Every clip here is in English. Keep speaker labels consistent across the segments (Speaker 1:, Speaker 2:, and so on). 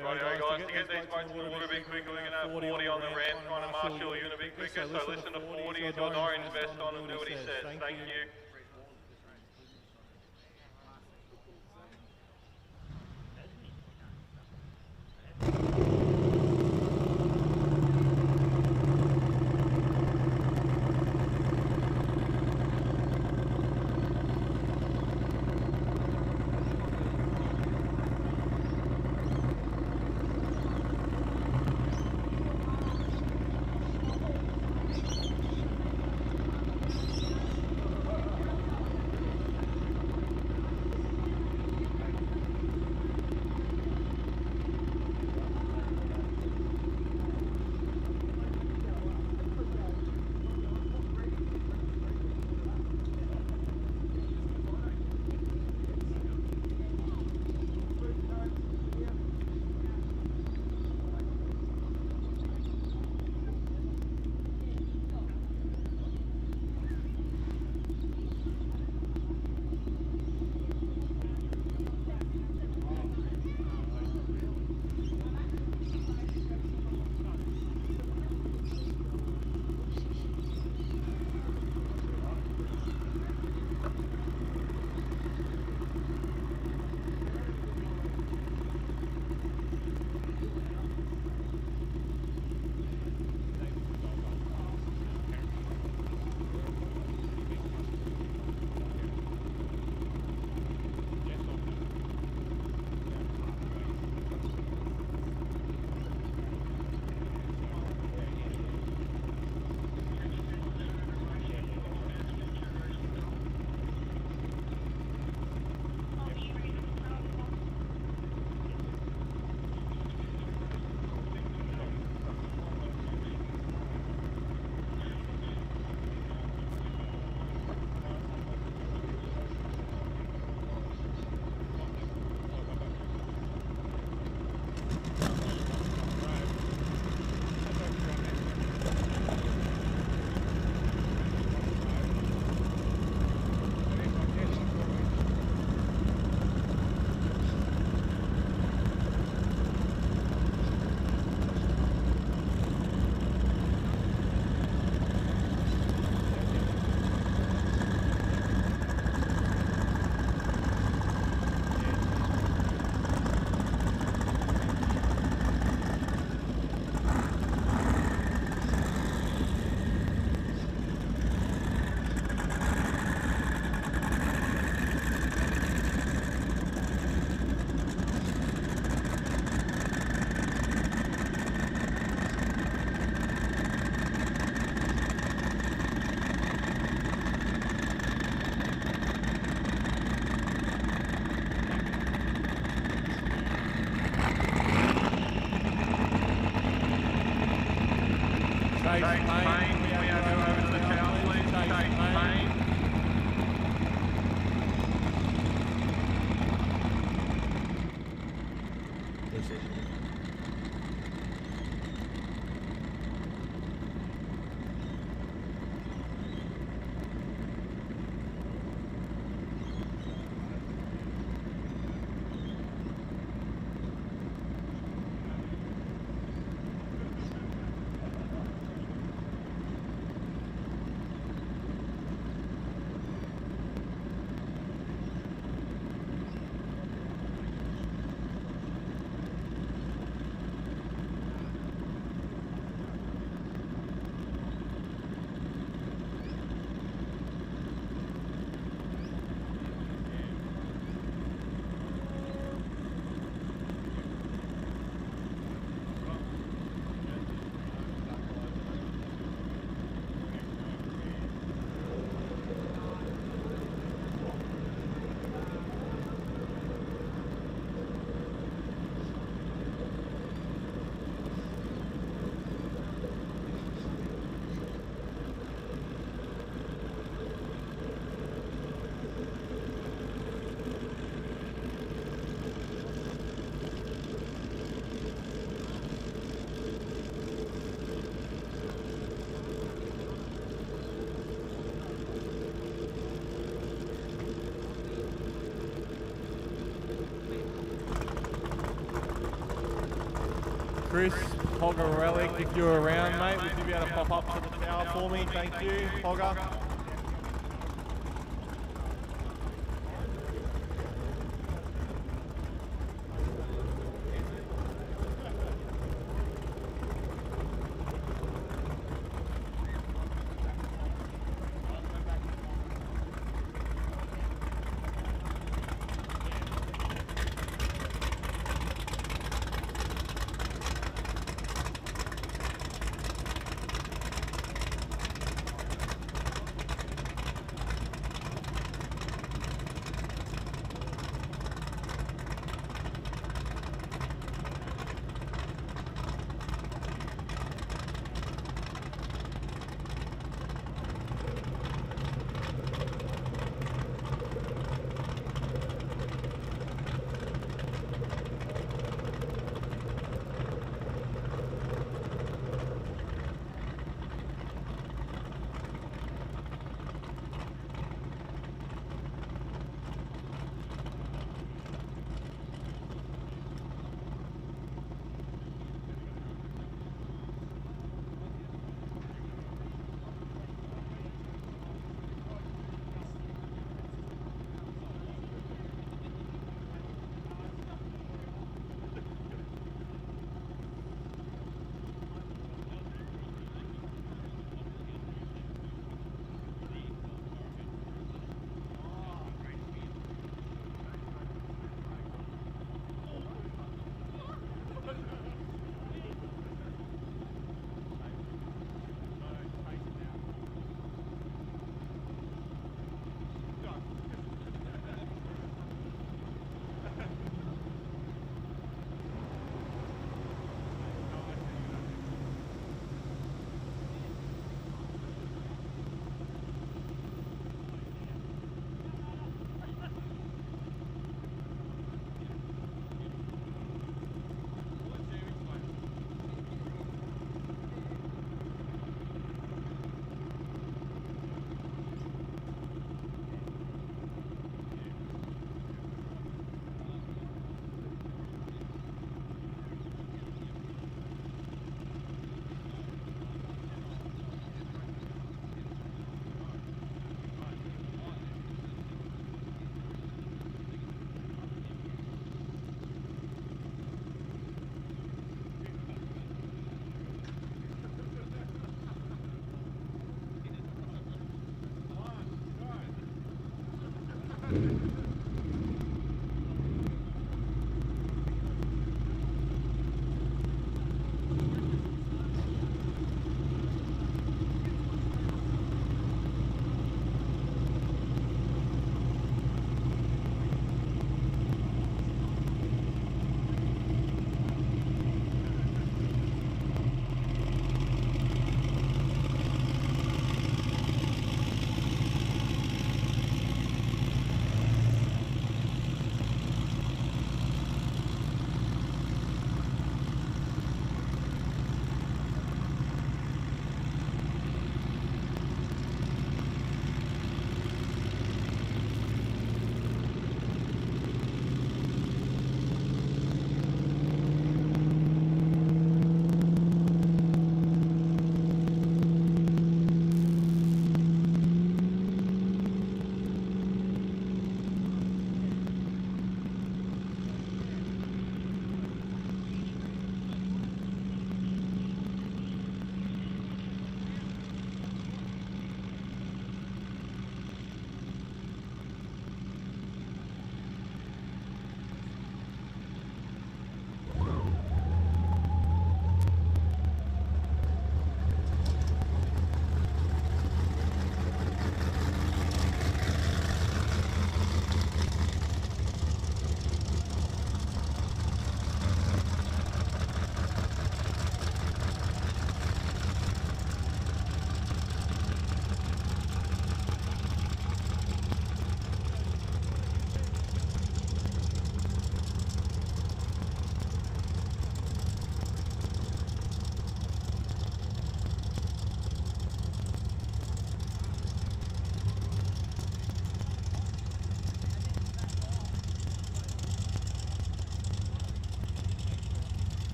Speaker 1: Rightio guys, to get these boats in the water a bit quicker, we're going to have 40 on the ramp trying to marshal you in a bit quicker, so listen to 40 and do what Dorian's best on and do what he says. Thank you.
Speaker 2: Chris, Hogger Relic, if you're around, mate, would you be able to pop up to the tower for me? Thank you, Hogger.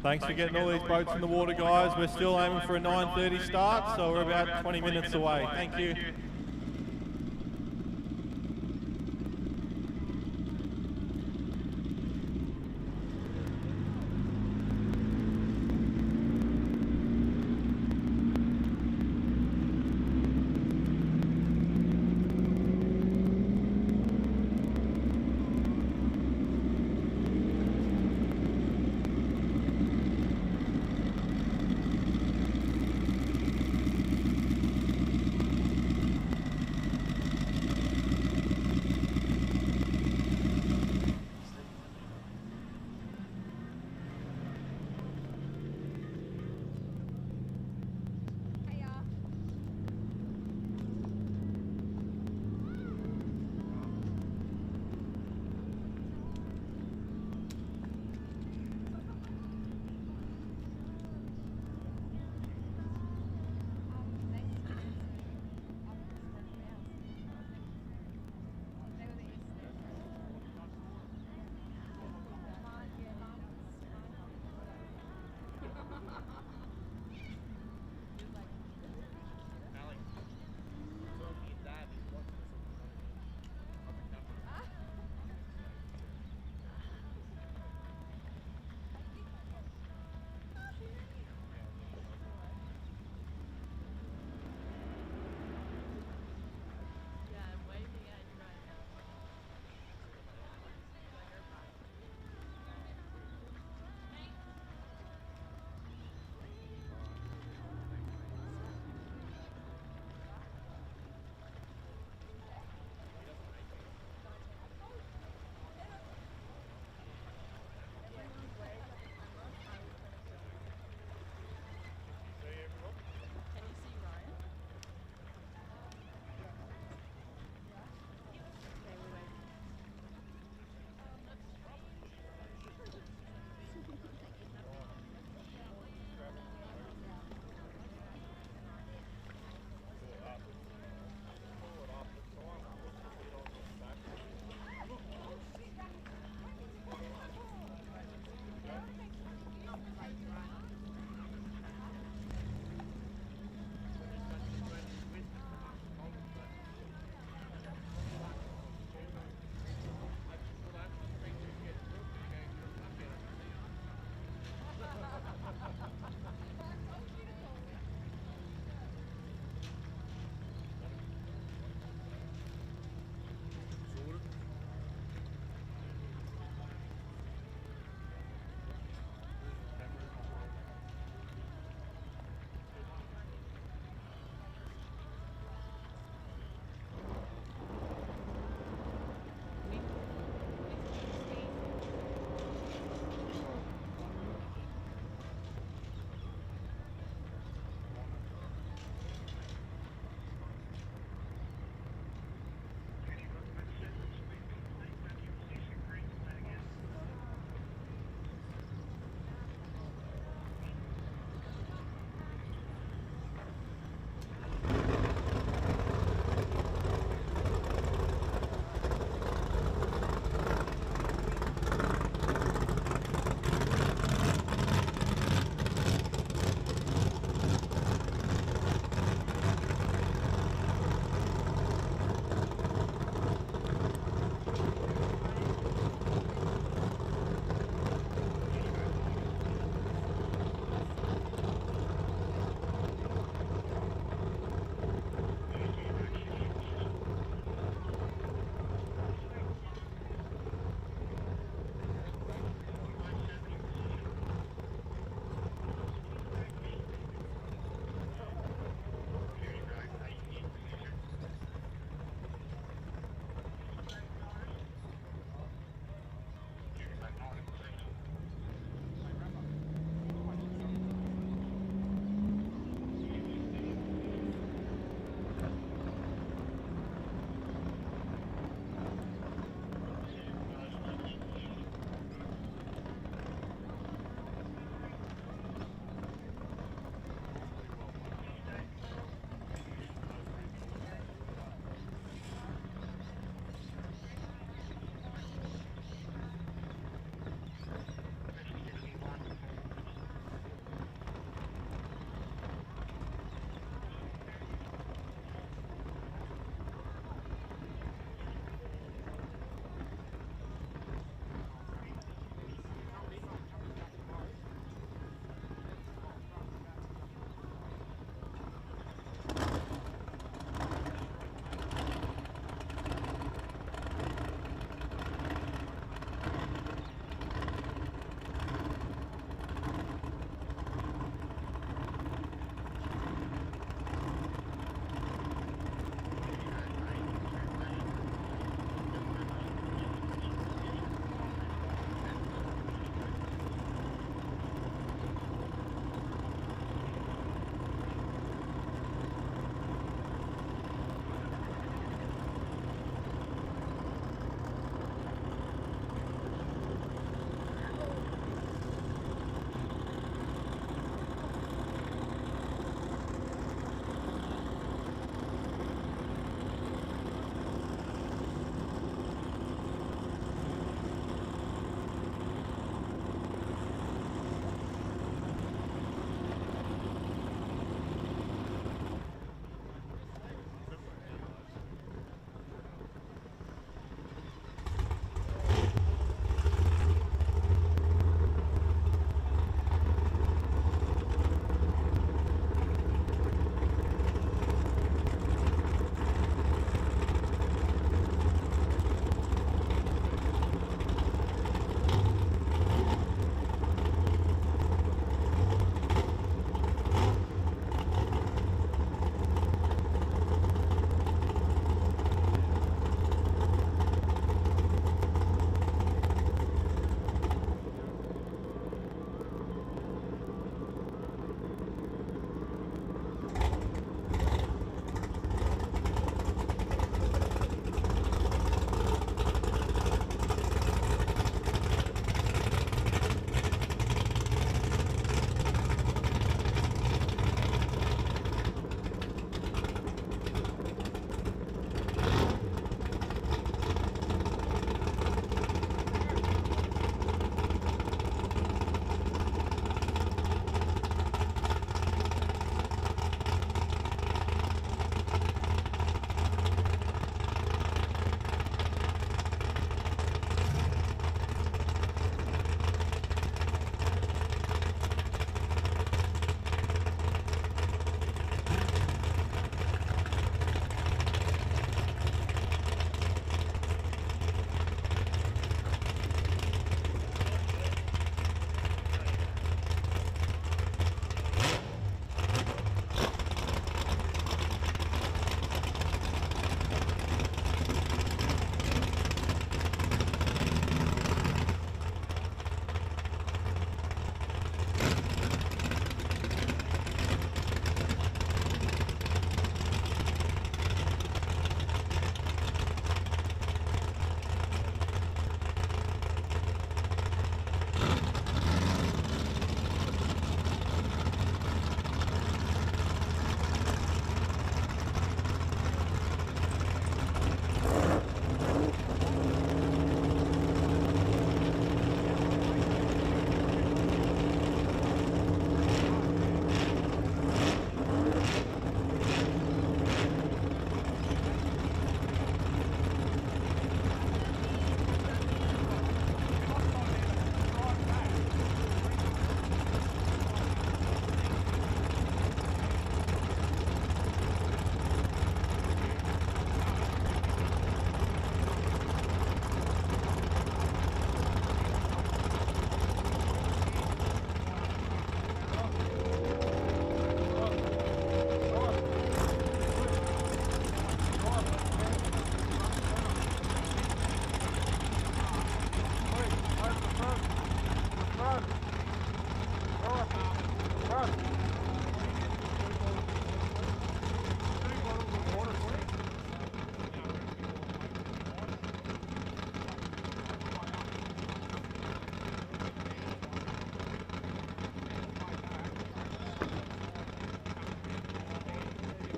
Speaker 2: Thanks for getting all these boats in the water, guys. We're still aiming for a 9:30 start, so we're about 20 minutes away. Thank you.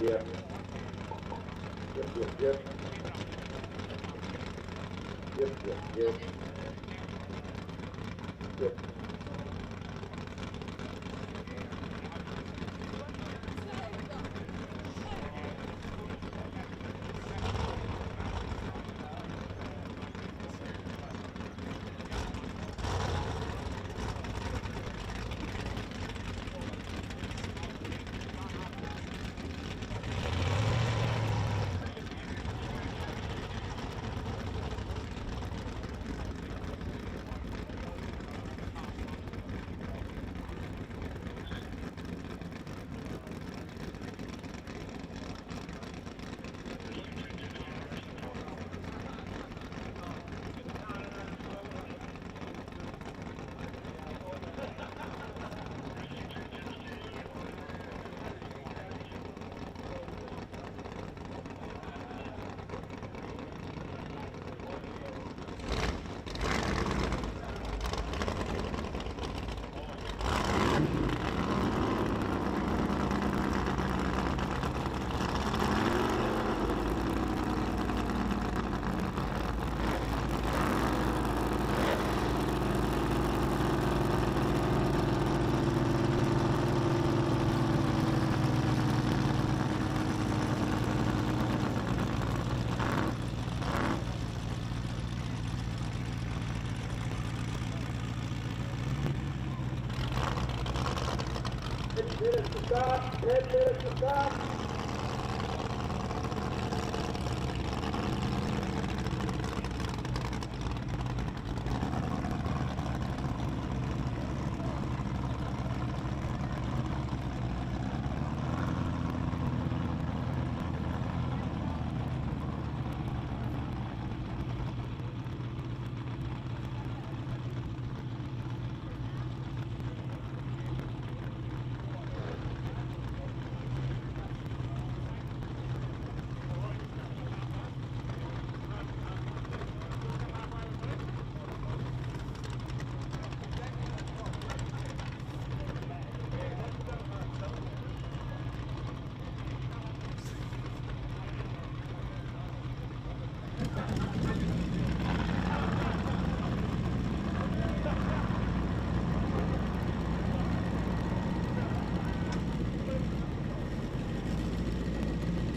Speaker 3: here. Yep.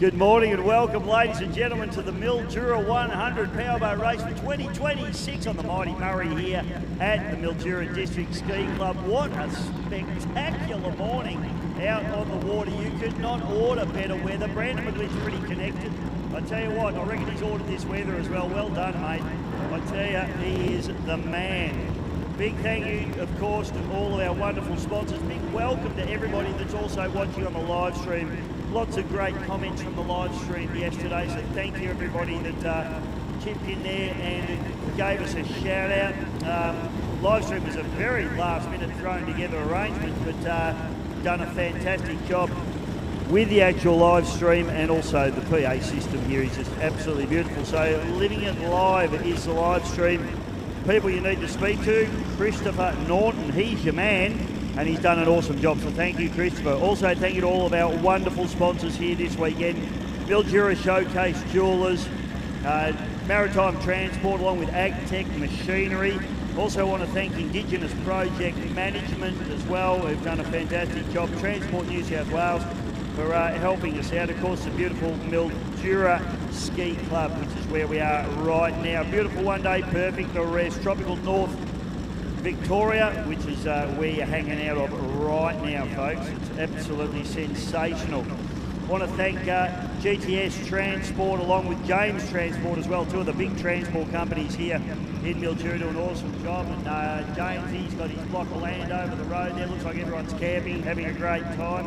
Speaker 4: Good morning and welcome, ladies and gentlemen, to the Mildura 100 powerboat race for 2026 on the Mighty Murray here at the Mildura District Ski Club. What a spectacular morning out on the water. You could not order better weather. Brandon McGlitt's pretty connected. I tell you what, I reckon he's ordered this weather as well. Well done, mate. I tell you, he is the man. Big thank you, of course, to all of our wonderful sponsors. Big welcome to everybody that's also watching on the live stream. Lots of great comments from the live stream yesterday, so thank you everybody that chipped in there and gave us a shout out. Live stream was a very last minute thrown together arrangement, but done a fantastic job with the actual live stream, and also the PA system here is just absolutely beautiful. So living it live is the live stream. People you need to speak to, Christopher Norton, he's your man, and he's done an awesome job, so thank you, Christopher. Also, thank you to all of our wonderful sponsors here this weekend. Mildura Showcase Jewelers, Maritime Transport, along with AgTech Machinery. Also want to thank Indigenous Project Management as well, who've done a fantastic job. Transport New South Wales for helping us out. Of course, the beautiful Mildura Ski Club, which is where we are right now. Beautiful one day, perfect for rest. Tropical North Victoria, which is where you're hanging out of right now, folks. It's absolutely sensational. Want to thank GTS Transport along with James Transport as well, two of the big transport companies here in Mildura, do an awesome job. And James, he's got his block of land over the road there. Looks like everyone's camping, having a great time.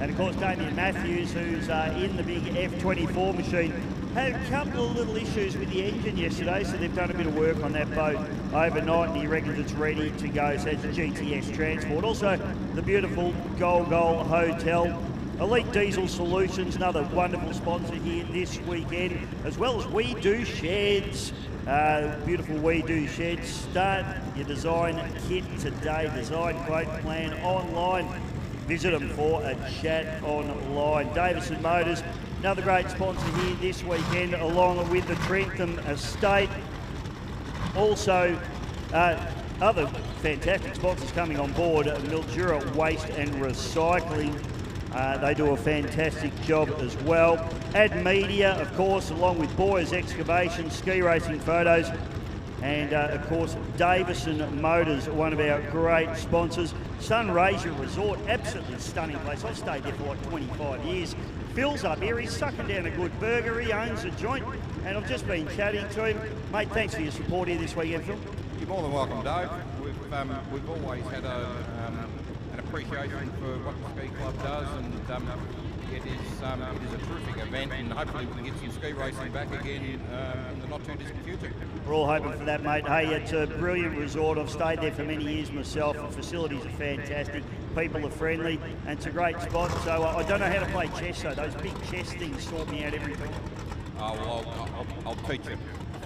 Speaker 4: And of course, Damien Matthews, who's in the big F24 machine, had a couple of little issues with the engine yesterday, so they've done a bit of work on that boat overnight, and he reckons it's ready to go. So that's GTS Transport. Also, the beautiful Gol Hotel. Elite Diesel Solutions, another wonderful sponsor here this weekend, as well as We Do Sheds. Beautiful We Do Sheds. Start your design kit today. Design, quote, plan online visit them for a chat online. Davison Motors, another great sponsor here this weekend, along with the Trentham Estate. Also, other fantastic sponsors coming on board, Mildura Waste and Recycling. They do a fantastic job as well. Ad Media, of course, along with Boyers Excavation, Ski Racing Photos, and of course Davison Motors, one of our great sponsors. Sunraysia Resort, absolutely stunning place. I've stayed there for like 25 years. Phil's up here, he's sucking down a good burger, he owns a joint, and I've just been chatting to him. Mate, thanks for your support here this weekend, Phil.
Speaker 3: You're more than welcome, Dave. We've always had an appreciation for what the ski club does, and it is a terrific event, and hopefully we can get some ski racing back again in the not too distant future.
Speaker 4: We're all hoping for that, mate. Hey, it's a brilliant resort. I've stayed there for many years myself. The facilities are fantastic, people are friendly, and it's a great spot. So I don't know how to play chess, so those big chess things sort me out every time.
Speaker 3: Oh, well, I'll teach you.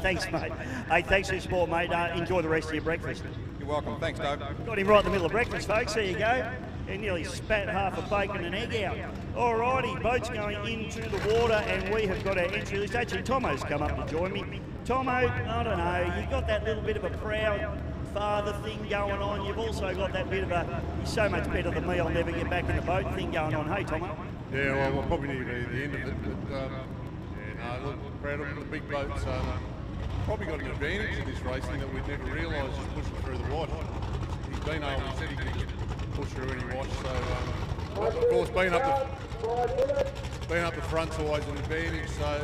Speaker 4: Thanks, mate. Hey, thanks for your support, mate. Enjoy the rest of your breakfast.
Speaker 3: You're welcome. Thanks, Dave.
Speaker 4: Got him right in the middle of breakfast, folks. There you go. He nearly spat half a bacon and egg out. Alrighty, boats going into the water, and we have got our entry list. Actually, Tomo's come up to join me. Tomo, I don't know, you've got that little bit of a proud father thing going on. You've also got that bit of a, he's so much better than me, I'll never get back in the boat thing going on. Hey, Tomo.
Speaker 5: Yeah, well, we'll probably need to be at the end of it, but yeah, no, look, proud of the big boats. Probably got an advantage in this racing that we'd never realised just pushing through the wash. He's been able, he said he could push through any wash, so of course being up the front's always an advantage, so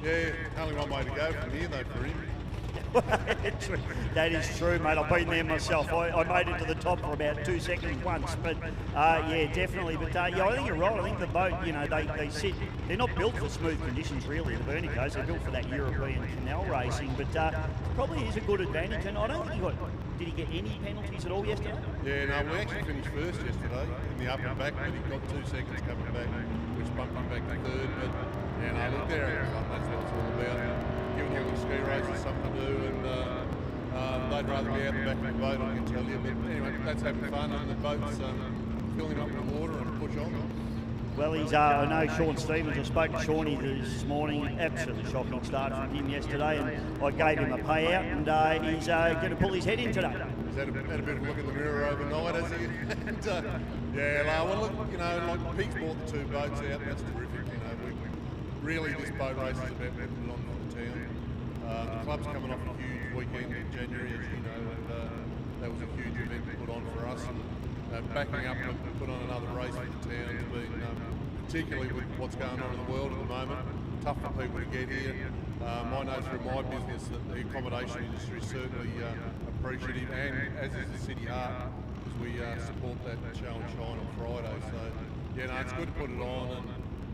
Speaker 5: yeah, only one way to go from here though for him.
Speaker 4: That is true, mate. I've been there myself. I made it to the top for about 2 seconds once, but yeah, definitely. But yeah, I think you're right. I think the boat, you know, they sit. They're not built for smooth conditions, really. The Bernicos, they're built for that European canal racing. But probably is a good advantage. And I don't think he got. Did he get any penalties at all yesterday?
Speaker 5: Yeah, no, we actually finished first yesterday in the up and back, but he got 2 seconds coming back, which bumped him back to third. But yeah, no, look, there, that's what it's all about. Giving all the ski racers something to do, and they'd rather be out the back of the boat, I can tell you. But anyway, that's having fun, and the boat's filling up with water and push on.
Speaker 4: Well, he's, I know Sean Stevens, I spoke to Shawnee this morning, absolutely shocking start from him yesterday, and I gave him a payout, and he's going to pull his head in today.
Speaker 5: He's had a bit of a look in the mirror overnight, has he? And yeah, well, look, you know, like Pete's brought the 2 boats out, that's terrific, you know. Really, this boat race is about putting it on for the town. The club's coming off a huge weekend in January, as you know, and that was a huge event put on for us. And backing up to put on another race for the town has been, particularly with what's going on in the world at the moment, tough for people to get here. I know through my business that the accommodation industry is certainly appreciative, and as is the City Heart, because we support that show and shine on Friday. So, yeah, no, it's good to put it on, and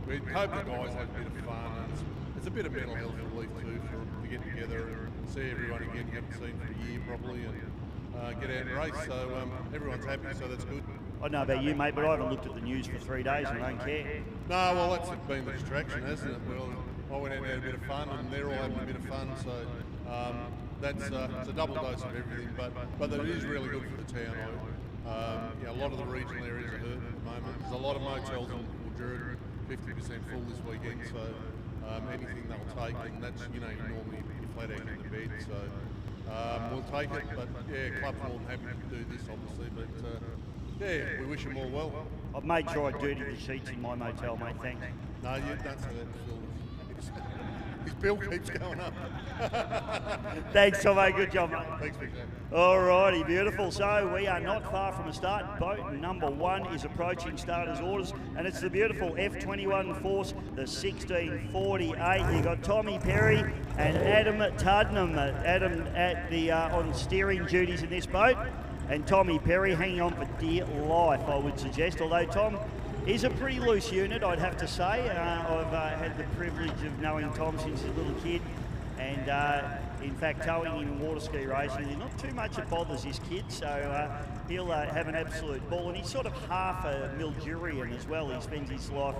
Speaker 5: we hope the guys have a bit of fun. And it's a bit of mental health relief too to get together and see everyone again you haven't seen for a year probably, and get out and race. So everyone's happy, so that's good.
Speaker 4: I don't know about you, mate, but I haven't looked at the news for 3 days and I don't care.
Speaker 5: No, well, that's been the distraction, hasn't it? Well, I went out and had a bit of fun, and they're all having a bit of fun, so that's it's a double dose of everything. But it is really good for the town. Yeah, a lot of the regional areas are hurt at the moment. There's a lot of motels in Mildura, 50% full this weekend, so anything they'll take, and that's, you know, you normally you're flat out in the bed, so we'll take it. But yeah, club's more than happy to do this, obviously, but yeah, we wish them all well.
Speaker 4: I've made sure I dirty the sheets in my motel, mate, thanks.
Speaker 5: No, you don't say that, Phil. His bill keeps going up.
Speaker 4: Thanks, Tomo. Good job, mate.
Speaker 5: Thanks, Victor.
Speaker 4: Alrighty, beautiful. So we are not far from a start. Boat number 1 is approaching starters' orders, and it's the beautiful F21 Force, the 1648. You've got Tommy Perry and Adam Tuddenham. Adam at the on steering duties in this boat, and Tommy Perry hanging on for dear life, I would suggest. Although Tom is a pretty loose unit, I'd have to say. I've had the privilege of knowing Tom since he's a little kid, and in fact towing him in water ski racing. There's not too much that bothers his kid, so he'll have an absolute ball. And he's sort of half a Mildurian as well. He spends his life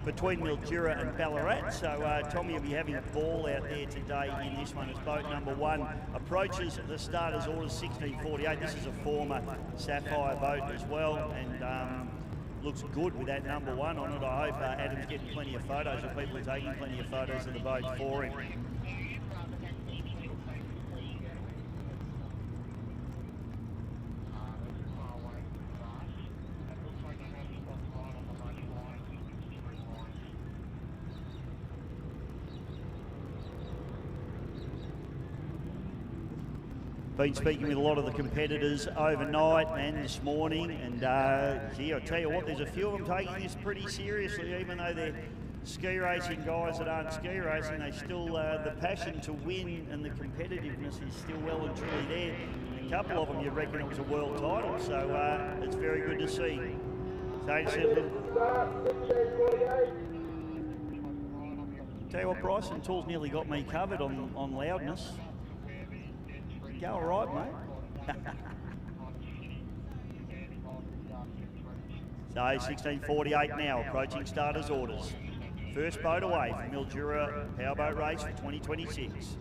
Speaker 4: between Mildura and Ballarat, so Tommy will be having a ball out there today in this one as boat number 1 approaches the starters orders 1648. This is a former Sapphire boat as well, and looks good with that number 1 on it. I hope Adam's getting plenty of photos, or people are taking plenty of photos of the boat for him. Been speaking with a lot of the competitors overnight and this morning, and gee, I tell you what, there's a few of them taking this pretty seriously, even though they're ski racing guys that aren't ski racing. They still, the passion to win and the competitiveness is still well and truly there. A couple of them, you reckon it was a world title, so it's very good to see. Tell you what, Bryson Tools nearly got me covered on loudness. Go all right, mate. So 16:48 now, approaching starters' orders. First boat away from Mildura Powerboat Race for 2026.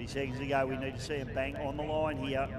Speaker 4: Seconds to go. We need to see him bang on the line here.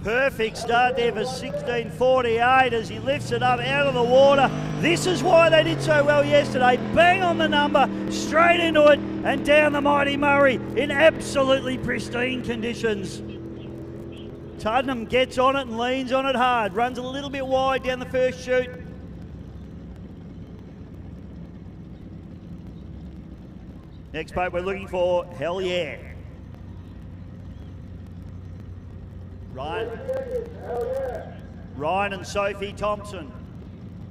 Speaker 4: Perfect start there for 16:48 as he lifts it up out of the water. This is why they did so well yesterday. Bang on the number, straight into it and down the Mighty Murray in absolutely pristine conditions. Tuddenham gets on it and leans on it hard. Runs a little bit wide down the first chute. Next boat we're looking for, Hell Yeah. Ryan and Sophie Thompson.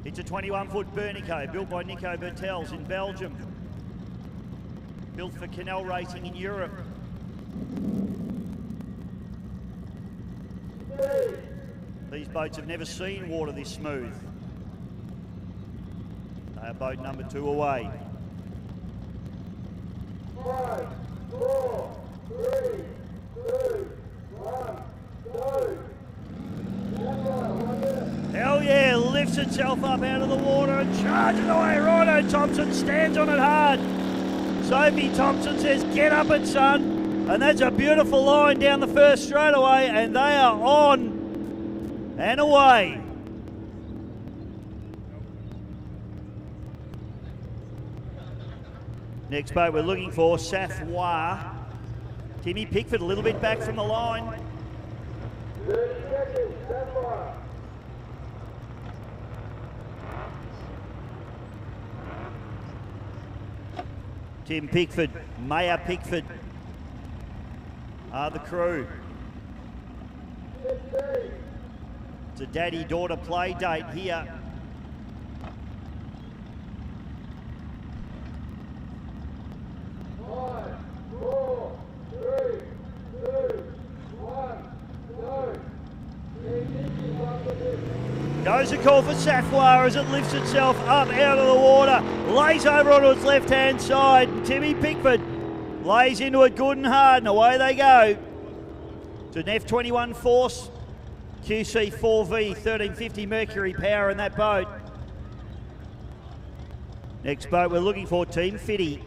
Speaker 4: It's a 21-foot Bernico built by Nico Bertels in Belgium. Built for Canal Racing in Europe. These boats have never seen water this smooth. They are boat number 2 away.
Speaker 6: 5, 4, 3, 2, 1, go.
Speaker 4: Hell Yeah lifts itself up out of the water and charges away. Righto Thompson stands on it hard. Sophie Thompson says, get up it, son. And that's a beautiful line down the first straightaway, and they are on and away. Next boat we're looking for, Safwa. Timmy Pickford a little bit back from the line.
Speaker 6: 30 seconds, Safwa.
Speaker 4: Tim Pickford, Maya Pickford are the crew.
Speaker 6: 15.
Speaker 4: It's a daddy-daughter play date here. Goes a call for Safwa as it lifts itself up out of the water, lays over onto its left-hand side. Timmy Pickford lays into it good and hard, and away they go. It's an F21 Force QC4V 1350 Mercury power in that boat. Next boat we're looking for, Team Fitty.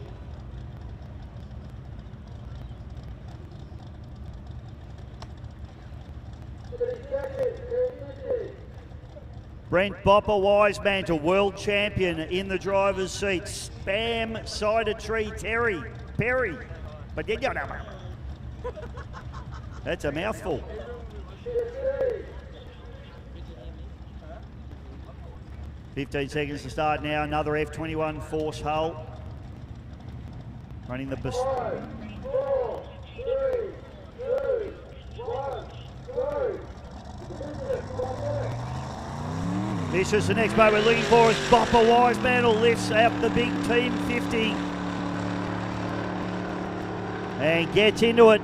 Speaker 4: Brent Bopper Wisemantle, world champion in the driver's seat. Spam Cider Tree Perry. But that's a mouthful. 15 seconds to start now. Another F21 Force hull. Running the
Speaker 6: 5, 4, 3, 2, 1, go.
Speaker 4: This is the next boat we're looking for as Bopper Wisemantle lifts out the big Team 50 and gets into it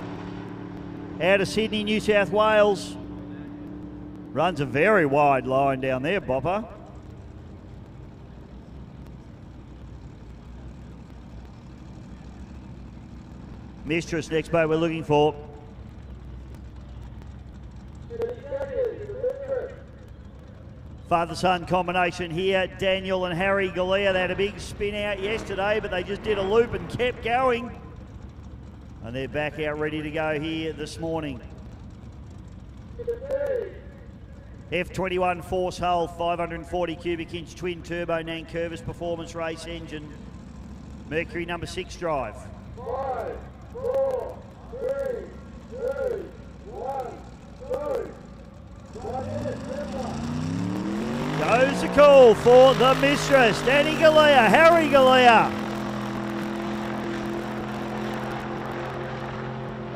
Speaker 4: out of Sydney, New South Wales. Runs a very wide line down there, Bopper. Mistress, next boat we're looking for. Father-son combination here. Daniel and Harry Galea. They had a big spin out yesterday, but they just did a loop and kept going. And they're back out ready to go here this morning. F21 force hull, 540 cubic inch twin turbo Nankervis performance race engine. Mercury number 6 drive.
Speaker 6: 5, 4, 3, 2, 1, go. 1 minute,
Speaker 4: Goes the call for the Mistress. Danny Galea, Harry Galea.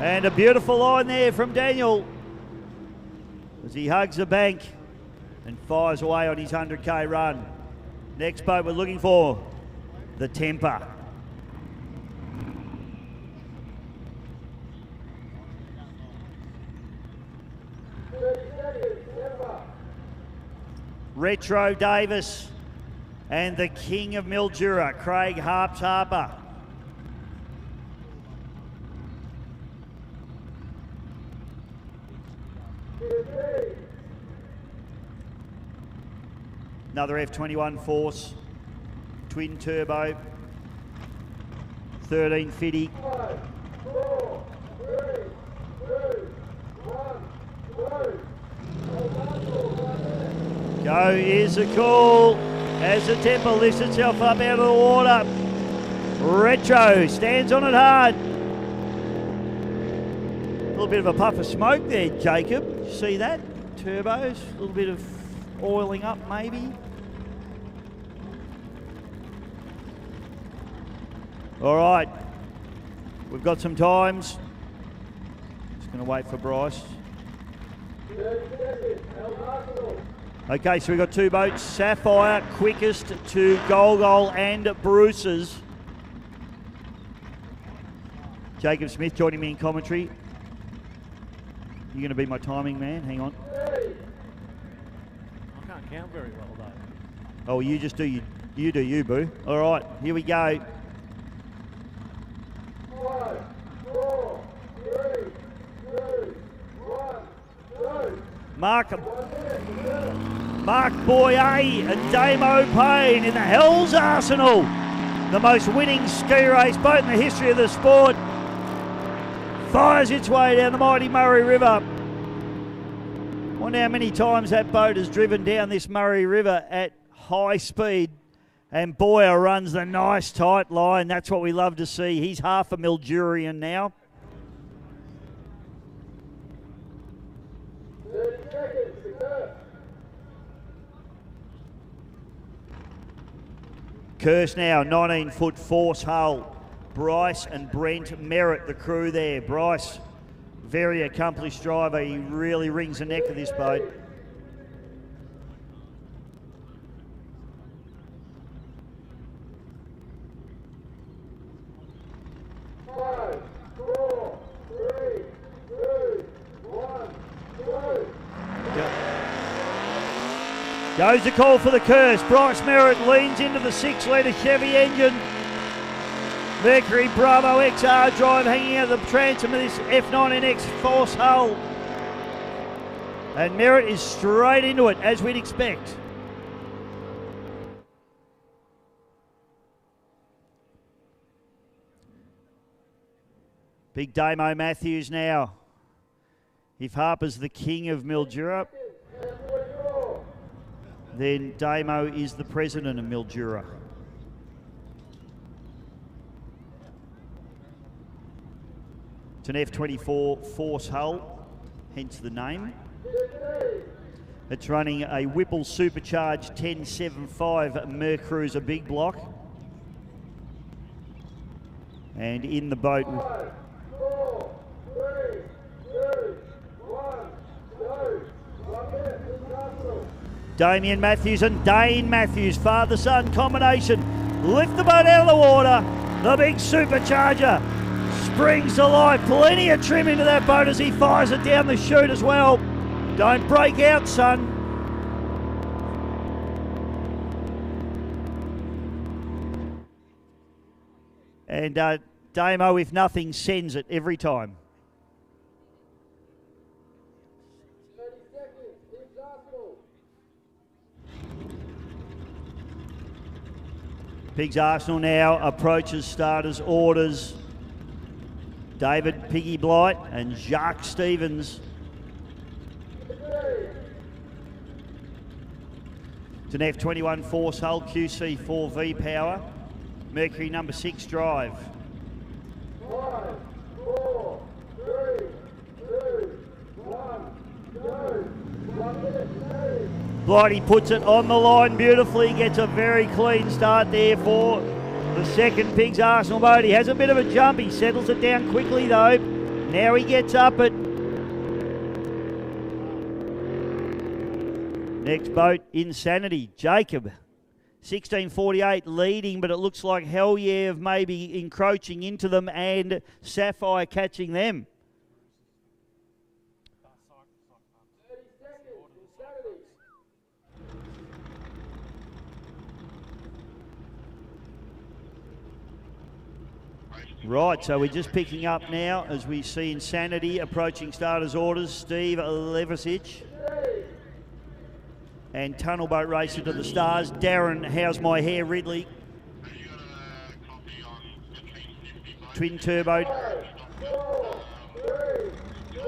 Speaker 4: And a beautiful line there from Daniel as he hugs the bank and fires away on his 100k run. Next boat we're looking for, the Temper. Retro Davis and the King of Mildura, Craig Harps Harper. Another F21 Force, twin turbo, 1350.
Speaker 6: 5, 4, 3, 2, 1, go.
Speaker 4: Go is the call as the Temper lifts itself up out of the water. Retro stands on it hard. A little bit of a puff of smoke there, Jacob. See that? Turbos, a little bit of oiling up maybe. All right, we've got some times. Just going to wait for Bryce.
Speaker 6: 30 seconds,
Speaker 4: Okay, so we've got 2 boats. Sapphire, quickest to Golgol and Bruce's. Jacob Smith joining me in commentary. You're going to be my timing man. Hang on.
Speaker 2: I can't count very well, though.
Speaker 4: Oh, you just do you do you, boo. All right, here we go.
Speaker 6: 5, 4, 3, 2, 1, go.
Speaker 4: Mark Boyer and Damo Payne in the Hell's Arsenal. The most winning ski race boat in the history of the sport. Fires its way down the mighty Murray River. Wonder how many times that boat has driven down this Murray River at high speed. And Boyer runs the nice tight line. That's what we love to see. He's half a Mildurian now.
Speaker 6: 30 seconds to go.
Speaker 4: Curse now, 19-foot force hull. Bryce and Brent Merritt, the crew there. Bryce, very accomplished driver. He really rings the neck of this boat.
Speaker 6: 5, 4, 3, 2, 1, go.
Speaker 4: Goes the call for the Curse. Bryce Merritt leans into the 6-litre Chevy engine. Mercury Bravo XR drive hanging out of the transom of this F19X force hull. And Merritt is straight into it, as we'd expect. Big Damo Matthews now. If Harper's the king of Mildura, then Damo is the president of Mildura. It's an F24 force hull, hence the name. It's running a Whipple supercharged 1075 Mercruiser big block. And in the boat,
Speaker 6: 5, 4, 3, 2, 1, go. 1 minute, Arsenal.
Speaker 4: Damien Matthews and Dane Matthews, father-son combination, lift the boat out of the water. The big supercharger springs to life. Plenty of trim into that boat as he fires it down the chute as well. Don't break out, son. And Damo, if nothing, sends it every time.
Speaker 6: 30 seconds. Pigs Arsenal.
Speaker 4: Pigs Arsenal now approaches starters' orders. David Piggy Blight and Jacques Stevens. It's an F21 Force Hull QC4V power. Mercury number 6 drive.
Speaker 6: 5, 4, 3, 2, 1, go. 1 minute,
Speaker 4: Blighty puts it on the line beautifully, gets a very clean start there for the second Pigs Arsenal boat. He has a bit of a jump, he settles it down quickly though. Now he gets up it. Next boat, Insanity, Jacob. 1648 leading, but it looks like Hell Yeah maybe encroaching into them and Sapphire catching them.
Speaker 6: 30 seconds. Insanity.
Speaker 4: Right, so we're just picking up now as we see Insanity approaching starters' orders. Steve Levisic. And Tunnel Boat Racer to the stars. Darren, How's My Hair Ridley. Twin turbo.
Speaker 6: 5, 4, 3, 2,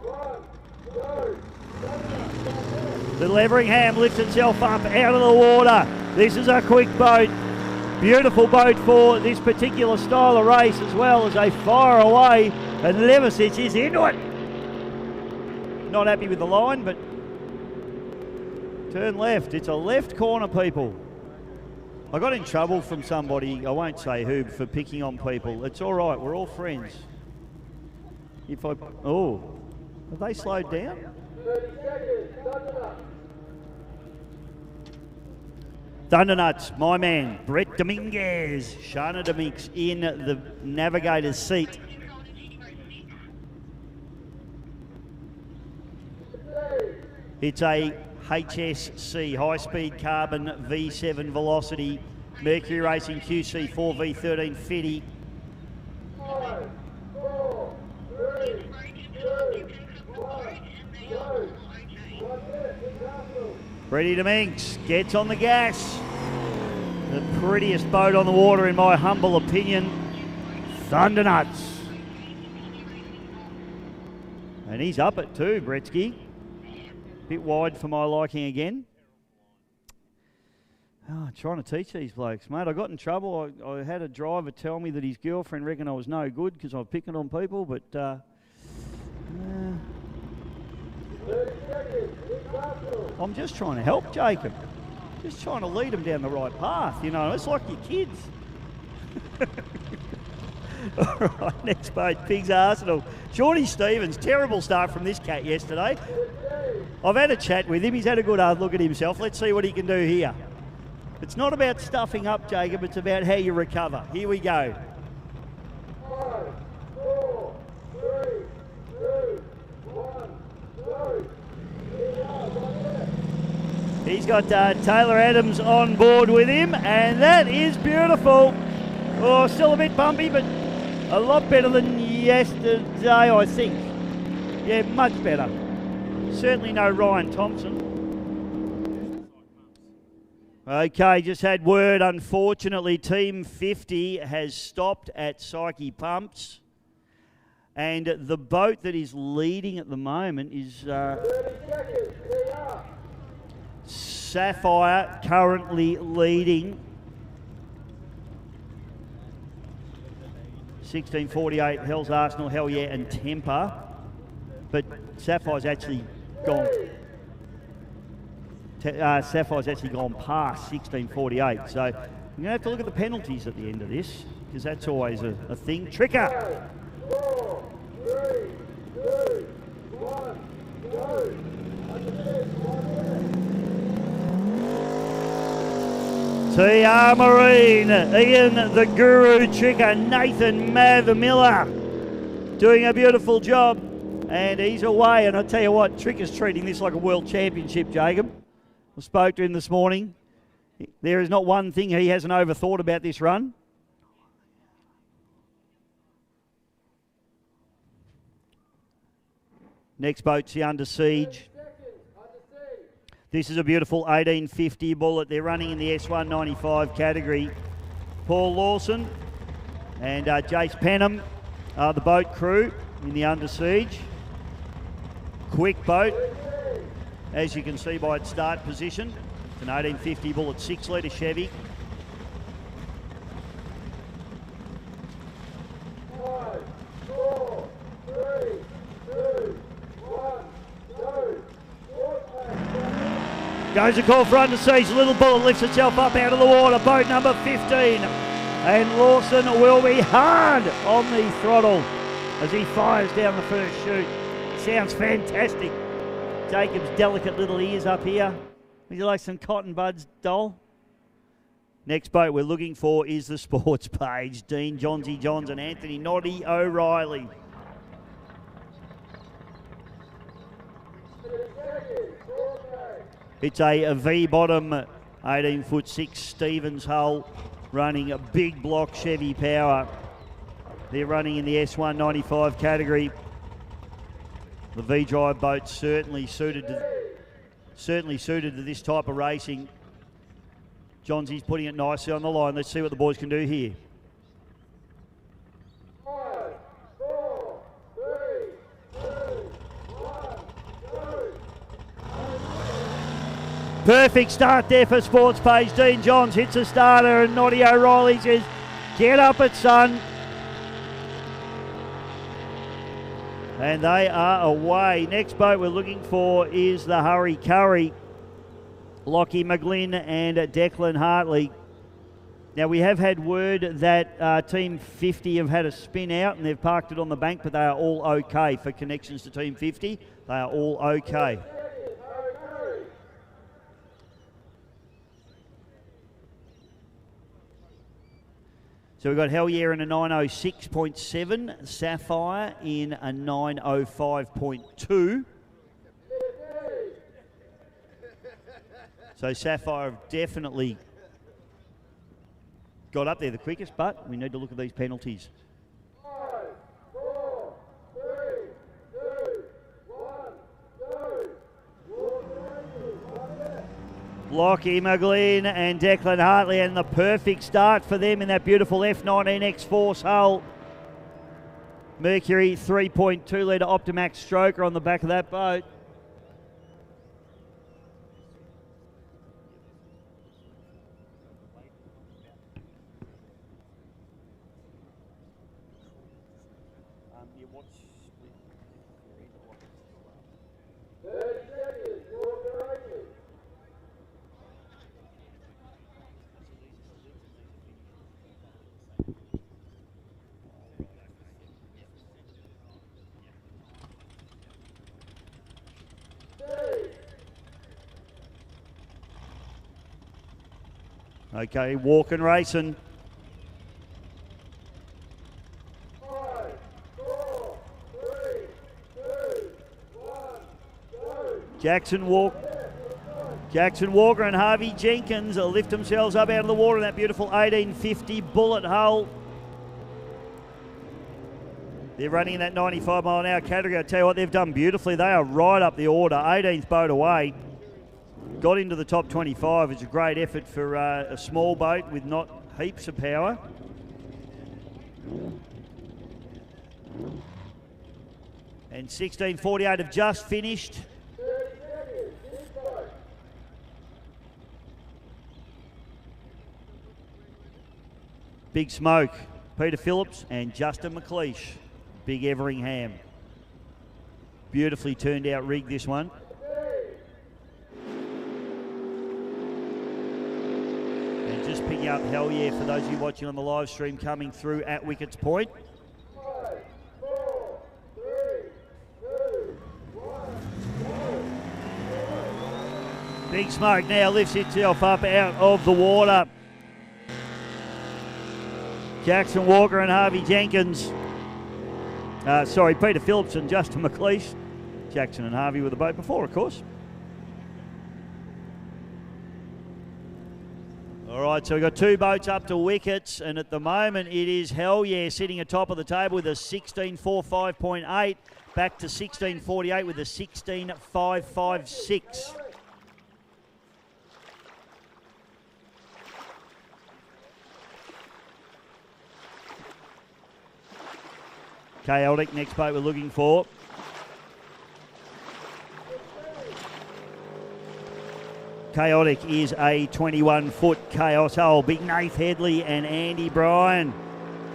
Speaker 6: 1, go.
Speaker 4: The Leveringham lifts itself up out of the water. This is a quick boat. Beautiful boat for this particular style of race, as well as they fire away. And Levisic is into it. Not happy with the line, but turn left. It's a left corner, people. I got in trouble from somebody, I won't say who, for picking on people. It's all right, we're all friends. If I... Oh, have they slowed down?
Speaker 6: 30 seconds. Thunder.
Speaker 4: Thundernuts, my man, Brett Dominguez. Shana Dominguez in the navigator's seat. It's a HSC, high-speed carbon V7 velocity, Mercury Racing QC 4V13 Fitty.
Speaker 6: 5, 4, 3, 2, 1, go. 1 minute. Pigs Arsenal.
Speaker 4: Brady Dominguez gets on the gas. The prettiest boat on the water, in my humble opinion. Thundernuts. And he's up it too, Bretsky. Bit wide for my liking again. Oh, trying to teach these blokes, mate. I got in trouble. I had a driver tell me that his girlfriend reckoned I was no good because I was picking on people, but
Speaker 6: 30 seconds. Pigs Arsenal.
Speaker 4: I'm just trying to help Jacob. Just trying to lead him down the right path, you know. It's like your kids. All right, next boat, Pigs Arsenal. Shawnee Stevens, terrible start from this cat yesterday. I've had a chat with him. He's had a good hard look at himself. Let's see what he can do here. It's not about stuffing up, Jacob. It's about how you recover. Here we go.
Speaker 6: 5, 4, 3, 2, 1, go.
Speaker 4: He's got Taylor Adams on board with him, and that is beautiful. Oh, still a bit bumpy, but a lot better than yesterday, I think. Yeah, much better. Certainly no Ryan Thompson. Okay, just had word, unfortunately, Team 50 has stopped at Psyche Pumps. And the boat that is leading at the moment is
Speaker 6: 30 seconds. They are.
Speaker 4: Sapphire, currently leading. 1648, Hell's Arsenal, Hell Yeah, and Temper. But Sapphire's actually gone. Sapphire's actually gone past 1648. So I'm going to have to look at the penalties at the end of this, because that's always a thing. Tricker.
Speaker 6: 5, 4, 3, 2, 1, go. 1 minute. 1 minute.
Speaker 4: TR Marine, Ian the Guru Tricker, Nathan Mav Miller doing a beautiful job. And he's away. And I tell you what, Trick is treating this like a world championship, Jacob. I spoke to him this morning. There is not one thing he hasn't overthought about this run. Next boat's the Under Siege. This is a beautiful 1850 bullet. They're running in the S195 category. Paul Lawson and Jace Penham are the boat crew in the Under Siege. Quick boat, as you can see by its start position. It's an 1850 bullet, 6-litre Chevy.
Speaker 6: Five, 4, 3, 2, 1, go.
Speaker 4: Goes the call for Under Siege. Little Bullet lifts itself up out of the water. Boat number 15. And Lawson will be hard on the throttle as he fires down the first chute. Sounds fantastic. Jacob's delicate little ears up here. Would you like some cotton buds, doll? Next boat we're looking for is the sports page. Dean Johnsy Johns and Anthony Noddy O'Reilly. It's a V-bottom 18'6" Stevens hull running a big block Chevy power. They're running in the S195 category. The V-drive boat's certainly suited to this type of racing. Johnsy's putting it nicely on the line. Let's see what the boys can do here.
Speaker 6: 5, 4, 3, 2, 1, go.
Speaker 4: Perfect start there for sports page. Dean Johns hits a starter and Noddy O'Reilly says, get up it, son. And they are away. Next boat we're looking for is the Hurry Curry. Lockie McGlynn and Declan Hartley. Now we have had word that Team 50 have had a spin out and they've parked it on the bank, but they are all okay for connections to Team 50. They are all okay. So we've got Hell Yeah in a 906.7, Sapphire in a 905.2. So Sapphire have definitely got up there the quickest, but we need to look at these penalties.
Speaker 6: 5, 4, 3, 2, 1, go.
Speaker 4: Lockie McGlynn and Declan Hartley, and the perfect start for them in that beautiful F19X Force hull. Mercury 3.2 litre Optimax stroker on the back of that boat. Okay, walking racing.
Speaker 6: 5, 4, 3, 2, 1, go.
Speaker 4: Jackson Walker and Harvey Jenkins lift themselves up out of the water in that beautiful 1850 bullet hull. They're running in that 95 mile an hour category. I tell you what, they've done beautifully. They are right up the order. 18th boat away. Got into the top 25. It's a great effort for a small boat with not heaps of power. And 1648 have just finished. Big Smoke, Peter Phillips and Justin McLeish. Big Everingham. Beautifully turned out rig, this one. And just picking up Hell Yeah for those of you watching on the live stream coming through at Wickets Point.
Speaker 6: 5, 4, 3, 2, 1, go.
Speaker 4: Big Smoke now lifts itself up out of the water. Jackson Walker and Harvey Jenkins Peter Phillips and Justin McLeish. Jackson and Harvey were the boat before, of course. All right, so we've got 2 boats up to wickets, and at the moment it is Hell Yeah sitting atop of the table with a 16.45.8, back to 16.48 with a 16.556. Chaotic, next boat we're looking for. Chaotic is a 21-foot Chaos Hull. Big Nath Headley and Andy Bryan.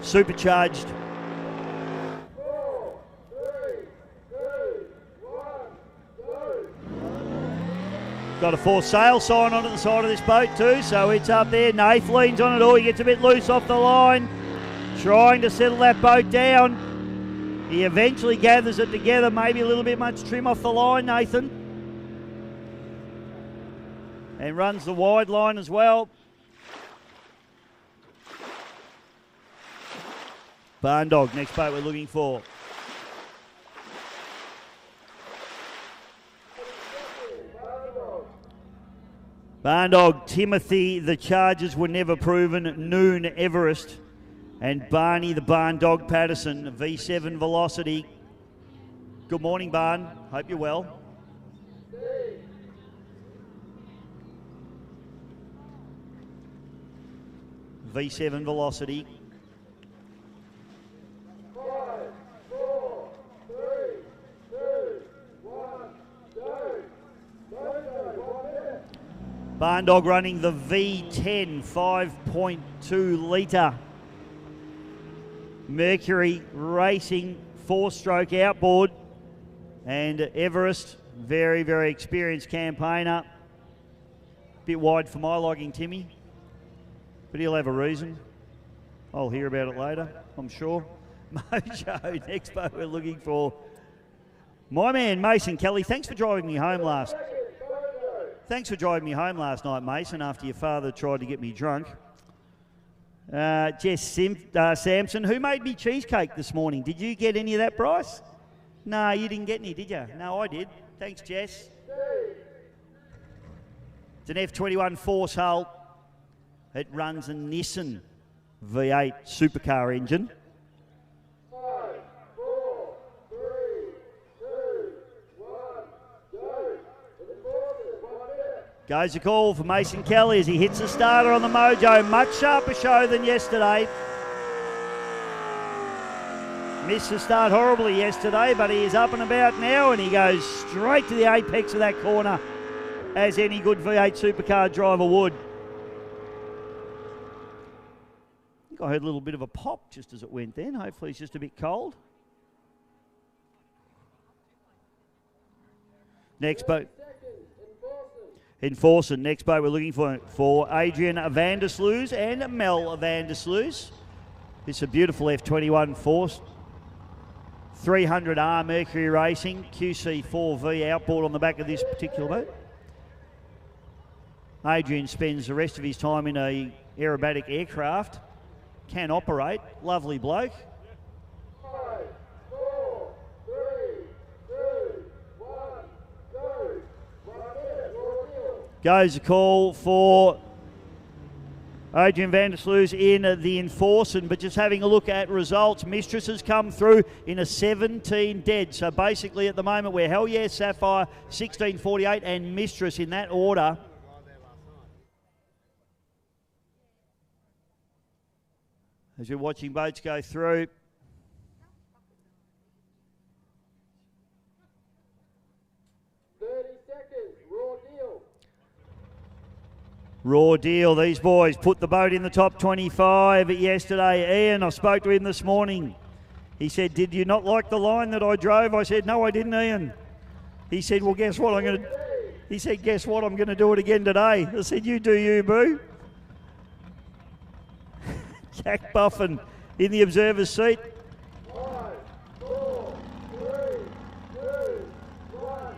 Speaker 4: Supercharged.
Speaker 6: 4, 3, 2, 1, go.
Speaker 4: Got a for sale sign on at the side of this boat too, so it's up there. Nath leans on it all. He gets a bit loose off the line. Trying to settle that boat down. He eventually gathers it together. Maybe a little bit much trim off the line, Nathan. And runs the wide line as well. Barn Dog, next boat we're looking for. Barn Dog, Timothy, the Chargers were never proven. Noon, Everest. And Barney, the Barn Dog Patterson, V7 Velocity. Good morning, Barn. Hope you're well. V7 Velocity.
Speaker 6: 5, 4, 3, 2, 1, go. Go, 1 minute.
Speaker 4: Barn Dog running the V10 5.2 litre. Mercury Racing 4-stroke outboard. And Everest, very, very experienced campaigner. Bit wide for my liking, Timmy. But he'll have a reason. I'll hear about it later, I'm sure. Mojo, next boat we're looking for. My man, Mason Kelly, thanks for driving me home last. Thanks for driving me home last night, Mason, after your father tried to get me drunk. Jess Sampson, who made me cheesecake this morning? Did you get any of that, Bryce? No, you didn't get any, did you? No, I did. Thanks, Jess. It's an F21 Force Hull. It runs a Nissan V8 supercar engine.
Speaker 6: 5, 4, 3, 2, 1, go.
Speaker 4: Goes a call for Mason Kelly as he hits the starter on the Mojo. Much sharper show than yesterday. Missed the start horribly yesterday, but he is up and about now, and he goes straight to the apex of that corner, as any good V8 supercar driver would. I think I heard a little bit of a pop just as it went then. Hopefully it's just a bit cold. Next boat. Enforcing. Next boat we're looking for Adrian van der Sluis and Mel van der Sluis. It's a beautiful F21 Force. 300R Mercury Racing, QC4V outboard on the back of this particular boat. Adrian spends the rest of his time in a aerobatic aircraft. Can operate. Lovely bloke.
Speaker 6: 5, 4, 3, 2, 1, go. 1 minute, raw deal.
Speaker 4: Goes a call for Adrian van der Sluis in the Enforcing, but just having a look at results, Mistress has come through in a 17 dead. So basically at the moment we're Hell Yeah, Sapphire, 1648 and Mistress in that order. As you're watching boats go through. Raw deal. These boys put the boat in the top 25 yesterday. Ian, I spoke to him this morning. He said, "Did you not like the line that I drove?" I said, "No, I didn't, Ian." He said, "Well, guess what? Guess what? I'm going to do it again today." I said, "You do you, boo." Jack Buffin in the observer's seat.
Speaker 6: 5, 4, 3, 2, 1,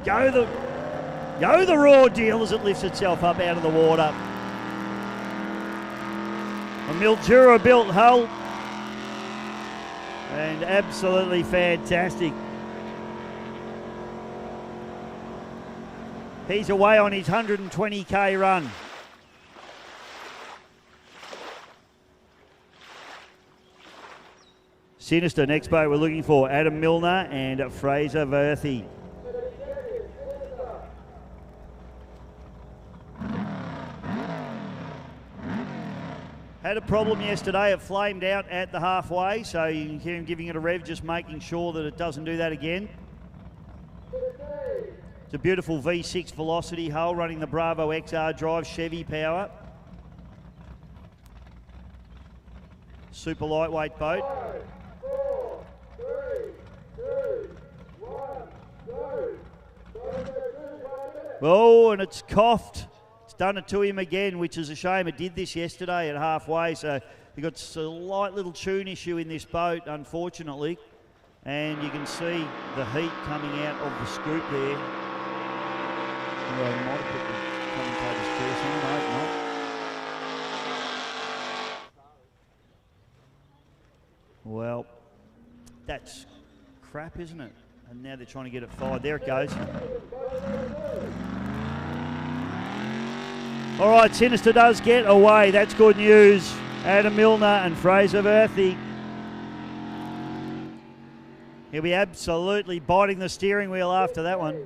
Speaker 6: go.
Speaker 4: Go the raw deal as it lifts itself up out of the water. A Mildura built hull. And absolutely fantastic. He's away on his 120k run. Sinister, next boat we're looking for, Adam Milner and Fraser Verthy. Had a problem yesterday, it flamed out at the halfway, so you can hear him giving it a rev, just making sure that it doesn't do that again. It's a beautiful V6 velocity hull running the Bravo XR drive, Chevy power. Super lightweight boat.
Speaker 6: 5, 4, 3, 2, 1, go.
Speaker 4: Oh, and it's coughed. It's done it to him again, which is a shame. It did this yesterday at halfway, so you've got a light little tune issue in this boat, unfortunately. And you can see the heat coming out of the scoop there. Well, I might have put the commentator's curse on, I hope not. Well, that's crap, isn't it? And now they're trying to get it fired. There it goes. All right, Sinister does get away. That's good news. Adam Milner and Fraser Verthy. He'll be absolutely biting the steering wheel after that one.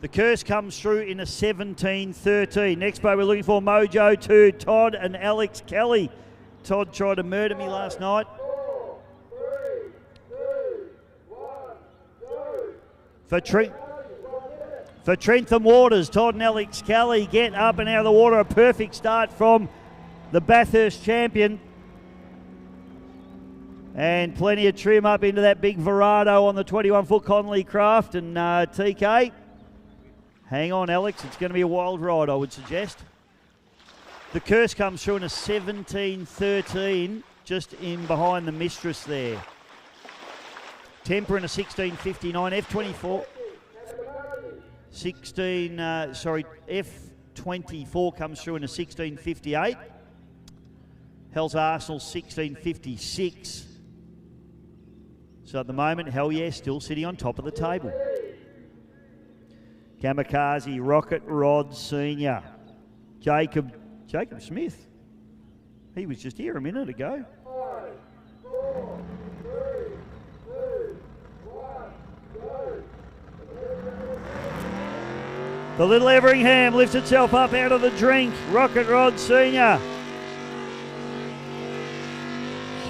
Speaker 4: The curse comes through in a 17-13. Next boat we're looking for, Mojo 2, Todd and Alex Kelly. Todd tried to murder me last night.
Speaker 6: 4, 3, 2, 1, go.
Speaker 4: For Trentham Waters, Todd and Alex Kelly get up and out of the water. A perfect start from the Bathurst champion. And plenty of trim up into that big Verado on the 21-foot Conley Craft. And TK, hang on, Alex. It's going to be a wild ride, I would suggest. The curse comes through in a 17-13, just in behind the Mistress there. Temper in a 16.59, F24. F24 comes through in a 16.58. Hell's Arsenal 16.56. So at the moment, Hell Yeah still sitting on top of the table. Kamikaze, Rocket Rod Senior. Jacob Smith. He was just here a minute ago.
Speaker 6: 5, 4, 3, 2, 1, go.
Speaker 4: The Little Everingham lifts itself up out of the drink. Rocket Rod Senior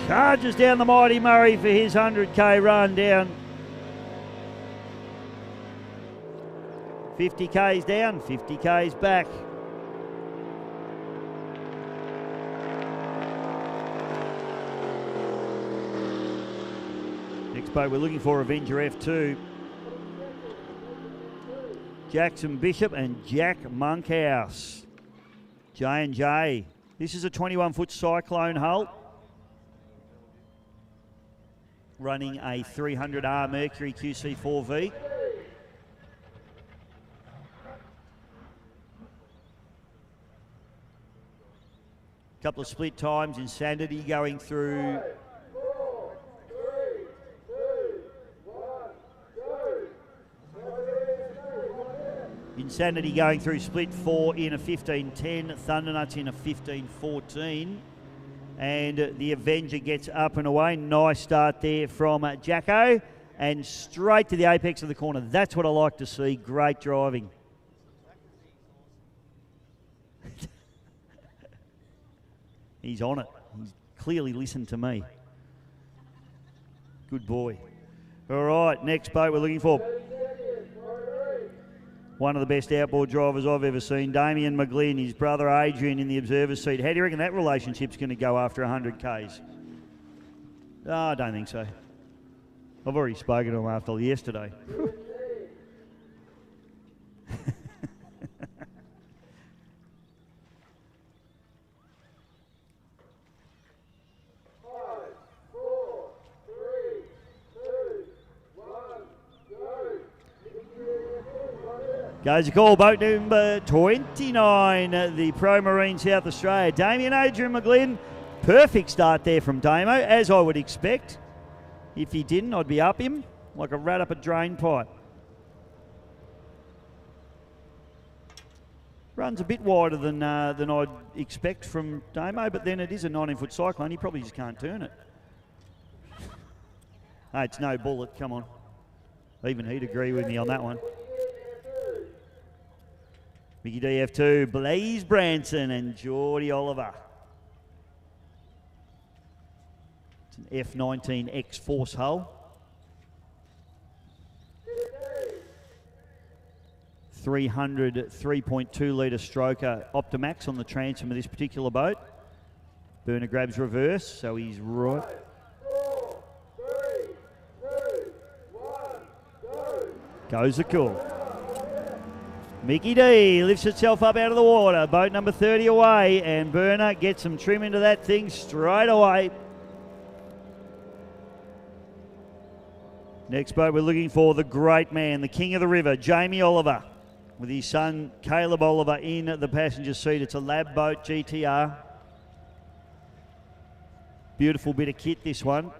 Speaker 4: charges down the Mighty Murray for his 100k run down. 50k's down, 50k's back. Next boat we're looking for, Avenger F2. Jackson Bishop and Jack Monkhouse. J&J. This is a 21-foot Cyclone hull. Running a 300R Mercury QC4V. Couple of split times, Insanity going through.
Speaker 6: 5, 4, 3, 2, 1, go.
Speaker 4: Insanity going through split 4 in a 15.10. Thundernuts in a 15.14. And the Avenger gets up and away. Nice start there from Jacko. And straight to the apex of the corner. That's what I like to see. Great driving. He's on it. He's clearly listened to me. Good boy. All right, next boat we're looking for. One of the best outboard drivers I've ever seen, Damien McGlynn, his brother Adrian in the observer's seat. How do you reckon that relationship's going to go after 100Ks? Oh, I don't think so. I've already spoken to him after yesterday. Goes a call, boat number 29, the Pro Marine South Australia. Damien Adrian McGlynn Perfect start there from Damo, as I would expect. If he didn't, I'd be up him like a rat up a drain pipe. Runs a bit wider than I'd expect from Damo, but then it is a 19-foot cyclone. He probably just can't turn it. Hey, it's no bullet, come on. Even he'd agree with me on that one. Mickey DF2, Blaze Branson and Geordie Oliver. It's an F19 X-Force hull. 3.2 litre stroker Optimax on the transom of this particular boat. Burner grabs reverse, so he's right.
Speaker 6: 4, 3, 2, 1, go.
Speaker 4: Goes the call. Mickey D lifts itself up out of the water. Boat number 30 away, and Burner gets some trim into that thing straight away. Next boat we're looking for, the great man, the king of the river, Jamie Oliver, with his son Caleb Oliver in the passenger seat. It's a lab boat GTR. Beautiful bit of kit, this one. A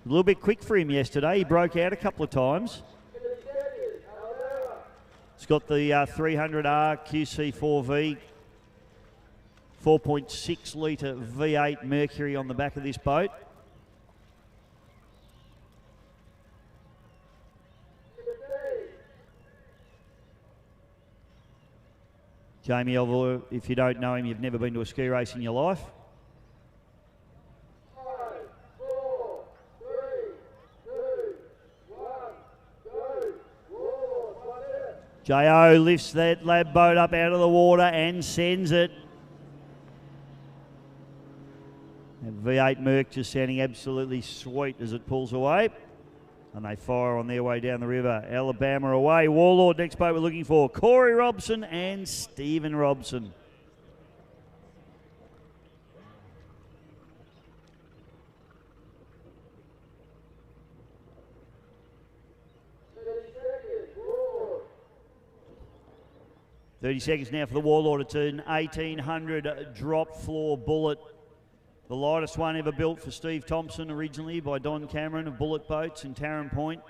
Speaker 4: little bit quick for him yesterday. He broke out a couple of times. It's got the 300R QC4V, 4.6 litre V8 Mercury on the back of this boat. Jamie Oliver, if you don't know him, you've never been to a ski race in your life.
Speaker 6: 5, 4, 3, 2, 1, go. Whoa, one there.
Speaker 4: J.O. lifts that lab boat up out of the water and sends it. And V8 Merc just sounding absolutely sweet as it pulls away. And they fire on their way down the river. Alabama away. Warlord, next boat we're looking for. Corey Robson and Stephen Robson.
Speaker 6: Whoa.
Speaker 4: 30 seconds now for the Warlord. It's an 1800 drop floor bullet. The lightest one ever built for Steve Thompson originally by Don Cameron of Bullet Boats in Tarrant Point.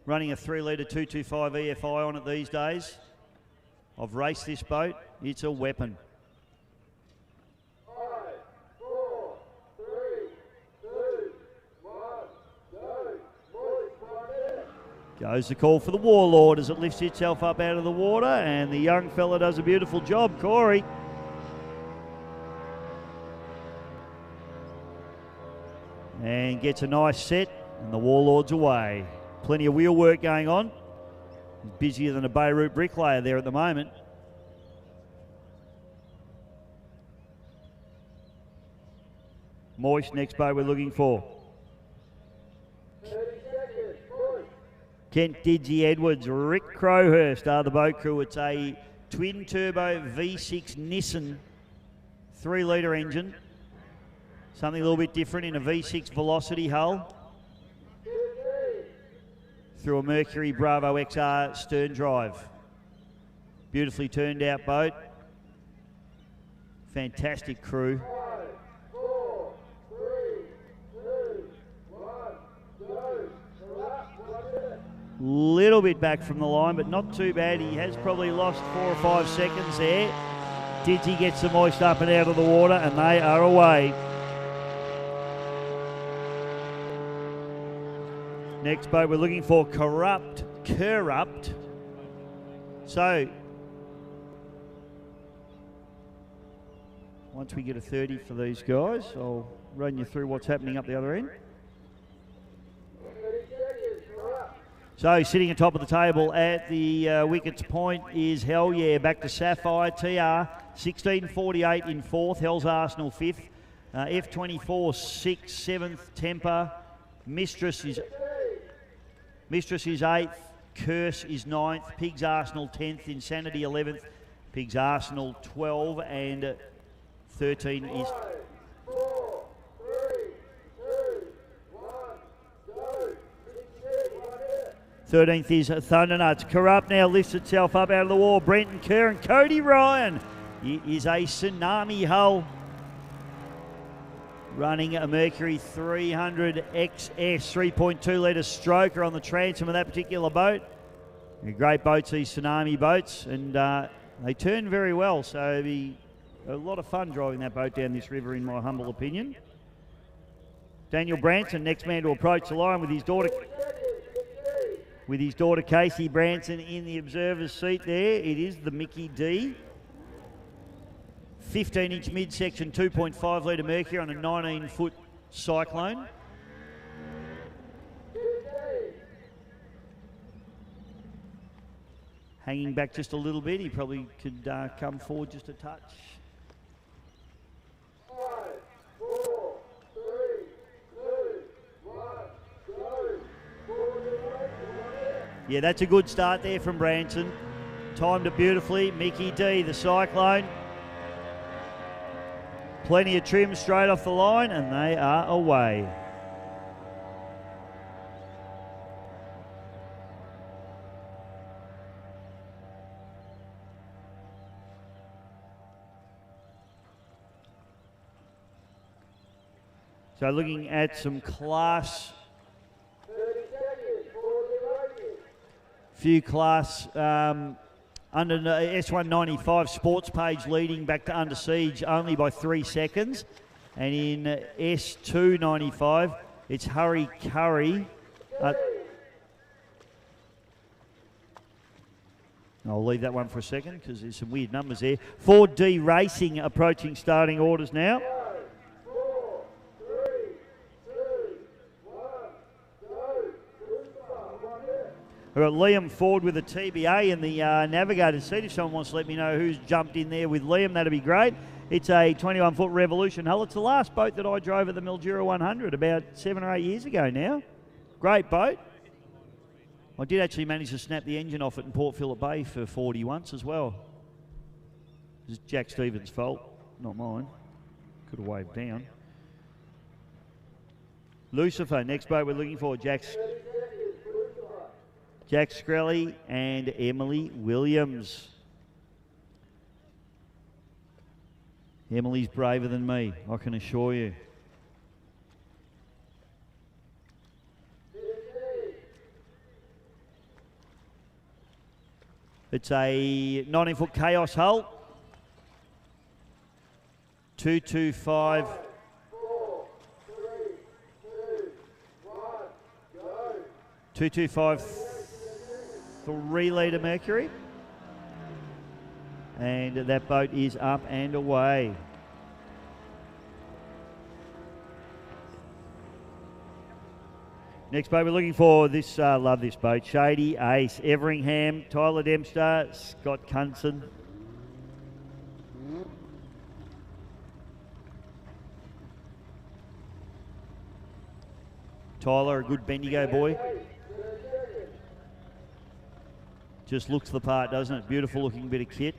Speaker 4: Running a 3 litre 225 EFI on it these days. I've raced this boat. It's a weapon.
Speaker 6: 5, 4, 3, 2, 1, go. Boys, one there.
Speaker 4: Goes the call for the Warlord as it lifts itself up out of the water, and the young fella does a beautiful job, Corey. And gets a nice set, and the Warlord's away. Plenty of wheel work going on. He's busier than a Beirut bricklayer there at the moment. Moist, next boat we're looking for.
Speaker 6: 30 seconds, boys.
Speaker 4: Kent Didgy Edwards, Rick Crowhurst are the boat crew. It's a twin turbo V6 Nissan 3 litre engine. Something a little bit different in a V6 Velocity hull.
Speaker 6: 15.
Speaker 4: Through a Mercury Bravo XR stern drive. Beautifully turned out boat. Fantastic crew.
Speaker 6: 5, 4, 3, 2, 1, go. One there.
Speaker 4: Little bit back from the line, but not too bad. He has probably lost 4 or 5 seconds there. Didgy gets the Moist up and out of the water, and they are away. Next boat we're looking for, Corrupt. So, once we get a 30 for these guys, I'll run you through what's happening up the other end.
Speaker 6: 30 seconds, corrupt.
Speaker 4: So, sitting atop of the table at the wickets point is Hell Yeah, back to Sapphire TR, 1648 in 4th, Hell's Arsenal 5th, F24 6th, 7th, Temper, Mistress is 8th, Curse is 9th, Pigs Arsenal 10th, Insanity 11th, Pigs Arsenal 12, and 13 is
Speaker 6: 5, 4, 3, 2, 1, go. 16, one there.
Speaker 4: 13th is Thundernuts. Corrupt now lifts itself up out of the wall. Brenton Kerr and Cody Ryan It is a tsunami hull running a Mercury 300 XS 3.2 litre stroker on the transom of that particular boat. They're great boats, these tsunami boats, and they turn very well, so it'll be a lot of fun driving that boat down this river, in my humble opinion. Daniel Branson, next man to approach the line with his daughter Casey Branson in the observer's seat there. It is the Mickey D. 15-inch midsection, 2.5 litre Mercury on a 19-foot Cyclone. Hanging back just a little bit, he probably could come forward just a touch.
Speaker 6: 5, 4, 3, 2, 1, go.
Speaker 4: Yeah, that's a good start there from Branson. Timed it beautifully. Mickey D, the Cyclone. Plenty of trim straight off the line, and they are away. So looking at some class,
Speaker 6: 30 seconds, pause the racing.
Speaker 4: few class under S195 sports page leading back to Under Siege only by 3 seconds. And in S295, it's Hurry Curry. I'll leave that one for a second because there's some weird numbers there. 4D Racing approaching starting orders now.
Speaker 6: 4, 3, 2, 1, go.
Speaker 4: We've got Liam Ford with a TBA in the navigator seat. If someone wants to let me know who's jumped in there with Liam, that'd be great. It's a 21-foot Revolution hull. It's the last boat that I drove at the Mildura 100 about 7 or 8 years ago now. Great boat. I did actually manage to snap the engine off it in Port Phillip Bay for 40 once as well. It's Jack Stevens' fault, not mine. Could have waved down. Lucifer, next boat we're looking for, Jack Skrelly and Emily Williams. Emily's braver than me, I can assure you. It's a 19-foot Chaos hull. 225.
Speaker 6: 4, 3, 2, 1, go.
Speaker 4: 225 3-litre Mercury. And that boat is up and away. Next boat we're looking for, this, love this boat, Shady Ace, Everingham, Tyler Dempster, Scott Cunson. Tyler, a good Bendigo boy. Just looks the part, doesn't it? Beautiful looking bit of kit.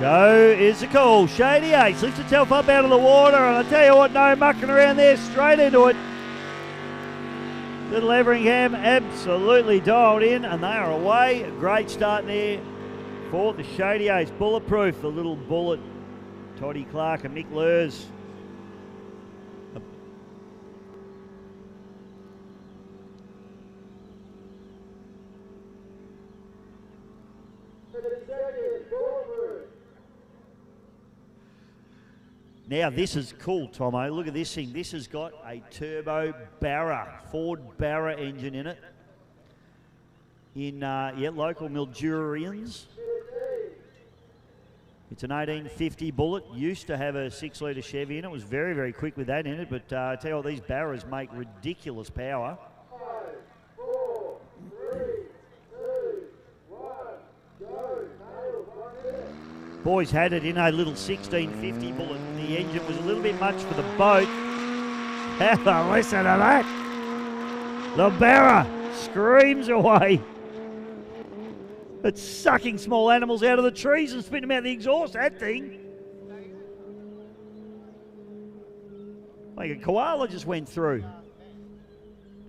Speaker 4: Go is the call. Shady Ace lifts itself up out of the water, and I tell you what, no mucking around there, straight into it. Little Everingham absolutely dialed in, and they are away. Great start there for the Shady Ace. Bulletproof, the little bullet. Toddy Clark and Mick Lurs. Now this is cool, Tomo. Look at this thing. This has got a turbo Barra, Ford Barra engine in it. In local Mildurians. It's an 1850 Bullet. Used to have a 6-litre Chevy in it. It was very, very quick with that in it. But I tell you what, these Barras make ridiculous power.
Speaker 6: 5, 4, 3, 2, 1, go.
Speaker 4: Boys had it in a little 1650 Bullet. The engine was a little bit much for the boat. Have a listen to that. The barra screams away. It's sucking small animals out of the trees and spitting them out the exhaust, that thing. Like a koala just went through.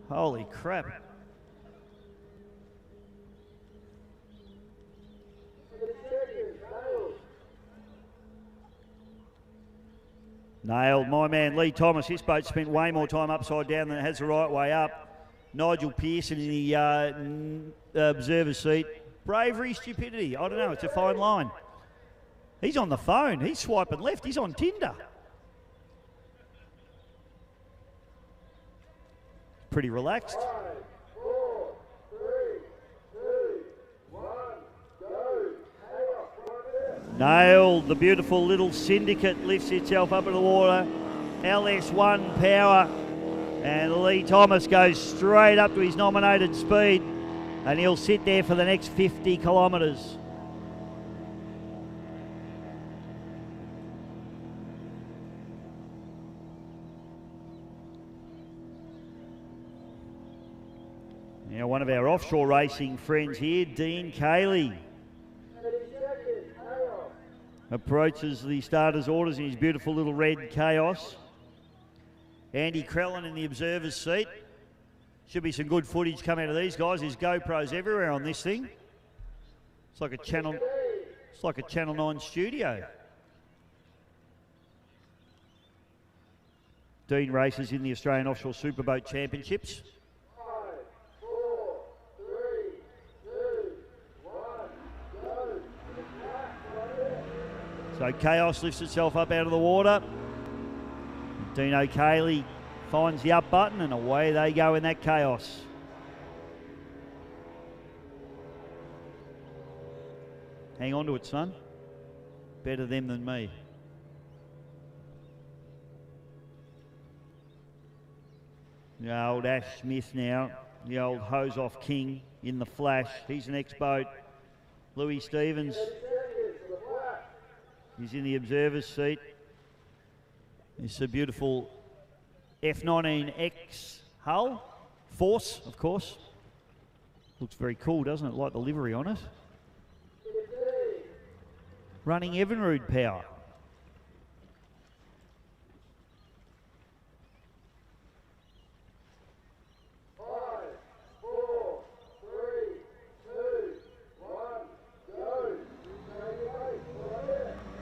Speaker 4: Holy crap. Nailed. My man Lee Thomas, his boat spent way more time upside down than it has the right way up. Nigel Pearson in the observer's seat. Bravery, stupidity, I don't know, it's a fine line. He's on the phone, he's swiping left, he's on Tinder. Pretty relaxed.
Speaker 6: 5, 4, 3, 2, 1, go.
Speaker 4: Nailed. The beautiful little Syndicate lifts itself up in the water. LS1 power. And Lee Thomas goes straight up to his nominated speed. And he'll sit there for the next 50 kilometres. Now one of our offshore racing friends here, Dean Cayley, approaches the starter's orders in his beautiful little red Chaos. Andy Crellin in the observer's seat. Should be some good footage come out of these guys. There's GoPros everywhere on this thing. It's like a Channel 9 studio. Dean races in the Australian Offshore Superboat Championships.
Speaker 6: 5, 4, 3, 2, 1, go.
Speaker 4: So Chaos lifts itself up out of the water. Dino Cayley finds the up button and away they go in that Chaos. Hang on to it, son. Better them than me. The old Ash Smith now, the old hose-off king in the Flash. He's the next boat. Louis Stevens. He's in the observer's seat. It's a beautiful F19X hull. Force, of course. Looks very cool, doesn't it? Like the livery on it. Running Evinrude power.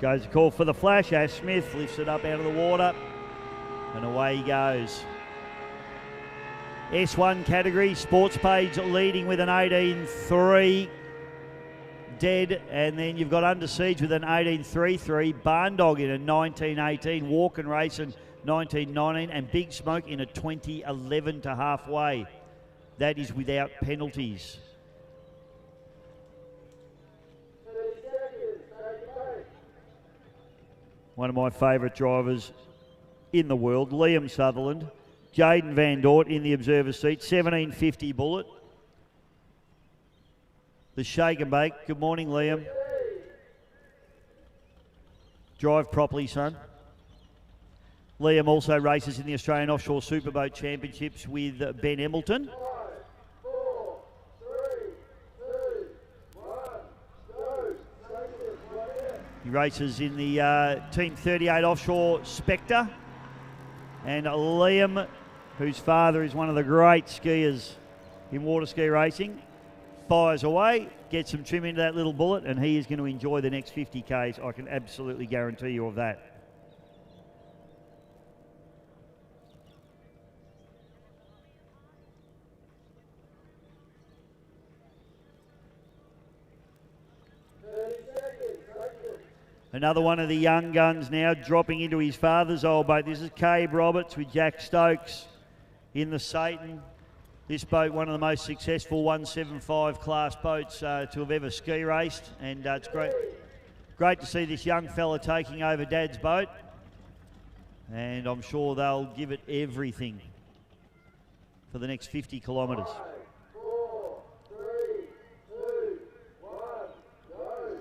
Speaker 4: Goes a call for the Flash. Ash Smith lifts it up out of the water and away he goes. S1 category, Sports Page leading with an 18.3 dead, and then you've got Under Siege with an 18.33, Barn Dog in a 19.18, Walk and Race in 19.19, and Big Smoke in a 20.11 to halfway. That is without penalties. One of my favourite drivers in the world, Liam Sutherland. Jaden Van Dort in the observer's seat, 1750 bullet. The Shake and Bake. Good morning, Liam. Drive properly, son. Liam also races in the Australian Offshore Superboat Championships with Ben Embleton.
Speaker 6: 5, 4, 3, 2, 1, go.
Speaker 4: He races in the Team 38 Offshore Spectre. And Liam, whose father is one of the great skiers in water ski racing, fires away, gets some trim into that little bullet, and he is going to enjoy the next 50 Ks. I can absolutely guarantee you of that. Another one of the young guns now dropping into his father's old boat. This is Cabe Roberts with Jack Stokes in the Satan. This boat, one of the most successful 175 class boats to have ever ski raced, and it's great to see this young fella taking over Dad's boat, and I'm sure they'll give it everything for the next 50 kilometres.
Speaker 6: 5, 4, 3, 2, 1, go.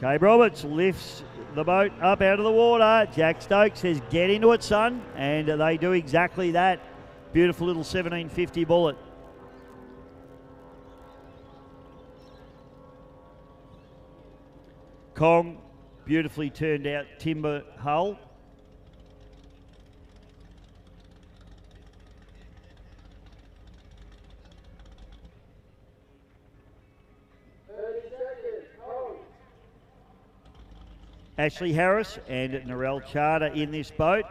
Speaker 4: Cabe Roberts lifts the boat up out of the water. Jack Stokes says, get into it, son. And they do exactly that. Beautiful little 1750 bullet. Kong, beautifully turned out timber hull. Ashley Harris and Narelle Charter in this boat.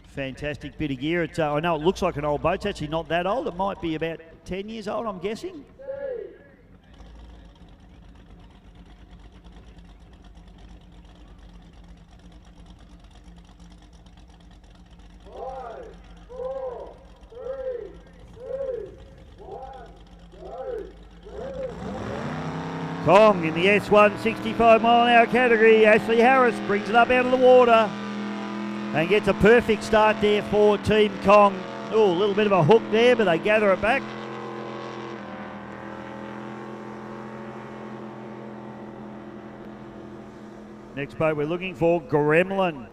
Speaker 4: Fantastic bit of gear. It's, I know it looks like an old boat. It's actually not that old. It might be about 10 years old, I'm guessing. Kong in the S1 65-mile-an-hour category. Ashley Harris brings it up out of the water and gets a perfect start there for Team Kong. Oh, a little bit of a hook there, but they gather it back. Next boat we're looking for, Gremlin.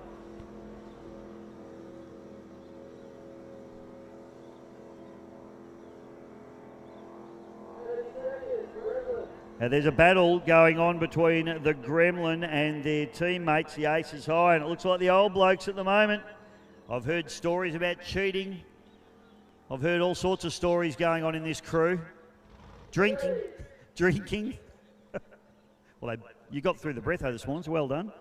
Speaker 4: There's a battle going on between the Gremlin and their teammates, the Aces High, and it looks like the old blokes at the moment. I've heard stories about cheating. I've heard all sorts of stories going on in this crew. Drinking. Well, you got through the breatho this morning, so well done.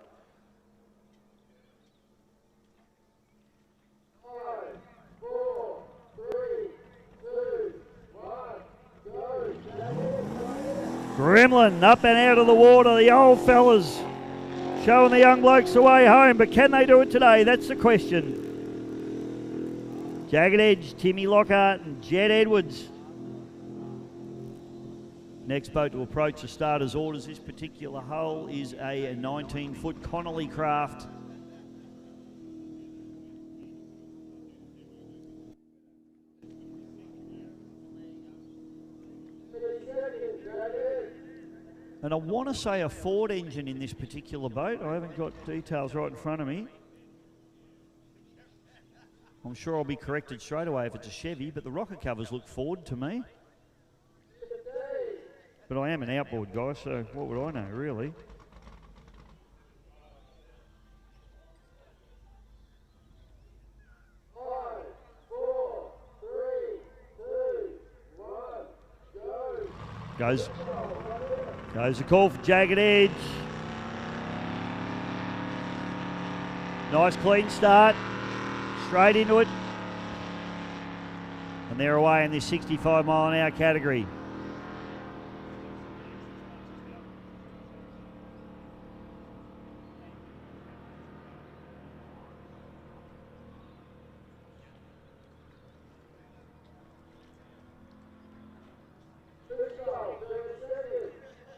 Speaker 4: Gremlin up and out of the water, the old fellas showing the young blokes the way home, but can they do it today? That's the question. Jagged Edge, Timmy Lockhart and Jed Edwards. Next boat to approach the starters' orders. This particular hull is a 19-foot Connolly craft. And I want to say a Ford engine in this particular boat. I haven't got details right in front of me. I'm sure I'll be corrected straight away if it's a Chevy, but the rocker covers look Ford to me. But I am an outboard guy, so what would I know, really? Goes the call for Jagged Edge. Nice clean start. Straight into it. And they're away in this 65-mile-an-hour category.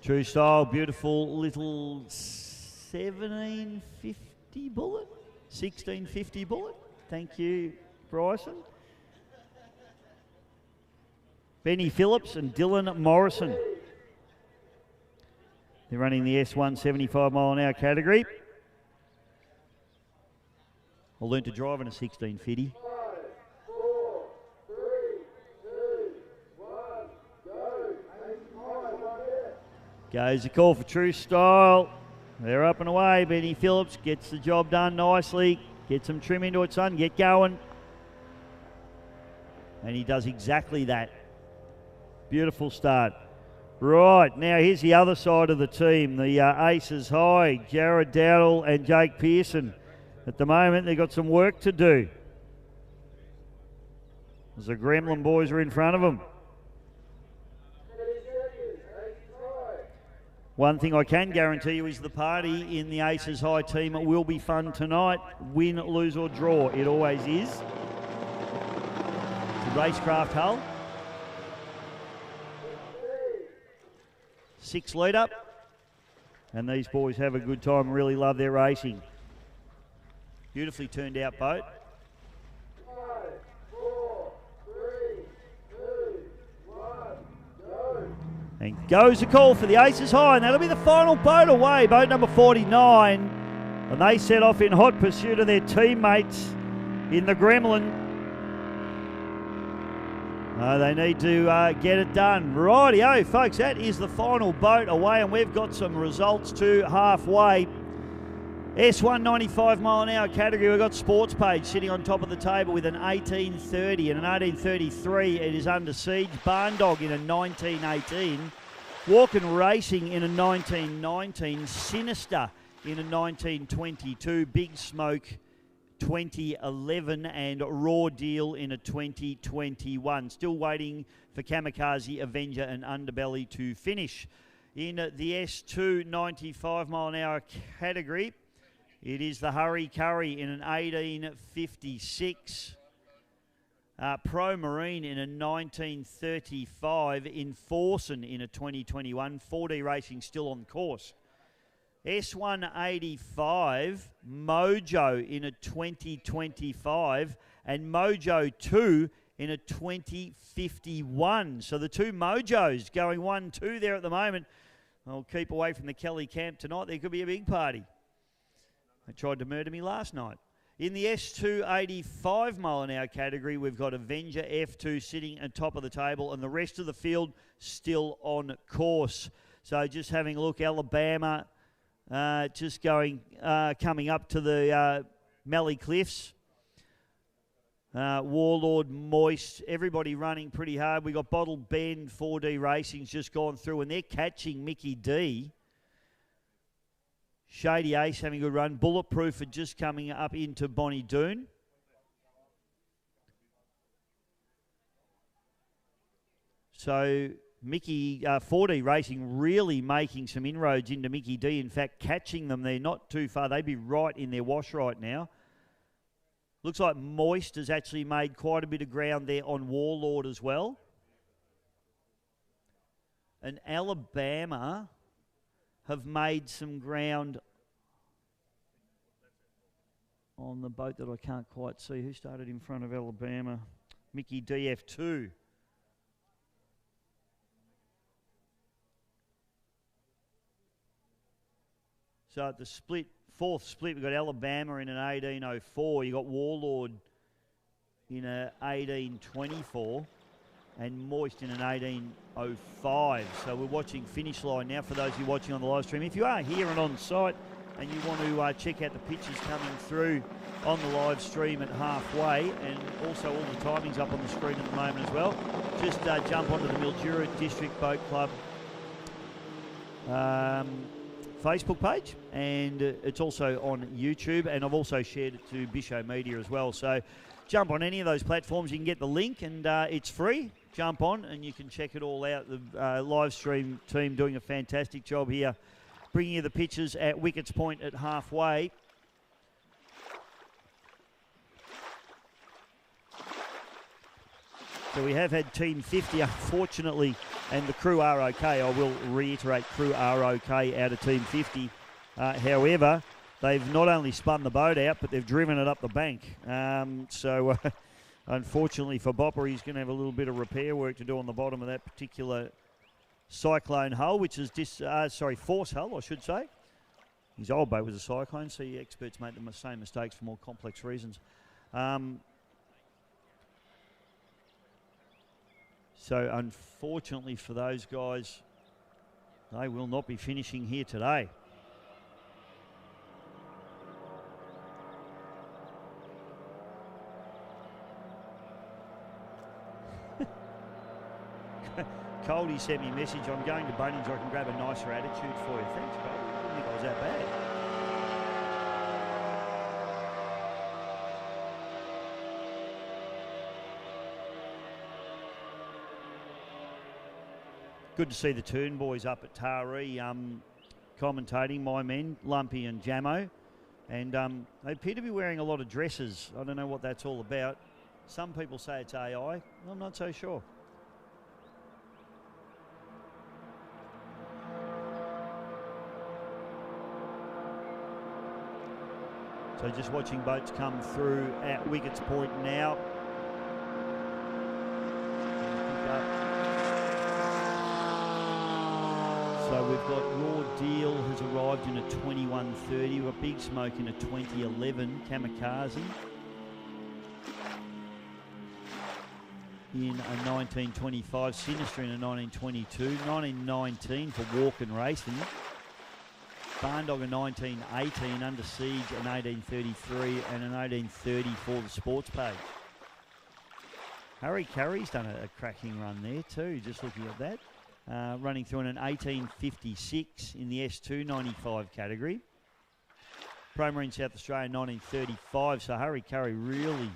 Speaker 4: True Style, beautiful little 1750 bullet, 1650 bullet. Thank you, Bryson. Benny Phillips and Dylan Morrison. They're running the S1 75-mile-an-hour category. I learned to drive in a 1650. Goes the call for True Style. They're up and away. Benny Phillips gets the job done nicely. Get some trim into it, son. Get going. And he does exactly that. Beautiful start. Right, now here's the other side of the team. The Aces High, Jared Dowdle and Jake Pearson. At the moment, they've got some work to do. As the Gremlin boys are in front of them. One thing I can guarantee you is the party in the Aces High team will be fun tonight. Win, lose or draw. It always is. It's a racecraft hull. 6 litre. And these boys have a good time, really love their racing. Beautifully turned out boat.
Speaker 6: 5, 4, 3, 2, 1, go.
Speaker 4: And goes the call for the Aces High, and that'll be the final boat away, boat number 49. And they set off in hot pursuit of their teammates in the Gremlin. They need to get it done. Rightio, folks, that is the final boat away, and we've got some results to halfway. S1 95 mile an hour category, we've got Sports Page sitting on top of the table with an 18:30 and an 18:33. It is under siege. Barn Dog in a 19:18. Walkin' Racing in a 19:19. Sinister in a 19:22. Big Smoke 20:11 and Raw Deal in a 20:21. Still waiting for Kamikaze, Avenger and Underbelly to finish. In the S2 95 mile an hour category, it is the Hurry Curry in an 18:56. Pro Marine in a 19:35. Enforcin in a 20:21. 4D Racing still on course. S185 Mojo in a 20:25 and Mojo 2 in a 20:51. So the two Mojos going 1-2 there at the moment. I'll keep away from the Kelly camp tonight. There could be a big party. They tried to murder me last night. In the S2 85 mile an hour category, we've got Avenger F2 sitting at top of the table and the rest of the field still on course. So just having a look, Alabama just going, coming up to the Mallee Cliffs. Warlord, Moist, everybody running pretty hard. We got Bottle Bend, 4D Racing's just gone through and they're catching Mickey D. Shady Ace having a good run. Bulletproof are just coming up into Bonnie Doon. So Mickey, 4D Racing really making some inroads into Mickey D. In fact, catching them. They're not too far. They'd be right in their wash right now. Looks like Moist has actually made quite a bit of ground there on Warlord as well. And Alabama have made some ground on the boat that I can't quite see. Who started in front of Alabama? Mickey DF2. So at the split, fourth split, we've got Alabama in an 18:04. You've got Warlord in an 18:24. And Moist in an 18:05. So we're watching finish line now for those of you watching on the live stream. If you are here and on site and you want to check out the pictures coming through on the live stream at halfway, and also all the timings up on the screen at the moment as well, just jump onto the Mildura District Boat Club Facebook page, and it's also on YouTube, and I've also shared it to Bisho Media as well. So jump on any of those platforms. You can get the link, and it's free. Jump on and you can check it all out. The live stream team doing a fantastic job here, bringing you the pictures at Wickets Point at halfway. So we have had Team 50, unfortunately, and the crew are okay. I will reiterate, crew are okay out of Team 50. However, they've not only spun the boat out, but they've driven it up the bank. Unfortunately for Bopper, he's going to have a little bit of repair work to do on the bottom of that particular cyclone hull, which is force hull, I should say. His old boat was a cyclone, so the experts make the same mistakes for more complex reasons. So unfortunately for those guys, they will not be finishing here today. Goldie sent me a message. I'm going to Bunnings. I can grab a nicer attitude for you. Thanks, Goldie. I didn't think I was that bad. Good to see the Turn boys up at Taree commentating, my men, Lumpy and Jamo. And they appear to be wearing a lot of dresses. I don't know what that's all about. Some people say it's AI. I'm not so sure. So just watching boats come through at Wickets Point now. So we've got Raw Deal has arrived in a 21.30. We've got Big Smoke in a 20.11. Kamikaze in a 19.25. Sinister in a 19.22. 19.19 for Walk and Racing. Barndog a 19.18. Under Siege an 18.33 and an 18.30 for the sports page. Harry Curry's done a cracking run there too, just looking at that. Running through in an 18.56 in the S2 95 category. Promo in South Australia 19.35, so Harry Curry really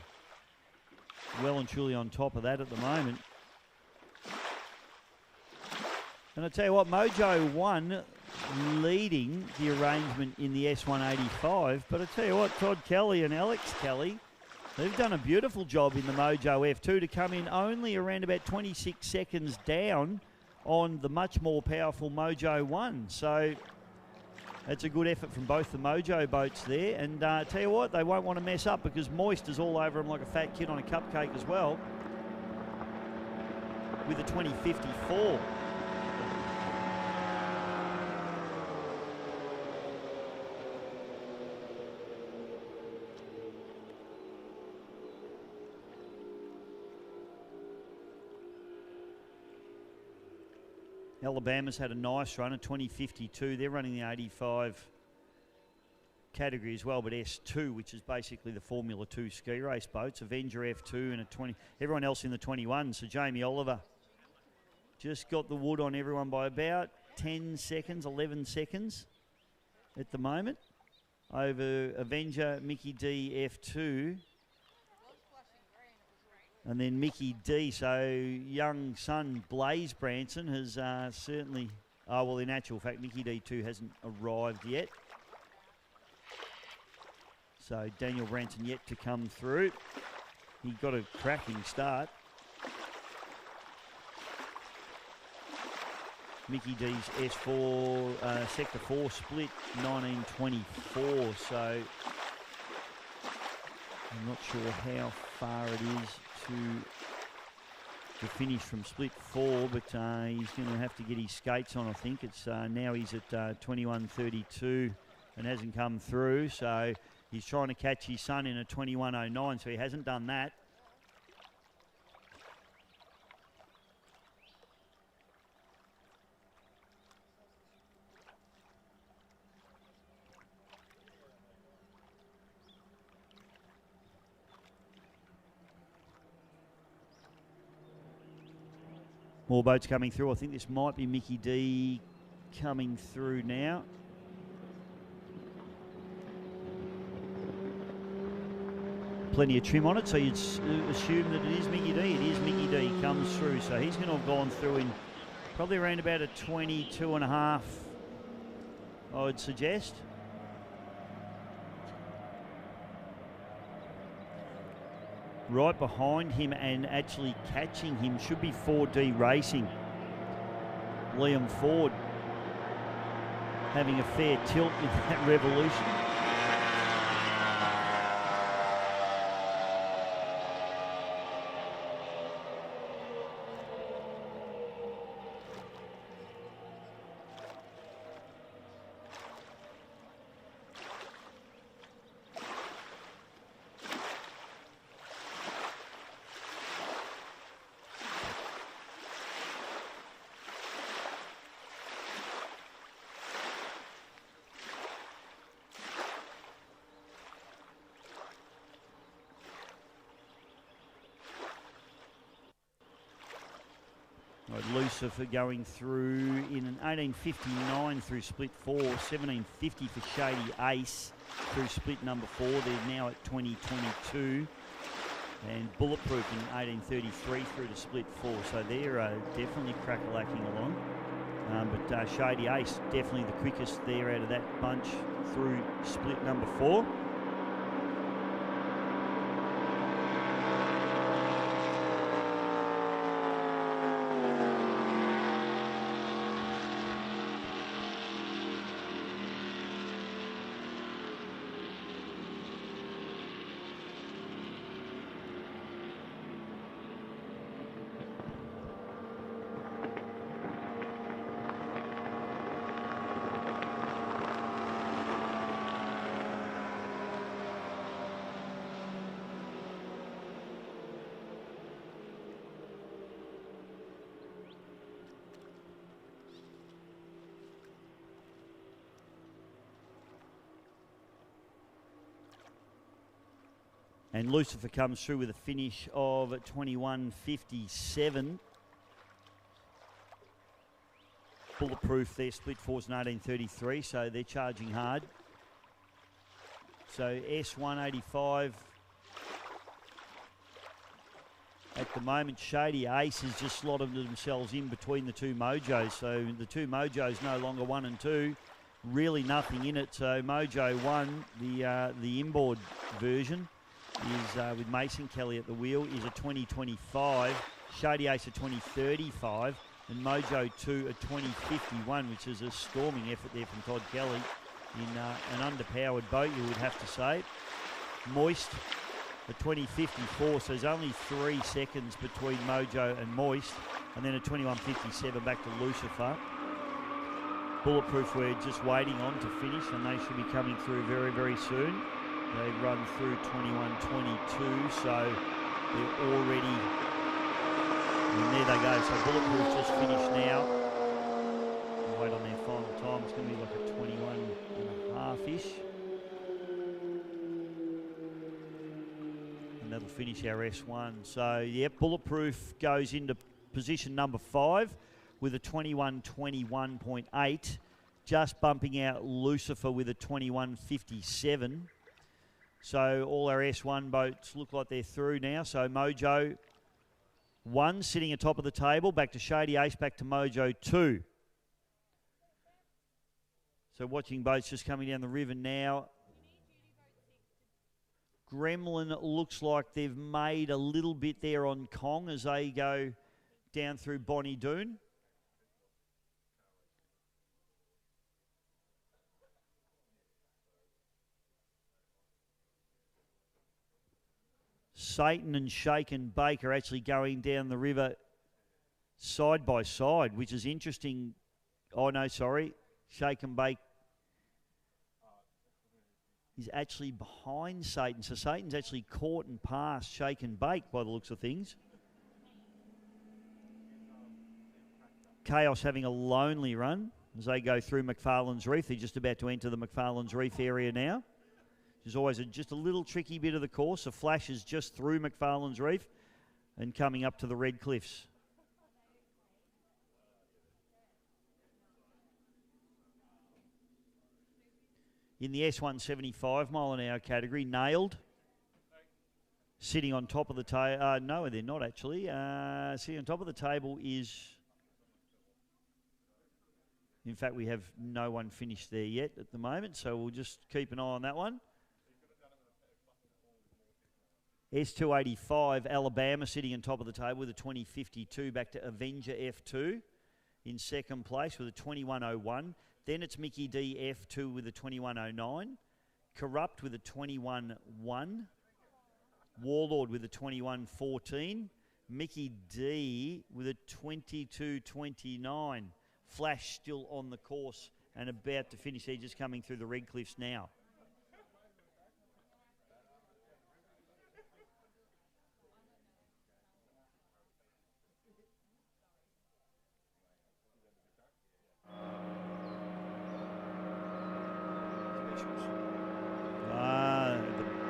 Speaker 4: well and truly on top of that at the moment. And I tell you what, Mojo 1 leading the arrangement in the S185, but I tell you what, Todd Kelly and Alex Kelly, they've done a beautiful job in the Mojo F2 to come in only around about 26 seconds down on the much more powerful Mojo 1. So that's a good effort from both the Mojo boats there. And tell you what, they won't want to mess up because Moist is all over them like a fat kid on a cupcake as well with a 20.54. Alabama's had a nice run, a 20.52. They're running the 85 category as well, but S2, which is basically the Formula 2 ski race boats. Avenger F2 and a 20. Everyone else in the 21. So Jamie Oliver just got the wood on everyone by about 10 seconds, 11 seconds at the moment. Over Avenger, Mickey D F2. And then Mickey D, so young son Blaze Branson has certainly, well in actual fact Mickey D2 hasn't arrived yet. So Daniel Branson yet to come through. He got a cracking start. Mickey D's S4, Sector 4 split 19.24, so I'm not sure how far it is to finish from split 4, but he's going to have to get his skates on, I think. It's now he's at 21.32 and hasn't come through, so he's trying to catch his son in a 21.09, so he hasn't done that. More boats coming through. I think this might be Mickey D coming through now. Plenty of trim on it, so you'd assume that it is Mickey D. It is Mickey D comes through, so he's going to have gone through in probably around about a 22.5, I would suggest. Right behind him and actually catching him should be 4D Racing. Liam Ford having a fair tilt in that revolution. Lucifer going through in an 18.59 through split 4, 17.50 for Shady Ace through split number 4. They're now at 20.22. And Bulletproof in 18.33 through to split 4. So they're definitely crack-a-lacking along. But Shady Ace, definitely the quickest there out of that bunch through split number 4. And Lucifer comes through with a finish of 21.57. Bulletproof, their split fours 19.33, so they're charging hard. So S185 at the moment. Shady Ace has just slotted themselves in between the two Mojos. So the two Mojos no longer 1 and 2. Really nothing in it. So Mojo 1, the inboard version, is with Mason Kelly at the wheel, is a 20.25. Shady Ace a 20.35. And Mojo 2 a 20.51, which is a storming effort there from Todd Kelly in an underpowered boat, you would have to say. Moist a 20.54, so there's only 3 seconds between Mojo and Moist, and then a 21.57 back to Lucifer. Bulletproof we're just waiting on to finish, and they should be coming through very, very soon. They run through 21.22, so they're already, and there they go. So Bulletproof just finished now. We'll wait on their final time. It's going to be like a 21.5-ish. And that'll finish our S1. So, yep, Bulletproof goes into position number 5 with a 21.21.8. Just bumping out Lucifer with a 21.57. So all our S1 boats look like they're through now. So Mojo 1 sitting atop of the table, back to Shady Ace, back to Mojo 2. So watching boats just coming down the river now. Gremlin looks like they've made a little bit there on Kong as they go down through Bonnie Doon. Satan and Shake and Bake are actually going down the river side by side, which is interesting. Oh, no, sorry. Shake and Bake is actually behind Satan. So Satan's actually caught and passed Shake and Bake by the looks of things. Chaos having a lonely run as they go through McFarlane's Reef. They're just about to enter the McFarlane's Reef area now. There's always just a little tricky bit of the course. The flash is just through McFarlane's Reef and coming up to the Red Cliffs. In the S175 mile an hour category, Nailed. Sitting on top of the table. No, they're not actually. Sitting on top of the table is... In fact, we have no one finished there yet at the moment, so we'll just keep an eye on that one. S285, Alabama sitting on top of the table with a 20.52, back to Avenger F2 in second place with a 21.01. Then it's Mickey D F2 with a 21.09. Corrupt with a 21.1. Warlord with a 21.14. Mickey D with a 22.29. Flash still on the course and about to finish. They're just coming through the Red Cliffs now.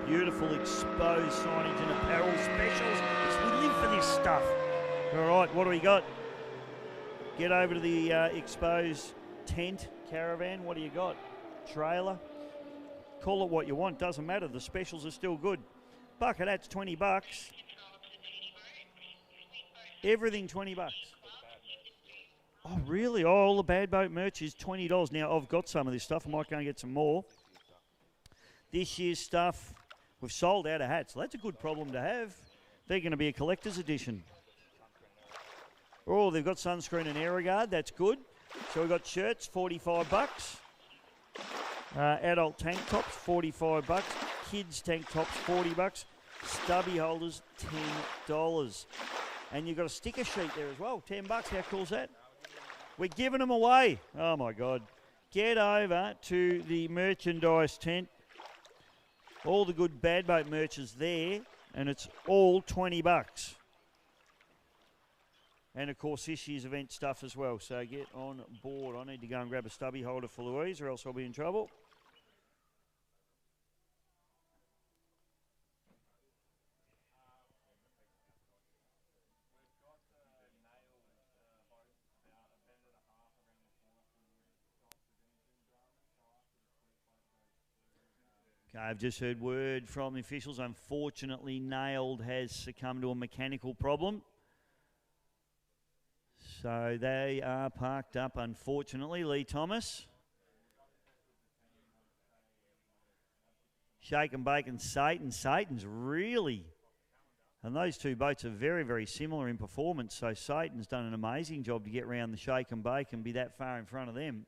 Speaker 4: The beautiful exposed signage and apparel specials. We live for this stuff. All right, what do we got? Get over to the exposed tent, caravan. What do you got? Trailer. Call it what you want. Doesn't matter. The specials are still good. Bucket hats, $20. Everything $20. Oh, really? Oh, all the Bad Boat merch is $20. Now, I've got some of this stuff. I might go and get some more. This year's stuff, we've sold out of hats. So that's a good problem to have. They're going to be a collector's edition. Oh, they've got sunscreen and AeroGuard. That's good. So we've got shirts, $45. Adult tank tops, $45. Kids tank tops, $40. Stubby holders, $10. And you've got a sticker sheet there as well, $10. How cool is that? We're giving them away. Oh, my God. Get over to the merchandise tent. All the good Bad Boat merch is there, and it's all $20. And, of course, this year's event stuff as well. So get on board. I need to go and grab a stubby holder for Louise or else I'll be in trouble. Okay, I've just heard word from the officials. Unfortunately, Nailed has succumbed to a mechanical problem. So they are parked up, unfortunately. Lee Thomas. Shake and Bake and Satan. Satan's really... And those two boats are very, very similar in performance. So Satan's done an amazing job to get around the Shake and Bake and be that far in front of them.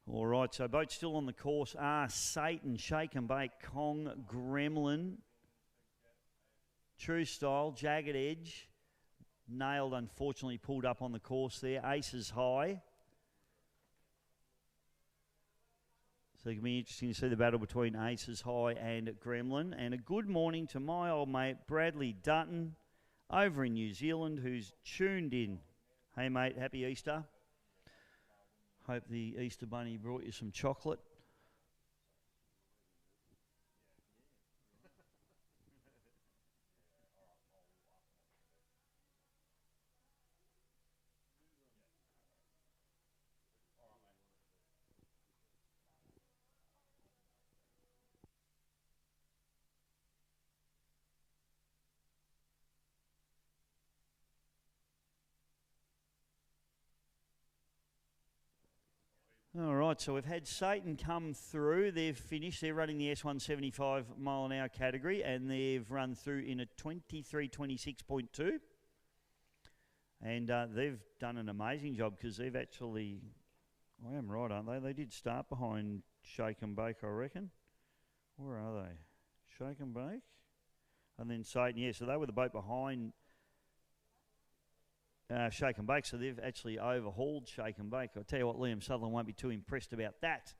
Speaker 4: All right, so boats still on the course are Satan, Shake and Bake, Kong, Gremlin, True Style, Jagged Edge, Nailed unfortunately pulled up on the course there, Aces High. So it can be interesting to see the battle between Aces High and Gremlin. And a good morning to my old mate Bradley Dutton over in New Zealand who's tuned in. Hey mate, happy Easter. Hope the Easter Bunny brought you some chocolate. All right, so we've had Satan come through. They've finished. They're running the S175 mile an hour category, and they've run through in a 23:26.2. And they've done an amazing job because they've actually, I am right, aren't they? They did start behind Shake and Bake, I reckon. Where are they? Shake and Bake? And then Satan, yeah, so they were the boat behind Shake and Bake, so they've actually overhauled Shake and Bake. I'll tell you what, Liam Sutherland won't be too impressed about that.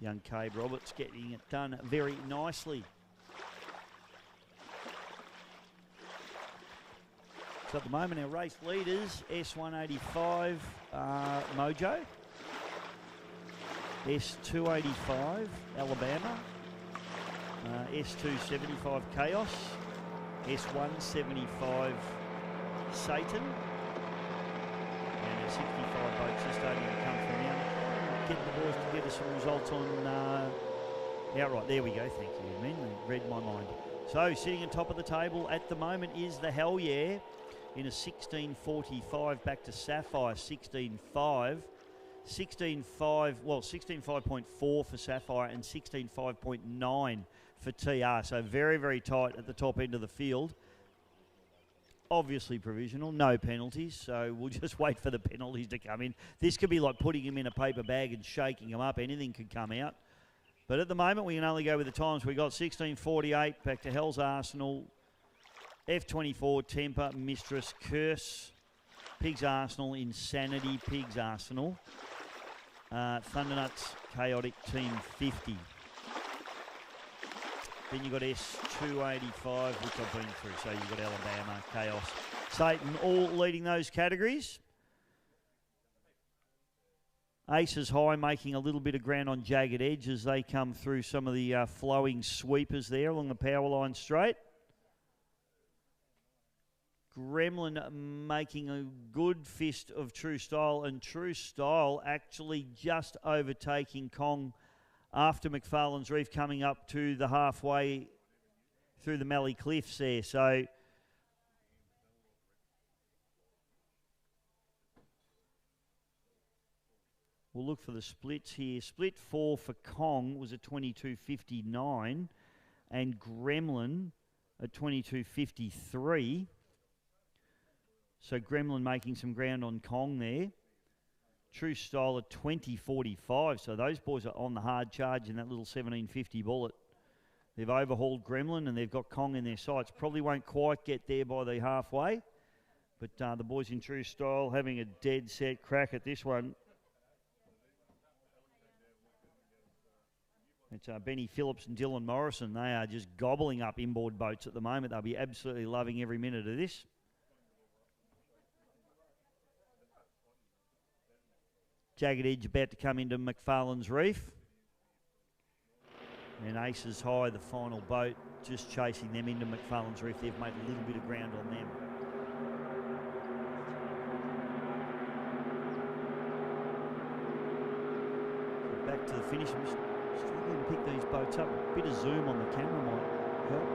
Speaker 4: Young Cabe Roberts getting it done very nicely. So at the moment, our race leaders, S185 Mojo, S285 Alabama, S275 Chaos, S175 Satan, and our 65 boats just starting to come through now. Get the boys to get us some results on outright. There we go, thank you, men. They read my mind. So sitting on top of the table at the moment is the Hell Yeah in a 16.45 back to Sapphire 16.5. 16.5, well, 16.5.4 for Sapphire and 16.5.9 for TR. So very, very tight at the top end of the field. Obviously provisional, no penalties, so we'll just wait for the penalties to come in. This could be like putting him in a paper bag and shaking him up. Anything could come out. But at the moment, we can only go with the times. We got 16:48 back to Hell's Arsenal, F24 Temper, Mistress, Curse, Pigs Arsenal, Insanity, Pigs Arsenal, Thundernuts, Chaotic, Team 50. Then you've got S285, which I've been through. So you've got Alabama, Chaos, Satan, all leading those categories. Aces High making a little bit of ground on Jagged Edge as they come through some of the flowing sweepers there along the power line straight. Gremlin making a good fist of True Style, and True Style actually just overtaking Kong after McFarlane's Reef coming up to the halfway through the Mallee Cliffs there. So we'll look for the splits here. Split 4 for Kong was a 22.59 and Gremlin at 22.53. So Gremlin making some ground on Kong there. True Style at 20.45. So those boys are on the hard charge in that little 17.50 bullet. They've overhauled Gremlin and they've got Kong in their sights. Probably won't quite get there by the halfway. But the boys in True Style having a dead set crack at this one. It's Benny Phillips and Dylan Morrison. They are just gobbling up inboard boats at the moment. They'll be absolutely loving every minute of this. Jagged Edge about to come into McFarlane's Reef. And Aces High, the final boat, just chasing them into McFarlane's Reef. They've made a little bit of ground on them. So back to the finish. I'm just struggling to pick these boats up. A bit of zoom on the camera might help.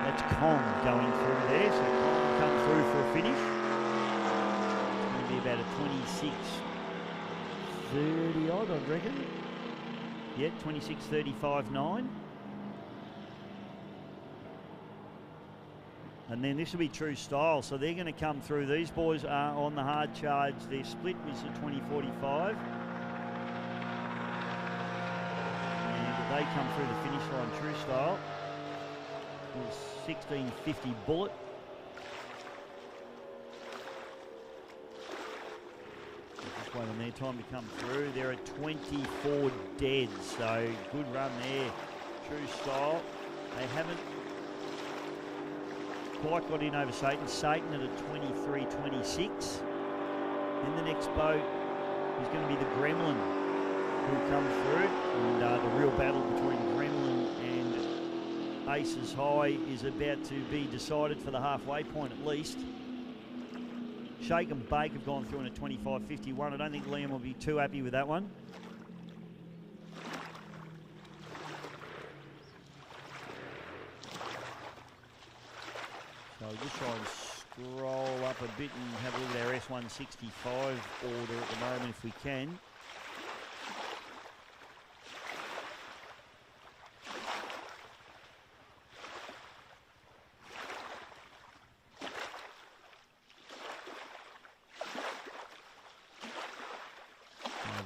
Speaker 4: That's Kong going through there. So Kong come through for a finish. It's going to be about a 26.30 odd, I reckon. Yeah, 26.35.9. And then this will be True Style. So they're going to come through. These boys are on the hard charge. Their split was a 20.45. And they come through the finish line, True Style. 16.50 bullet. Just wait on their time to come through. They're at 24 dead, so good run there. True Style. They haven't quite got in over Satan. Satan at a 23.26. Then the next boat is going to be the Gremlin who come through. And the real battle between Gremlin and Aces High is about to be decided for the halfway point at least. Shake and Bake have gone through in a 25.51. I don't think Liam will be too happy with that one. So we'll just try and scroll up a bit and have a look at our S165 order at the moment if we can.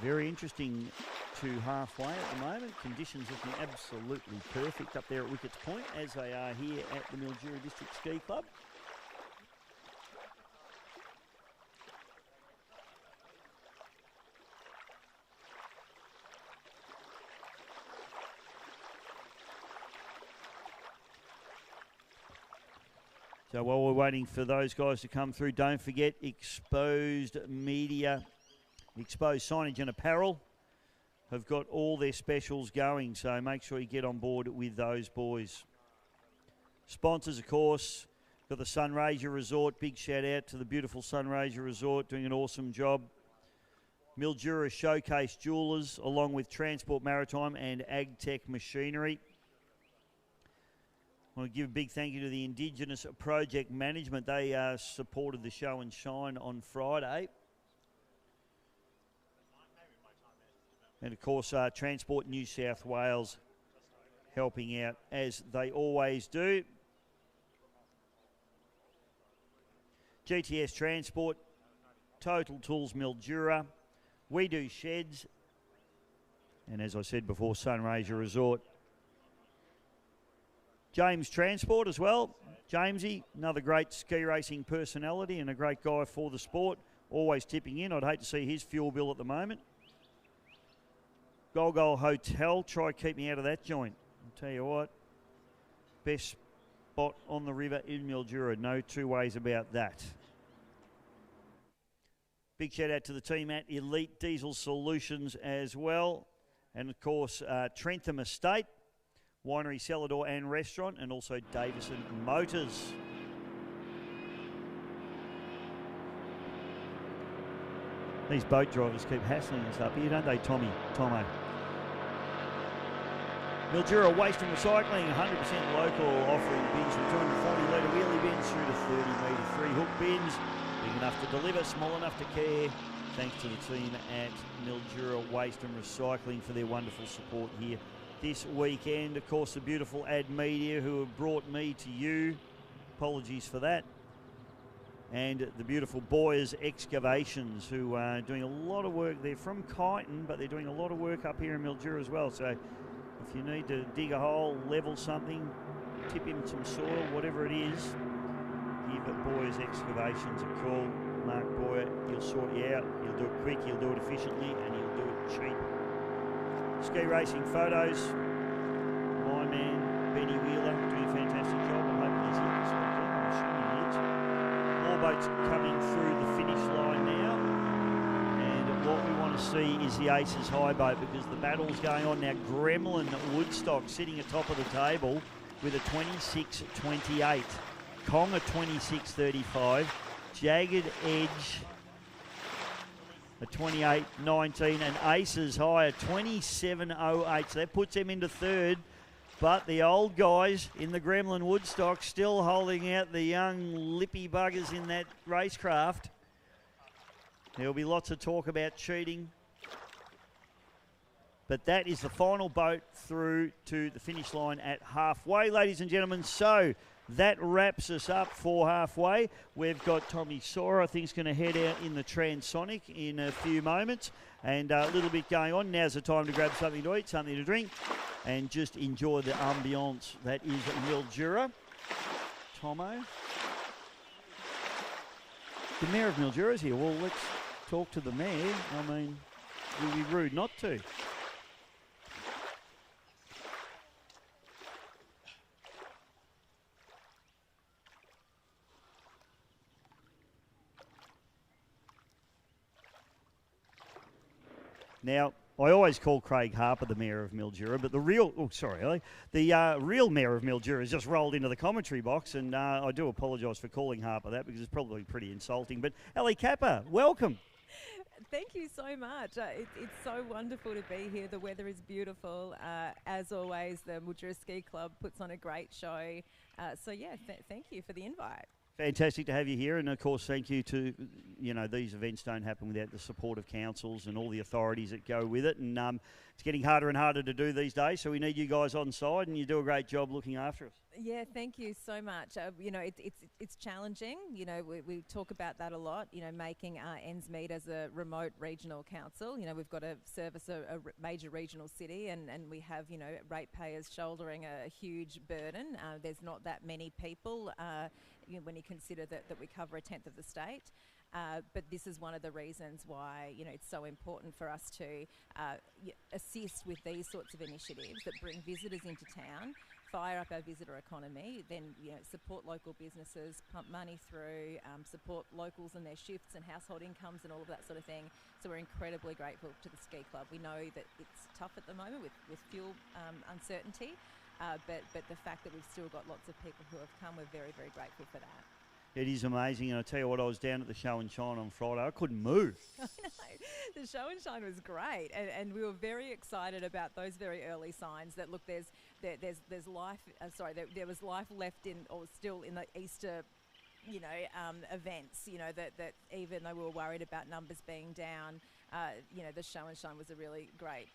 Speaker 4: Very interesting to halfway at the moment. Conditions looking absolutely perfect up there at Wickets Point, as they are here at the Mildura District Ski Club. So while we're waiting for those guys to come through, don't forget Exposed Media, Exposed Signage and Apparel have got all their specials going, so make sure you get on board with those boys. Sponsors, of course, got the Sunraysia Resort. Big shout out to the beautiful Sunraysia Resort, doing an awesome job. Mildura Showcase Jewelers, along with Transport Maritime and AgTech Machinery. I want to give a big thank you to the Indigenous Project Management. They supported the show and shine on Friday. And of course, Transport New South Wales helping out as they always do. GTS Transport Total Tools Mildura, We Do Sheds, and as I said before, Sunraysia Resort. James Transport as well. Jamesy, another great ski racing personality and a great guy for the sport, always tipping in. I'd hate to see his fuel bill at the moment. Golgol Hotel, try keep me out of that joint. I'll tell you what, best spot on the river in Mildura, no two ways about that. Big shout out to the team at Elite Diesel Solutions as well. And of course, Trentham Estate, Winery, Cellar Door and Restaurant, and also Davison Motors. These boat drivers keep hassling us up here, don't they, Tomo? Mildura Waste and Recycling, 100% local, offering bins from 240 litre wheelie bins through to 30 metre 3-hook bins. Big enough to deliver, small enough to care. Thanks to the team at Mildura Waste and Recycling for their wonderful support here this weekend. Of course, the beautiful Ad Media who have brought me to you. Apologies for that. And the beautiful Boyers Excavations who are doing a lot of work. They're from Kyneton, but they're doing a lot of work up here in Mildura as well. So if you need to dig a hole, level something, tip in some soil, whatever it is, give Boyers Excavations a call. Mark Boyer, he'll sort you out. He'll do it quick, he'll do it efficiently, and he'll do it cheap. Ski racing photos. My man, Benny Wheeler, doing a fantastic job. I'm hoping he's here this weekend. I'm assuming he is. More boats coming through the finish line now. And what we want to see is the Aces High boat because the battle's going on now. Gremlin Woodstock sitting atop of the table with a 26.28. Kong a 26.35. Jagged Edge a 28.19 and Aces High a 27.08. So that puts them into third. But the old guys in the Gremlin Woodstock still holding out the young lippy buggers in that racecraft. There'll be lots of talk about cheating. But that is the final boat through to the finish line at halfway, ladies and gentlemen. So that wraps us up for halfway. We've got Tommy Sora, I think, is going to head out in the Transonic in a few moments. And a little bit going on. Now's the time to grab something to eat, something to drink, and just enjoy the ambience that is Mildura. Tomo. The Mayor of Mildura is here. Well, let's talk to the Mayor. I mean, it would be rude not to. Now, I always call Craig Harper the Mayor of Mildura, but the real, real Mayor of Mildura has just rolled into the commentary box, and I do apologise for calling Harper that because it's probably pretty insulting. But Ali Kappa, welcome.
Speaker 7: Thank you so much. It's so wonderful to be here. The weather is beautiful. As always, the Mildura Ski Club puts on a great show. So yeah, thank you for the invite.
Speaker 4: Fantastic to have you here, and of course thank you to, these events don't happen without the support of councils and all the authorities that go with it, and it's getting harder and harder to do these days, so we need you guys on side, and you do a great job looking after us.
Speaker 7: Yeah, thank you so much. It's challenging. We talk about that a lot, making our ends meet as a remote regional council. We've got to service a major regional city, and we have, ratepayers shouldering a huge burden. There's not that many people when you consider that we cover a tenth of the state. But this is one of the reasons why, it's so important for us to assist with these sorts of initiatives that bring visitors into town, fire up our visitor economy, then, support local businesses, pump money through, support locals and their shifts and household incomes and all of that sort of thing. So we're incredibly grateful to the Ski Club. We know that it's tough at the moment with fuel uncertainty, but the fact that we've still got lots of people who have come, we're very, very grateful for that.
Speaker 4: It is amazing, and I tell you what, I was down at the Show and Shine on Friday. I couldn't move.
Speaker 7: I know. The Show and Shine was great, and we were very excited about those very early signs that look, there's life. There was life left in, or still in the Easter, events. That even though we were worried about numbers being down, the Show and Shine was a really great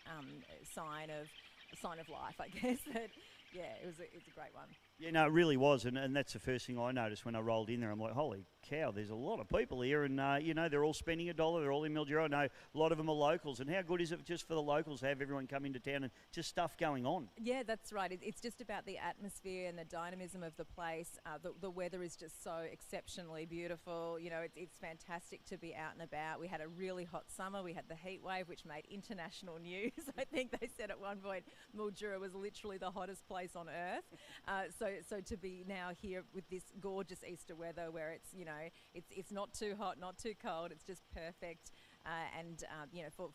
Speaker 7: sign of life, I guess. That yeah, it's a great one.
Speaker 4: Yeah, no, it really was, and that's the first thing I noticed when I rolled in there. I'm like, holy cow, there's a lot of people here, and, they're all spending $1. They're all in Mildura. I know a lot of them are locals, and how good is it just for the locals to have everyone come into town and just stuff going on?
Speaker 7: Yeah, that's right. It's just about the atmosphere and the dynamism of the place. The weather is just so exceptionally beautiful. You know, it's fantastic to be out and about. We had a really hot summer. We had the heat wave, which made international news. I think they said at one point Mildura was literally the hottest place on earth. So to be now here with this gorgeous Easter weather where it's not too hot, not too cold, it's just perfect.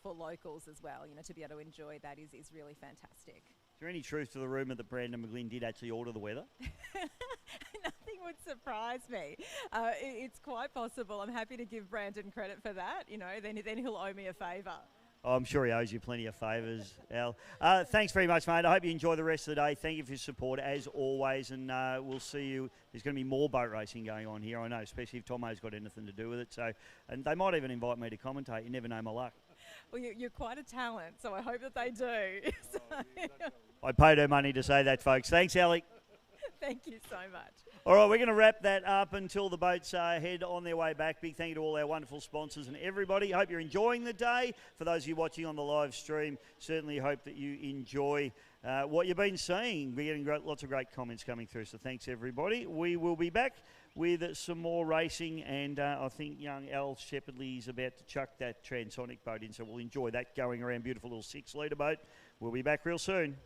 Speaker 7: For locals as well, to be able to enjoy that is really fantastic.
Speaker 4: Is there any truth to the rumour that Brandon McGlynn did actually order the weather?
Speaker 7: Nothing would surprise me. It's quite possible. I'm happy to give Brandon credit for that. Then he'll owe me a favour.
Speaker 4: Oh, I'm sure he owes you plenty of favours, Al. Thanks very much, mate. I hope you enjoy the rest of the day. Thank you for your support, as always, and we'll see you. There's going to be more boat racing going on here, I know, especially if Tomo's got anything to do with it. And they might even invite me to commentate. You never know my luck.
Speaker 7: Well, you're quite a talent, so I hope that they do.
Speaker 4: I paid her money to say that, folks. Thanks, Alec.
Speaker 7: Thank you so much.
Speaker 4: All right, we're going to wrap that up until the boats head on their way back. Big thank you to all our wonderful sponsors and everybody. Hope you're enjoying the day. For those of you watching on the live stream, certainly hope that you enjoy what you've been seeing. We're getting lots of great comments coming through, so thanks, everybody. We will be back with some more racing, and I think young Al Shepherdley is about to chuck that transonic boat in, so we'll enjoy that going around. Beautiful little 6-litre boat. We'll be back real soon.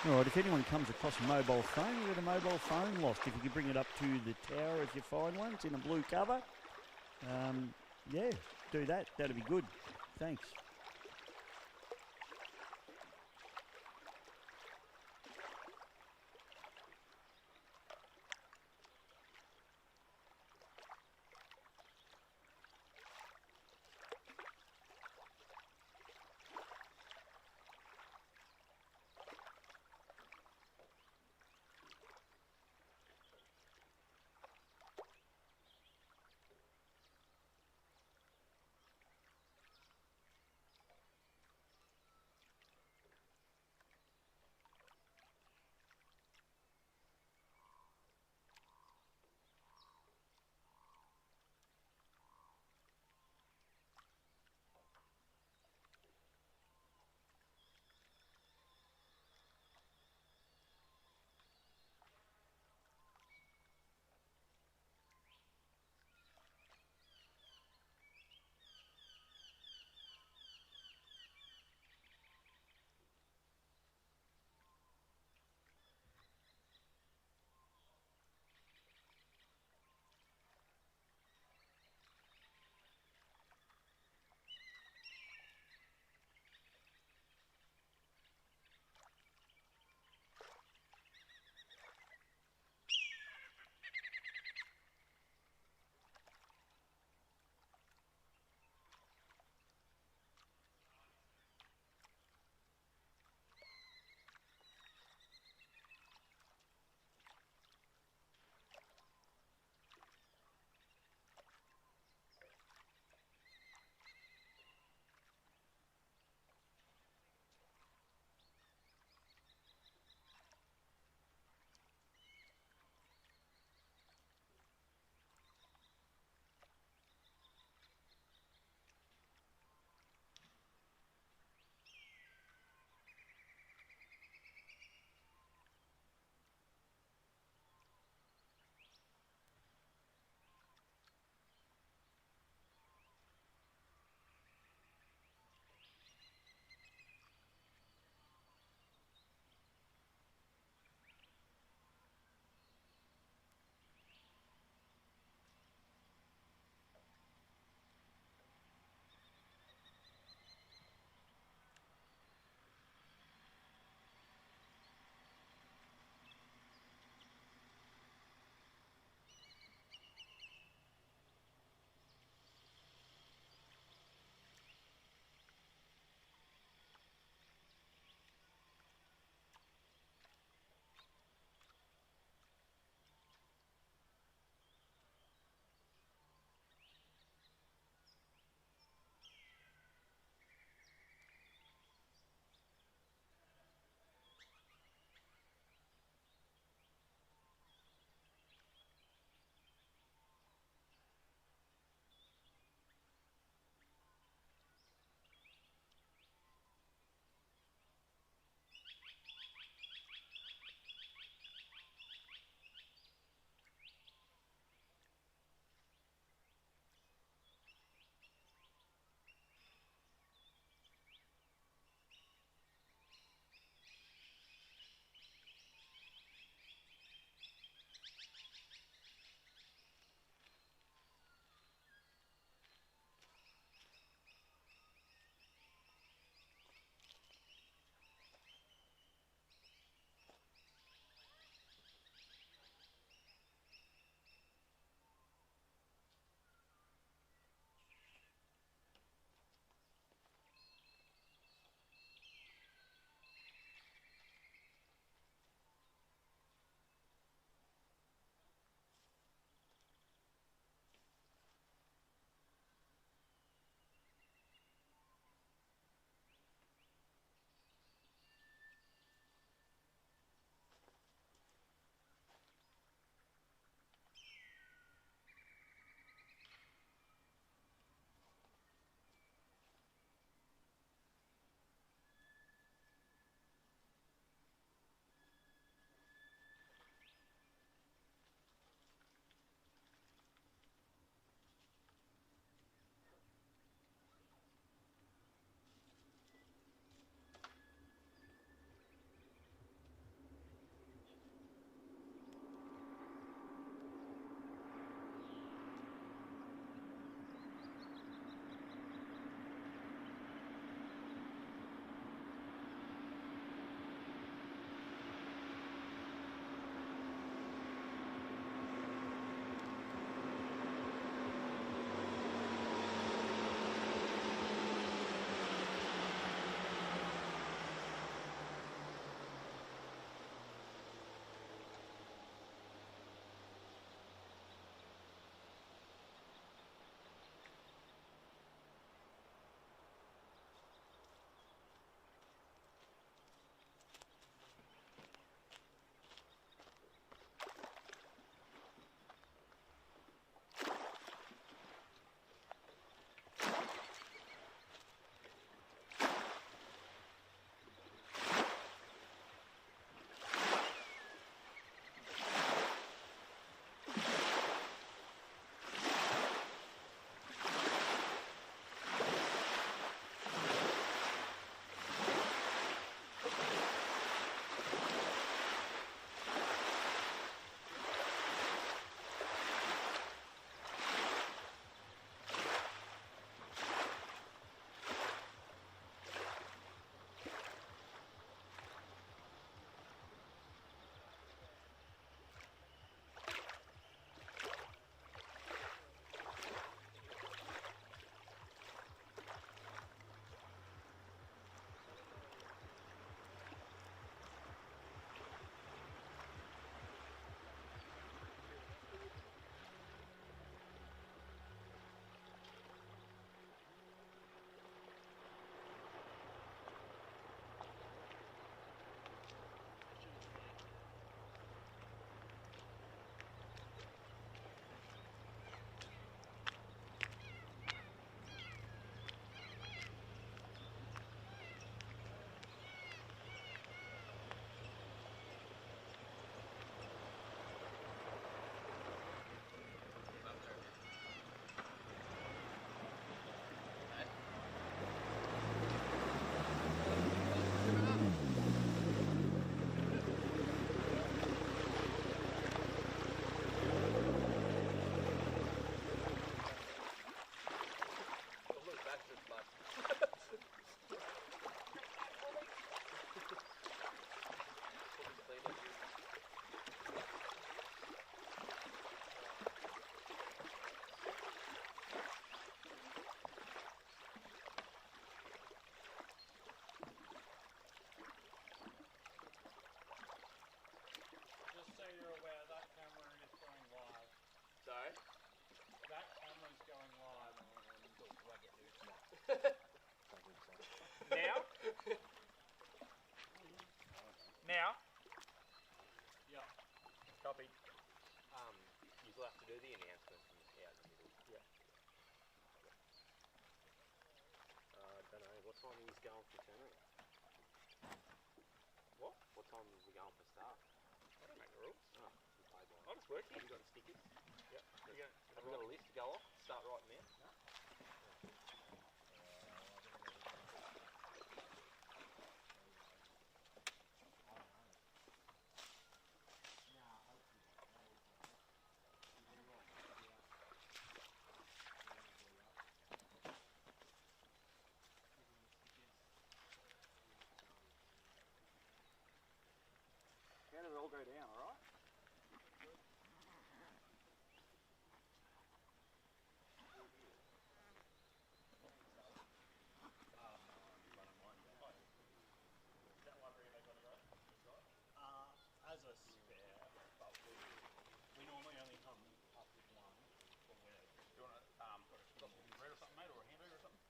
Speaker 4: All right, if anyone comes across a mobile phone, you got a mobile phone lost. If you could bring it up to the tower if you find one, it's in a blue cover. Yeah, do that. That'd be good. Thanks.
Speaker 8: do the announcement from out in the middle.
Speaker 9: Yeah. Don't know. What time are you going for turnaround?
Speaker 8: What?
Speaker 9: What time are we going for start?
Speaker 8: I don't make the rules.
Speaker 9: Oh, we play by.
Speaker 8: I'll just work
Speaker 9: Have
Speaker 8: here.
Speaker 9: you got the stickers?
Speaker 8: Yep.
Speaker 9: Have we got a list to go off? Start writing now? No.
Speaker 10: How did it all go down, all right?
Speaker 4: As a spare, but we normally only come up with one for where.
Speaker 3: Do you want a bread or something, mate, or a hamburger or something?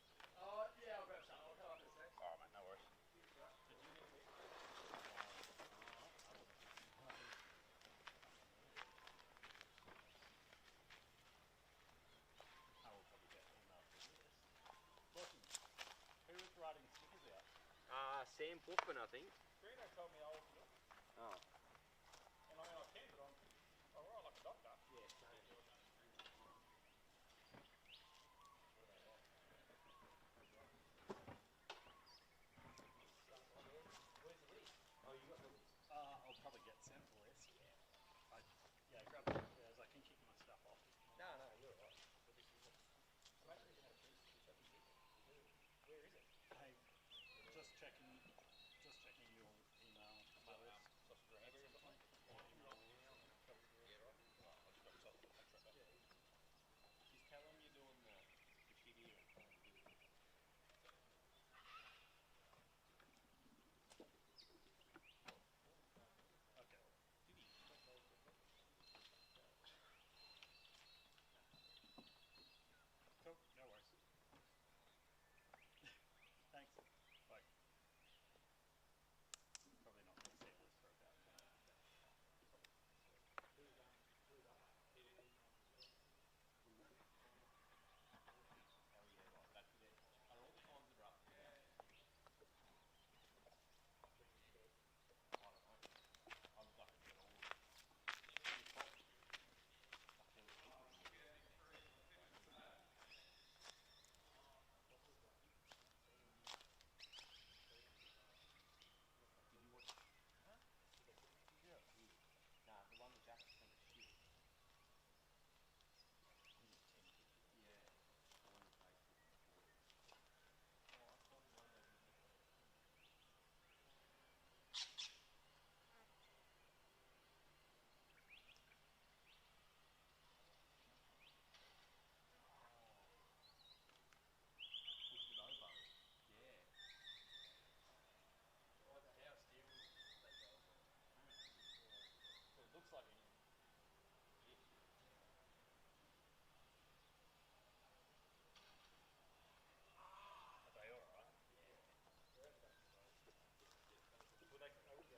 Speaker 10: Yeah, I'll grab some. I'll come up in a sec.
Speaker 3: Oh, mate, no worries.
Speaker 4: I will probably get email for this. Lawson, who was writing stickers out?
Speaker 9: Sam Buffin, I think.
Speaker 8: Greeno told me I was good.
Speaker 9: Oh.
Speaker 8: And I mean, I can, but I write like a doctor.
Speaker 9: Yeah, same.
Speaker 8: Where's the list?
Speaker 9: Oh, you got the list?
Speaker 4: I'll probably get sent the list. Yeah, grab it. As I can kick my stuff off.
Speaker 8: No, you're right. But this is it. I'm actually going to choose to pick up the ticket. Where is it?
Speaker 4: Hey, just checking your email. My list.
Speaker 8: Sausage or hamburger or something? Yeah, right. Well, I'll just grab myself a lunch right back.
Speaker 9: Just tell them you're doing the shit here and tell them to do it.
Speaker 4: Okay. Cool, no worries. Thanks. Bye. Probably not going to see this for about 10 minutes.
Speaker 9: Hell yeah, right. That's it. Are all the times that are up there? I don't know. I'd like to get all of them. Like there was heaps of them. Did you watch? Huh? Yeah. Nah, the one that Jack sent us shit. Yeah. The one on Facebook before. Oh, I saw the one that you did. Pushed it over. Yeah.
Speaker 8: How steering they go. Well, it looks like a
Speaker 4: Are they alright?
Speaker 8: Well, they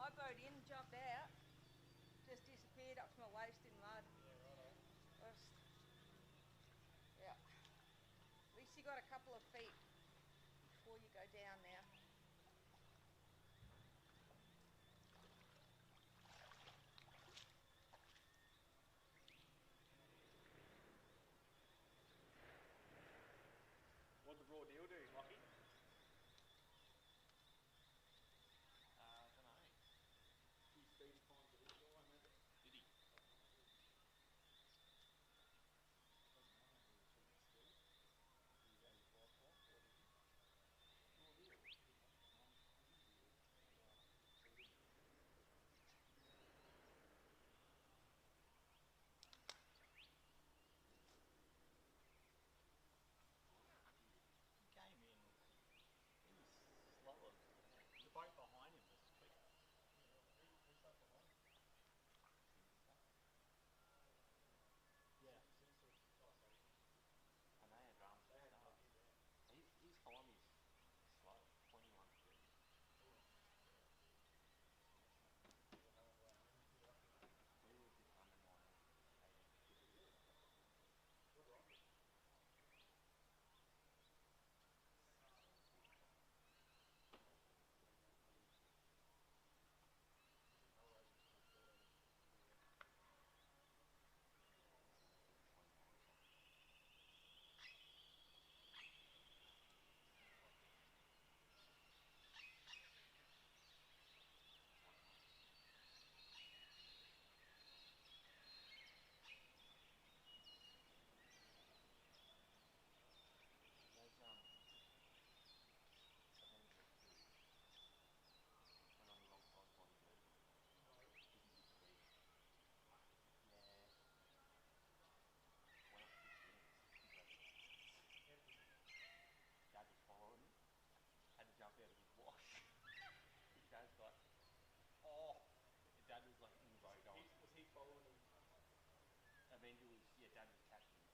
Speaker 11: I bowed in, jumped out, just disappeared up to my waist in mud.
Speaker 8: Yeah, righto.
Speaker 11: Yeah. At least you got a couple of feet before you go down now.
Speaker 8: What'd the raw deal do, Lockie?
Speaker 9: I don't know.
Speaker 8: Few speedy times of this guy, I imagine.
Speaker 9: Did he?
Speaker 8: I've no idea. Doesn't matter if he's a cheap speed. He's 85 clock, what is he?
Speaker 9: Raw deal.
Speaker 8: Big one.
Speaker 9: Easy.
Speaker 8: Right. So he didn't do anything.
Speaker 9: He came in. He was slower. The boat behind him was quicker.
Speaker 8: Yeah, right. Who sat behind him?
Speaker 9: Sinister.
Speaker 8: Yeah.
Speaker 9: Yeah.
Speaker 8: Sinister. Oh, so he was.
Speaker 9: And they had drums
Speaker 8: They
Speaker 9: at
Speaker 8: had
Speaker 9: start.
Speaker 8: his out.
Speaker 9: His time is slow. 21:30.
Speaker 8: He went fast, yeah. What a hell of a way home you are.
Speaker 9: We were just under my 18:50.
Speaker 8: Oh, really? What do I get?
Speaker 9: 17:55.
Speaker 8: This is hell racing so much better than everywhere.
Speaker 9: This is a 29 something. Those Sahandra 2 went on the wrong side of my Mildura.
Speaker 8: Oh, yeah.
Speaker 9: Didn't hit the reef.
Speaker 8: Lucky.
Speaker 9: Yeah. Went up 6 minutes. He's over there.
Speaker 8: How did you know?
Speaker 9: Dad was following him. Had to jump out of his wash. Dad's like, oh. Dad was like in the boat going.
Speaker 8: Was he following him?
Speaker 9: Avenger was, yeah, Dad was catching him.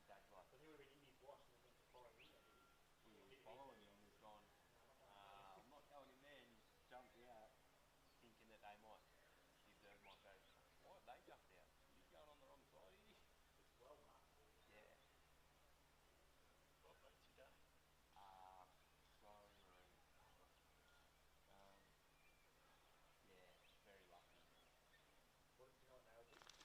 Speaker 9: Dad's like,
Speaker 8: But he would have been in his wash and then meant to follow him in there, did he?
Speaker 9: we
Speaker 8: Or
Speaker 9: were
Speaker 8: did he
Speaker 9: following
Speaker 8: go?
Speaker 9: him and was gone,
Speaker 8: No, I'm not going in there.
Speaker 9: I'm not going in there, and he's jumped out thinking that they might, the observer might go, why have they jumped out? He's going on the wrong side, is he?
Speaker 8: It's well marked.
Speaker 9: Yeah.
Speaker 8: What boat's your day?
Speaker 9: Sky Marine. Yeah, very lucky.
Speaker 8: What did you know what they were doing?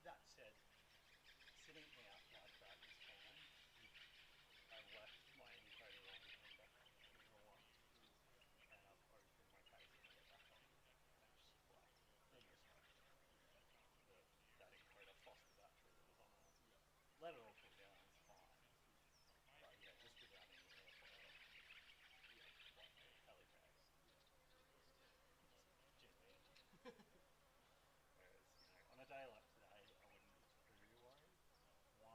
Speaker 12: That said, sitting out like that is fine. I've left my encoder on and off camera once, and I've opened my case and I get back on, and it's just like almost that encoder plus the battery that was on it. Let it all cool down, it's fine. But yeah, just without any airflow, like Halifax, it's genuine. Whereas, on a day like today, I wouldn't be too worried. One,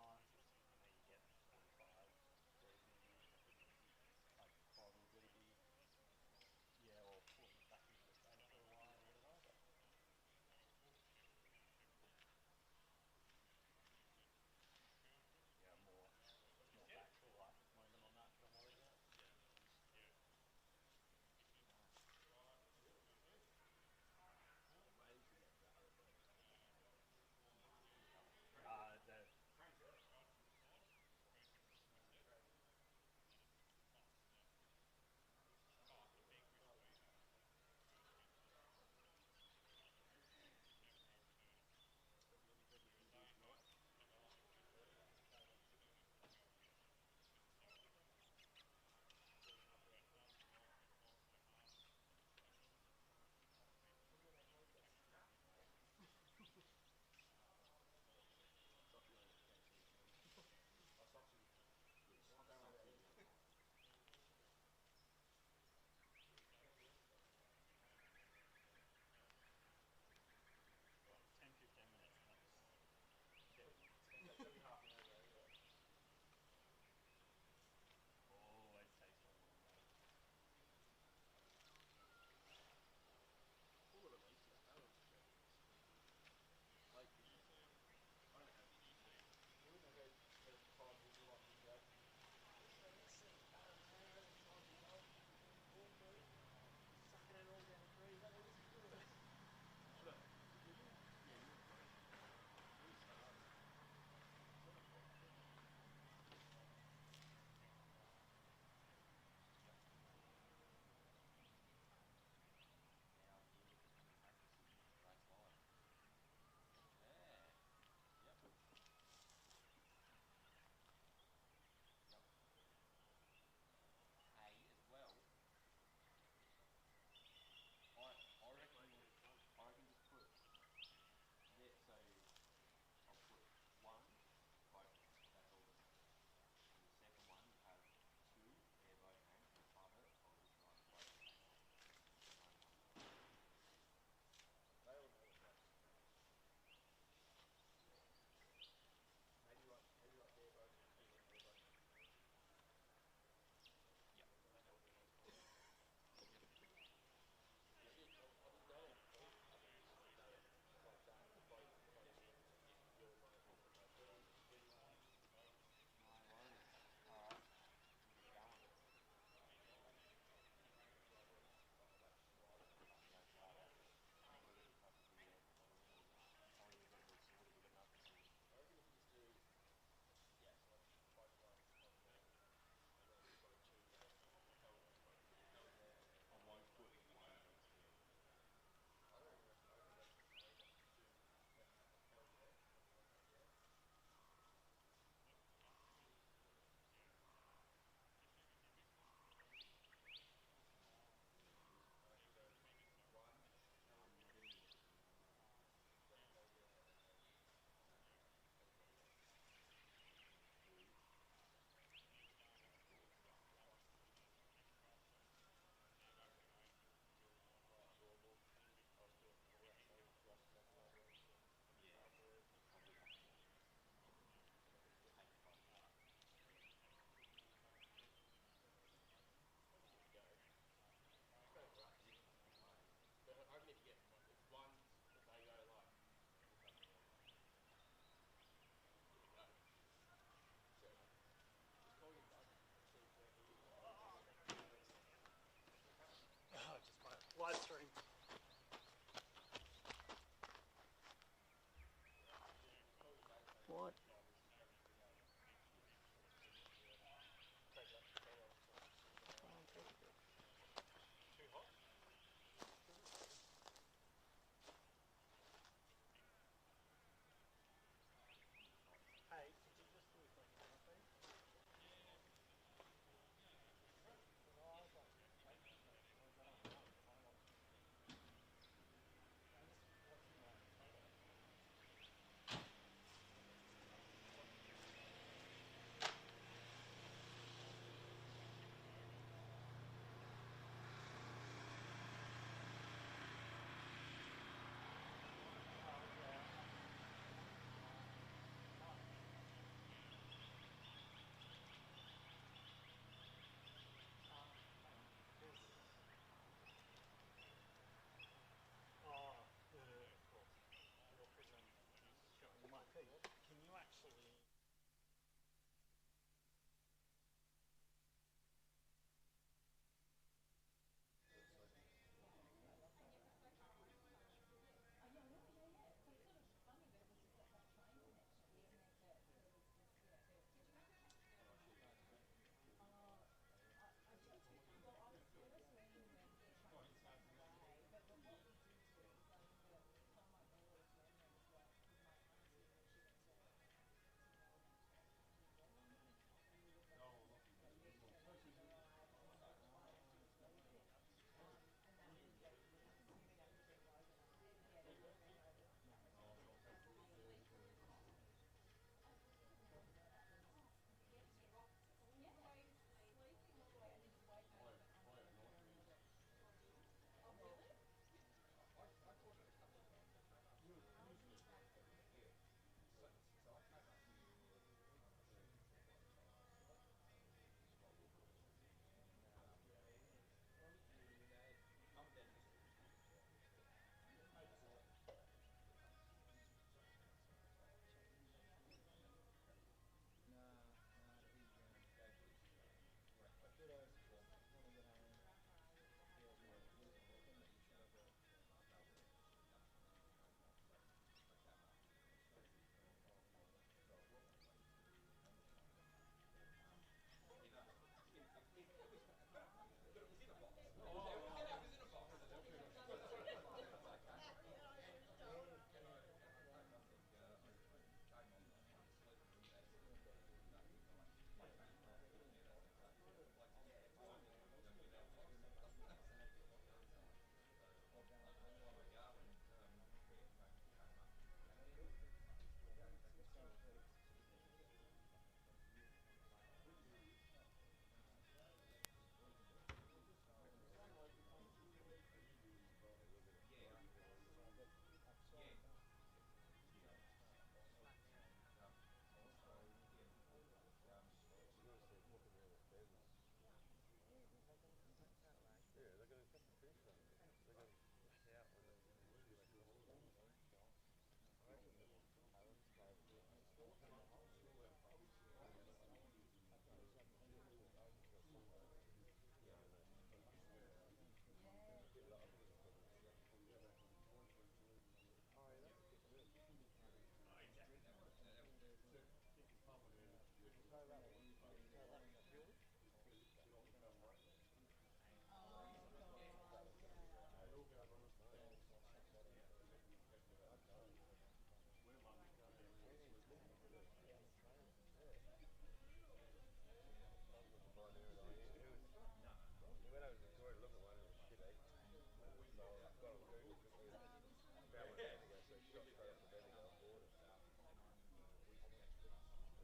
Speaker 13: found one a minute ago, so he shot straight up the bed and got on board. And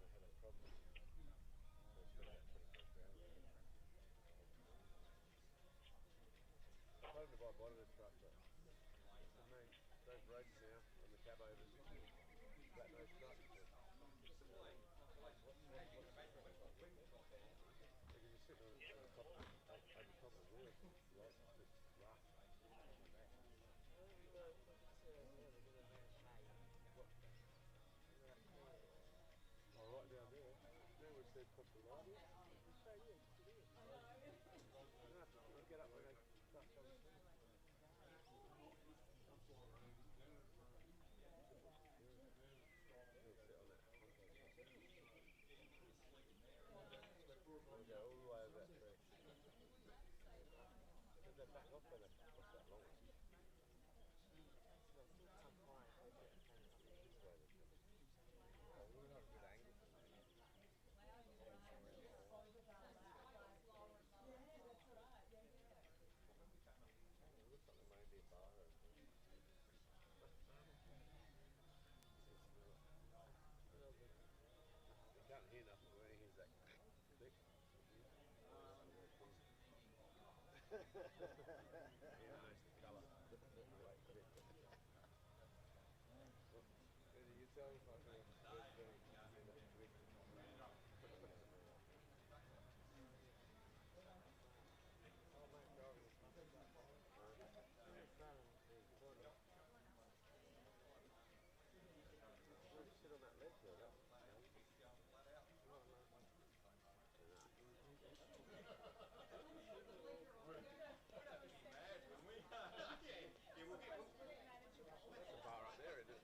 Speaker 13: I had a problem. So it's been about 24 hours. I told him to buy a bonnet truck, but I mean, those roads now on the cab overs, flat nose truck. Because you're sitting on the top of the wheels, right? It's rough. Oh, right down there. There we said put the light in. Straight in. I'll get up when they start coming through. We'll go all the way over that tree. Because they're back off when they cross that long. This way they're coming. Oh, we'll have a good angle from there. It looks like the reindeer bar over there. You can't hear nothing when it hears that click. Yeah, nice colour. You tell me if I can sit on that ledge there, That's a bar up there, isn't it?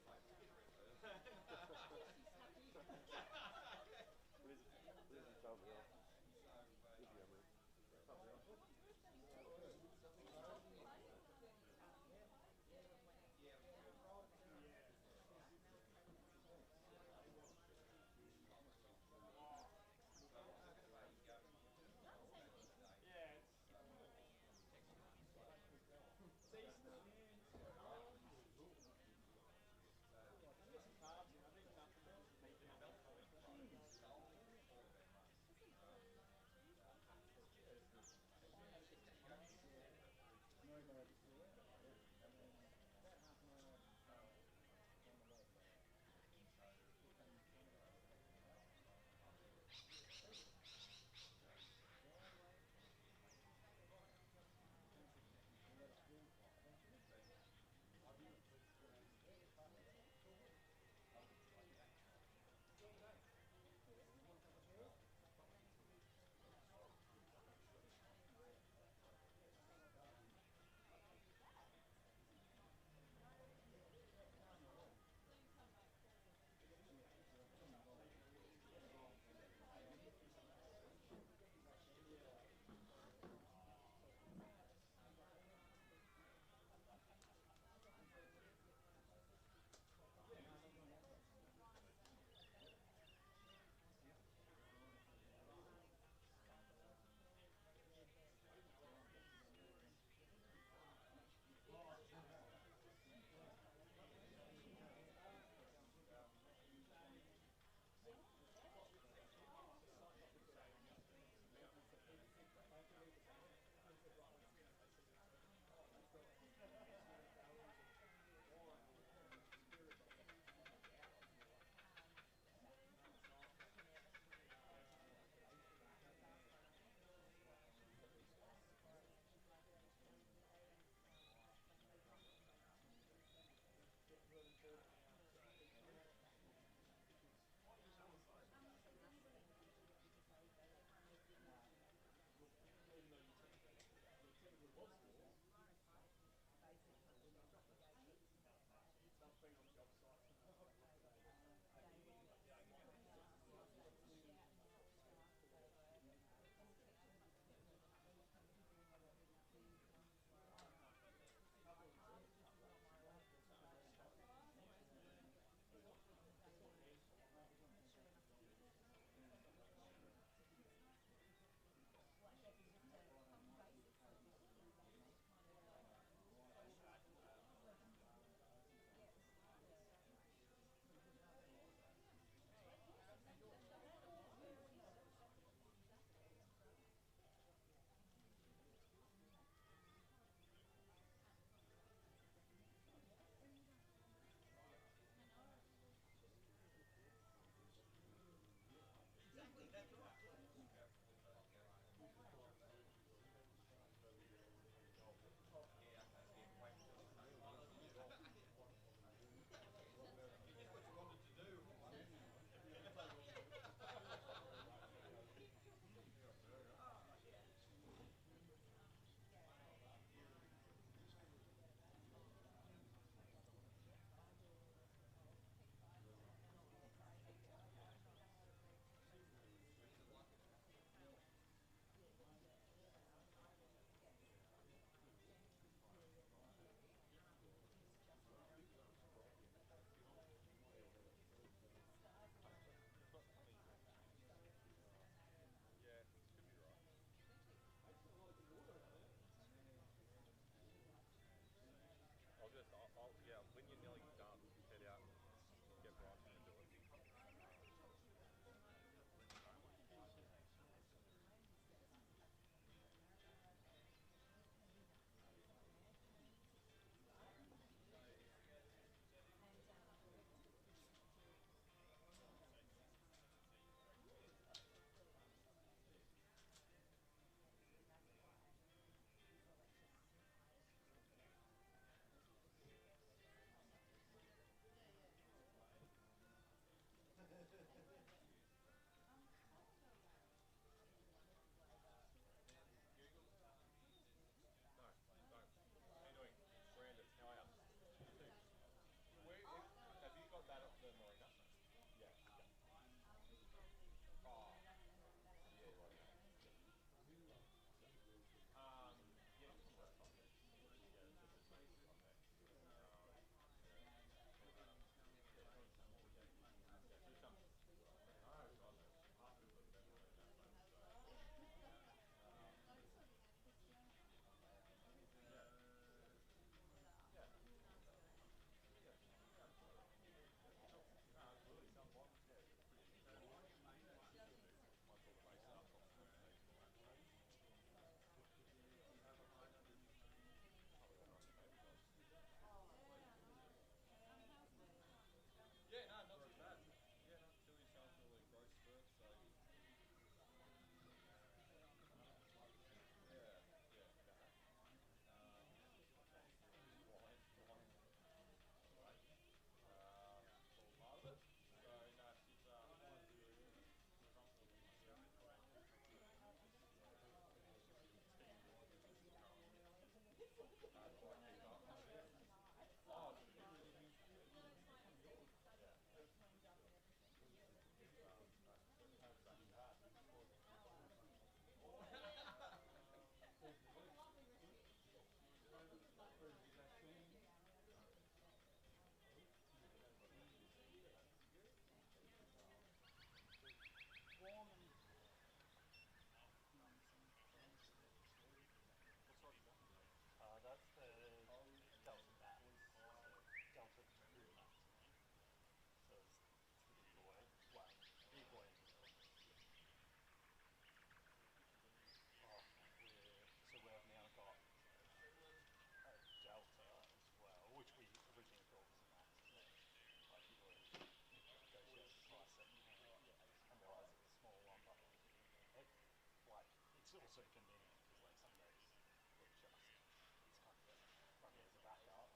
Speaker 12: it's also convenient because like some days we'll just it's kind of run it as a backup.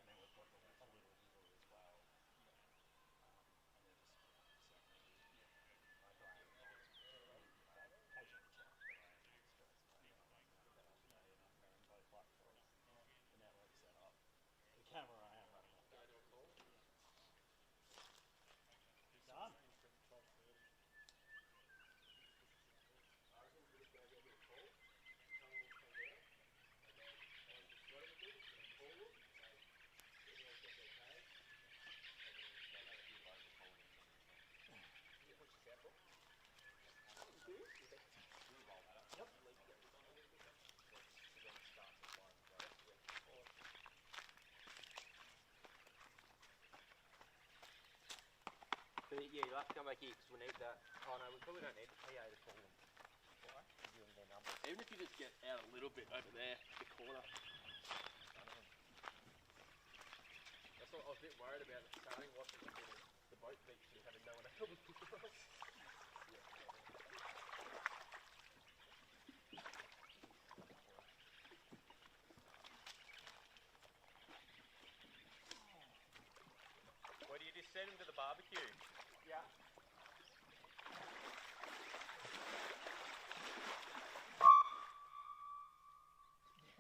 Speaker 12: And then we've got a little hitter as well. And then just certainly occasionally check, but I am not stressed. Like when I'm on the day and I'm running both laptops, the network setup, the camera I am running off. Go to a call. Done. From 12:30.
Speaker 8: I reckon we're just going to go get a call. Someone will come down, and then once we've got everything, we're going to call them and say, everyone's got their tag. And then they'll have a few loads of calls and things. Can you push this out, Bob? Do? Yeah. We'll roll that up. Yep. At least get this on a little bit. So then it starts to flow and go. Yeah. Awesome. But yeah, you'll have to come back here because we need that. Oh no, we probably don't need the PA to call them. Why? To give them their number. Even if you just get out a little bit over there, the corner. That's what I was a bit worried about the sailing washes and the boat beach and having no one else to pick us.
Speaker 1: Or do you just send them to the barbecue?
Speaker 8: Yeah.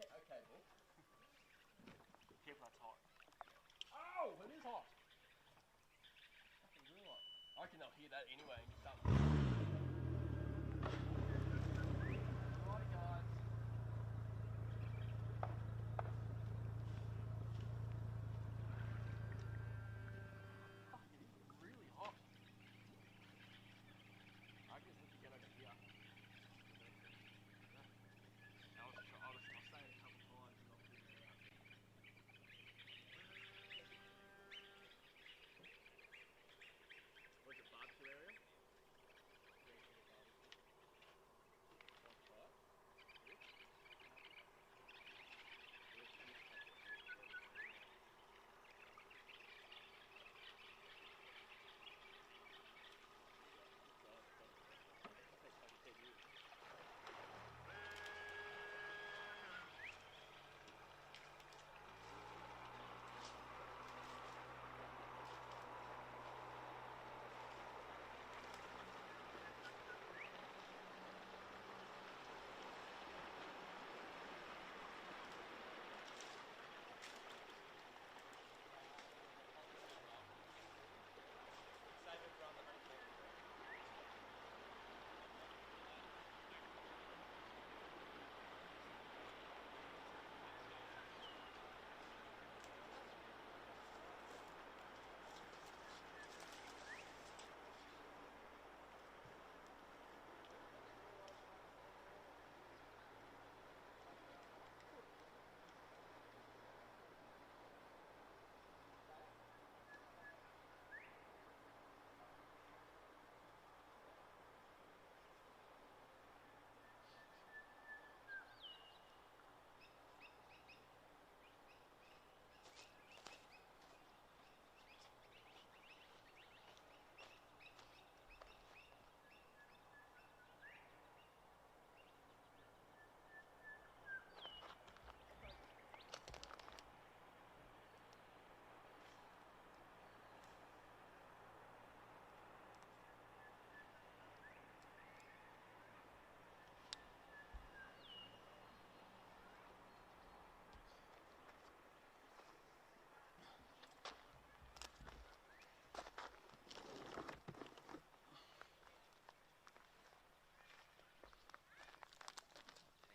Speaker 8: Okay, Bull.
Speaker 9: Careful, that's hot.
Speaker 8: Oh, it is hot. Fucking real hot. I reckon they'll hear that anyway and start. Alright, guys. Fucking really hot. I guess we could get over here. I'll say it a couple times and not figure it out. Where's the barbecue area? Where's the barbecue? One side? Here? Where's this couple? Save it for on the record.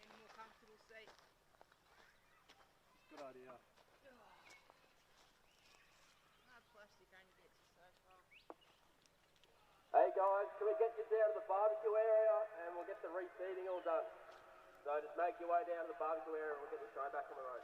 Speaker 11: Need a more comfortable seat.
Speaker 12: Good idea.
Speaker 11: Hard plastic only gets you so far.
Speaker 8: Hey guys, can we get you down to the barbecue area and we'll get the reseating all done. So just make your way down to the barbecue area and we'll get you straight back on the road.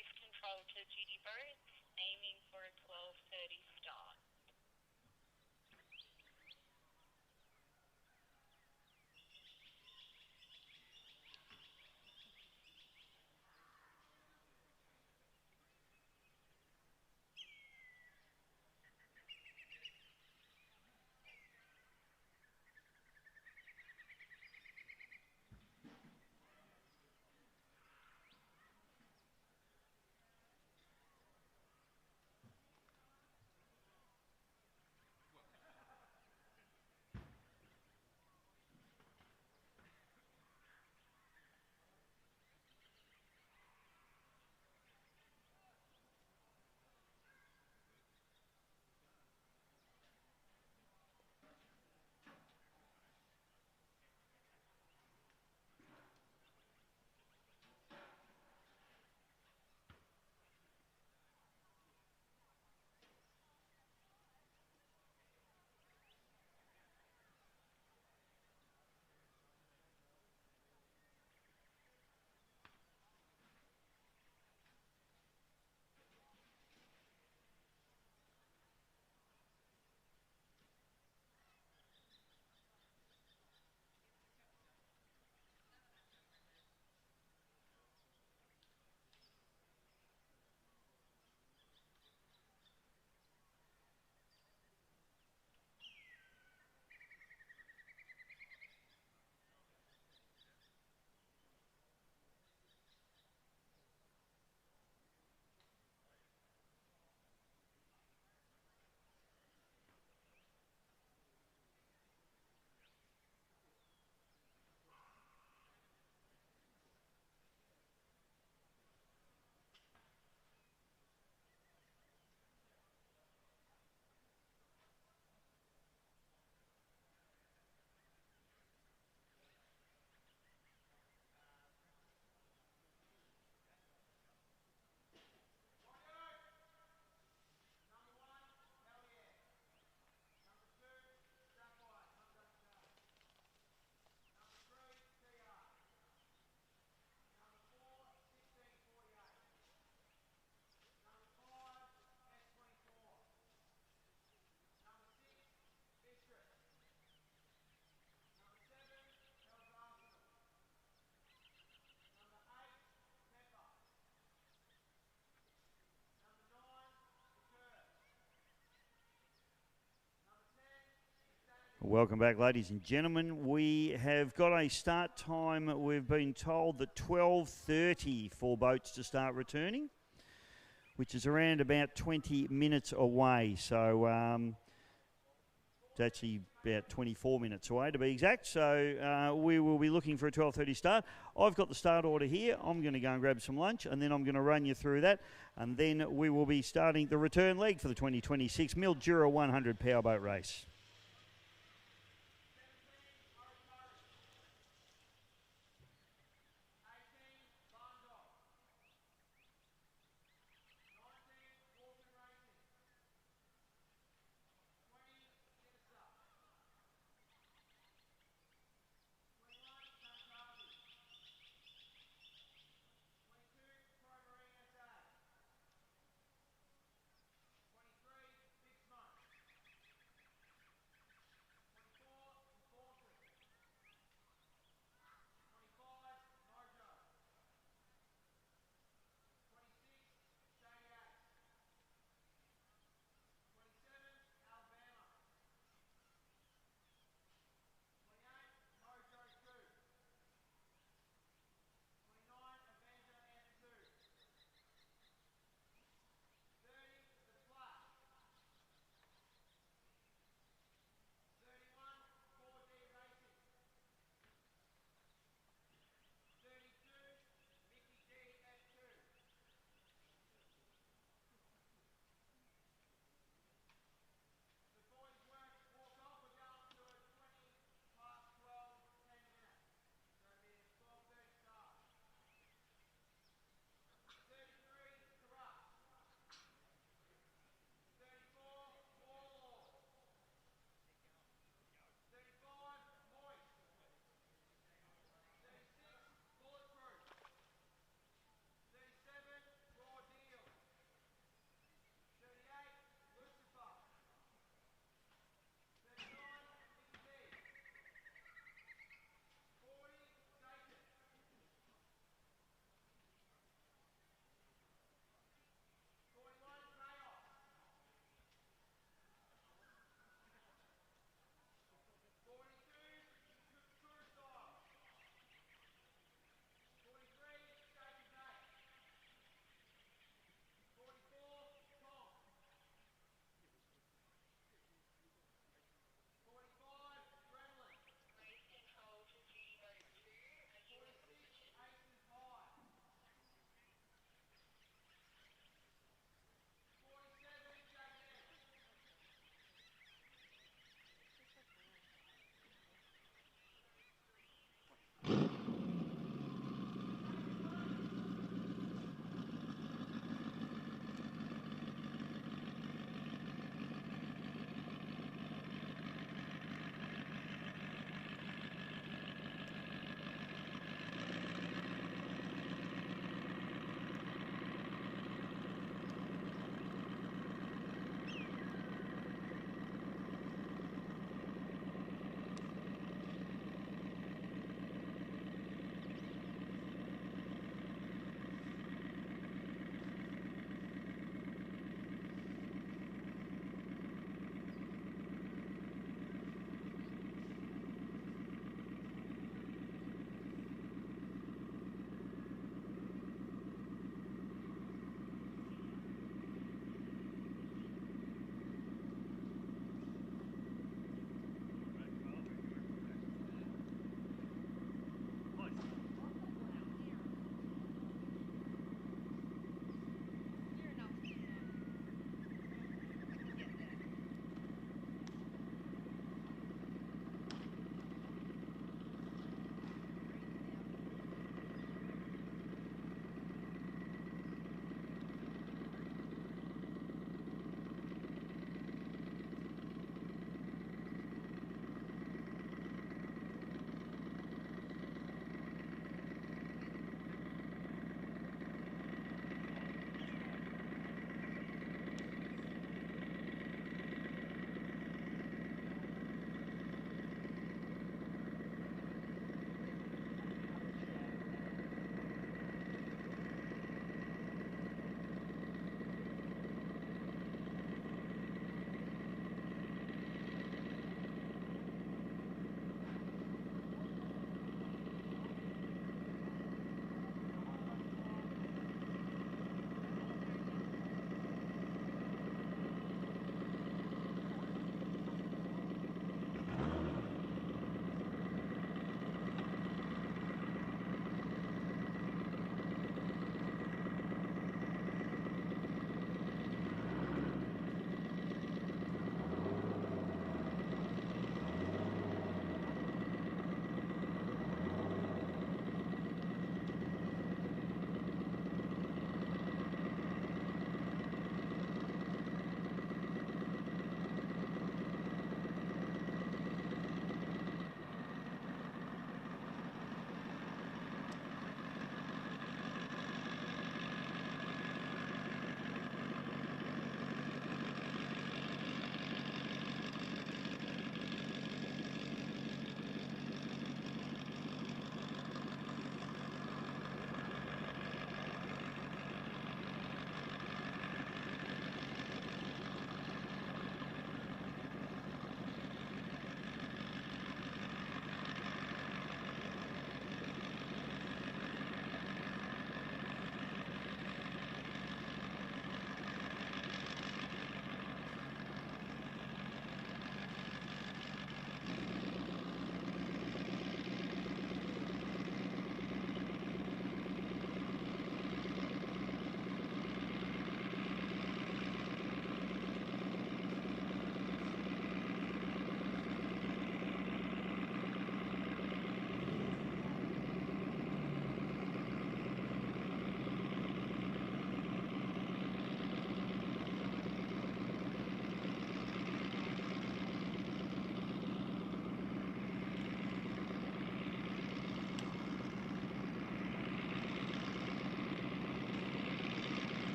Speaker 14: race control to Judy Bird, aiming for a 12:30 start.
Speaker 4: Welcome back, ladies and gentlemen. We have got a start time. We've been told that 12:30 for boats to start returning, which is around about 20 minutes away. So it's actually about 24 minutes away to be exact. So we will be looking for a 12:30 start. I've got the start order here. I'm going to go and grab some lunch, and then I'm going to run you through that. And then we will be starting the return leg for the 2026 Mildura 100 powerboat race.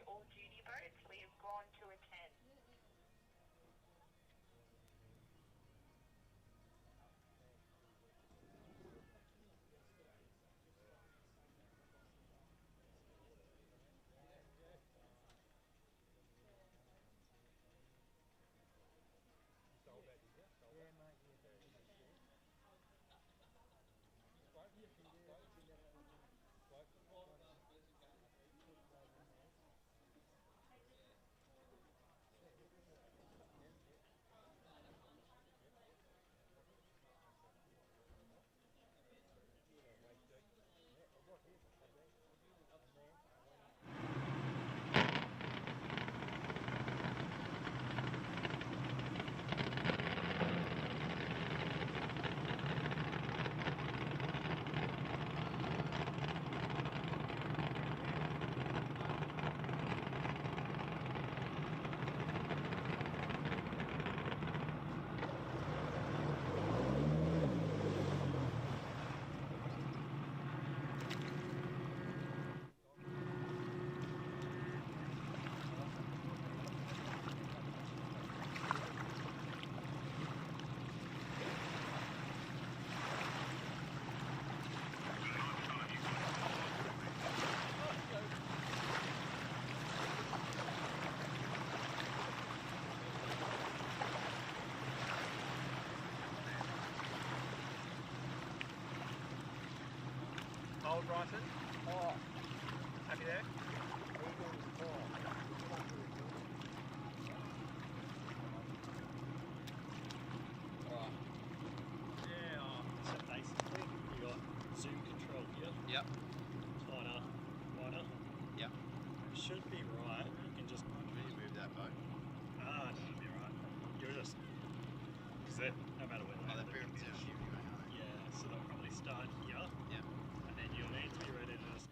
Speaker 14: all duty boats. We have gone to a 10.
Speaker 15: Hold, Bryson. Oh. Happy there?
Speaker 4: Yeah. So basically, you got zoom control here.
Speaker 3: Yep.
Speaker 4: Tighter, wider.
Speaker 3: Yep.
Speaker 4: Should be right. You can just
Speaker 3: move that boat.
Speaker 4: Ah, no, it'll be right. You'll just because no matter where
Speaker 3: they're building down here anyway, aren't they?
Speaker 4: Yeah, so they'll probably start here.
Speaker 3: Yeah.
Speaker 4: And then you'll need to be ready to just.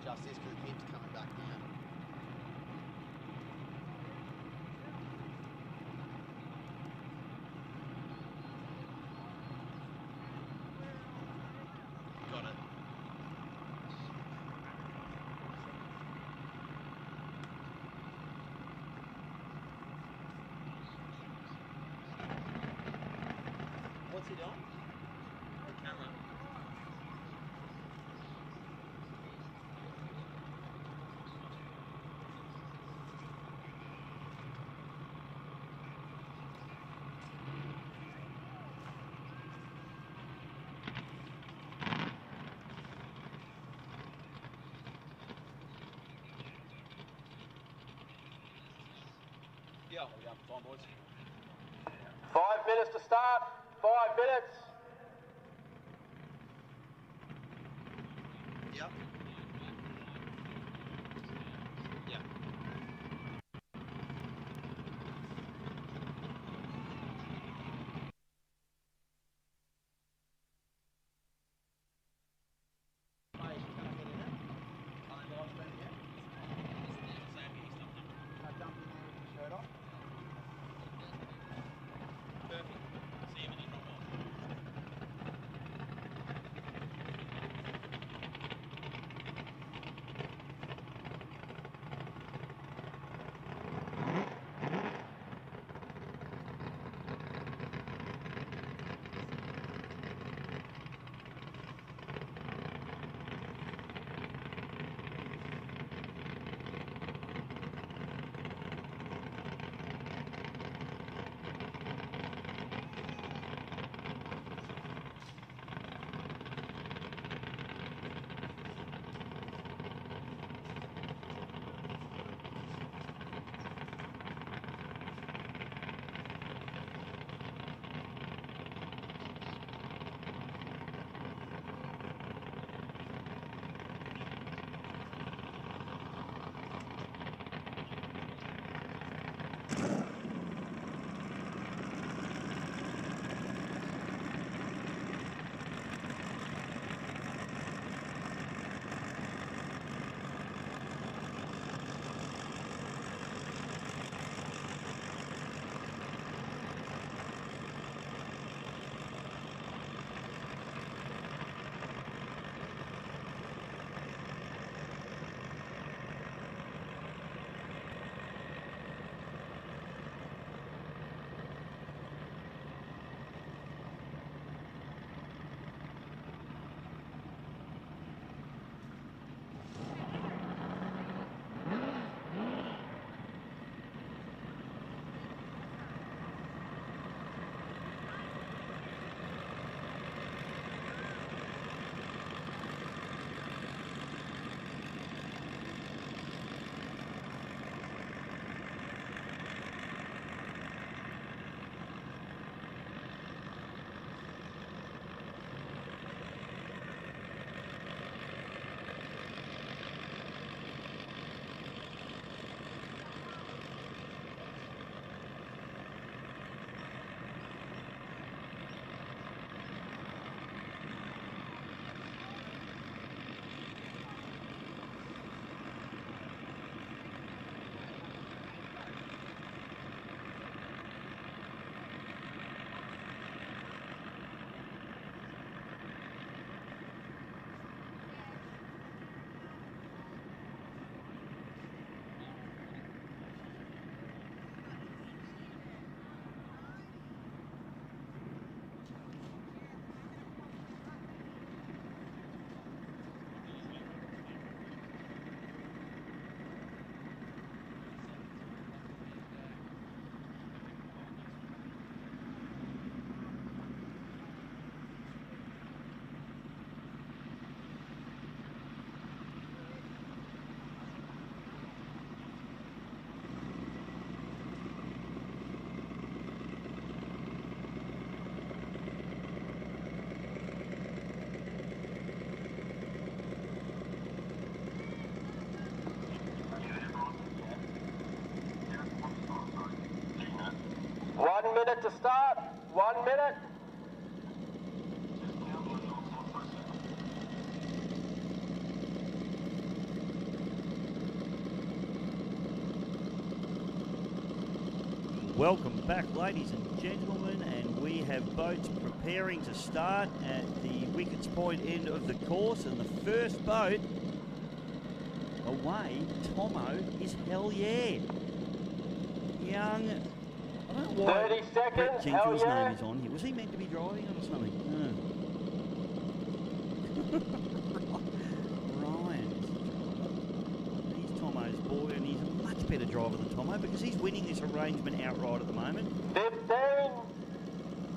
Speaker 16: Just this because it keeps coming back down.
Speaker 3: Got it.
Speaker 16: What's he doing?
Speaker 3: Camera.
Speaker 16: Yeah, we got fine, boys.
Speaker 6: 5 minutes to start. 5 minutes.
Speaker 16: Yep. Yep.
Speaker 6: minute to start. 1 minute.
Speaker 4: Welcome back, ladies and gentlemen, and we have boats preparing to start at the Wickets Point end of the course, and the first boat away, Tomo, is hell yeah. Young, I don't know why
Speaker 6: 30 seconds,
Speaker 4: Brett Gentle's
Speaker 6: hell yeah.
Speaker 4: name is on here. Was he meant to be driving it or something? Ryan is the driver. He's Tomo's boy, and he's a much better driver than Tomo because he's winning this arrangement outright at the moment.
Speaker 6: 15.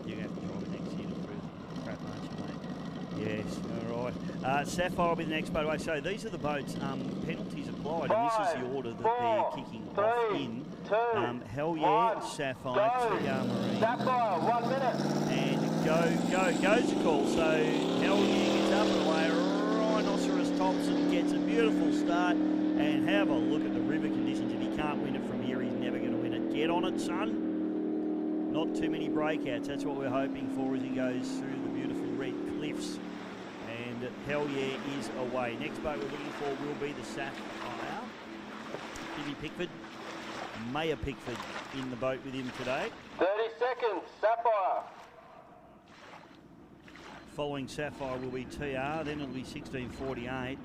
Speaker 4: You're going to have to drive it next year to prove crap, aren't you, mate? Yes, all right. Sapphire will be the next boat away. So these are the boats, penalties applied, and this is the order that they're kicking off in. Hell Yeah, Sapphire, TR Marine.
Speaker 6: Sapphire, 1 minute.
Speaker 4: And goes the call. So Hell Yeah gets up and away. Rhinoceros Thompson gets a beautiful start. And have a look at the river conditions. If he can't win it from here, he's never going to win it. Get on it, son. Not too many breakouts. That's what we're hoping for as he goes through the beautiful red cliffs. And Hell Yeah is away. Next boat we're looking for will be the Sapphire. Jimmy Pickford. Mayor Pickford in the boat with him today.
Speaker 6: 30 seconds, Sapphire.
Speaker 4: Following Sapphire will be TR, then it'll be 1648.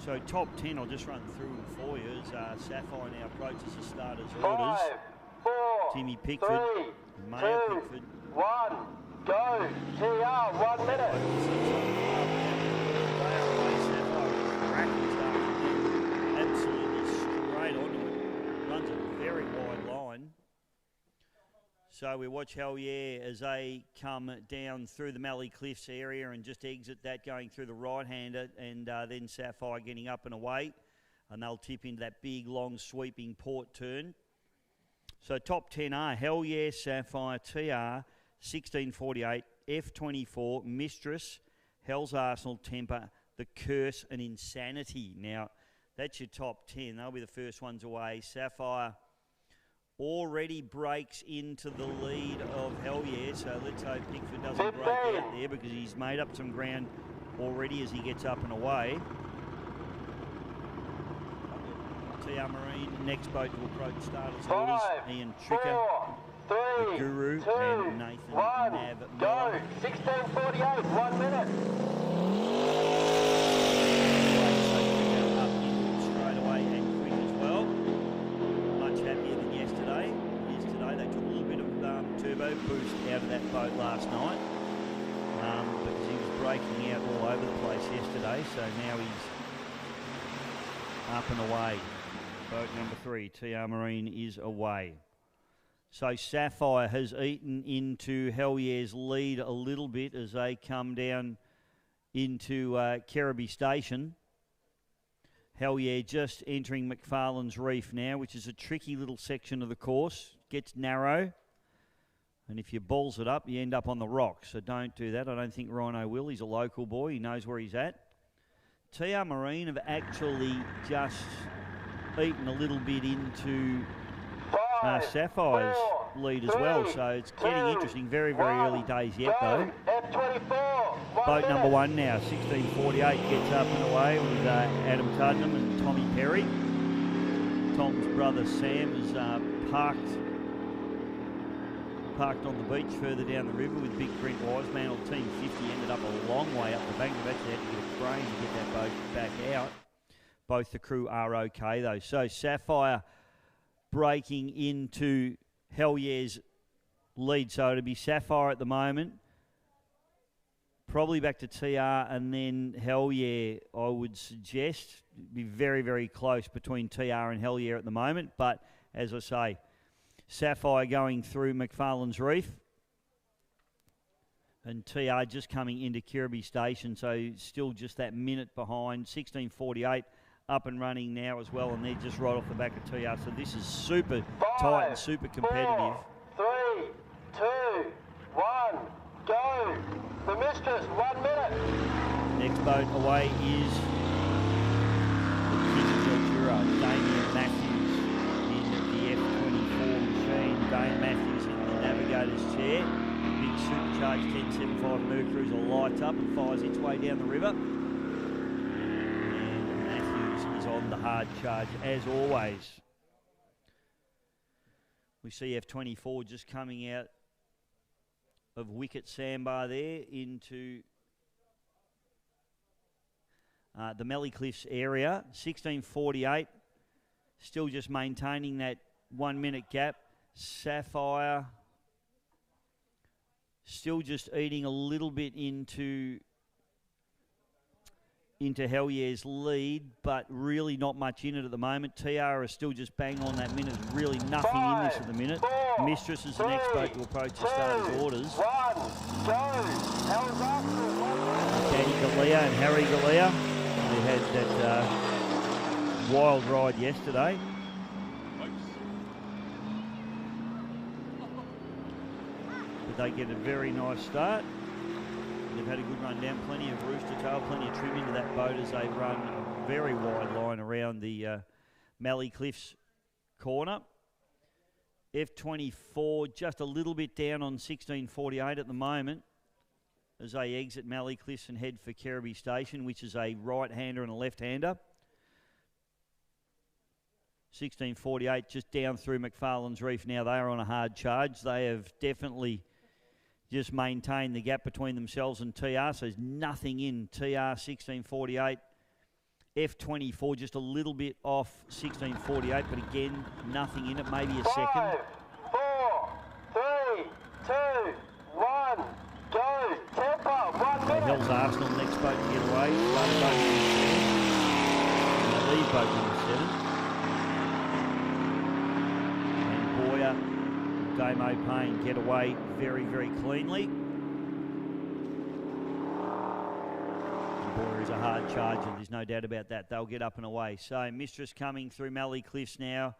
Speaker 4: So top 10, I'll just run through them for you as Sapphire now approaches the starters' orders.
Speaker 6: 5, 4,
Speaker 4: Jimmy Pickford,
Speaker 6: 3,
Speaker 4: Mayor
Speaker 6: 2,
Speaker 4: Pickford.
Speaker 6: 1, go. TR, 1 minute.
Speaker 4: Absolutely straight onto it. Runs a very wide line. So we watch Hell Yeah as they come down through the Mallee Cliffs area and just exit that going through the right-hander, and then Sapphire getting up and away, and they'll tip into that big, long, sweeping port turn. So top 10 are Hell Yeah, Sapphire, TR, 1648, F24, Mistress, Hell's Arsenal, Temper, The Curse, and Insanity. Now, that's your top 10. They'll be the first ones away. Sapphire already breaks into the lead of Hell Yeah, so let's hope Pickford doesn't break out there because he's made up some ground already as he gets up and away. TR Marine, next boat to approach starters orders, Ian Tricker, the Guru, and Nathan Nav Miller.
Speaker 6: 1648, 1 minute.
Speaker 4: Up in straight away and quick as well. Much happier than yesterday. Today they took a little bit of turbo boost out of that boat last night because he was breaking out all over the place yesterday. So now he's up and away. Boat number 3, TR Marine, is away. So Sapphire has eaten into Hell Yeah's lead a little bit as they come down into Kerribee Station. Hell Yeah just entering McFarlane's Reef now, which is a tricky little section of the course. Gets narrow, and if you balls it up, you end up on the rocks. So don't do that. I don't think Rhino will. He's a local boy. He knows where he's at. TR Marine have actually just eaten a little bit into Sapphire's lead as well. So it's getting interesting. Very, very early days yet, though. Boat number 1 now, 1648, gets up and away with Adam Tuddenham and Tommy Perry. Tom's brother Sam is parked on the beach further down the river with big Brent Wiseman on Team 50. Ended up a long way up the bank. They've actually had to get a crane to get that boat back out. Both the crew are okay though. So Sapphire breaking into Hell Yeah's lead. So it'll be Sapphire at the moment. Probably back to TR and then Hell Yeah, I would suggest. Be very, very close between TR and Hell Yeah at the moment. But as I say, Sapphire going through McFarlane's Reef. And TR just coming into Kerribee Station. So still just that minute behind. 1648 up and running now as well. And they're just right off the back of TR. So this is super tight and super competitive.
Speaker 6: 4, 3, 2, 1, go. The Mistress, 1 minute.
Speaker 4: Next boat away is the Mildura, Damien Matthews in the F24 machine. Dane Matthews in the navigator's chair. Big supercharged 1075 Mercury's will light up and fires its way down the river. And Matthews is on the hard charge as always. We see F24 just coming out of Wicket Sandbar there into the Mallee Cliffs area. 1648, still just maintaining that 1 minute gap. Sapphire still just eating a little bit into Hell Yeah's lead, but really not much in it at the moment. TR is still just bang on that minute. There's really nothing in this at the minute.
Speaker 6: 4,
Speaker 4: Mistress is the next boat to approach the starter's orders. Danny Galea and Harry Galea. They had that wild ride yesterday. But they get a very nice start. They've had a good run down, plenty of rooster tail, plenty of trim into that boat as they run a very wide line around the Mallee Cliffs corner. F24 just a little bit down on 1648 at the moment as they exit Mallee Cliffs and head for Kerribee Station, which is a right-hander and a left-hander. 1648 just down through McFarlane's Reef now. They are on a hard charge. They have definitely just maintained the gap between themselves and TR, so there's nothing in TR 1648. F24 just a little bit off 1648, but again, nothing in it, maybe a second.
Speaker 6: 5, 4, 3, 2, 1, go, temper, 1 minute.
Speaker 4: Hell's Arsenal, next boat to get away. Started boat number 7. And they leave boat number 7. And Boyer, Damo Payne get away very, very cleanly. Boyer is a hard charger, there's no doubt about that. They'll get up and away. So Mistress coming through Mallee Cliffs now.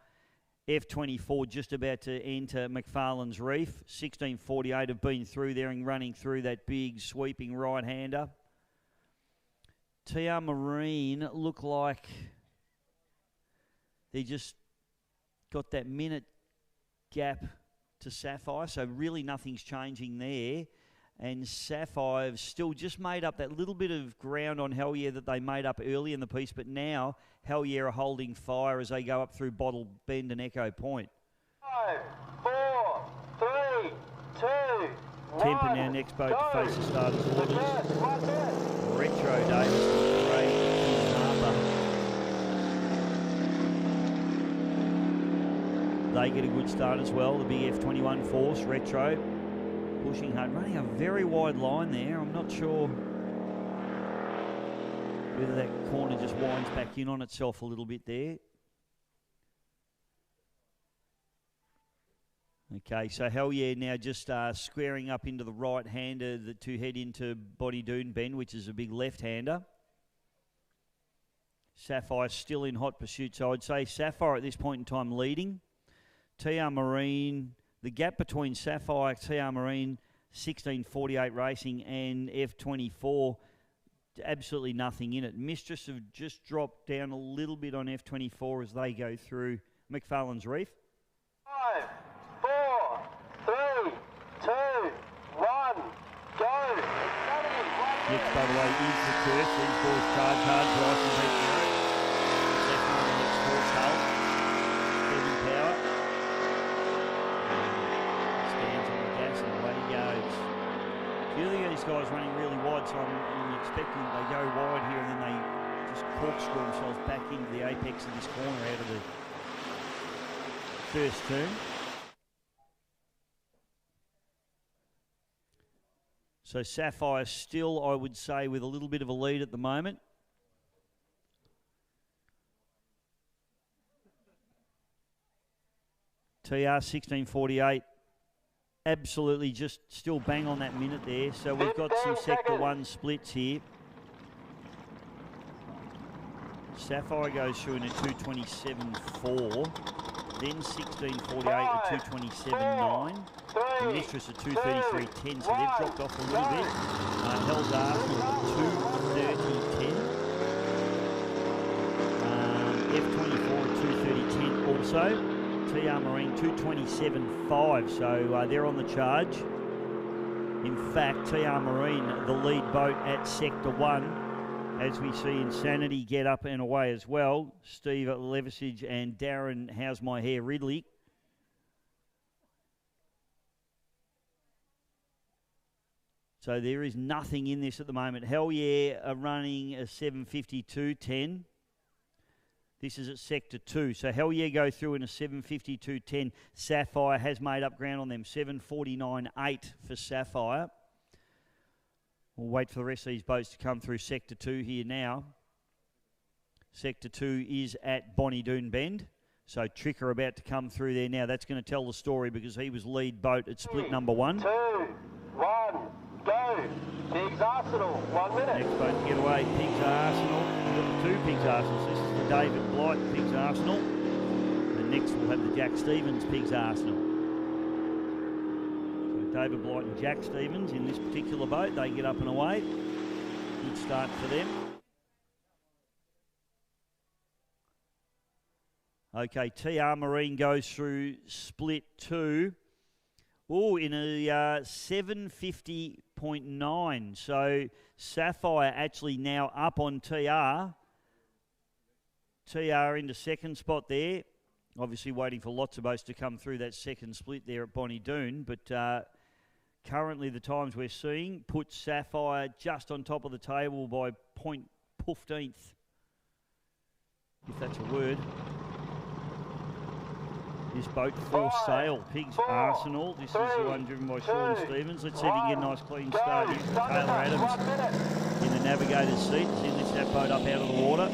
Speaker 4: F24 just about to enter McFarlane's Reef. 1648 have been through there and running through that big sweeping right-hander. TR Marine look like they just got that minute gap to Sapphire, so really nothing's changing there. And Sapphire have still just made up that little bit of ground on Hell Yeah that they made up early in the piece, but now Hell Yeah are holding fire as they go up through Bottle Bend and Echo Point.
Speaker 6: 5, 4, 3, 2, 1.
Speaker 4: Temper now next boat to face the starter's orders. Retro Davis and Craig Harbour. They get a good start as well. The big F21 Force, Retro. Pushing hard, running a very wide line there. I'm not sure whether that corner just winds back in on itself a little bit there. Okay, so Hell Yeah now just squaring up into the right-hander to head into Bonnie-Doon Bend, which is a big left-hander. Sapphire still in hot pursuit, so I'd say Sapphire at this point in time leading. TR Marine, the gap between Sapphire, TR Marine, 1648 Racing and F24, absolutely nothing in it. Mistress have just dropped down a little bit on F24 as they go through McFarlane's Reef.
Speaker 6: 5, 4, 3, 2, 1, go.
Speaker 4: Next, by the way, is the Curse. These boys charge hard, Bryson beat Garrett. Second on the next fourth hull. Kevin Power. Stands on the gas and away he goes. A few of these guys running really wide, so I'm expecting they go wide here and then they just corkscrew themselves back into the apex of this corner out of the first turn. So Sapphire still, I would say, with a little bit of a lead at the moment. TR 1648, absolutely just still bang on that minute there. So we've got some Sector 1 splits here. Sapphire goes through in a 227.4. Then 1648 at 227.9. And Mistress at 233.10, so they've dropped off a little bit. Hell's Arsenal at 230.10. F24 at 230.10 also. TR Marine 227.5, so they're on the charge. In fact, TR Marine, the lead boat at Sector 1. As we see Insanity get up and away as well. Steve Levisage and Darren How's My Hair Ridley. So there is nothing in this at the moment. Hell Yeah are running a 752.10. This is at Sector 2. So Hell Yeah go through in a 752.10. Sapphire has made up ground on them. 749.8 for Sapphire. We'll wait for the rest of these boats to come through Sector 2 here now. Sector 2 is at Bonnie-Doon Bend. So Tricker about to come through there now. That's going to tell the story because he was lead boat at split number 1.
Speaker 6: 2, 1, go. Pigs Arsenal, 1 minute.
Speaker 4: Next boat to get away, Pigs Arsenal. We've got the 2 Pigs Arsenals. This is the David Blight Pigs Arsenal. And next we'll have the Jack Stevens Pigs Arsenal. So David Blight and Jack Stevens in this particular boat. They get up and away. Good start for them. Okay, TR Marine goes through split 2. Oh, in a 750.9. So Sapphire actually now up on TR. TR into second spot there. Obviously waiting for lots of boats to come through that second split there at Bonnie Doon. But currently the times we're seeing put Sapphire just on top of the table by 0.15th, if that's a word. This boat for sale, Pigs Arsenal. This is the one driven by Sean Stevens. Let's see if he can get a nice clean start here from Taylor Adams in the navigator's seat. He lifts that boat up out of the water.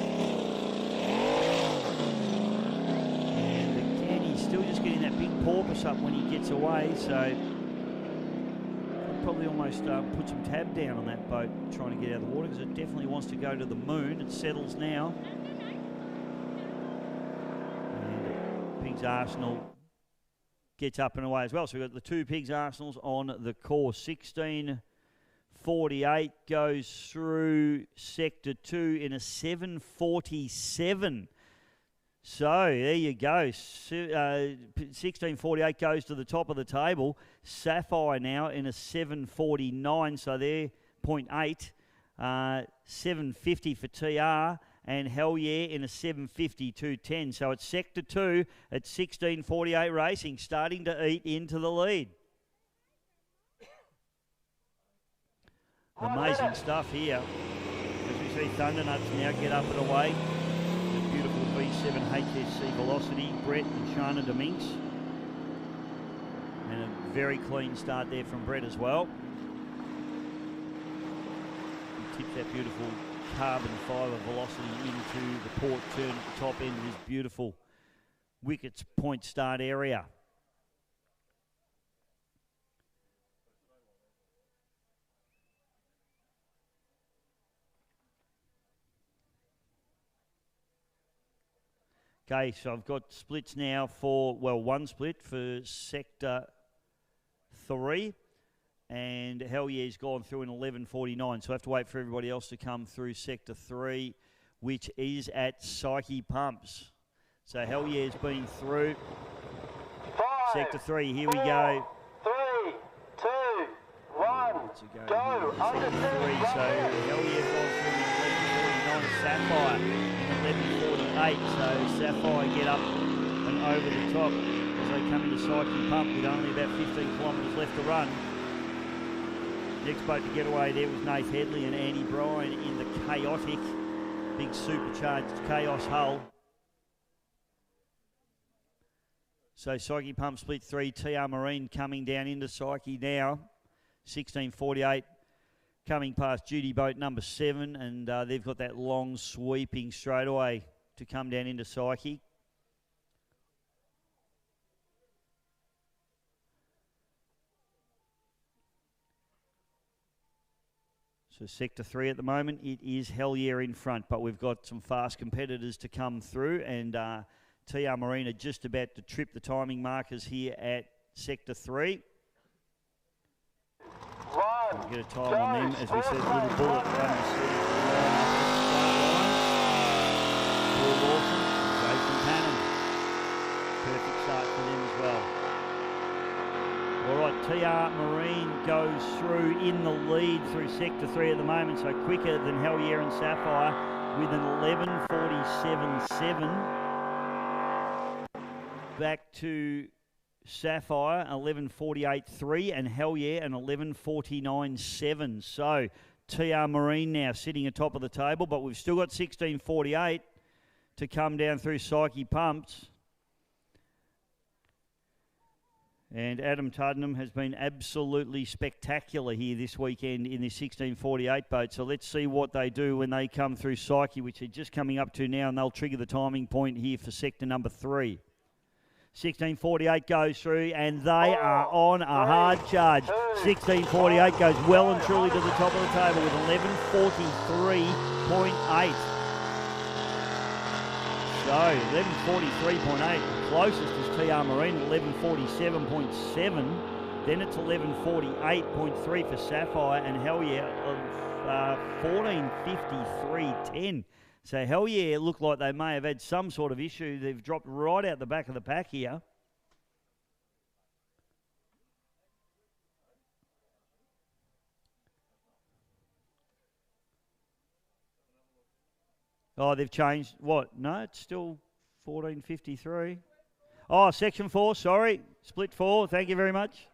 Speaker 4: And again, he's still just getting that big porpoise up when he gets away. So I'll probably almost put some tab down on that boat trying to get out of the water because it definitely wants to go to the moon. It settles now. Pigs Arsenal gets up and away as well. So we've got the 2 Pigs Arsenals on the course. 16:48 goes through sector 2 in a 7:47. So there you go. 16:48 goes to the top of the table. Sapphire now in a 7:49. So they're 0.8. 750 for TR. And Hell Yeah in a 7:52.10. So it's sector 2 at 16:48 racing, starting to eat into the lead. Amazing stuff here. As we see Thundernuts now get up and away. The beautiful V7 HSC Velocity, Brett and Shana Dominguez. And a very clean start there from Brett as well. He tips that beautiful carbon fibre velocity into the port turn at the top end of this beautiful wickets point start area. Okay, so I've got splits now for, well, 1 split for sector 3. And Hell Yeah's gone through in 11:49, so I have to wait for everybody else to come through sector 3, which is at Psyche Pumps. So Hell Yeah's been through.
Speaker 6: 5,
Speaker 4: sector 3, here we go.
Speaker 6: 3, 2, 1, go. Under 3,
Speaker 4: so Hell Yeah's gone through in 11:49, Sapphire in 11:48, so Sapphire get up and over the top as they come into Psyche Pump with only about 15 kilometres left to run. Next boat to get away there was Nath Headley and Andy Bryan in the Chaotic, big supercharged Chaos hull. So Psyche Pump split 3, TR Marine coming down into Psyche now. 16:48 coming past duty boat number 7, and they've got that long sweeping straightaway to come down into Psyche. So sector 3 at the moment, it is Hell Yeah in front, but we've got some fast competitors to come through, and TR Marine are just about to trip the timing markers here at sector 3. We'll get a time on them as we see Little Bullet running the start line. Paul Lawson, Jason Cannon. Perfect start for them as well. All right, TR Marine goes through in the lead through sector 3 at the moment, so quicker than Hell Yeah and Sapphire with an 11:47.7. Back to Sapphire, 11:48.3, and Hell Yeah an 11:49.7. So TR Marine now sitting atop of the table, but we've still got 16:48 to come down through Psyche Pumps. And Adam Tuddenham has been absolutely spectacular here this weekend in this 16:48 boat. So let's see what they do when they come through Psyche, which they're just coming up to now, and they'll trigger the timing point here for sector number 3. 16:48 goes through, and they are on a hard charge. 16:48 goes well and truly to the top of the table with 11:43.8. So 11:43.8. Closest is TR Marine at 11:47.7. Then it's 11:48.3 for Sapphire, and Hell Yeah of 14:53.10. So Hell Yeah looked like they may have had some sort of issue. They've dropped right out the back of the pack here. Oh, they've changed. What? No, it's still 14:53. Oh, section 4, sorry. Split 4, thank you very much.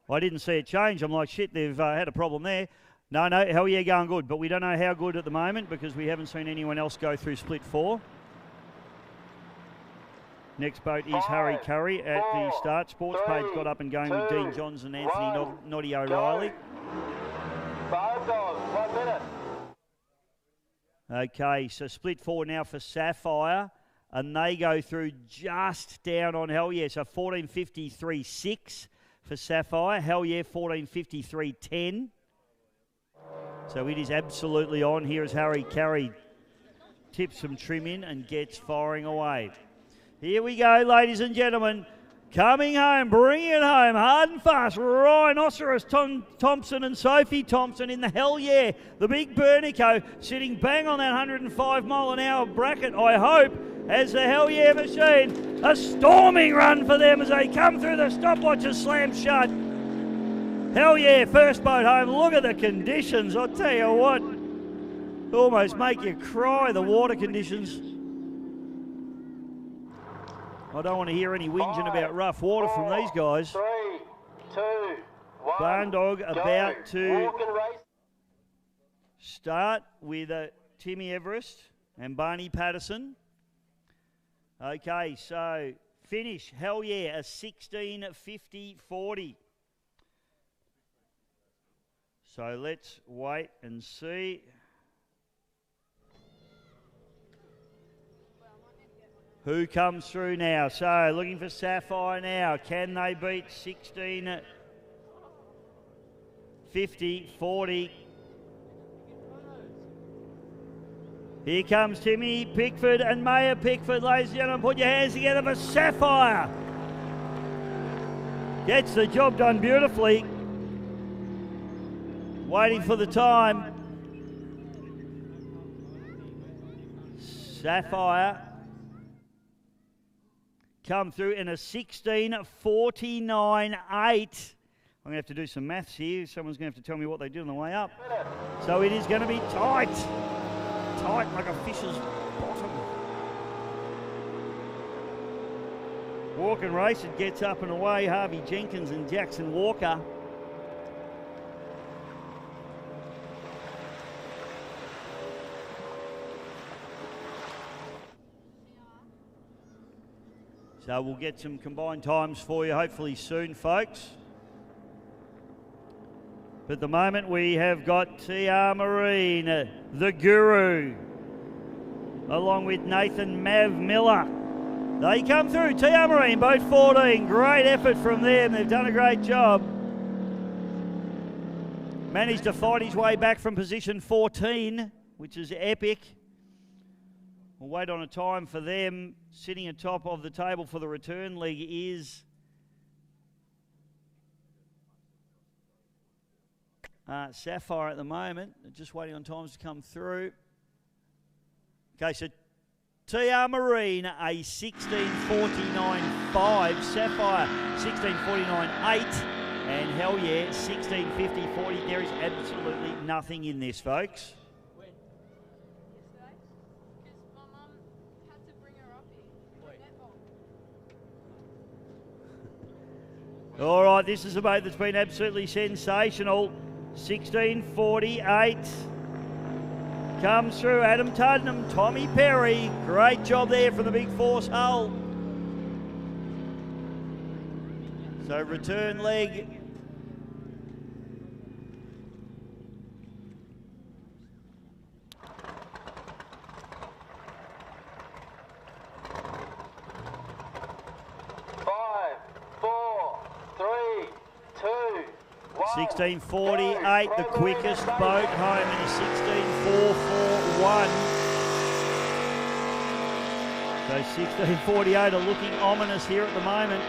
Speaker 4: I didn't see it change. I'm like, shit, they've had a problem there. No, Hell Yeah going good, but we don't know how good at the moment because we haven't seen anyone else go through split 4. Next boat is Harry Curry at the start. Sports page got up and going with Dean Johns and Anthony Noddy O'Reilly.
Speaker 6: 5 dogs, 1 minute.
Speaker 4: Okay, so split 4 now for Sapphire, and they go through just down on Hell Yeah. So 14:53.6 for Sapphire. Hell Yeah 14:53.10. So it is absolutely on. Here is Harry Carey. Tips some trim in and gets firing away. Here we go, ladies and gentlemen. Coming home, bringing it home, hard and fast. Rhinoceros Thompson and Sophie Thompson in the Hell Yeah. The big Bernico sitting bang on that 105 mile an hour bracket, I hope, as the Hell Yeah machine. A storming run for them as they come through. The stopwatches slam shut. Hell Yeah, first boat home. Look at the conditions. I'll tell you what, almost make you cry, the water conditions. I don't want to hear any whinging about rough water from these guys.
Speaker 6: 3, 2, 1.
Speaker 4: Barn Dog about to
Speaker 6: Walk and race.
Speaker 4: start with Timmy Everest and Barney Patterson. Okay, so finish, Hell Yeah, a 16:50.40. So let's wait and see. Who comes through now? So looking for Sapphire now. Can they beat 16:50.40? Here comes Timmy Pickford and Maya Pickford. Ladies and gentlemen, put your hands together for Sapphire. Gets the job done beautifully. Waiting for the time. Sapphire come through in a 16:49.8. I'm going to have to do some maths here. Someone's going to have to tell me what they did on the way up. So it is going to be tight. Tight like a fish's bottom. Walk and race, it gets up and away. Harvey Jenkins and Jackson Walker. So we'll get some combined times for you hopefully soon, folks. But at the moment we have got TR Marine, the Guru, along with Nathan Mav Miller. They come through, TR Marine, boat 14. Great effort from them. They've done a great job. Managed to fight his way back from position 14, which is epic. We'll wait on a time for them. Sitting atop of the table for the return leg is Sapphire at the moment. They're just waiting on times to come through. Okay, so TR Marine, a 16:49.5. Sapphire, 16:49.8. And Hell Yeah, 16:50.40. There is absolutely nothing in this, folks. All right, this is a boat that's been absolutely sensational. 16:48. Comes through Adam Tuddenham, Tommy Perry. Great job there from the Big Force hull. So return leg. 16:48, the quickest boat home in a 16:441. So 16:48 are looking ominous here at the moment.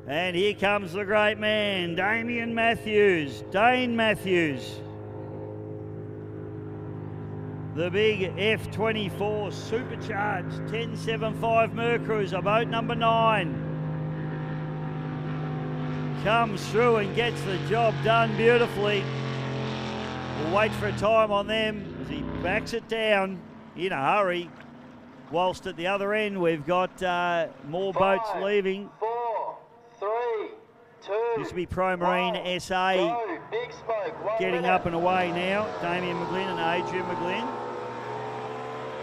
Speaker 4: And here comes the great man, Dane Matthews. The big F24 supercharged 1075 Mercruiser, boat number 9. Comes through and gets the job done beautifully. We'll wait for a time on them as he backs it down in a hurry. Whilst at the other end we've got more boats leaving.
Speaker 6: 4, 3, 2.
Speaker 4: This will be Pro Marine SA getting up and away now. Damien McGlynn and Adrian McGlynn.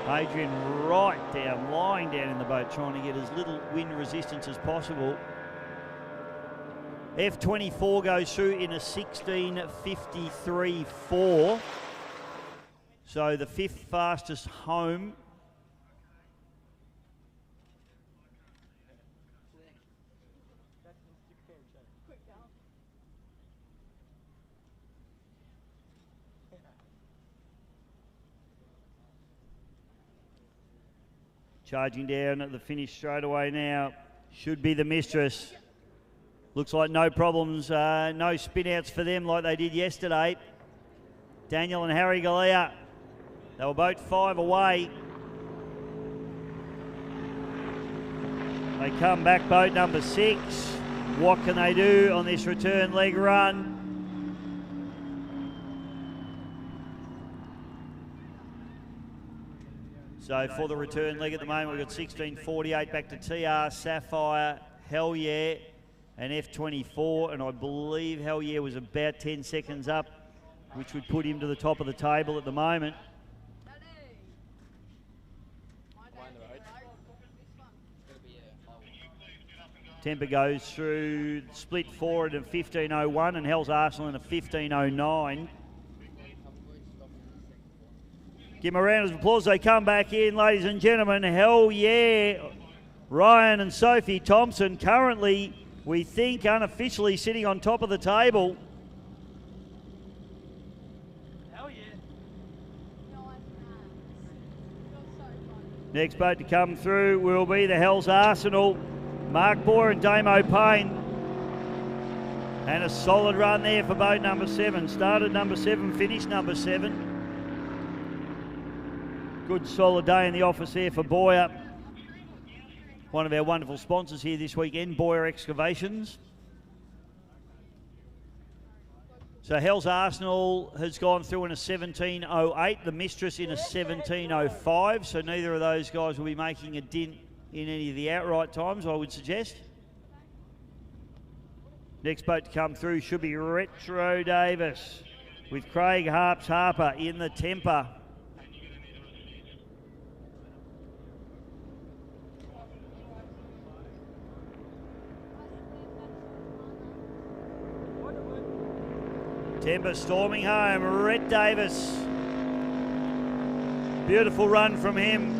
Speaker 4: Adrian right down, lying down in the boat, trying to get as little wind resistance as possible. F24 goes through in a 16:53.4. So the 5th fastest home. Charging down at the finish straight away now. Should be the Mistress. Looks like no problems, no spin outs for them like they did yesterday. Daniel and Harry Galea, they were both 5 away. They come back, boat number 6. What can they do on this return leg run? So for the return leg at the moment, we've got 16:48 back to TR, Sapphire, Hell Yeah, and F24. And I believe Hell Yeah was about 10 seconds up, which would put him to the top of the table at the moment. Temper goes through split forward in 15:01 and Hell's Arsenal in a 15:09. Give them a round of applause. They come back in, ladies and gentlemen. Hell Yeah, Ryan and Sophie Thompson, currently, we think, unofficially sitting on top of the table.
Speaker 15: Hell yeah.
Speaker 4: Next boat to come through will be the Hell's Arsenal, Mark Boyer and Damo Payne. And a solid run there for boat number 7. Started number 7, finished number 7. Good solid day in the office here for Boyer. One of our wonderful sponsors here this weekend, Boyer Excavations. So Hell's Arsenal has gone through in a 17:08, the Mistress in a 17:05, so neither of those guys will be making a dint in any of the outright times, I would suggest. Next boat to come through should be Retro Davis with Craig Harper in the Temper. Temper storming home, Rhett Davis. Beautiful run from him.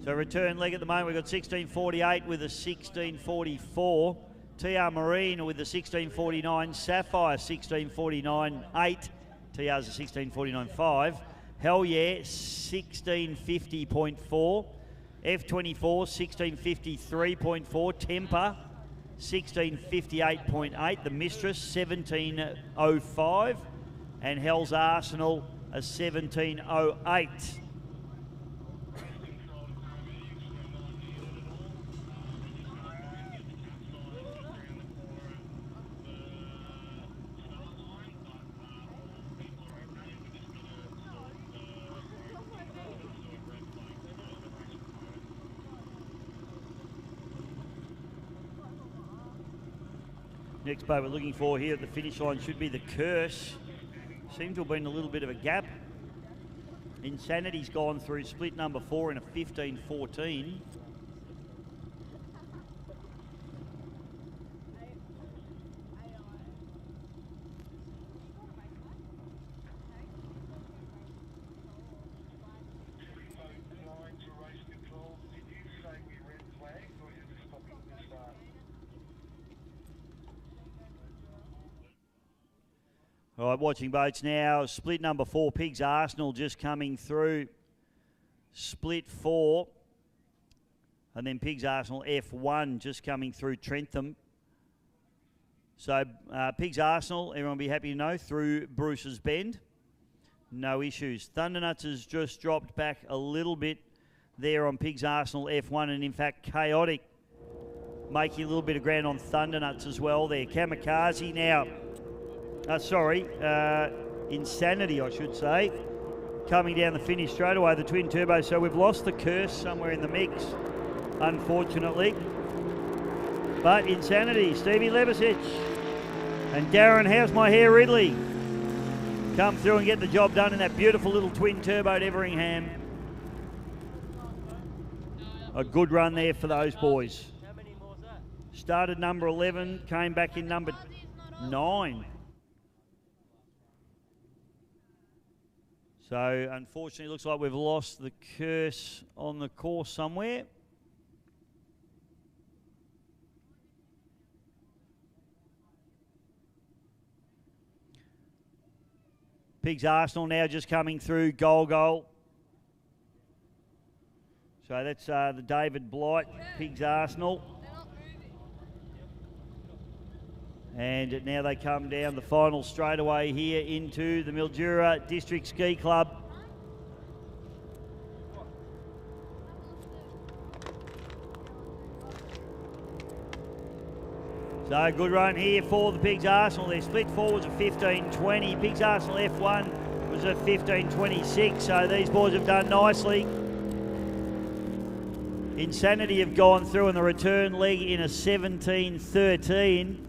Speaker 4: So return leg at the moment, we've got 16:48 with a 16:44. TR Marine with a 16:49. Sapphire 16:49.8. TR's a 16:49.5. Hell Yeah 16:50.4. F24 16:53.4. Temper 16:58.8. The Mistress 17:05. And Hell's Arsenal a 17:08. Next boat we're looking for here at the finish line should be the Curse. Seemed to have been a little bit of a gap. Insanity's gone through split number 4 in a 15:14. All right, watching boats now. Split number 4, Pigs Arsenal just coming through. Split 4. And then Pigs Arsenal F1 just coming through Trentham. So Pigs Arsenal, everyone will be happy to know, through Bruce's Bend. No issues. Thundernuts has just dropped back a little bit there on Pigs Arsenal F1, and in fact Chaotic making a little bit of ground on Thundernuts as well there. Kamikaze now, Insanity I should say, coming down the finish straight away, the twin turbo. So we've lost the Curse somewhere in the mix, unfortunately. But Insanity, Stevie Lebisic, and Darren How's My Hair Ridley come through and get the job done in that beautiful little twin turboed Everingham. A good run there for those boys. Started number 11, came back in number 9. So unfortunately it looks like we've lost the Curse on the course somewhere. Pigs Arsenal now just coming through, goal. So that's the David Blight, Pigs Arsenal. And now they come down the final straightaway here into the Mildura District Ski Club. So good run here for the Pigs Arsenal. Their split 4 was a 15.20. Pigs Arsenal F1 was a 15.26. So these boys have done nicely. Insanity have gone through in the return leg in a 17.13.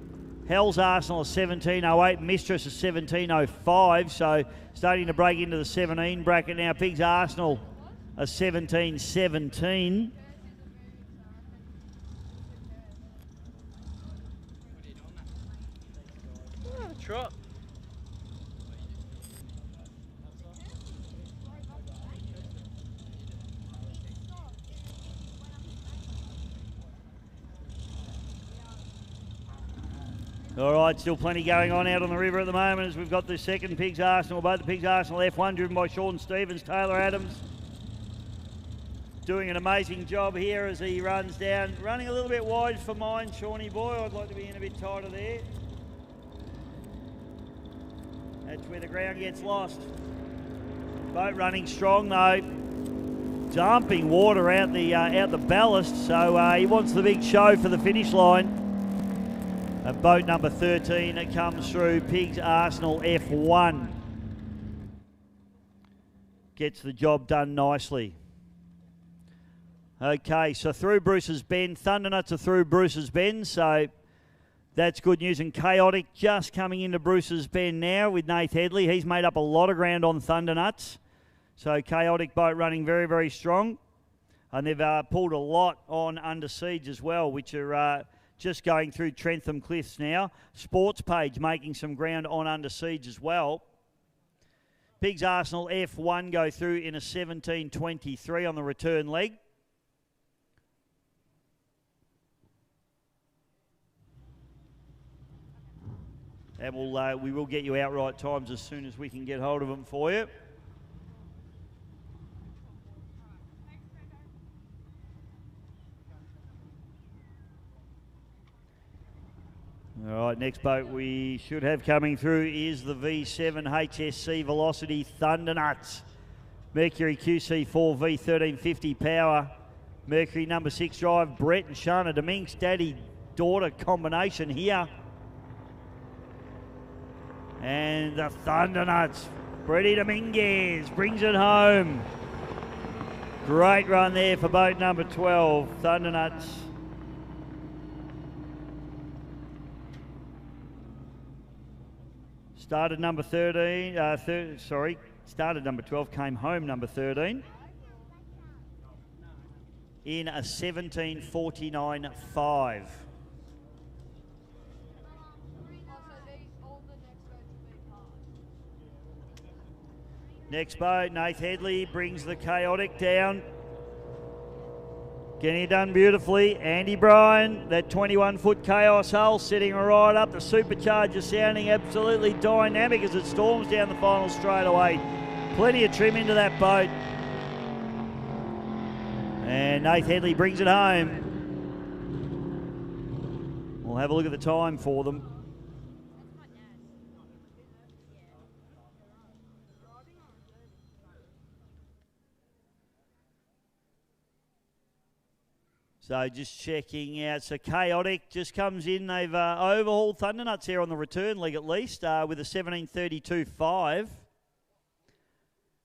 Speaker 4: Hell's Arsenal a 17.08. Mistress a 17.05. So starting to break into the 17 bracket now. Pigs Arsenal a 17.17.
Speaker 15: Trot.
Speaker 4: All right, still plenty going on out on the river at the moment as we've got the second Pigs Arsenal, both the Pigs Arsenal F1 driven by Sean Stevens, Taylor Adams. Doing an amazing job here as he runs down. Running a little bit wide for mine, Shawnee boy. I'd like to be in a bit tighter there. That's where the ground gets lost. Boat running strong though. Dumping water out the ballast, so he wants the big show for the finish line. And boat number 13 that comes through, Pigs Arsenal F1. Gets the job done nicely. Okay, so through Bruce's Bend, Thundernuts are through Bruce's Bend, so that's good news. And Chaotic just coming into Bruce's Bend now with Nath Headley. He's made up a lot of ground on Thundernuts. So Chaotic boat running very, very strong. And they've pulled a lot on Under Siege as well, which are just going through Trentham Cliffs now. Sports Page making some ground on Under Siege as well. Pigs Arsenal F1 go through in a 17.23 on the return leg. And we will get you outright times as soon as we can get hold of them for you. All right, next boat we should have coming through is the V7 HSC Velocity Thundernuts. Mercury QC4 V1350 power. Mercury number 6 drive. Brett and Shana Dominguez, daddy-daughter combination here. And the Thundernuts, Freddie Dominguez brings it home. Great run there for boat number 12, Thundernuts. Started number 13, started number 12, came home number 13. In a 17.49.5. Next boat, Nath Headley brings the Chaotic down. Getting it done beautifully. Andy Bryan, that 21-foot Chaos hull sitting right up. The supercharger sounding absolutely dynamic as it storms down the final straightaway. Plenty of trim into that boat. And Nath Headley brings it home. We'll have a look at the time for them. So just checking out. So Chaotic just comes in. They've overhauled Thundernuts here on the return leg at least with a 17.32.5.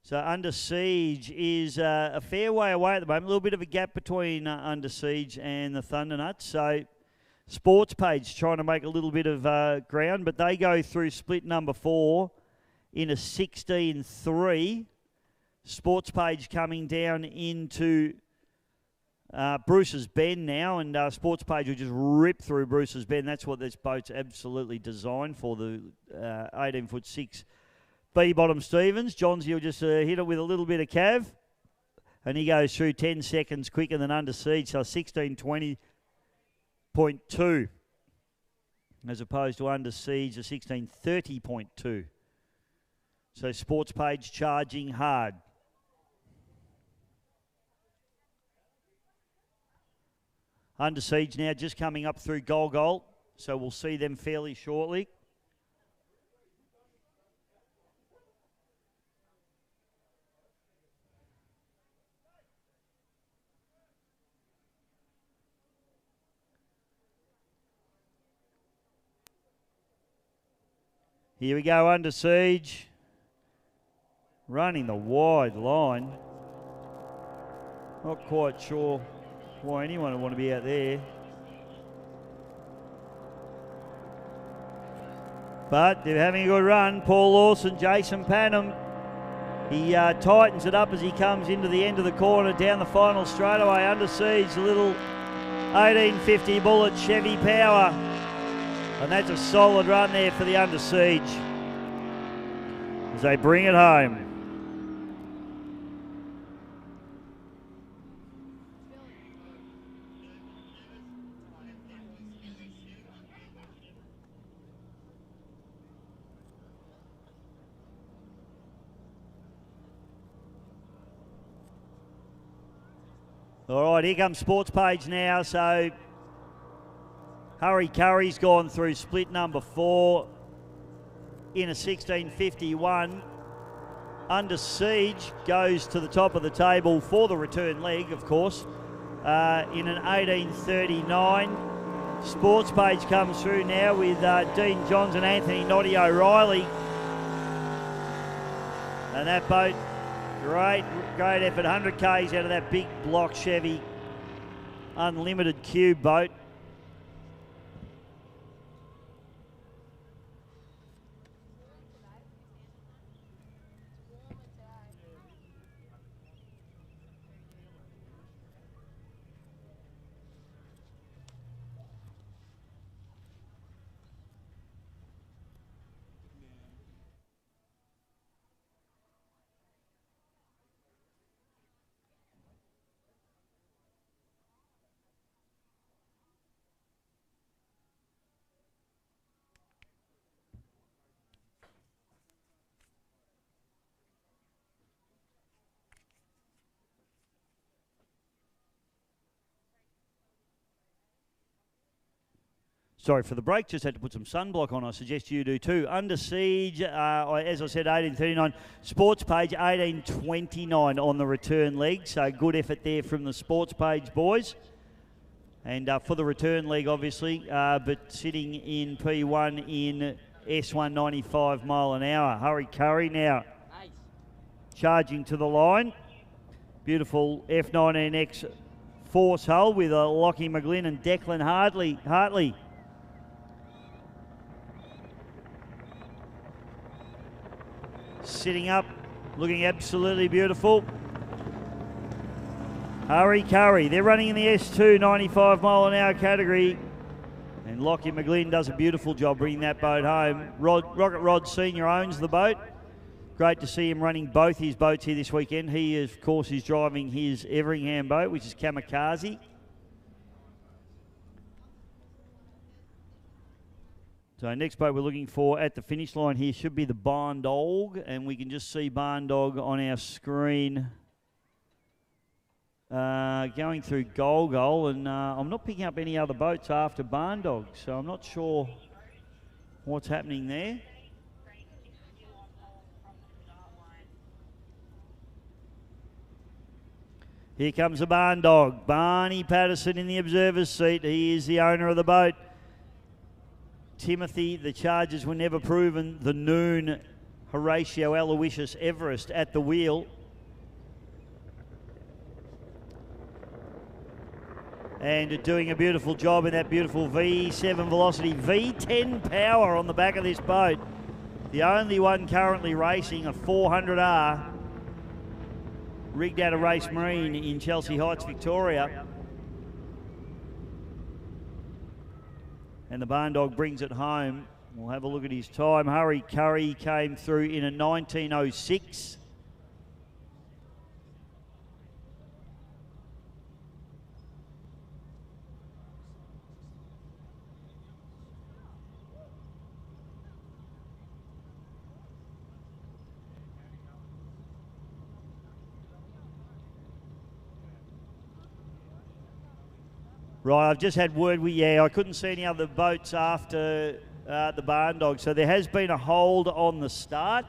Speaker 4: So Under Siege is a fair way away at the moment. A little bit of a gap between Under Siege and the Thundernuts. So Sports Page trying to make a little bit of ground, but they go through split number 4 in a 16.3. Sports Page coming down into Bruce's Bend now, and Sports Page will just rip through Bruce's Bend. That's what this boat's absolutely designed for, the 18'6" B-bottom Stevens. Johnsy will just hit it with a little bit of cav, and he goes through 10 seconds quicker than Under Siege, so 16.20.2 as opposed to Under Siege, a 16.30.2. So Sports Page charging hard. Under Siege now just coming up through Golgol, so we'll see them fairly shortly. Here we go, Under Siege. Running the wide line. Not quite sure why anyone would want to be out there. But they're having a good run. Paul Lawson, Jason Panham. He tightens it up as he comes into the end of the corner down the final straightaway. Under Siege, a little 1850 Bullet Chevy Power. And that's a solid run there for the Under Siege as they bring it home. All right, here comes Sports Page now. So Hurry Curry's gone through split number 4 in a 16.51. Under Siege goes to the top of the table for the return leg, of course, in an 18.39. Sports Page comes through now with Dean Johns and Anthony Noddy O'Reilly. And that boat, great effort, 100 Ks out of that big block Chevy Unlimited Cube boat. Sorry for the break, just had to put some sunblock on. I suggest you do too. Under Siege, as I said, 18.39. Sports Page, 18.29 on the return leg. So good effort there from the Sports Page boys. And for the return leg, obviously, but sitting in P1 in S1 95 mile an hour. Hurry Curry now. Nice. Charging to the line. Beautiful F19X Force hull with Lockie McGlynn and Declan Hartley. Sitting up, looking absolutely beautiful. Hurry Curry, they're running in the S2 95 mile an hour category. And Lockie McGlynn does a beautiful job bringing that boat home. Rocket Rod Senior owns the boat. Great to see him running both his boats here this weekend. He, of course, is driving his Everingham boat, which is Kamikaze. So next boat we're looking for at the finish line here should be the Barn Dog, and we can just see Barn Dog on our screen going through Goal, and I'm not picking up any other boats after Barn Dog, so I'm not sure what's happening there. Here comes the Barn Dog. Barney Patterson in the observer's seat. He is the owner of the boat. Timothy, the charges were never proven. The Noon, Horatio Aloysius Everest at the wheel. And doing a beautiful job in that beautiful V7 velocity. V10 power on the back of this boat. The only one currently racing, a 400R. Rigged out of Race Marine in Chelsea Heights, Victoria. And the Barn Dog brings it home. We'll have a look at his time. Hurry Curry came through in a 1906. Right, I've just had word I couldn't see any other boats after the Barn Dog. So there has been a hold on the start.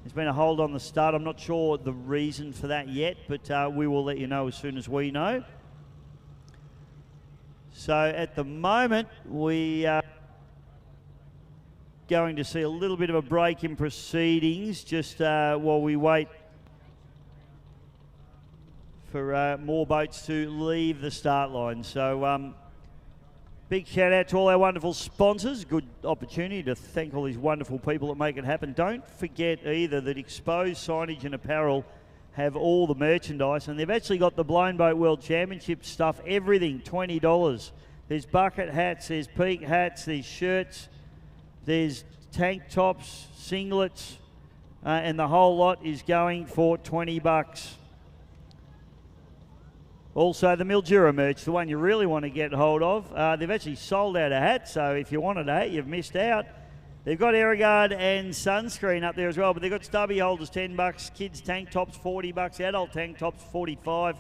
Speaker 4: There's been a hold on the start. I'm not sure the reason for that yet, but we will let you know as soon as we know. So at the moment, we are going to see a little bit of a break in proceedings just while we wait for more boats to leave the start line. So big shout out to all our wonderful sponsors. Good opportunity to thank all these wonderful people that make it happen. Don't forget either that Exposed Signage and Apparel have all the merchandise, and they've actually got the Blown Boat World Championship stuff, everything, $20. There's bucket hats, there's peak hats, there's shirts, there's tank tops, singlets, and the whole lot is going for $20. Also, the Mildura merch, the one you really want to get hold of. They've actually sold out a hat, so if you wanted a hat, you've missed out. They've got Aeroguard and sunscreen up there as well, but they've got stubby holders, $10, kids tank tops, $40, adult tank tops, $45.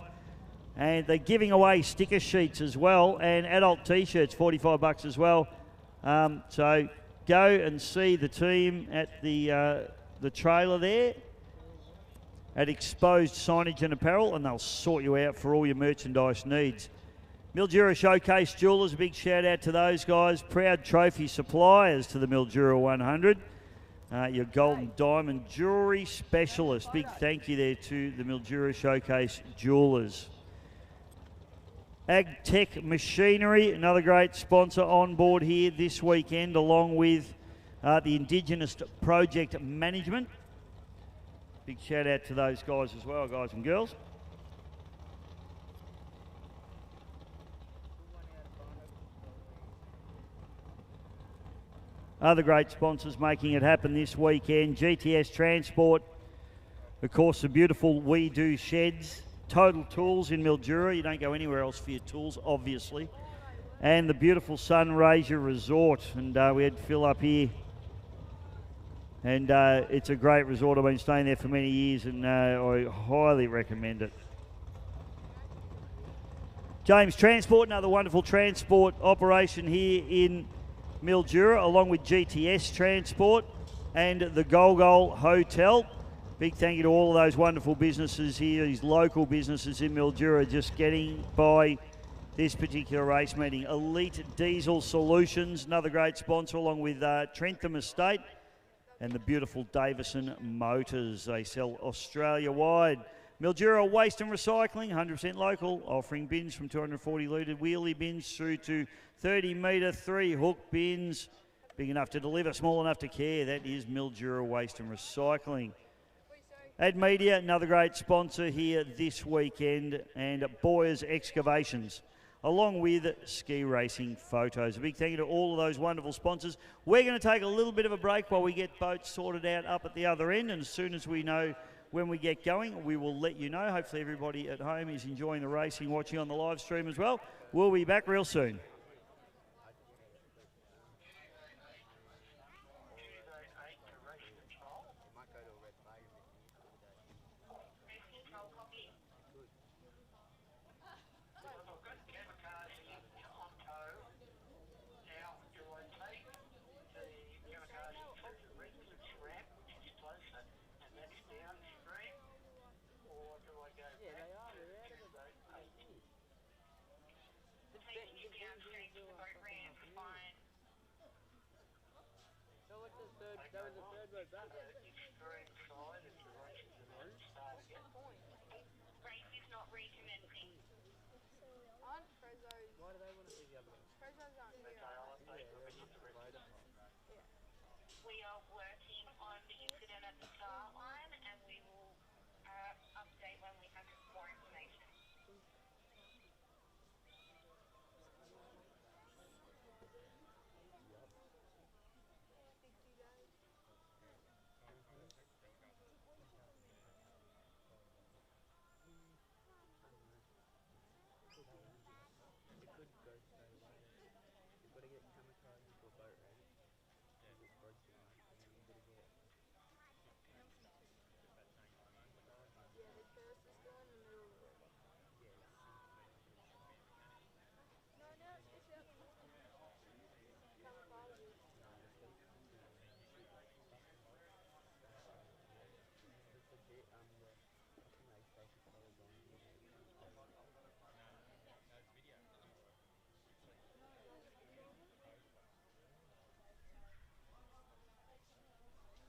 Speaker 4: And they're giving away sticker sheets as well, and adult T-shirts, $45 as well. So go and see the team at the trailer there at Exposed Signage and Apparel, and they'll sort you out for all your merchandise needs. Mildura Showcase Jewelers, a big shout out to those guys. Proud trophy suppliers to the Mildura 100. Your gold and diamond jewellery specialist. Big thank you there to the Mildura Showcase Jewelers. AgTech Machinery, another great sponsor on board here this weekend, along with the Indigenous Project Management. Big shout out to those guys as well, guys and girls. Other great sponsors making it happen this weekend. GTS Transport, of course, the beautiful We Do Sheds. Total Tools in Mildura. You don't go anywhere else for your tools, obviously. And the beautiful Sunraysia Resort. And we had Phil up here. And it's a great resort. I've been staying there for many years, and I highly recommend it. James Transport, another wonderful transport operation here in Mildura, along with GTS Transport and the Golgol Hotel. Big thank you to all of those wonderful businesses here, these local businesses in Mildura, just getting by this particular race meeting. Elite Diesel Solutions, another great sponsor, along with Trentham Estate and the beautiful Davison Motors. They sell Australia-wide. Mildura Waste and Recycling, 100% local, offering bins from 240 litre wheelie bins through to 30 metre 3-hook bins. Big enough to deliver, small enough to care. That is Mildura Waste and Recycling. Ad Media, another great sponsor here this weekend, and Boyers Excavations, along with ski racing photos. A big thank you to all of those wonderful sponsors. We're going to take a little bit of a break while we get boats sorted out up at the other end, and as soon as we know when we get going, we will let you know. Hopefully everybody at home is enjoying the racing, watching on the live stream as well. We'll be back real soon.
Speaker 14: We are working on the incident at the start line, and we will update when we have more information.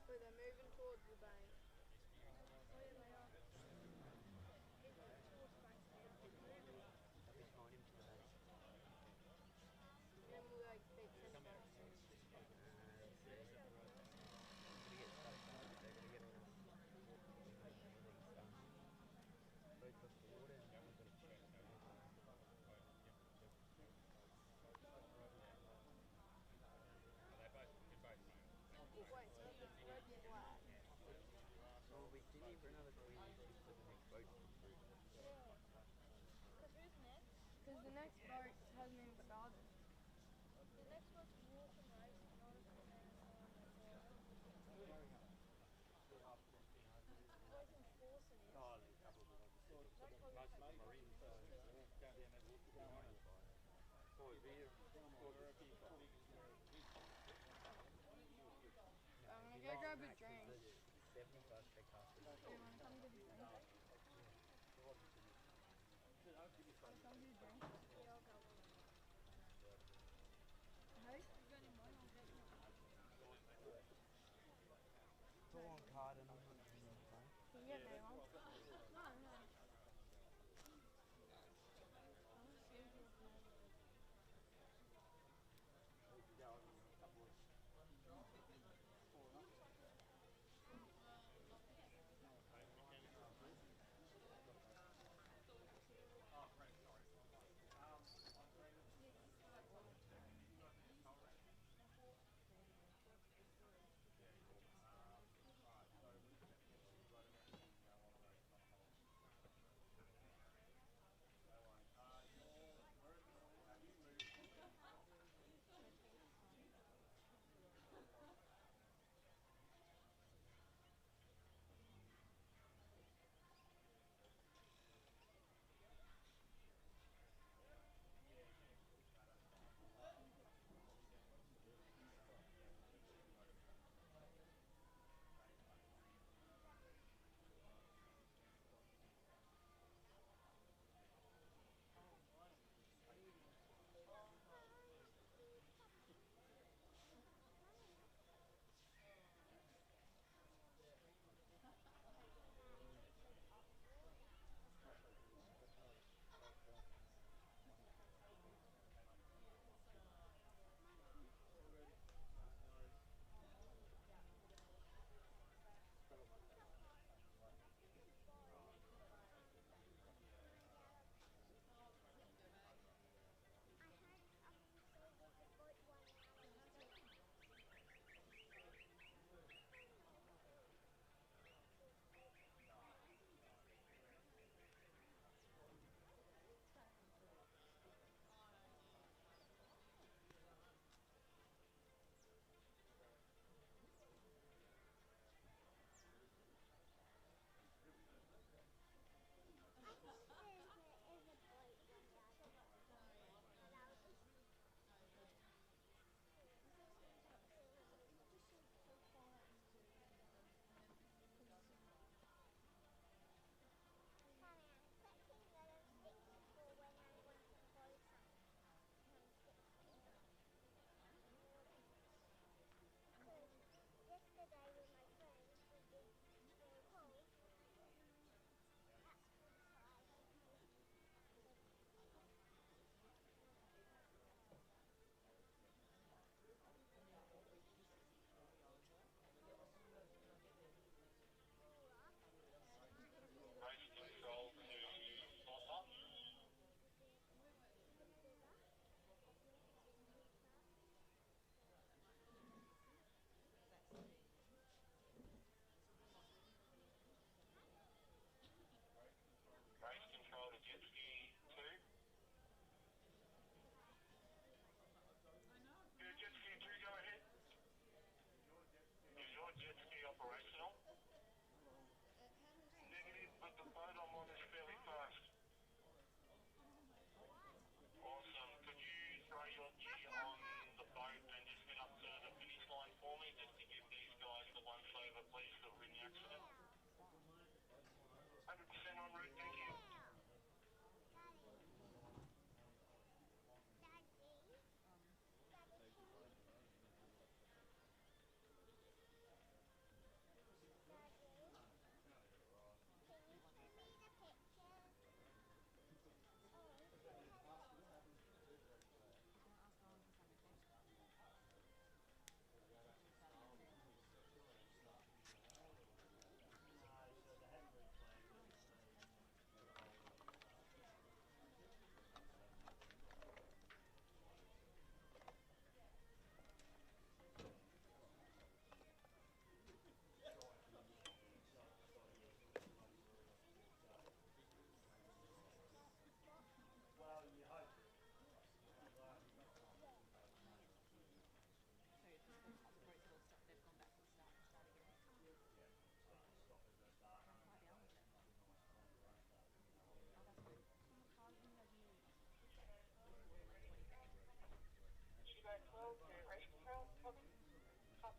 Speaker 17: So they're moving towards the bank. Then will they keep sending boats in? Wait, so if it's red and black.
Speaker 12: Well, we did it for another 2 years just for the next boat to come through.
Speaker 17: Yeah. Because who's next? Because the next boat hasn't even started. The next one's walking race, not a who's enforcing it?
Speaker 12: Oh, there's a couple of them. Most of them are in, so go down and walk the line. Oh, here,
Speaker 17: I'm gonna go grab a drink.
Speaker 12: 70 bucks they cost us.
Speaker 17: Do you want to come get a drink? Come get a drink? Yeah, I'll grab one. Hey? You got any money? I'll get you one.
Speaker 12: Go on card and I'm not doing anything.
Speaker 17: Can you get me one? No, no.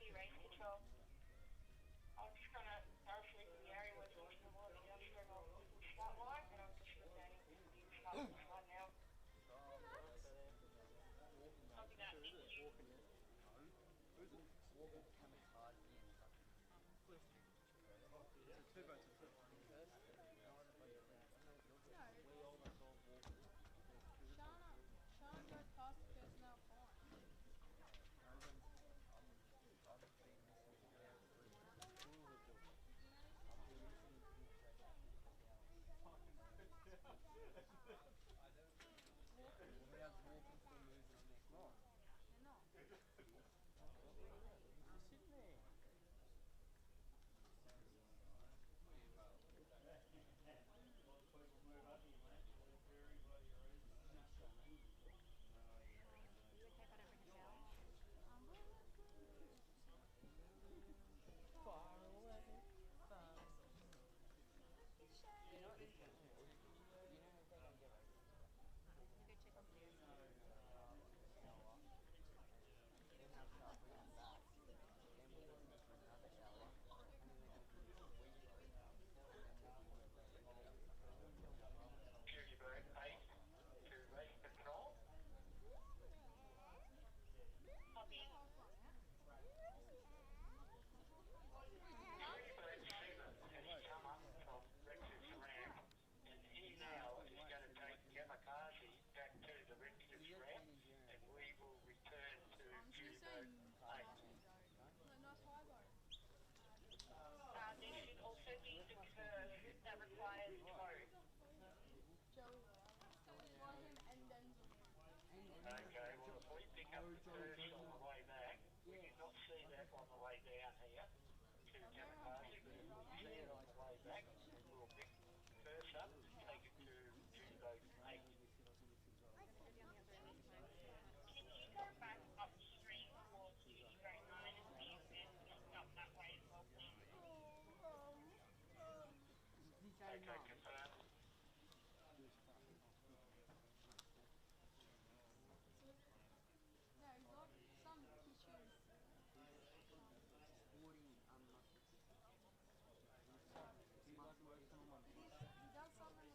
Speaker 14: Copy race control. I'm just gonna go through the area where the morning just straight off the start line, and I'm just returning to the start line now. Copy that, thank you.
Speaker 17: Sean goes past the personnel fine.
Speaker 14: Security break 8 to race control. Copy. Security break 7 has come up from Rex's ramp, and he now is going to take Yamakasi back to the Rex's ramp, and we will return to security break 8.
Speaker 17: Nice high bar.
Speaker 14: There should also be the curve that requires mode.
Speaker 17: Joey, want him and Denzel.
Speaker 14: Okay, well if we pick up the curve on the way back, we did not see that on the way down here to Yamakasi, but if we see it on the way back, we'll pick the curve up and take it to Boat 8. Can you go back upstream towards Security Break 9 and see if there's picked up that way as well, please? Okay, confirmed.
Speaker 17: No, he's got some issues. He does something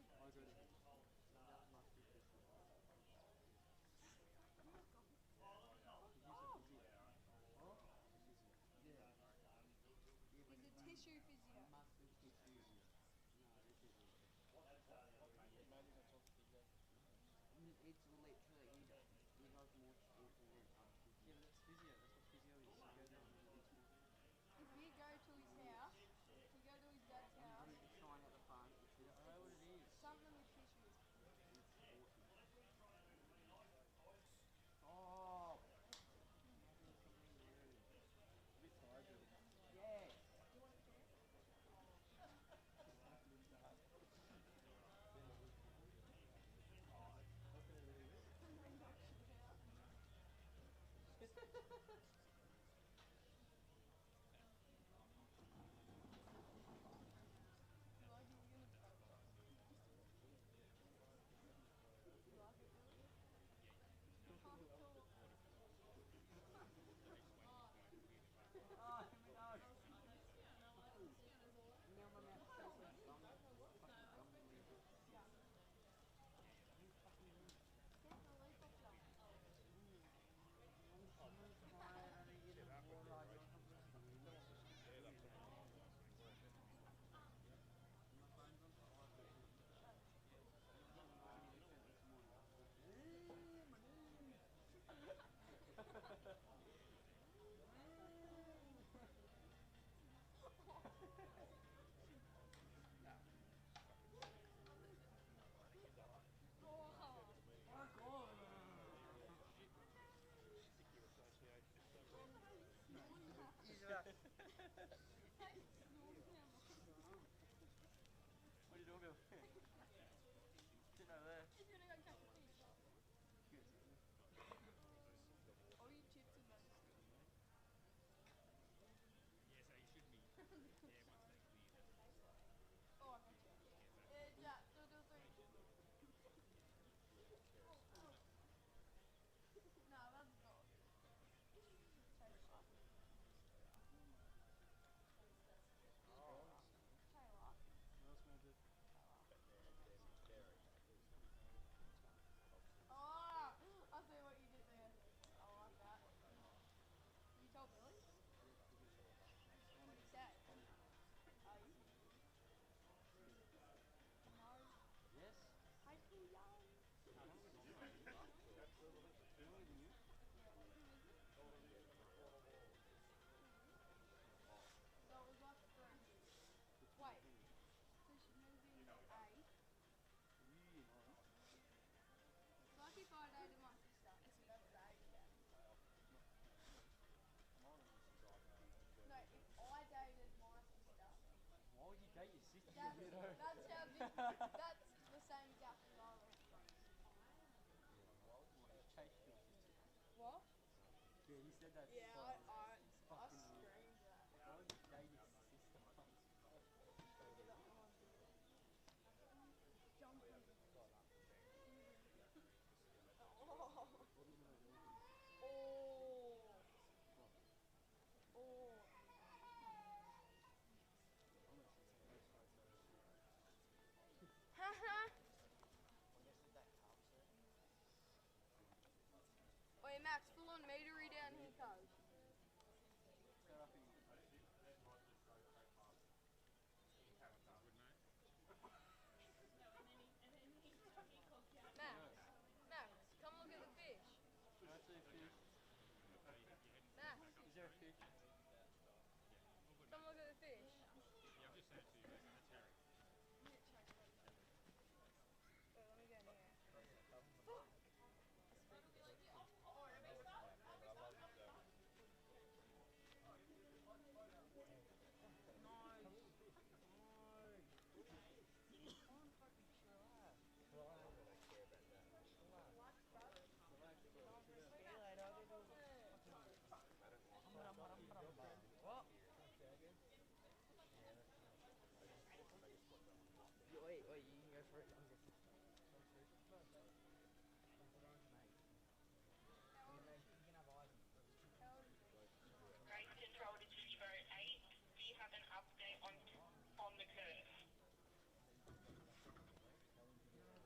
Speaker 9: date your sister, you
Speaker 17: That's,
Speaker 9: weirdo.
Speaker 17: that's how big, that's the same gap as I went.
Speaker 9: Chase your sister.
Speaker 17: What?
Speaker 9: Yeah, you said that.
Speaker 17: Yeah,
Speaker 9: twice.
Speaker 17: I
Speaker 9: It's fucking weird.
Speaker 17: screamed that.
Speaker 9: Why would you date your sister?
Speaker 17: Jumping. Oh. Oh. Oh. Haha. Wait, Max, full on metery down here, cuz. Max, Max, come look at the fish.
Speaker 9: Can I see a fish?
Speaker 17: Max,
Speaker 9: Is there a fish?
Speaker 17: come look at the fish.
Speaker 8: Yeah, I've just sent it to you, mate. That's Harry.
Speaker 17: Wait, let me go near.
Speaker 9: What? Wait, you can go for it.
Speaker 14: Race control to Chivo 8. Do you have an update on the curve?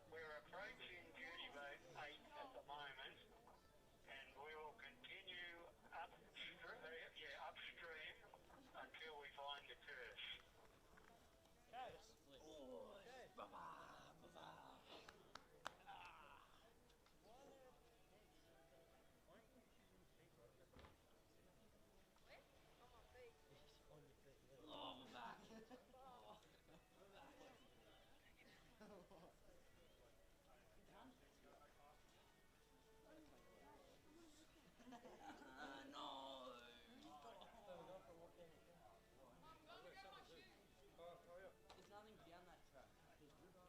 Speaker 14: We're approaching duty boat 8 at the moment, and we will continue upstream until we find the curve.
Speaker 9: There's nothing down that track. There's river.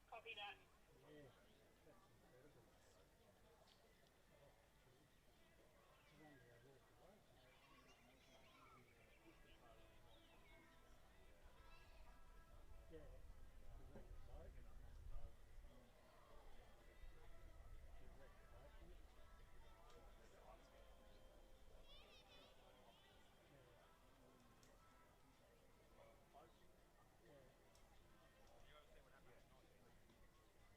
Speaker 14: Copy that.
Speaker 8: Yeah, that's incredible. It's a wonder I walked away from it. Yeah, the wreck the boat. The wreck the boat, didn't it? Yeah. Yeah.
Speaker 9: You ever seen what happened in 1980?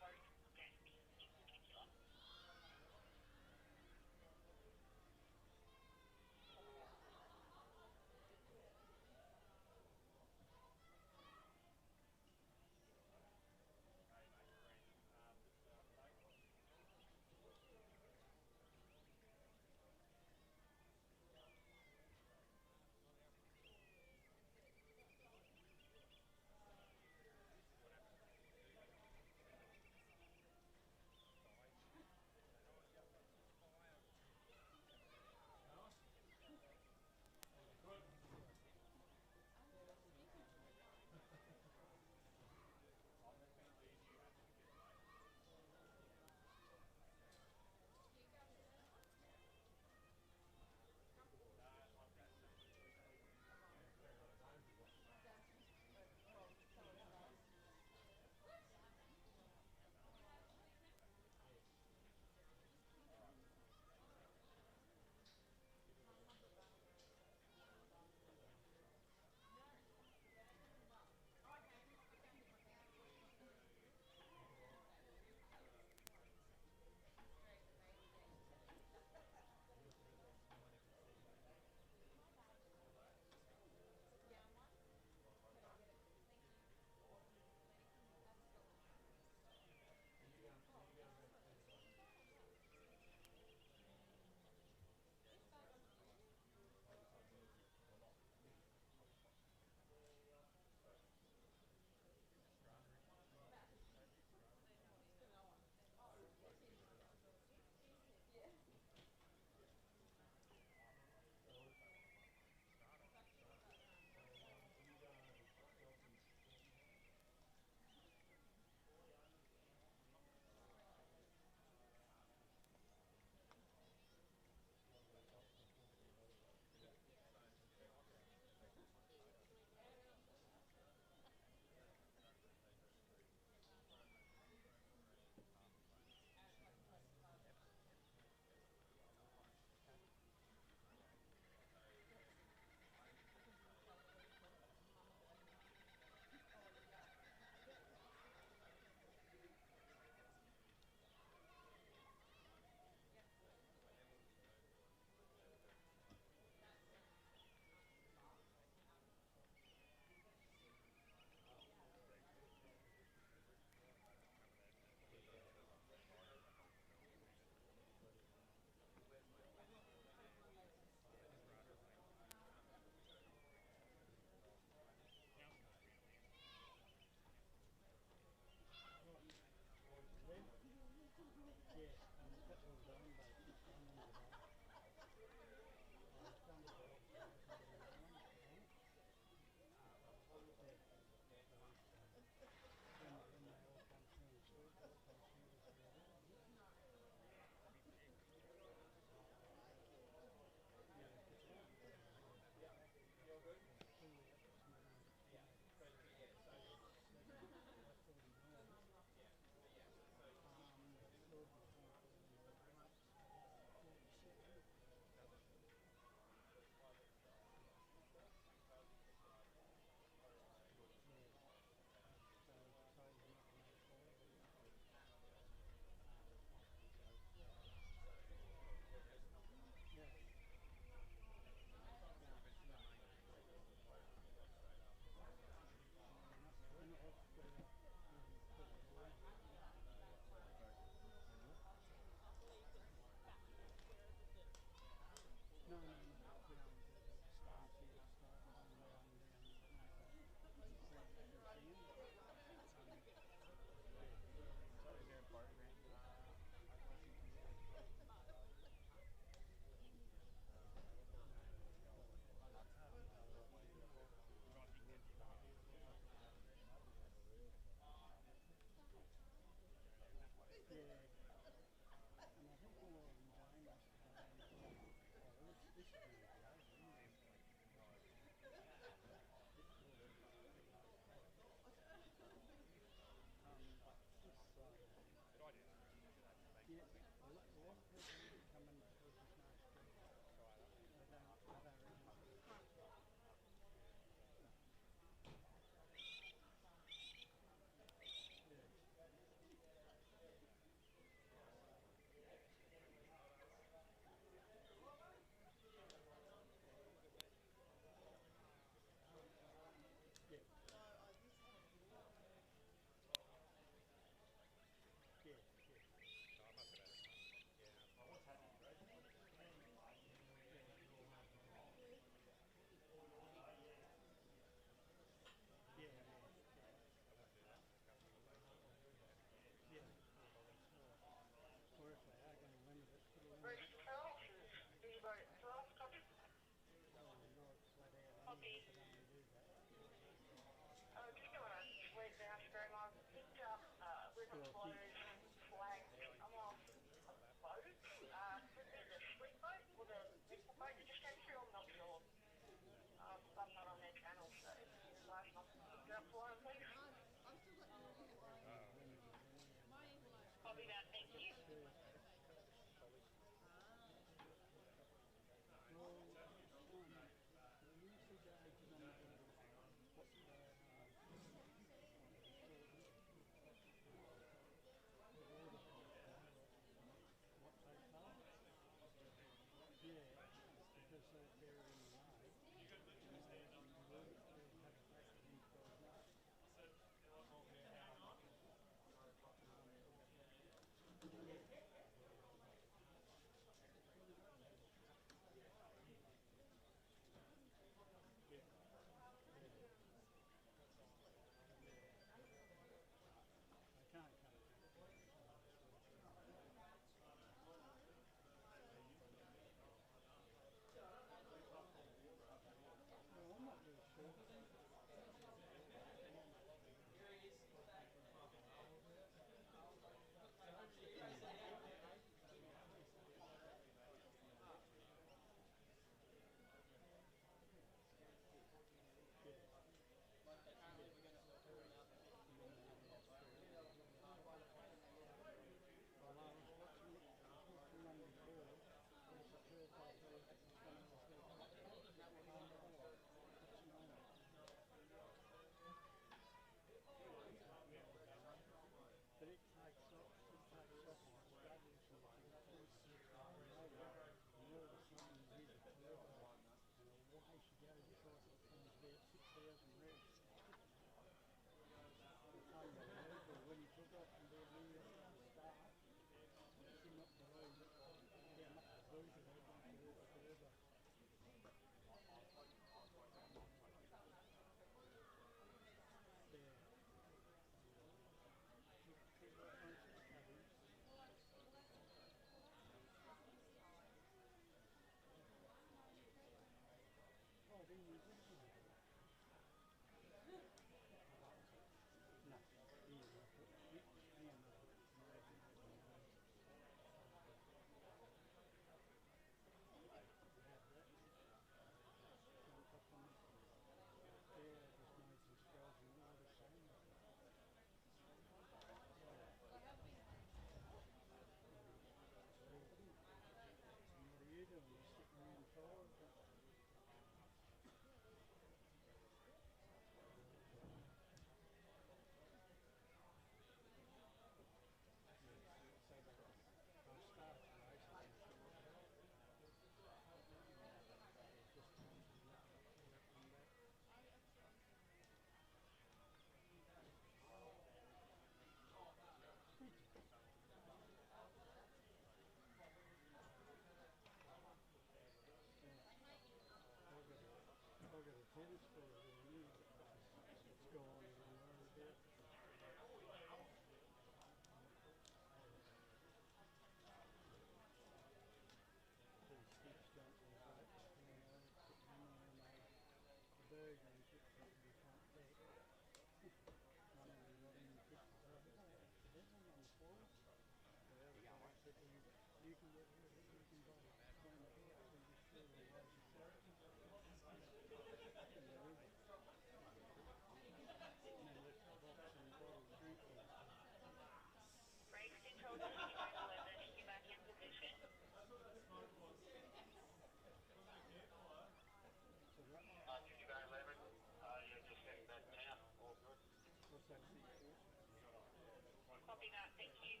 Speaker 14: Copy that, thank you.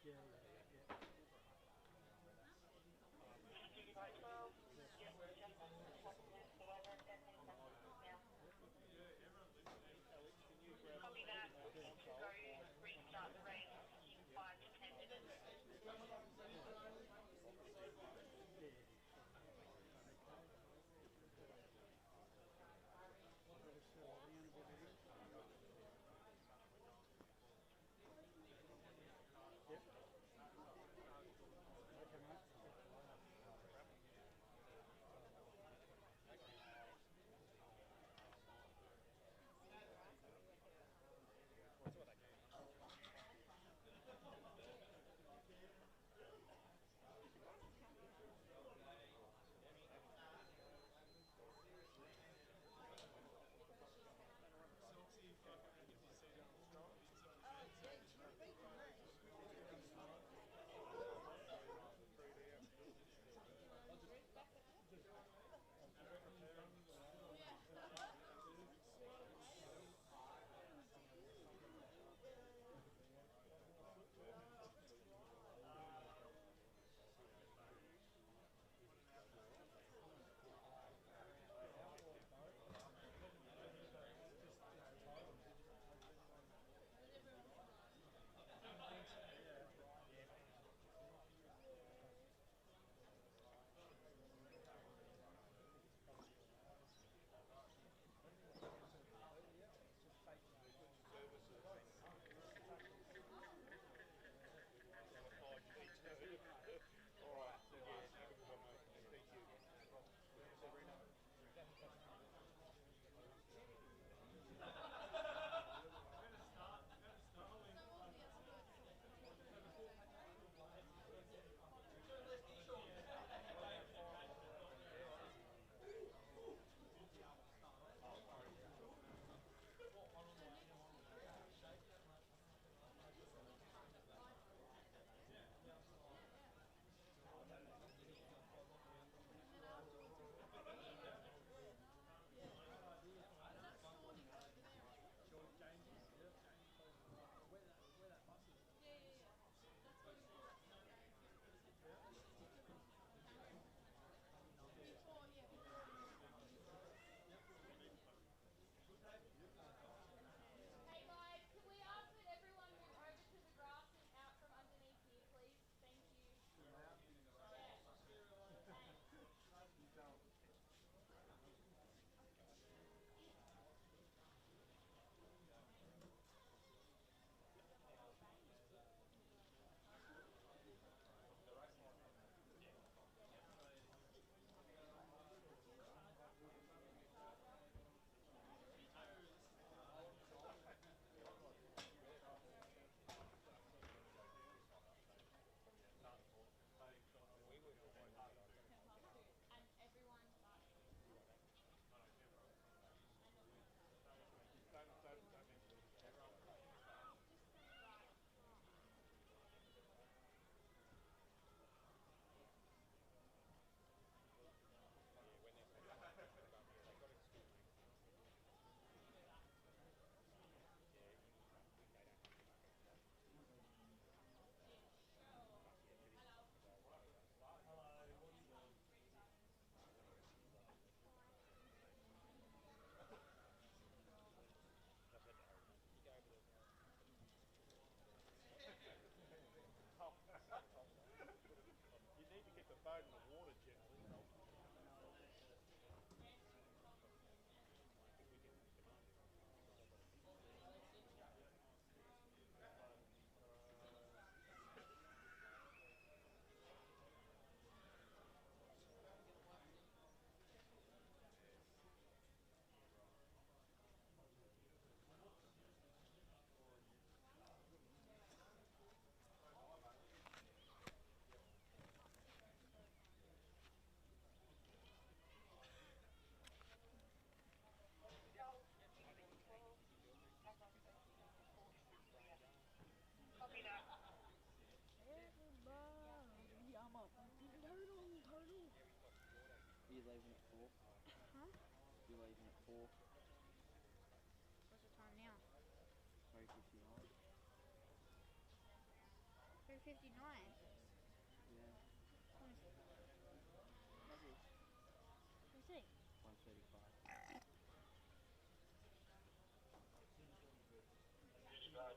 Speaker 12: Yeah.
Speaker 14: Studio by 12. Yep, just passages, the weather, 10 minutes now. Copy that. To go restart the race in 5 to 10 minutes.
Speaker 17: Hey guys, can we ask that everyone move over to the grass and out from underneath here, please? Thank you. Yeah. Thanks. And everyone but
Speaker 13: You need to get the boat in the water gently.
Speaker 14: Copy that.
Speaker 17: everybody, I'm a fucking turtle.
Speaker 16: Are you leaving at 4?
Speaker 17: Huh?
Speaker 16: You're leaving at 4?
Speaker 17: What's the time now?
Speaker 16: 3:59.
Speaker 14: Start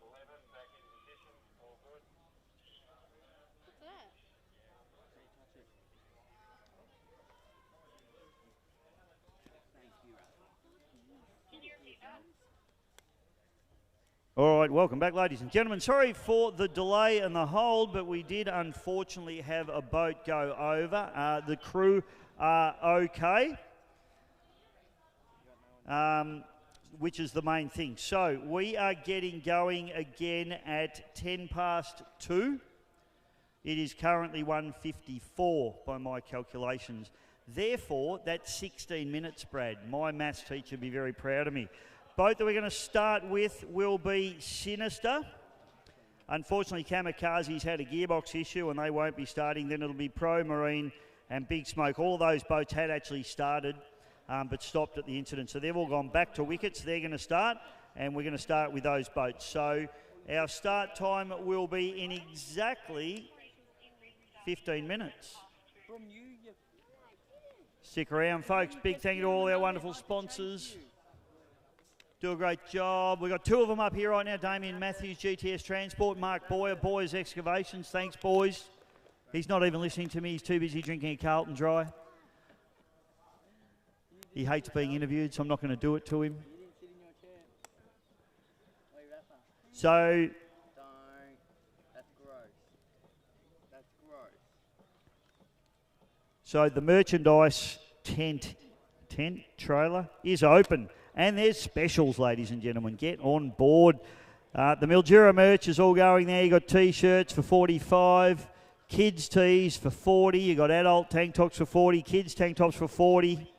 Speaker 14: 11, back in position, all good.
Speaker 11: What's that?
Speaker 14: Can you repeat that?
Speaker 4: All right, welcome back, ladies and gentlemen. Sorry for the delay and the hold, but we did unfortunately have a boat go over. The crew are okay, which is the main thing. So we are getting going again at 2:10. It is currently 1:54 by my calculations. Therefore, that's 16 minutes, Brad. My maths teacher would be very proud of me. Boat that we're going to start with will be Sinister. Unfortunately, Kamikaze's had a gearbox issue and they won't be starting. Then it'll be Pro Marine and Big Smoke. All of those boats had actually started but stopped at the incident. So they've all gone back to wickets. They're going to start and we're going to start with those boats. So our start time will be in exactly 15 minutes. Stick around, folks. Big thank you to all our wonderful sponsors. Do a great job. We've got two of them up here right now. Damien Matthews, GTS Transport. Mark Boyer, Boyers Excavations. Thanks, boys. He's not even listening to me. He's too busy drinking a Carlton Dry. He hates being interviewed, so I'm not going to do it to him. So...
Speaker 16: That's gross. That's gross.
Speaker 4: So the merchandise tent trailer is open. And there's specials, ladies and gentlemen. Get on board. The Mildura merch is all going there. You got T-shirts for 45, kids tees for 40. You got adult tank tops for 40, kids tank tops for 40,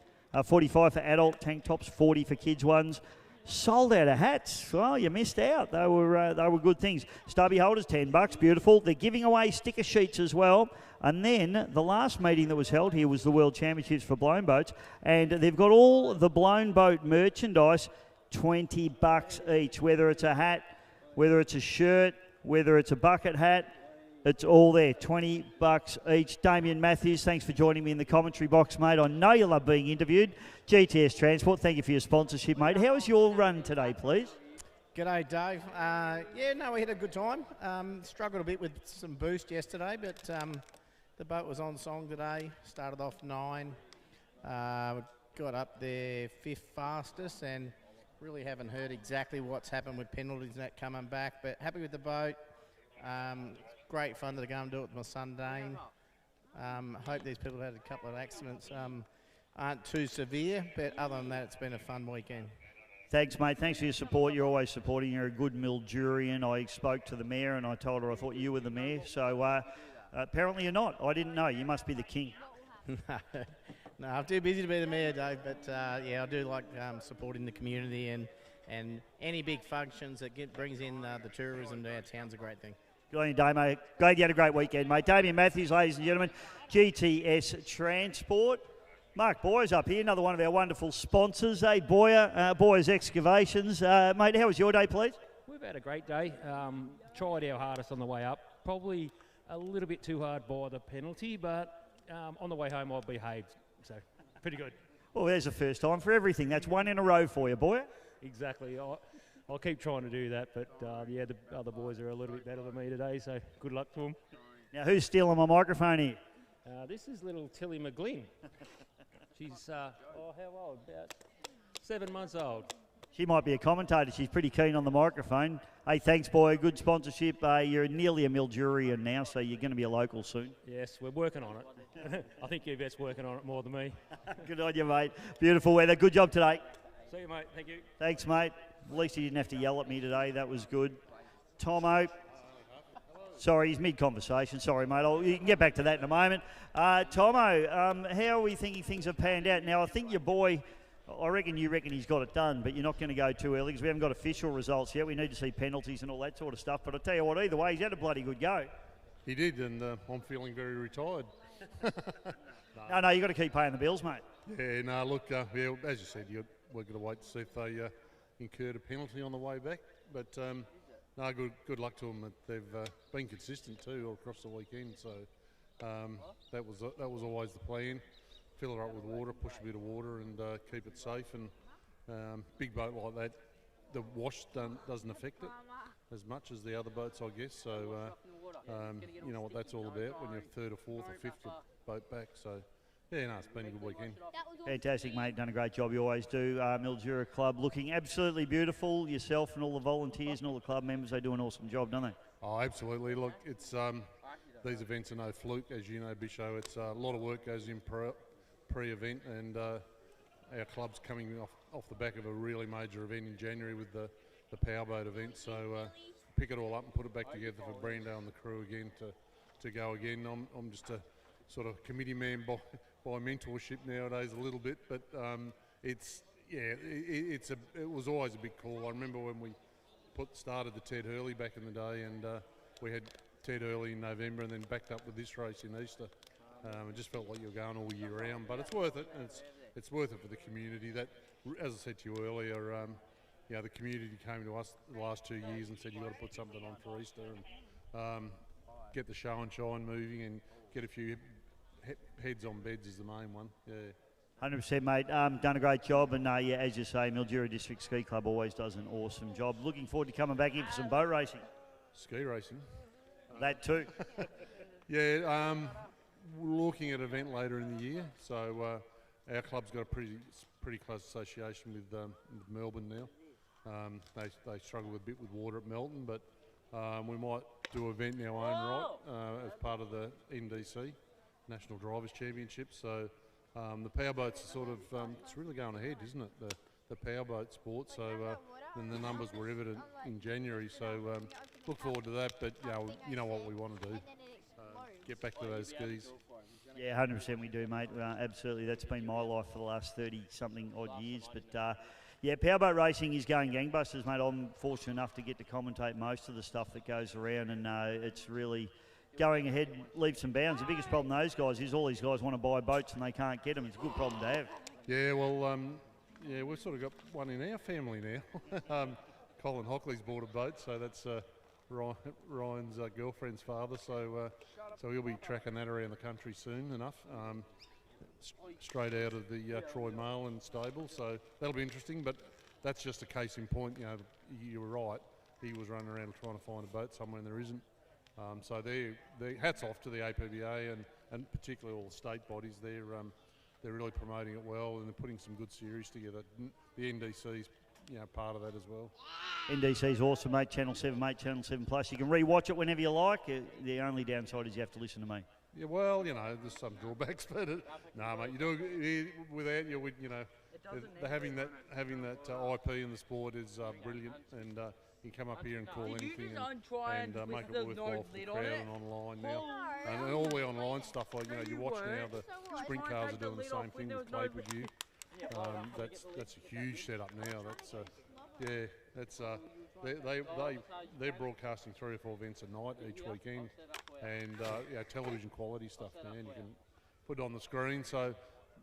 Speaker 4: 45 for adult tank tops, 40 for kids ones. Sold out of hats. Well, you missed out. They were good things. Stubby holders, $10. Beautiful. They're giving away sticker sheets as well. And then the last meeting that was held here was the World Championships for blown boats, and they've got all the blown boat merchandise, $20 each. Whether it's a hat, whether it's a shirt, whether it's a bucket hat, it's all there. $20 each. Damien Matthews, thanks for joining me in the commentary box, mate. I know you love being interviewed. GTS Transport, thank you for your sponsorship, mate. How was your run today, please?
Speaker 18: G'day, Dave. We had a good time. Struggled a bit with some boost yesterday, but the boat was on song today. Started off 9. Got up there 5th fastest, and really haven't heard exactly what's happened with penalties and that coming back, but happy with the boat. Great fun to go and do it with my son Dane. Hope these people had a couple of accidents aren't too severe, but other than that, it's been a fun weekend.
Speaker 4: Thanks, mate. Thanks for your support. You're always supporting. You're a good Mildurian. I spoke to the mayor and I told her I thought you were the mayor. So apparently you're not. I didn't know. You must be the king.
Speaker 18: No, I'm too busy to be the mayor, Dave. But I do like supporting the community and any big functions that brings in the tourism to our town's a great thing.
Speaker 4: Good on you, Dave, mate. Glad you had a great weekend, mate. Damien Matthews, ladies and gentlemen, GTS Transport. Mark Boyer's up here, another one of our wonderful sponsors. Hey, Boyer, Boyer's Excavations. Mate, how was your day, please?
Speaker 19: We've had a great day. Tried our hardest on the way up. Probably a little bit too hard by the penalty, but on the way home I behaved. So, pretty good.
Speaker 4: Well, there's a first time for everything. That's one in a row for you, Boyer.
Speaker 19: Exactly. I'll keep trying to do that, but the other boys are a little bit better than me today, so good luck to them.
Speaker 4: Now, who's stealing my microphone here?
Speaker 19: This is little Tilly McGlynn. She's, how old? About 7 months old.
Speaker 4: She might be a commentator. She's pretty keen on the microphone. Hey, thanks, Boy. Good sponsorship. You're nearly a Mildurian now, so you're going to be a local soon.
Speaker 19: Yes, we're working on it. I think Yvette's working on it more than me.
Speaker 4: Good on you, mate. Beautiful weather. Good job today.
Speaker 19: See you, mate. Thank you.
Speaker 4: Thanks, mate. At least he didn't have to yell at me today. That was good. Tomo. Sorry, he's mid-conversation. Sorry, mate. You can get back to that in a moment. Tomo, how are we thinking things have panned out? Now, I think your boy, you reckon he's got it done, but you're not going to go too early because we haven't got official results yet. We need to see penalties and all that sort of stuff. But I'll tell you what, either way, he's had a bloody good go.
Speaker 5: He did, and I'm feeling very retired.
Speaker 4: No, you've got to keep paying the bills, mate.
Speaker 5: Yeah, no, look, as you said, we're going to wait to see if they incurred a penalty on the way back. But No, good luck to them. They've been consistent too all across the weekend. So that was always the plan. Fill her up with water, push a bit of water, and keep it safe. And big boat like that, the wash doesn't affect it as much as the other boats, I guess. So you know what that's all about when you're third or fourth or fifth boat back. So yeah, no, it's been a good weekend.
Speaker 4: Fantastic, mate. Done a great job. You always do. Mildura Club looking absolutely beautiful. Yourself and all the volunteers and all the club members, they do an awesome job, don't they?
Speaker 5: Oh, absolutely. Look, it's these events are no fluke, as you know, Bisho. It's a lot of work goes in pre-event, and our club's coming off the back of a really major event in January with the powerboat event. So pick it all up and put it back together for Brando and the crew again to go again. I'm just a sort of committee man by mentorship nowadays a little bit, but it was always a big call. I remember when we started the Ted Hurley back in the day, and we had Ted Hurley in November and then backed up with this race in Easter. It just felt like you were going all year round, but it's worth it, and it's worth it for the community. That, as I said to you earlier, you know, the community came to us the last 2 years and said you've got to put something on for Easter and get the show and shine moving and get a few heads on beds is the main one. Yeah.
Speaker 4: 100%, mate. Done a great job, and yeah, as you say, Mildura District Ski Club always does an awesome job. Looking forward to coming back in for some boat racing.
Speaker 5: Ski racing.
Speaker 4: That too.
Speaker 5: Yeah, we're looking at an event later in the year. So our club's got a pretty close association with Melbourne now. They struggle a bit with water at Melton, but we might do an event in our own right as part of the NDC, National Drivers' Championship. So the powerboats are sort of, it's really going ahead, isn't it? The powerboat sport. So and the numbers were evident in January. So look forward to that. But you know what we want to do. Get back to those skis.
Speaker 4: Yeah, 100% we do, mate. Absolutely. That's been my life for the last 30-something odd years. But yeah, powerboat racing is going gangbusters, mate. I'm fortunate enough to get to commentate most of the stuff that goes around, and it's really going ahead leaps and bounds. The biggest problem those guys is all these guys want to buy boats and they can't get them. It's a good problem to have.
Speaker 5: Yeah, well, yeah, we've sort of got one in our family now. Colin Hockley's bought a boat, so that's Ryan's girlfriend's father. So he'll be tracking that around the country soon enough. Straight out of the Troy Mail and stable, so that'll be interesting. But that's just a case in point. You know, you were right. He was running around trying to find a boat somewhere and there isn't. So they hats off to the APBA and particularly all the state bodies. They're really promoting it well, and they're putting some good series together. The NDC's part of that as well.
Speaker 4: NDC's awesome, mate. Channel 7, mate. Channel 7 Plus. You can re-watch it whenever you like. The only downside is you have to listen to me.
Speaker 5: Yeah, well, there's some drawbacks, but no, mate. You do without you, having that IP in the sport is brilliant, and you come up here and call anything and make it worthwhile for the crowd and online now, and all the online stuff. Like you watch now, the sprint cars are doing the same thing with pay-per-view. That's a huge setup now. That's they're broadcasting 3 or 4 events a night each weekend, and television quality stuff now, and you can put it on the screen. So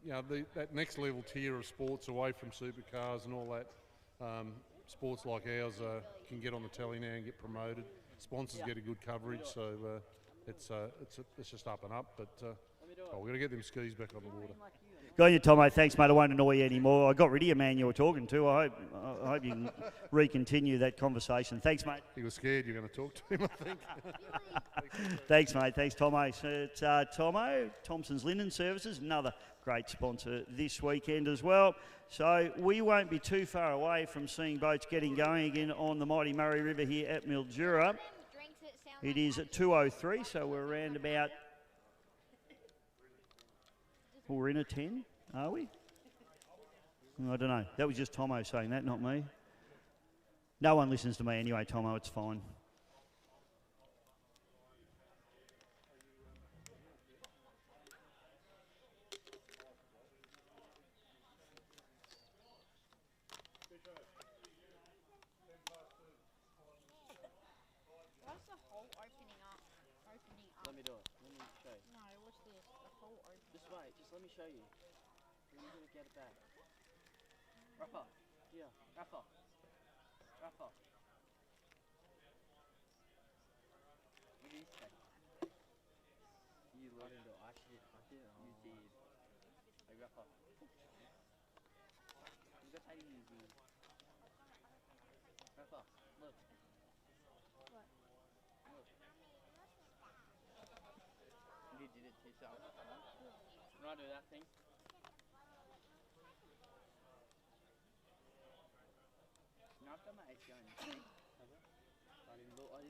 Speaker 5: that next level tier of sports away from supercars and all that, sports like ours can get on the telly now and get promoted. Sponsors get a good coverage, so it's just up and up. But we're going to get them skis back on the water.
Speaker 4: Go on you, Tomo. Thanks, mate. I won't annoy you anymore. I got rid of your man you were talking to. I hope you can re-continue that conversation. Thanks, mate.
Speaker 5: He was scared you were going to talk to him, I think.
Speaker 4: Thanks, mate. Thanks, Tomo. So it's Tomo, Thompson's Linen Services, another great sponsor this weekend as well. So we won't be too far away from seeing boats getting going again on the mighty Murray River here at Mildura. It is at 2:03, so we're around about... We're in a 10, are we? I don't know. That was just Tomo saying that, not me. No one listens to me anyway, Tomo. It's fine.
Speaker 11: What's the hole opening up?
Speaker 16: Let me do it. Let me show you.
Speaker 11: No, what's this? The hole opening.
Speaker 16: Just wait. Just let me show you. Then you're gonna get it back. Rapper. Yeah. Rapper. Rapper. check. You look. I didn't do it. I did. You did. Hey, Rafa. You got tidy easy. Rafa, look.
Speaker 17: What?
Speaker 16: Look. You did it to yourself. Can I do that thing? No, I've done my ACO in this thing. I didn't look. I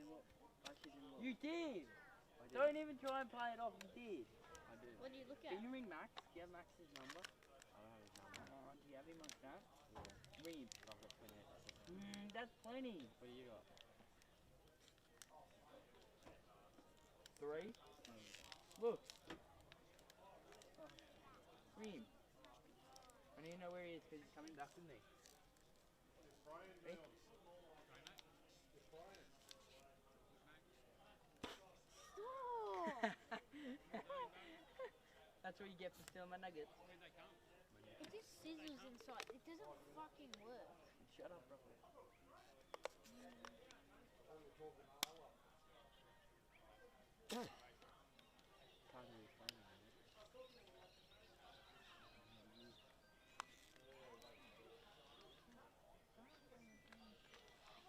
Speaker 16: actually didn't look. You did! Don't even try and play it off. You did. I did.
Speaker 17: What do you look at?
Speaker 16: Can you ring Max? Do you have Max's number? I don't have his number. Do you have him on Snap? Yeah. Ring him. I've got 28. That's plenty. What do you got? 3? Look. Ring him. I need to know where he is because he's coming back with me. Hey. That's what you get for stealing my nuggets.
Speaker 17: It just sizzles inside. It doesn't fucking work.
Speaker 16: Shut up, bro.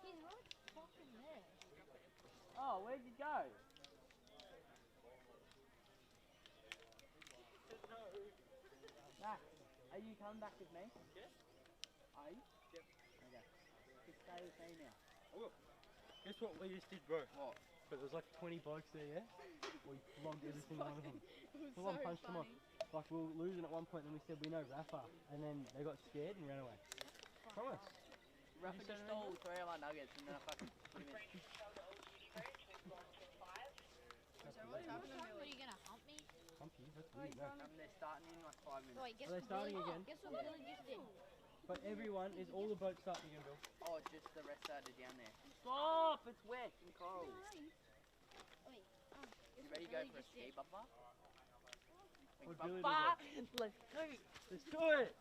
Speaker 17: He's right fucking there.
Speaker 16: Oh, where'd you go? Max, are you coming back with me? Yes. Are you? Yep. Okay. Just stay with me now.
Speaker 19: I will. Guess what we just did, bro?
Speaker 16: What?
Speaker 19: But there was like 20 blokes there, yeah? We flogged every single one of them. Full on punched them off. Like we were losing at one point, and we said we know Rafa, and then they got scared and ran away. Promise.
Speaker 16: Rafa just stole 3 of my nuggets and then I fucking put him in.
Speaker 17: What are you gonna hump me?
Speaker 19: Hump you? That's weird, no.
Speaker 16: They're starting in like 5 minutes.
Speaker 17: Wait, guess
Speaker 19: Are they starting again?
Speaker 17: Guess what Billy just did?
Speaker 19: But everyone, is all the boats starting again, Bill?
Speaker 16: Oh, it's just the rest that are down there. Stop! It's wet and cold.
Speaker 17: Wait,
Speaker 16: You ready to go for a ski bumper?
Speaker 19: What Billy did
Speaker 16: Let's go!
Speaker 19: Let's do it!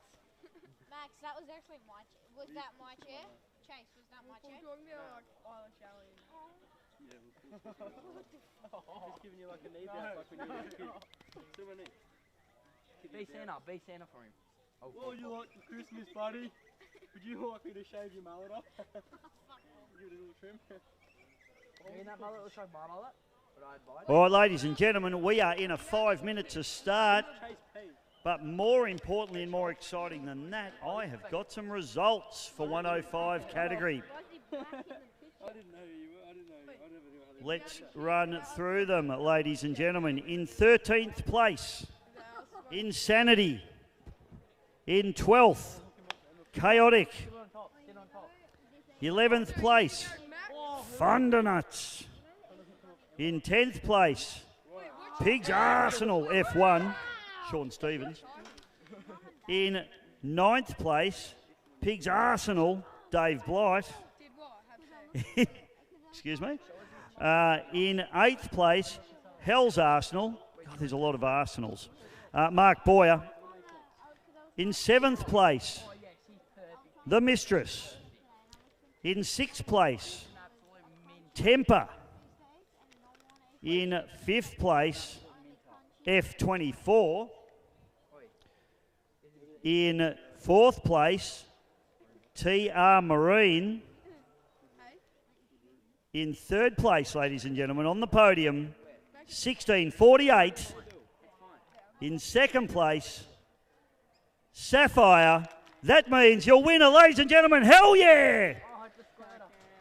Speaker 17: Max, that was actually my chair. Was that my chair? Chase, was that my chair?
Speaker 16: Yeah,
Speaker 19: Just giving you like a knee bounce like when you were a kid. Sit on my knee.
Speaker 16: Be Santa for him.
Speaker 19: Oh, what would you like for Christmas, buddy? Would you like me to shave your mullet off? Give it a little trim.
Speaker 16: You mean that mullet looks like my mullet? But I'd buy it.
Speaker 4: All right, ladies and gentlemen, we are in a 5 minutes to start. But more importantly and more exciting than that, I have got some results for 105 category.
Speaker 19: I didn't know who you were. I didn't know. I never knew how they
Speaker 4: Let's run through them, ladies and gentlemen. In 13th place, Insanity. In 12th, Chaotic. 11th place, Thundernuts. In 10th place, Pigs Arsenal F1, Sean Stevens. In 9th place, Pigs Arsenal, Dave Blight. Excuse me. In 8th place, Hell's Arsenal. God, there's a lot of Arsenals. Mark Boyer. In 7th place, The Mistress. In 6th place, Temper. In 5th place, F24. In 4th place, TR Marine. In 3rd place, ladies and gentlemen, on the podium, 1648. In 2nd place, Sapphire. That means your winner, ladies and gentlemen, hell yeah!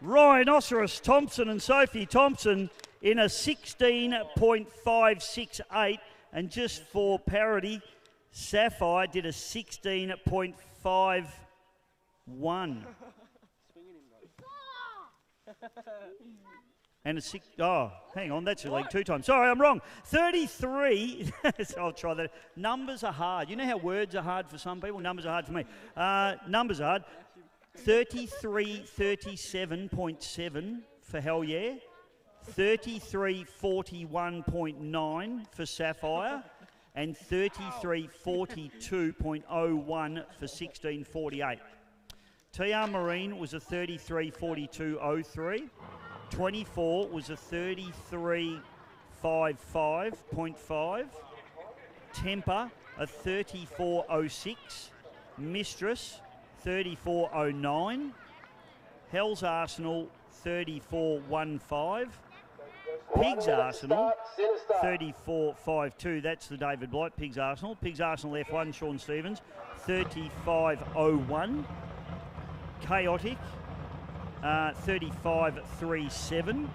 Speaker 4: Rhinoceros Thompson and Sophie Thompson in a 16.568. And just for parity, Sapphire did a 16.51. And a six, oh, hang on, that's a league 2 times. Sorry, I'm wrong. 33, I'll try that. Numbers are hard. You know how words are hard for some people? Numbers are hard for me. Numbers are hard. 33.37.7 for Hell Yeah. 33.41.9 for Sapphire. And 33.42.01 for 1648. TR Marine was a 33.42.03. 24 was a 33 34.55.5. Temper, a 34.06. Mistress, 34.09. Hell's Arsenal, 34.15. Pigs Arsenal, 34.52. That's the David Blight, Pigs Arsenal. Pigs Arsenal F1, Sean Stevens, 35.01. Chaotic, 35.37.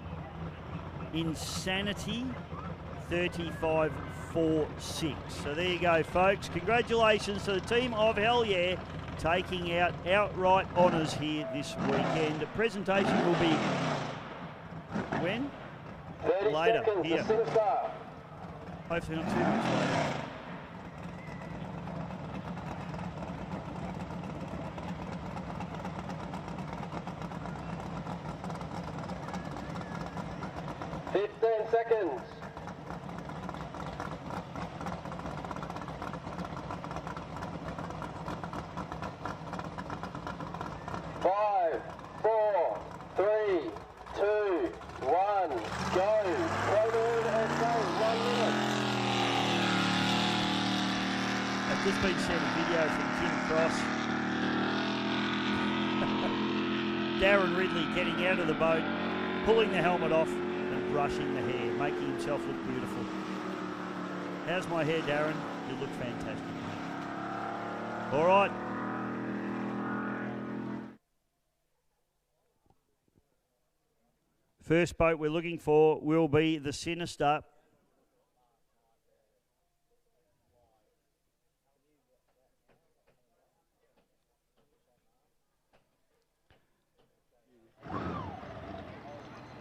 Speaker 4: Insanity, 35.46. So there you go, folks. Congratulations to the team of Hell Yeah, taking out outright honours here this weekend. The presentation will be when? Later, here. Hopefully not too much later.
Speaker 6: Seconds. 5, 4, 3, 2, 1, go. Promoon and go. 1 minute.
Speaker 4: I've just been sent a video from Kim Cross. Darren Ridley getting out of the boat, pulling the helmet off and brushing the hair, making himself look beautiful. How's my hair, Darren? You look fantastic, mate. All right. First boat we're looking for will be the Sinister.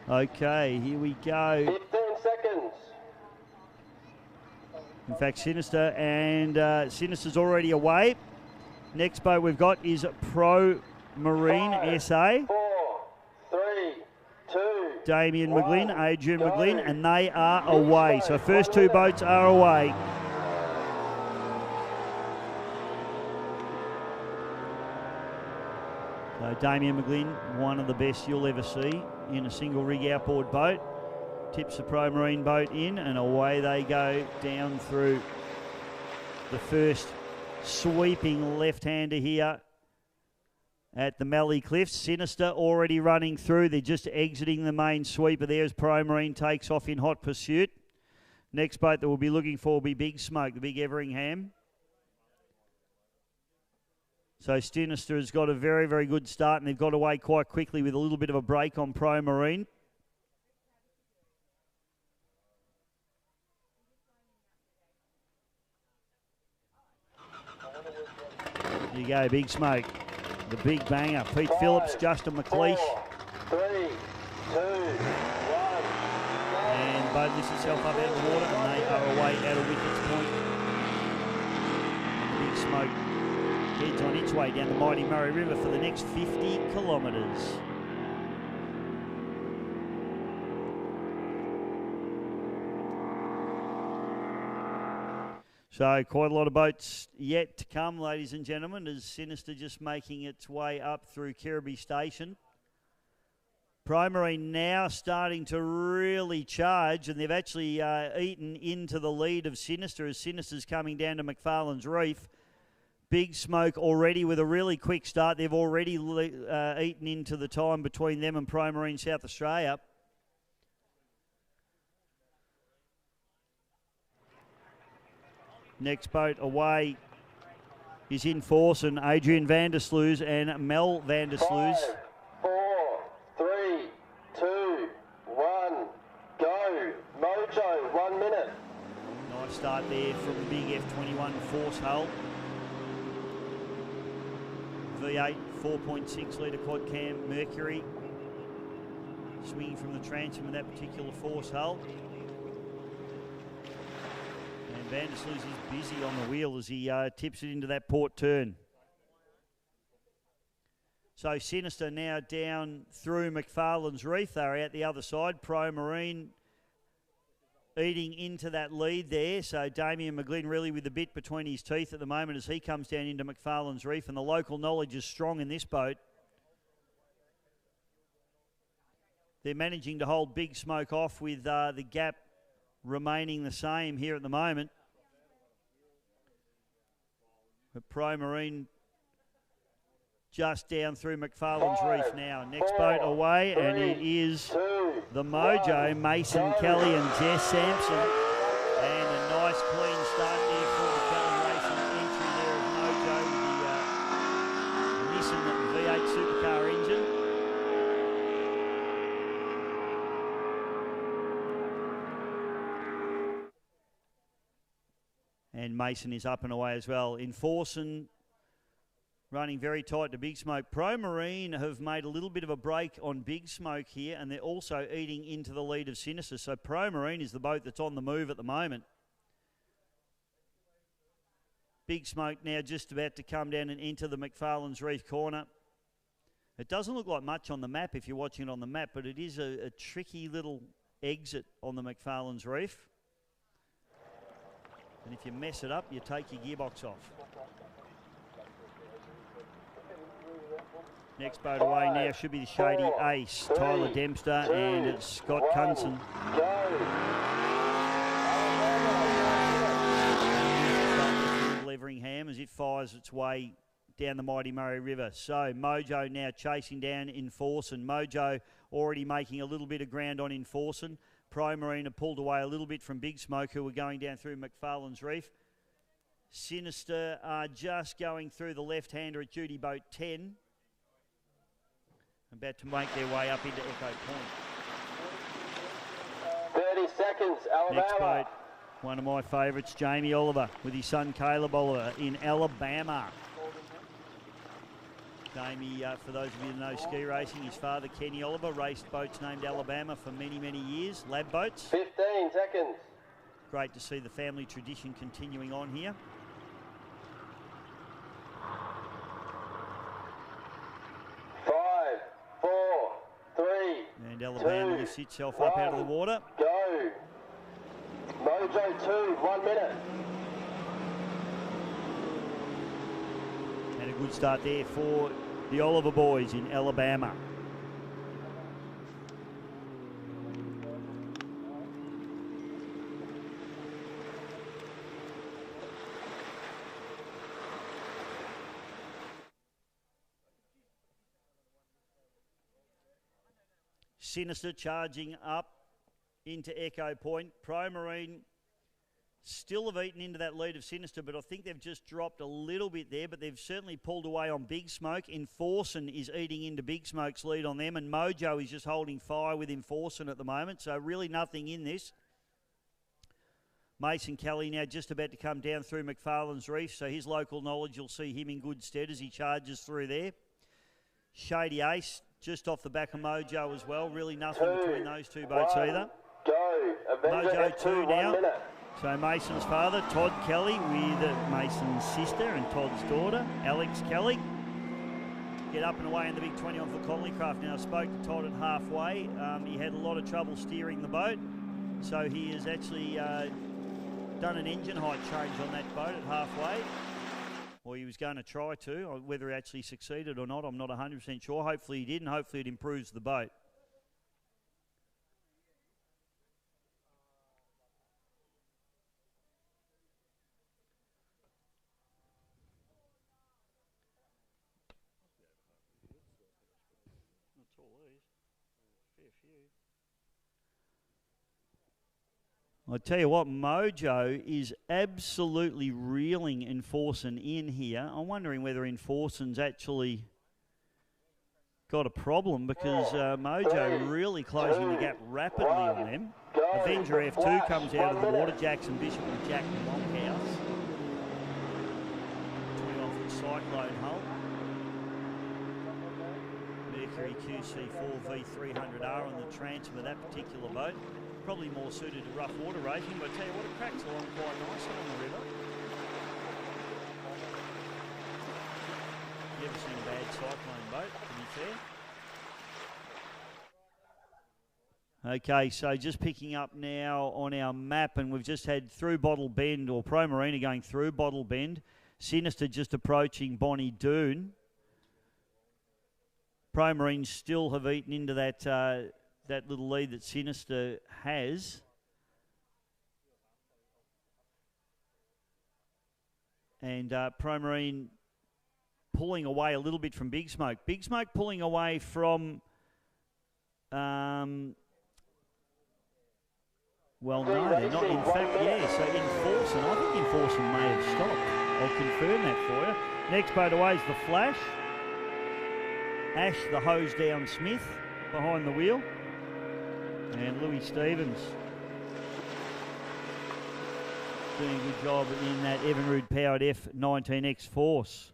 Speaker 4: Okay, here we go.
Speaker 6: 15 seconds.
Speaker 4: In fact, Sinister and Sinister's already away. Next boat we've got is Pro Marine
Speaker 6: 5,
Speaker 4: SA.
Speaker 6: 4, 3, 2.
Speaker 4: Damien McGlynn, Adrian McGlynn, and they are away. So first two boats are away. So Damien McGlynn, one of the best you'll ever see in a single rig outboard boat. Tips the Pro Marine boat in and away they go down through the first sweeping left-hander here at the Mallee Cliffs. Sinister already running through. They're just exiting the main sweeper there as Pro Marine takes off in hot pursuit. Next boat that we'll be looking for will be Big Smoke, the big Everingham. So Sinister has got a very, very good start and they've got away quite quickly with a little bit of a break on Pro Marine. There you go, Big Smoke. The big banger. Pete
Speaker 6: 5,
Speaker 4: Phillips, Justin McLeish.
Speaker 6: 4, 3, 2, 1.
Speaker 4: And boat lifts itself up out of the water and they are away out of Wicket's Point. And the Big Smoke heads on its way down the mighty Murray River for the next 50 kilometres. So quite a lot of boats yet to come, ladies and gentlemen, as Sinister just making its way up through Kirriby Station. Pro Marine now starting to really charge, and they've actually eaten into the lead of Sinister as Sinister's coming down to McFarlane's Reef. Big Smoke already with a really quick start. They've already eaten into the time between them and Pro Marine South Australia. Next boat away is in force, and Adrian van der Sluis and Mel van der Sluis.
Speaker 6: 5, 4, 3, 2, 1, go. Mojo, 1 minute.
Speaker 4: Nice start there from the big F21 Force hull. V8 4.6 litre quad cam Mercury. Swinging from the transom with that particular Force hull. And Van der Sluis is busy on the wheel as he tips it into that port turn. So Sinister now down through McFarlane's Reef. They're out the other side. Pro Marine eating into that lead there. So Damien McGlynn really with the bit between his teeth at the moment as he comes down into McFarlane's Reef. And the local knowledge is strong in this boat. They're managing to hold Big Smoke off with the gap remaining the same here at the moment. But Pro Marine just down through McFarlane's Reef now. Next boat away, and it is the Mojo, Mason Kelly and Jess Sampson. And a nice clean start there for the Kelly Racing entry there of Mojo with the Nissan V8 supercar engine. And Mason is up and away as well. Enforcing, running very tight to Big Smoke. Pro Marine have made a little bit of a break on Big Smoke here, and they're also eating into the lead of Sinister. So Pro Marine is the boat that's on the move at the moment. Big Smoke now just about to come down and enter the McFarlane's Reef corner. It doesn't look like much on the map if you're watching it on the map, but it is a tricky little exit on the McFarlane's Reef. And if you mess it up, you take your gearbox off. Next boat away now should be the Shady Ace, Tyler Dempster and Scott Cunson. Leveringham as it fires its way down the mighty Murray River. So Mojo now chasing down Enforcin'. Mojo already making a little bit of ground on Enforcin'. Pro Marine have pulled away a little bit from Big Smoke, who were going down through McFarlane's Reef. Sinister are just going through the left-hander at duty boat 10. About to make their way up into Echo Point.
Speaker 6: 30 seconds, Alabama.
Speaker 4: Next boat, one of my favourites, Jamie Oliver, with his son Caleb Oliver in Alabama. Jamie, for those of you who know ski racing, his father Kenny Oliver raced boats named Alabama for many, many years, lab boats.
Speaker 6: 15 seconds.
Speaker 4: Great to see the family tradition continuing on here. And Alabama lifts itself up out of the water.
Speaker 6: Go. Mojo 2, 1 minute.
Speaker 4: And a good start there for the Oliver boys in Alabama. Sinister charging up into Echo Point. Pro Marine still have eaten into that lead of Sinister, but I think they've just dropped a little bit there, but they've certainly pulled away on Big Smoke. Enforcin' is eating into Big Smoke's lead on them, and Mojo is just holding fire with Enforcin' at the moment, so really nothing in this. Mason Kelly now just about to come down through McFarlane's Reef, so his local knowledge will see him in good stead as he charges through there. Shady Ace just off the back of Mojo as well. Really nothing between those two boats either.
Speaker 6: Go.
Speaker 4: Mojo 2 now. So Mason's father, Todd Kelly, with Mason's sister and Todd's daughter, Alex Kelly. Get up and away in the big 20 on for Conleycraft. Now I spoke to Todd at halfway. He had a lot of trouble steering the boat. So he has actually done an engine height change on that boat at halfway. Well, he was going to try to. Whether he actually succeeded or not, I'm not 100% sure. Hopefully he did, and hopefully it improves the boat. That's all these. Fair few. I tell you what, Mojo is absolutely reeling Enforcin' in here. I'm wondering whether Enforcin's actually got a problem, because Mojo really closing the gap rapidly on them. Avenger F2 comes out of the water. Jackson Bishop and Jack Monkhouse. 21-foot Cyclone hull. Mercury QC4 V300R on the transom of that particular boat. Probably more suited to rough water racing, but I tell you what, it cracks along quite nicely on the river. You ever seen a bad cyclone boat, to be fair? Okay, so just picking up now on our map, and we've just had through Bottle Bend, or Pro Marina going through Bottle Bend. Sinister just approaching Bonnie Doon. Pro Marine still have eaten into that that little lead that Sinister has. And Pro Marine pulling away a little bit from Big Smoke. Big Smoke pulling away from... well, no, they're not. In fact, yeah, so Enforcing. I think Enforcing may have stopped. I'll confirm that for you. Next boat away is the Flash. Ash, the hose down Smith, behind the wheel. And Louis Stevens doing a good job in that Evinrude powered F19X Force.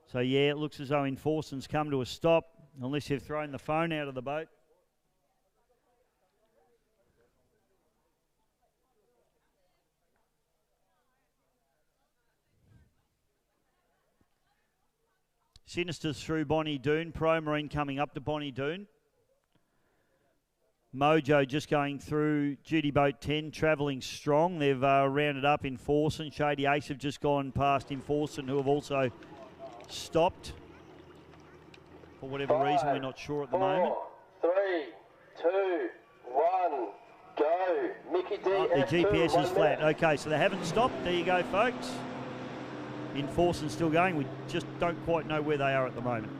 Speaker 4: So yeah, it looks as though Enforcing's come to a stop, unless you've thrown the phone out of the boat. Sinister's through Bonnie Doon. Pro Marine coming up to Bonnie Doon. Mojo just going through Duty Boat 10, travelling strong. They've rounded up Enforcing. Shady Ace have just gone past Enforcing, who have also stopped. For whatever reason, we're not sure at the moment.
Speaker 6: 3, 2, 1, go. Mickey D.
Speaker 4: The GPS is flat. Okay, so they haven't stopped. There you go, folks. Enforcing still going. We just don't quite know where they are at the moment.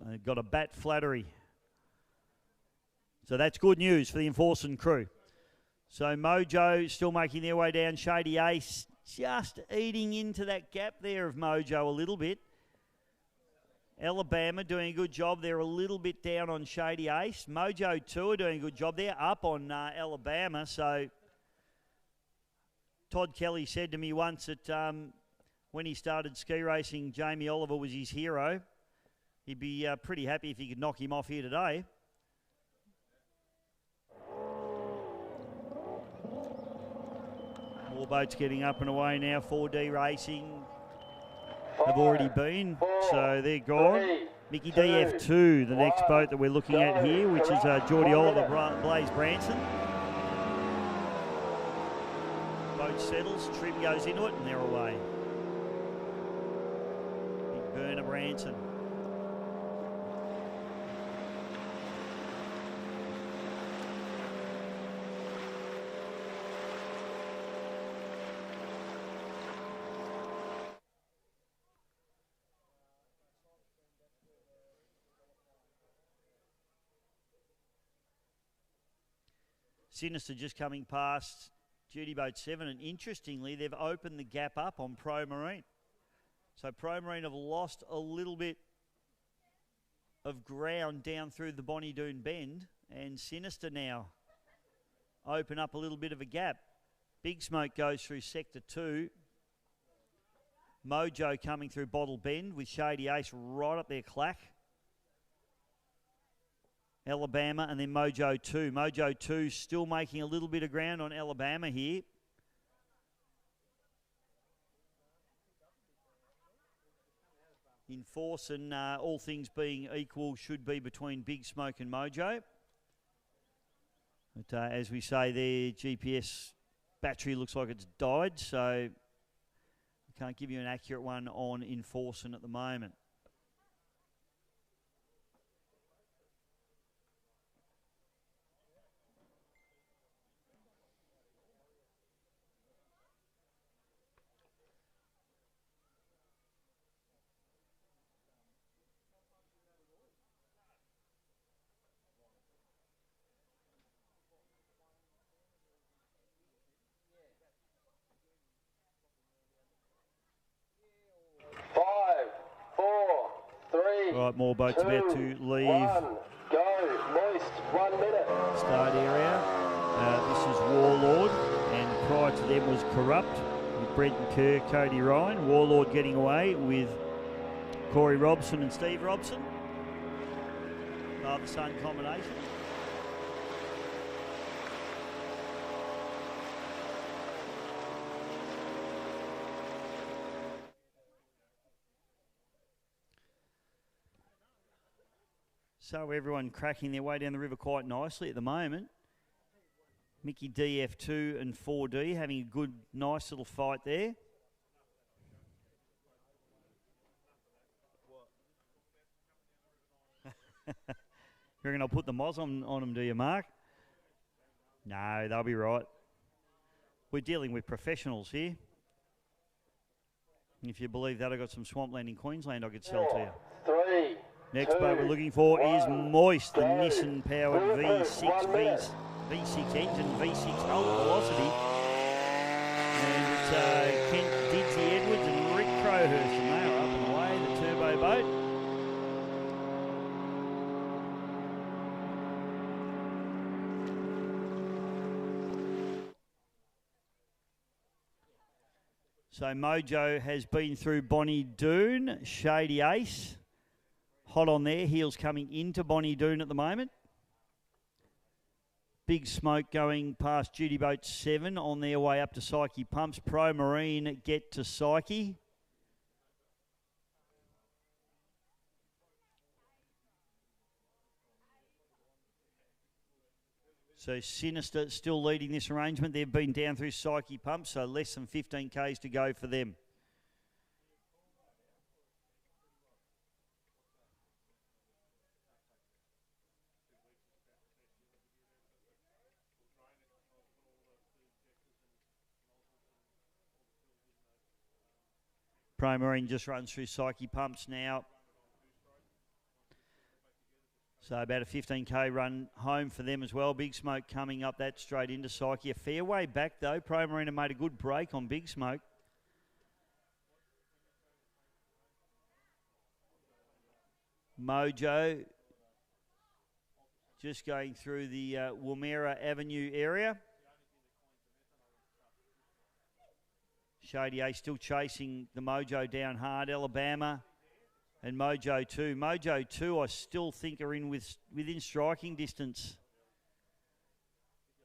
Speaker 4: They've got a bat flattery. So that's good news for the Enforcing crew. So Mojo still making their way down. Shady Ace just eating into that gap there of Mojo a little bit. Alabama doing a good job. They're a little bit down on Shady Ace. Mojo 2 are doing a good job. They're up on Alabama. So Todd Kelly said to me once that when he started ski racing, Jamie Oliver was his hero. He'd be pretty happy if he could knock him off here today. More boats getting up and away now. 4D Racing have already been, so they're gone. Mickey DF2, the next boat that we're looking at here, which is Geordie Oliver, Blaze Branson. Boat settles, trim goes into it, and they're away. Big Burner Branson. Sinister just coming past Duty Boat 7, and interestingly, they've opened the gap up on Pro Marine. So Pro Marine have lost a little bit of ground down through the Bonnie Doon bend, and Sinister now open up a little bit of a gap. Big Smoke goes through Sector 2. Mojo coming through Bottle Bend with Shady Ace right up their clack. Alabama and then Mojo 2. Mojo 2 still making a little bit of ground on Alabama here. Enforcing, all things being equal, should be between Big Smoke and Mojo. But as we say, their GPS battery looks like it's died, so I can't give you an accurate one on Enforcing at the moment. Right, more boats about to leave.
Speaker 6: Go, moist, 1 minute.
Speaker 4: Start area. This is Warlord, and prior to them was Corrupt with Brenton Kerr, Cody Ryan. Warlord getting away with Corey Robson and Steve Robson. Father-son combination. So everyone cracking their way down the river quite nicely at the moment. Mickey DF2 and 4D having a good, nice little fight there. You reckon I'll put the moz on them, do you, Mark? No, they'll be right. We're dealing with professionals here. If you believe that, I've got some swampland in Queensland I could sell to you.
Speaker 6: 3.
Speaker 4: Next boat we're looking for is Moist, the Nissan-powered V6 engine, V6 hull velocity. And it's Kent Didsey Edwards and Rick Crowhurst, and they are up and away, the turbo boat. So Mojo has been through Bonnie Doon, Shady Ace, hot on there, heels coming into Bonnie Doon at the moment. Big Smoke going past Duty Boat 7 on their way up to Psyche Pumps. Pro Marine get to Psyche. So Sinister still leading this arrangement. They've been down through Psyche Pumps, so less than 15 Ks to go for them. Pro Marine just runs through Psyche Pumps now. So about a 15K run home for them as well. Big Smoke coming up that straight into Psyche. A fair way back though. Pro Marine made a good break on Big Smoke. Mojo just going through the Woomera Avenue area. Shady A still chasing the Mojo down hard. Alabama and Mojo 2. Mojo 2 I still think are in within striking distance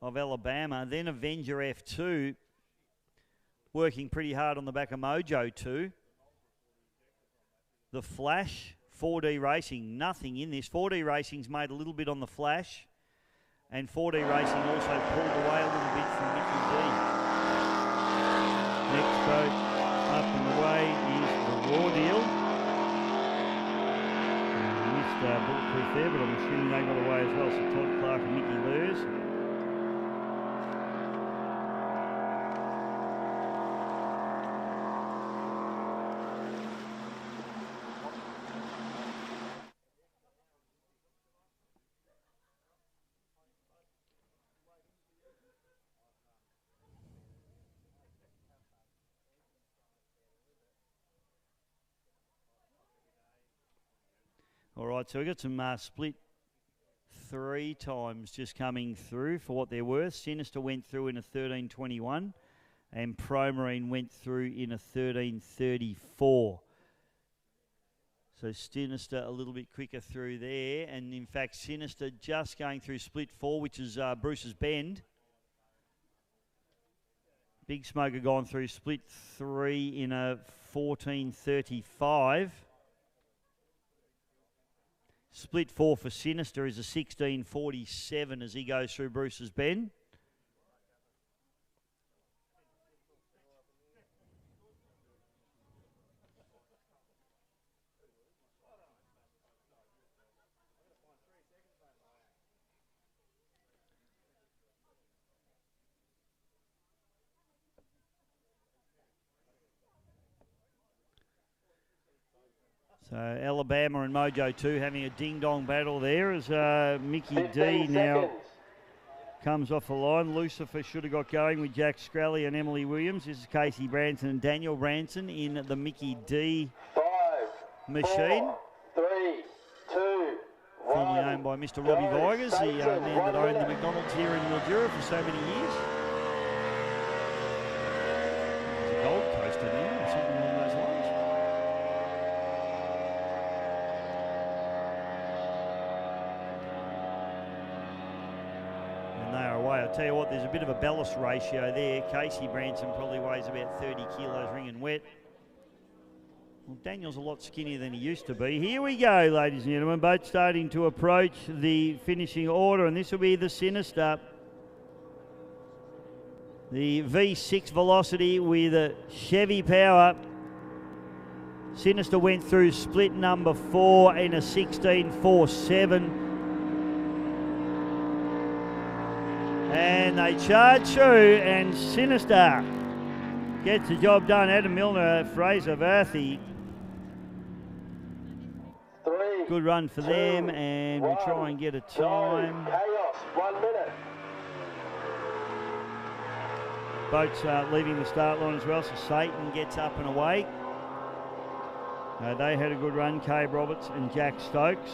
Speaker 4: of Alabama. Then Avenger F2 working pretty hard on the back of Mojo 2. The Flash, 4D Racing, nothing in this. 4D Racing's made a little bit on the Flash, and 4D Racing also pulled away a little bit from Mickey D. Next boat up and away is the Raw Deal. Missed Bulletproof there, but I'm assuming they got away as well. So Todd Clark and Mickey Lurs. All right, so we've got some split 3 times just coming through for what they're worth. Sinister went through in a 13.21 and Pro Marine went through in a 13.34. So Sinister a little bit quicker through there, and in fact Sinister just going through split 4, which is Bruce's Bend. Big Smoker gone through split 3 in a 14.35. Split 4 for Sinister is a 16.47 as he goes through Bruce's Bend. So Alabama and Mojo 2 having a ding-dong battle there as Mickey D now comes off the line. Lucifer should have got going with Jack Scrally and Emily Williams. This is Casey Branson and Daniel Branson in the Mickey D machine.
Speaker 6: 4, 3, 2, 1.
Speaker 4: Formerly owned by Mr. Robbie Vigers, the man that owned the McDonald's here in Mildura for so many years. There's a Gold Coaster now or something along those lines. I'll tell you what, there's a bit of a ballast ratio there. Casey Branson probably weighs about 30 kilos ring and wet. Well, Daniel's a lot skinnier than he used to be. Here we go, ladies and gentlemen. Both starting to approach the finishing order, and this will be the Sinister. The V6 Velocity with a Chevy power. Sinister went through split number 4 in a 16.47. And they charge through, and Sinister Gets the job done. Adam Milner, Fraser Varthy. Good run for them, and we'll try and get a time.
Speaker 6: Chaos, 1 minute.
Speaker 4: Boats leaving the start line as well, so Satan gets up and away. They had a good run, Cabe Roberts and Jack Stokes.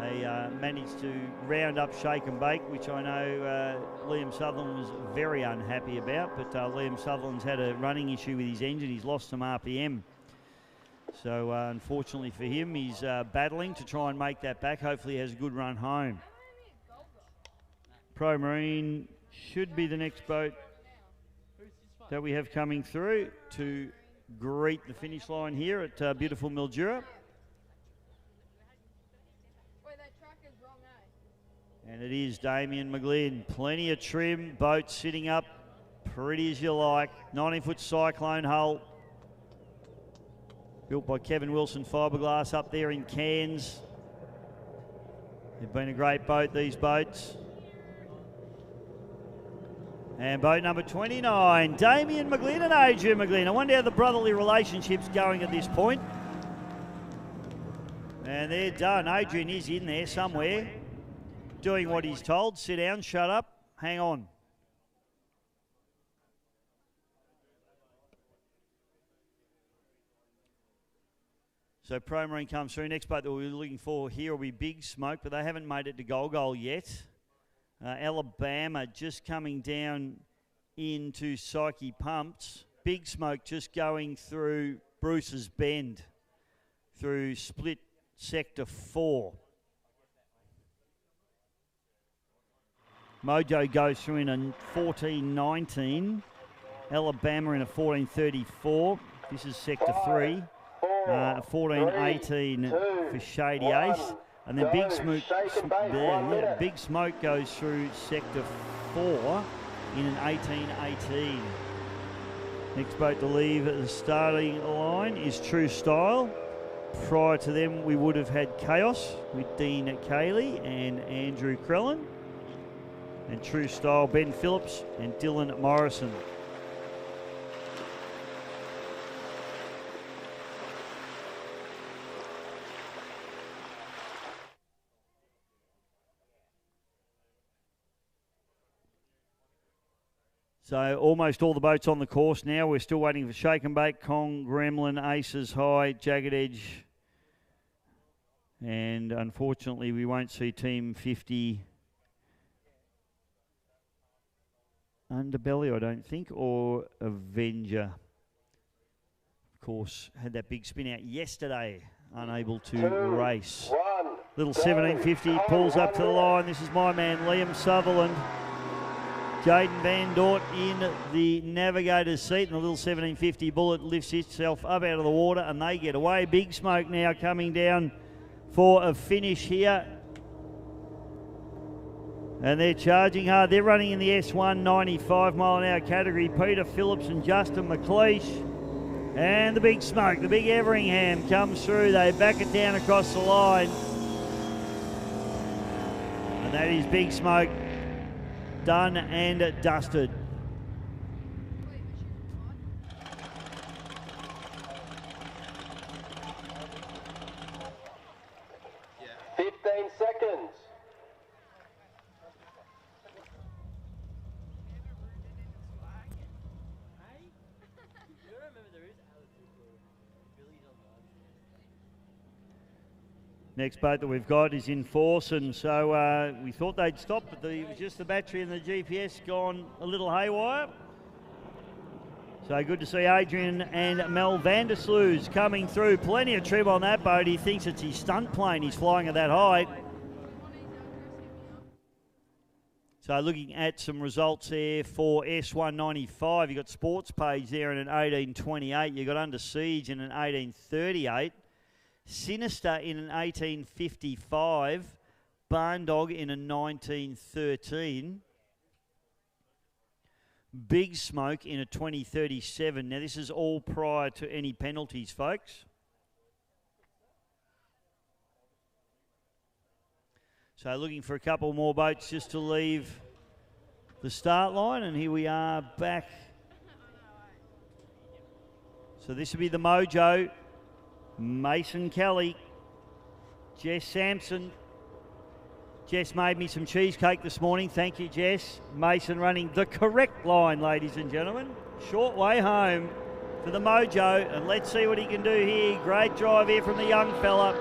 Speaker 4: They managed to round up Shake and Bake, which I know Liam Sutherland was very unhappy about, but Liam Sutherland's had a running issue with his engine. He's lost some RPM. So unfortunately for him, he's battling to try and make that back. Hopefully he has a good run home. Pro Marine should be the next boat that we have coming through to greet the finish line here at beautiful Mildura. And it is Damien McGlynn. Plenty of trim, boat sitting up pretty as you like. 19-foot Cyclone hull. Built by Kevin Wilson Fiberglass up there in Cairns. They've been a great boat, these boats. And boat number 29, Damien McGlynn and Adrian McGlynn. I wonder how the brotherly relationship's going at this point. And they're done. Adrian is in there somewhere, doing what he's told. Sit down, shut up, hang on. So Pro Marine comes through. Next boat that we're looking for here will be Big Smoke, but they haven't made it to Golgol yet. Alabama just coming down into Psyche Pumps. Big Smoke just going through Bruce's Bend, through split sector 4. Mojo goes through in a 14.19. Alabama in a 14.34. This is sector 3. 14.18 for Shady Ace. And then Big Smoke goes through sector 4 in an 18.18. Next boat to leave at the starting line is True Style. Prior to them, we would have had Chaos with Dean Cayley and Andrew Crellin. And True Style, Ben Phillips and Dylan Morrison. So almost all the boats on the course now. We're still waiting for Shake and Bake, Kong, Gremlin, Aces High, Jagged Edge. And unfortunately, we won't see Team 50 Underbelly, I don't think, or Avenger. Of course, had that big spin out yesterday, unable to race. Little 1750 pulls up to the line. This is my man, Liam Sutherland. Jaden Van Dort in the navigator's seat, and the little 1750 Bullet lifts itself up out of the water, and they get away. Big Smoke now coming down for a finish here. And they're charging hard. They're running in the S1 95 mile an hour category. Peter Phillips and Justin McLeish. And the Big Smoke, the big Everingham comes through. They back it down across the line. And that is Big Smoke. Done and dusted.
Speaker 6: Yeah. 15 seconds.
Speaker 4: Next boat that we've got is in force, and so we thought they'd stop, but it was just the battery and the GPS gone a little haywire. So good to see Adrian and Mel Vandersloos coming through. Plenty of trim on that boat. He thinks it's his stunt plane. He's flying at that height. So looking at some results there for S195, you've got Sports Page there in an 18.28. You've got Under Siege in an 18.38. Sinister in an 18.55, Barn Dog in a 19.13, Big Smoke in a 20.37. Now this is all prior to any penalties, folks. So looking for a couple more boats just to leave the start line, and here we are back So this will be the Mojo. Mason Kelly, Jess Sampson. Jess made me some cheesecake this morning. Thank you, Jess. Mason running the correct line, ladies and gentlemen. Short way home for the Mojo, and let's see what he can do here. Great drive here from the young fella.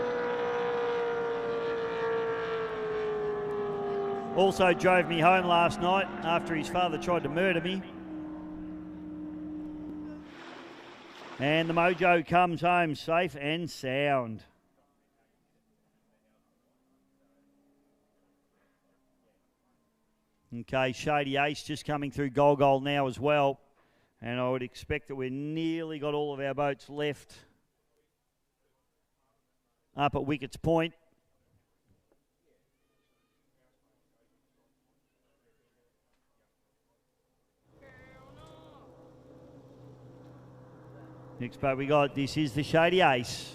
Speaker 4: Also drove me home last night after his father tried to murder me. And the Mojo comes home safe and sound. Okay, Shady Ace just coming through Golgol now as well. And I would expect that we've nearly got all of our boats left up at Wickets Point. Next boat we got, this is the Shady Ace.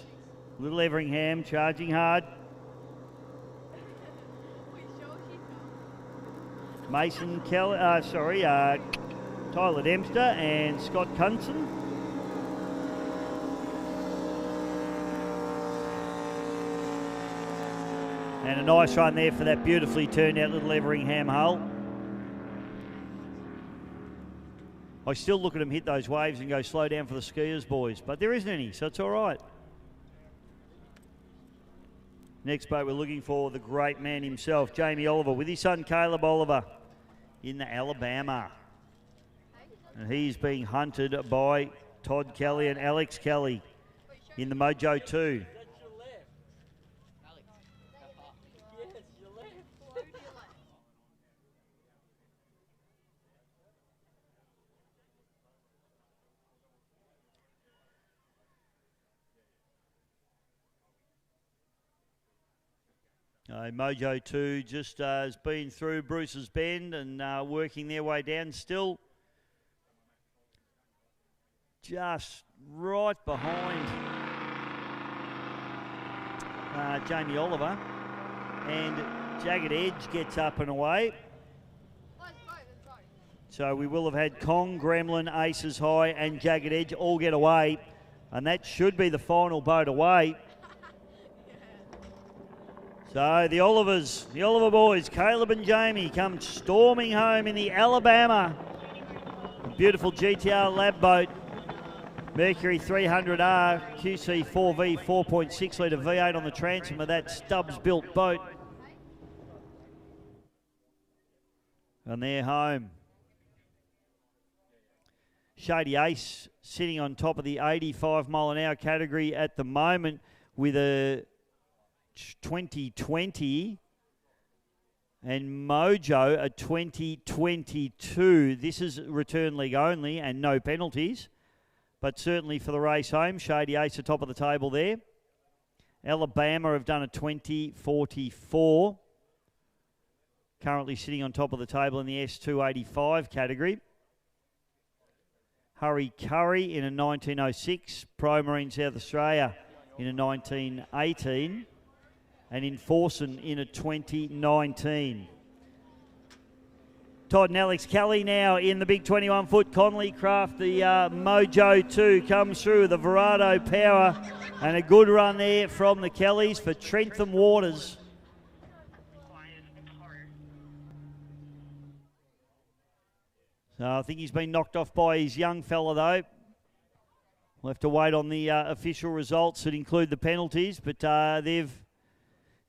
Speaker 4: Little Everingham charging hard. Mason Kelly, Tyler Dempster and Scott Cunson. And a nice run there for that beautifully turned out little Everingham hull. I still look at him hit those waves and go, slow down for the skiers, boys. But there isn't any, so it's all right. Next boat we're looking for, the great man himself, Jamie Oliver, with his son Caleb Oliver in the Alabama. And he's being hunted by Todd Kelly and Alex Kelly in the Mojo 2. Mojo 2 just has been through Bruce's Bend and working their way down, still just right behind Jamie Oliver, and Jagged Edge gets up and away. So we will have had Kong, Gremlin, Aces High and Jagged Edge all get away, and that should be the final boat away. So the Oliver boys, Caleb and Jamie, come storming home in the Alabama. A beautiful GTR lab boat. Mercury 300R, QC 4V, 4.6 litre V8 on the transom of that Stubbs built boat. And they're home. Shady Ace sitting on top of the 85 mile an hour category at the moment with a 2020, and Mojo a 2022. This is return leg only and no penalties, but certainly for the race home, Shady Ace atop of the table there. Alabama have done a 2044, currently sitting on top of the table in the S285 category. Hurry Curry in a 1906, Pro Marine South Australia in a 1918, and Enforcen in a 2019. Todd and Alex Kelly now in the big 21-foot Conley Craft. The Mojo 2 comes through with the Verado power, and a good run there from the Kellys for Trentham Waters. So I think he's been knocked off by his young fella though. We'll have to wait on the official results that include the penalties, but they've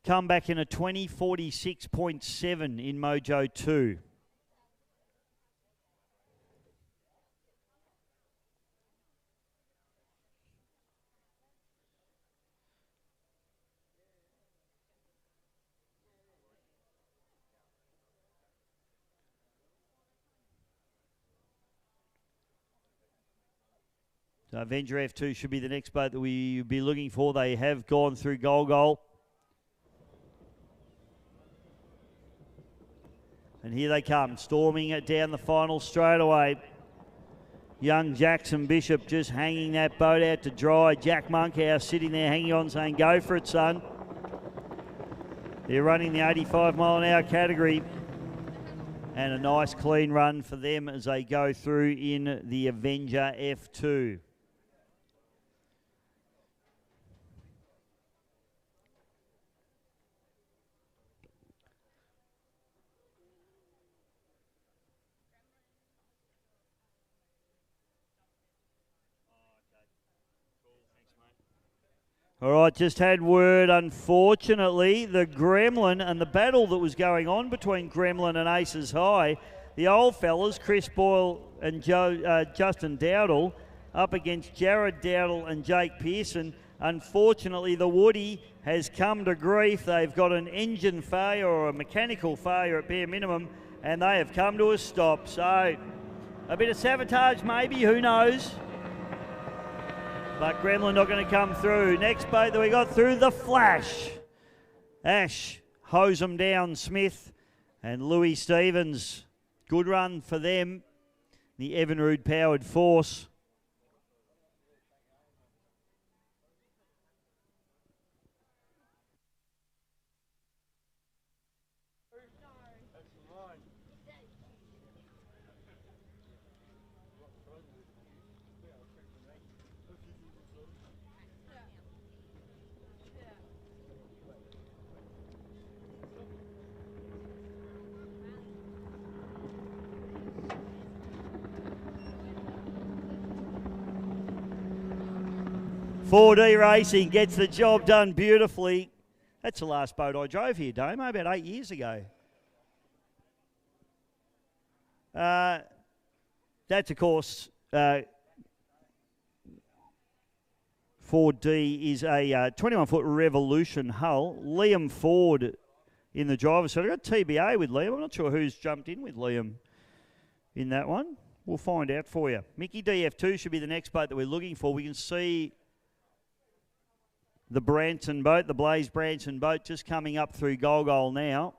Speaker 4: come back in a 2046.7 in Mojo 2. So Avenger F2 should be the next boat that we'll be looking for. They have gone through Golgol. And here they come, storming it down the final straight away. Young Jackson Bishop just hanging that boat out to dry. Jack Monkhouse sitting there hanging on saying, go for it, son. They're running the 85 mile an hour category. And a nice clean run for them as they go through in the Avenger F2. All right, just had word, unfortunately, the Gremlin and the battle that was going on between Gremlin and Aces High, the old fellas, Chris Boyle and Justin Dowdle, up against Jared Dowdle and Jake Pearson. Unfortunately, the Woody has come to grief. They've got an engine failure or a mechanical failure at bare minimum, and they have come to a stop. So, a bit of sabotage maybe, who knows? But Gremlin not going to come through. Next boat that we got through, the Flash. Ash hose them down, Smith and Louis Stevens. Good run for them. The Evinrude powered force. .4D Racing gets the job done beautifully. That's the last boat I drove here, Damo, about 8 years ago. That's, of course, 4D is a 21-foot Revolution hull. Liam Ford in the driver's seat. I've got TBA with Liam. I'm not sure who's jumped in with Liam in that one. We'll find out for you. Mickey DF2 should be the next boat that we're looking for. We can see the Branson boat, the Blaze Branson boat, just coming up through Golgol now.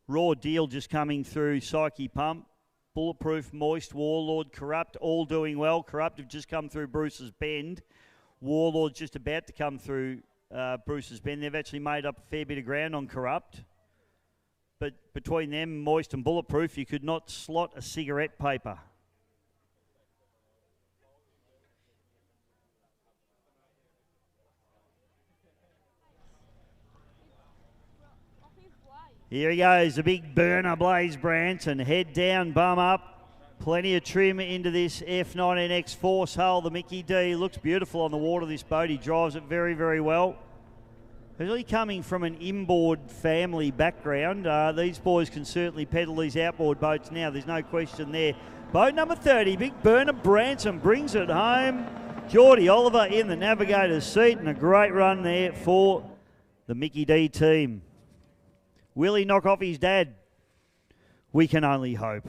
Speaker 4: Raw Deal just coming through Psyche Pump. Bulletproof, Moist, Warlord, Corrupt, all doing well. Corrupt have just come through Bruce's Bend. Warlord's just about to come through Bruce's Bend. They've actually made up a fair bit of ground on Corrupt. But between them, Moist and Bulletproof, you could not slot a cigarette paper. Here he goes, the big burner Blaze Branson. Head down, bum up. Plenty of trim into this F19X Force hull. The Mickey D looks beautiful on the water, this boat. He drives it very, very well. Really coming from an inboard family background. These boys can certainly pedal these outboard boats now. There's no question there. Boat number 30, big burner Branson brings it home. Geordie Oliver in the navigator's seat, and a great run there for the Mickey D team. Will he knock off his dad? We can only hope.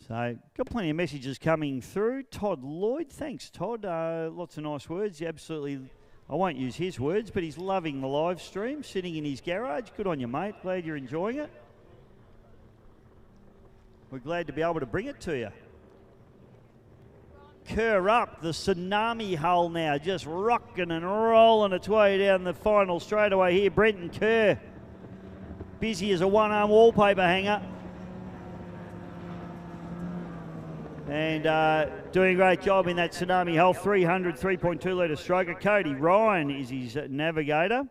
Speaker 4: So, got plenty of messages coming through. Todd Lloyd, thanks Todd. Lots of nice words. Absolutely, I won't use his words, but he's loving the live stream, sitting in his garage. Good on you, mate. Glad you're enjoying it. We're glad to be able to bring it to you. Kerr up, the Tsunami hull now, just rocking and rolling its way down the final straightaway here. Brenton Kerr, busy as a one-arm wallpaper hanger. And doing a great job in that Tsunami hull. 300, 3.2 litre stroker. Cody Ryan is his navigator.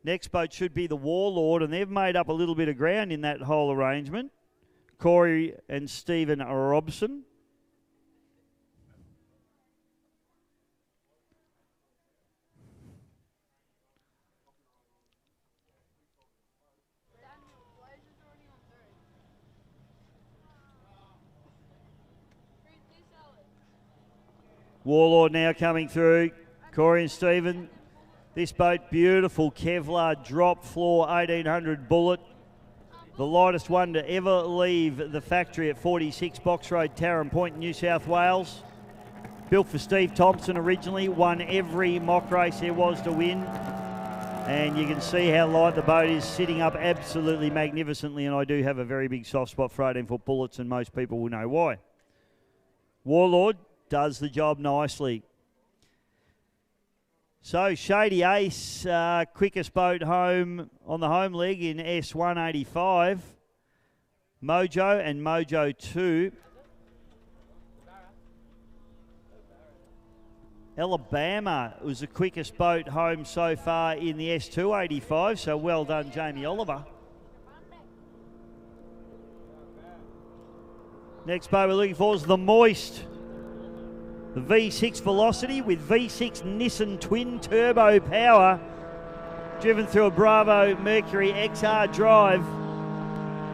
Speaker 4: Next boat should be the Warlord, and they've made up a little bit of ground in that whole arrangement. Corey and Stephen Robson. Warlord now coming through. Corey and Stephen. This boat, beautiful Kevlar drop floor 1800 bullet. The lightest one to ever leave the factory at 46 Box Road, Tarrant Point, New South Wales. Built for Steve Thompson originally. Won every mock race there was to win. And you can see how light the boat is, sitting up absolutely magnificently, and I do have a very big soft spot for 18-foot bullets, and most people will know why. Warlord does the job nicely. So Shady Ace, quickest boat home on the home leg in S185. Mojo and Mojo 2. Alabama was the quickest boat home so far in the S285, so well done, Jamie Oliver. Next boat we're looking for is the Moist. The V6 Velocity with V6 Nissan twin turbo power, driven through a Bravo Mercury XR drive.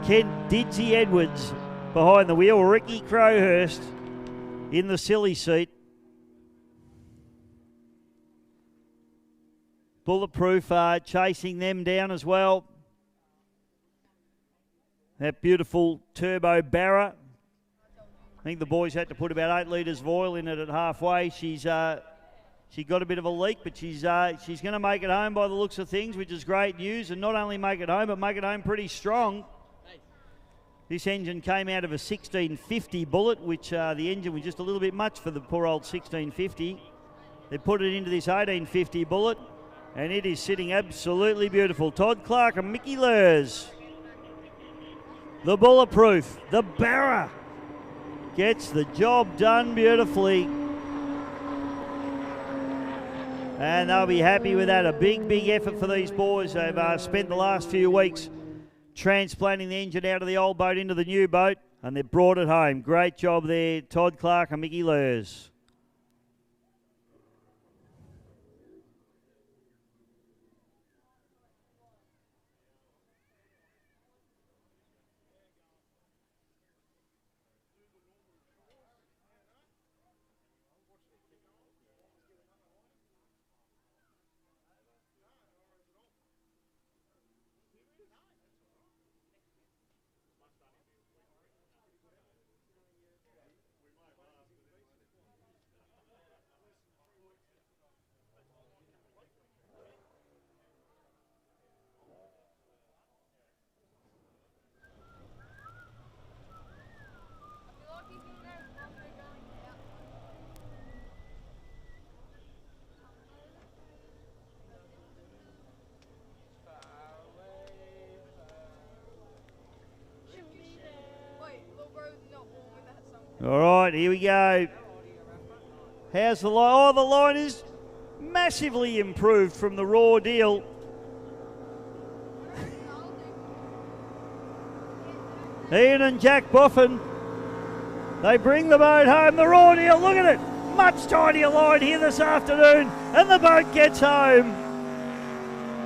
Speaker 4: Ken Didsy Edwards behind the wheel. Ricky Crowhurst in the silly seat. Bulletproof chasing them down as well. That beautiful turbo Barra. I think the boys had to put about 8 litres of oil in it at halfway. She got a bit of a leak, but she's going to make it home by the looks of things, which is great news. And not only make it home, but make it home pretty strong. This engine came out of a 1650 Bullet, which the engine was just a little bit much for the poor old 1650. They put it into this 1850 Bullet, and it is sitting absolutely beautiful. Todd Clark and Mickey Lurs. The Bulletproof, the Barra, gets the job done beautifully. And they'll be happy with that. A big, big effort for these boys. They've spent the last few weeks transplanting the engine out of the old boat into the new boat, and they've brought it home. Great job there, Todd Clark and Mickey Lurs. All right, here we go. How's the line? Oh, the line is massively improved from the raw deal. Ian and Jack Boffin, they bring the boat home. The raw deal, look at it. Much tidier line here this afternoon, and the boat gets home.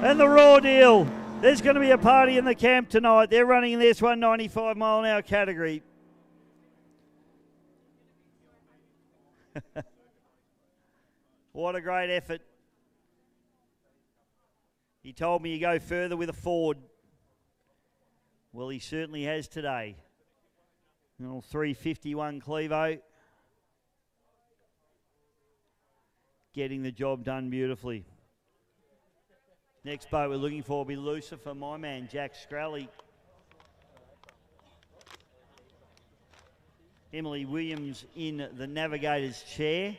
Speaker 4: And the raw deal, there's going to be a party in the camp tonight. They're running in this 195 mile an hour category. What a great effort. He told me you go further with a Ford. Well, he certainly has today. Little 351 Clevo. Getting the job done beautifully. Next boat we're looking for will be Lucifer, my man, Jack Scrally. Emily Williams in the navigator's chair.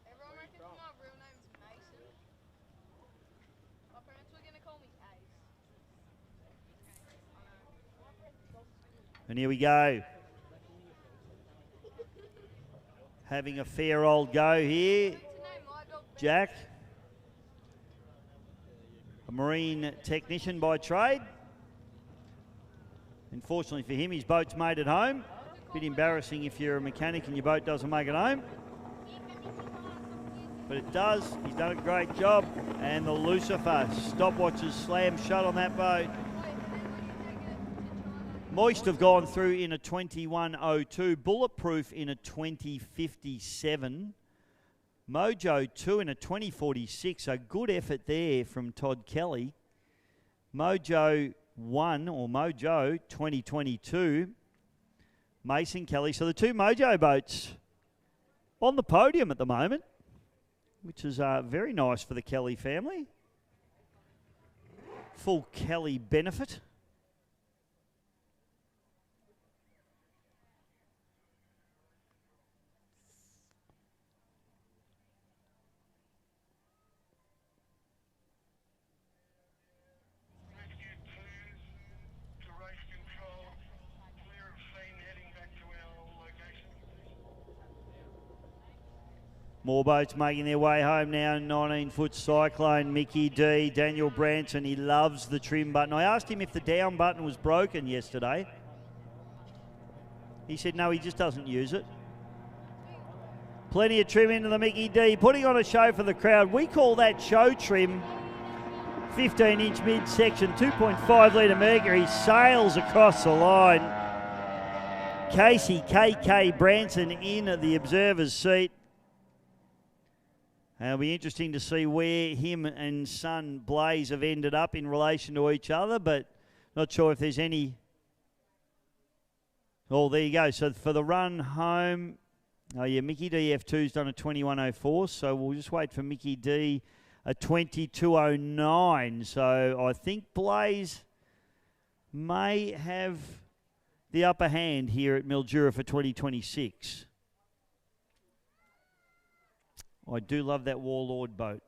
Speaker 17: Everyone reckons my real name's Mason. My parents were going to call me Ace.
Speaker 4: And here we go. Having a fair old go here. Jack. A marine technician by trade. Unfortunately for him, his boat's made it home. Bit embarrassing if you're a mechanic and your boat doesn't make it home. But it does. He's done a great job. And the Lucifer stopwatches slam shut on that boat. Moist have gone through in a 21.02. Bulletproof in a 20.57. Mojo 2 in a 20.46, a good effort there from Todd Kelly. Mojo 1, or Mojo 2022. Mason Kelly. So the two Mojo boats on the podium at the moment, which is very nice for the Kelly family. Full Kelly benefit. More boats making their way home now. 19-foot Cyclone, Mickey D, Daniel Branson. He loves the trim button. I asked him if the down button was broken yesterday. He said no, he just doesn't use it. Plenty of trim into the Mickey D, putting on a show for the crowd. We call that show trim. 15-inch midsection, 2.5 litre Mercury, sails across the line. Casey KK Branson in the observer's seat. It'll be interesting to see where him and son Blaze have ended up in relation to each other, but not sure if there's any. Oh, there you go. So for the run home, oh yeah, Mickey D F2's done a 21.04, so we'll just wait for Mickey D a 22.09. So I think Blaze may have the upper hand here at Mildura for 2026. I do love that Warlord boat.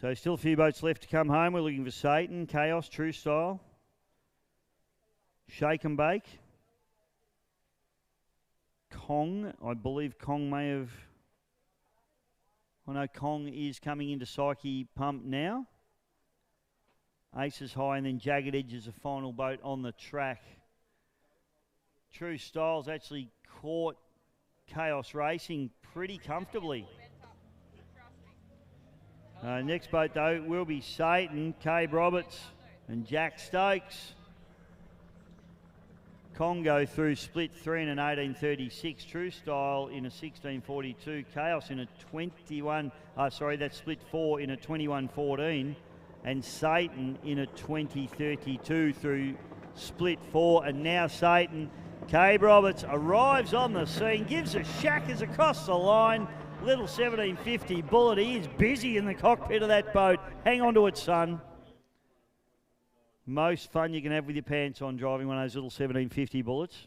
Speaker 4: So still a few boats left to come home. We're looking for Satan, Chaos, True Style, Shake and Bake, Kong. I believe Kong may have... I know Kong is coming into Psyche Pump now. Aces High, and then Jagged Edge is the final boat on the track. True Style's actually caught Chaos Racing pretty comfortably. Next boat, though, will be Satan, Cabe Roberts, and Jack Stokes. Congo through split 3 in an 18.36. True Style in a 16.42. Chaos in a 21... that's split 4 in a 21.14. And Satan in a 20.32 through split 4. And now Satan, Cabe Roberts arrives on the scene, gives a shackers across the line. Little 1750 bullet. He is busy in the cockpit of that boat. Hang on to it, son. Most fun you can have with your pants on driving one of those little 1750 bullets.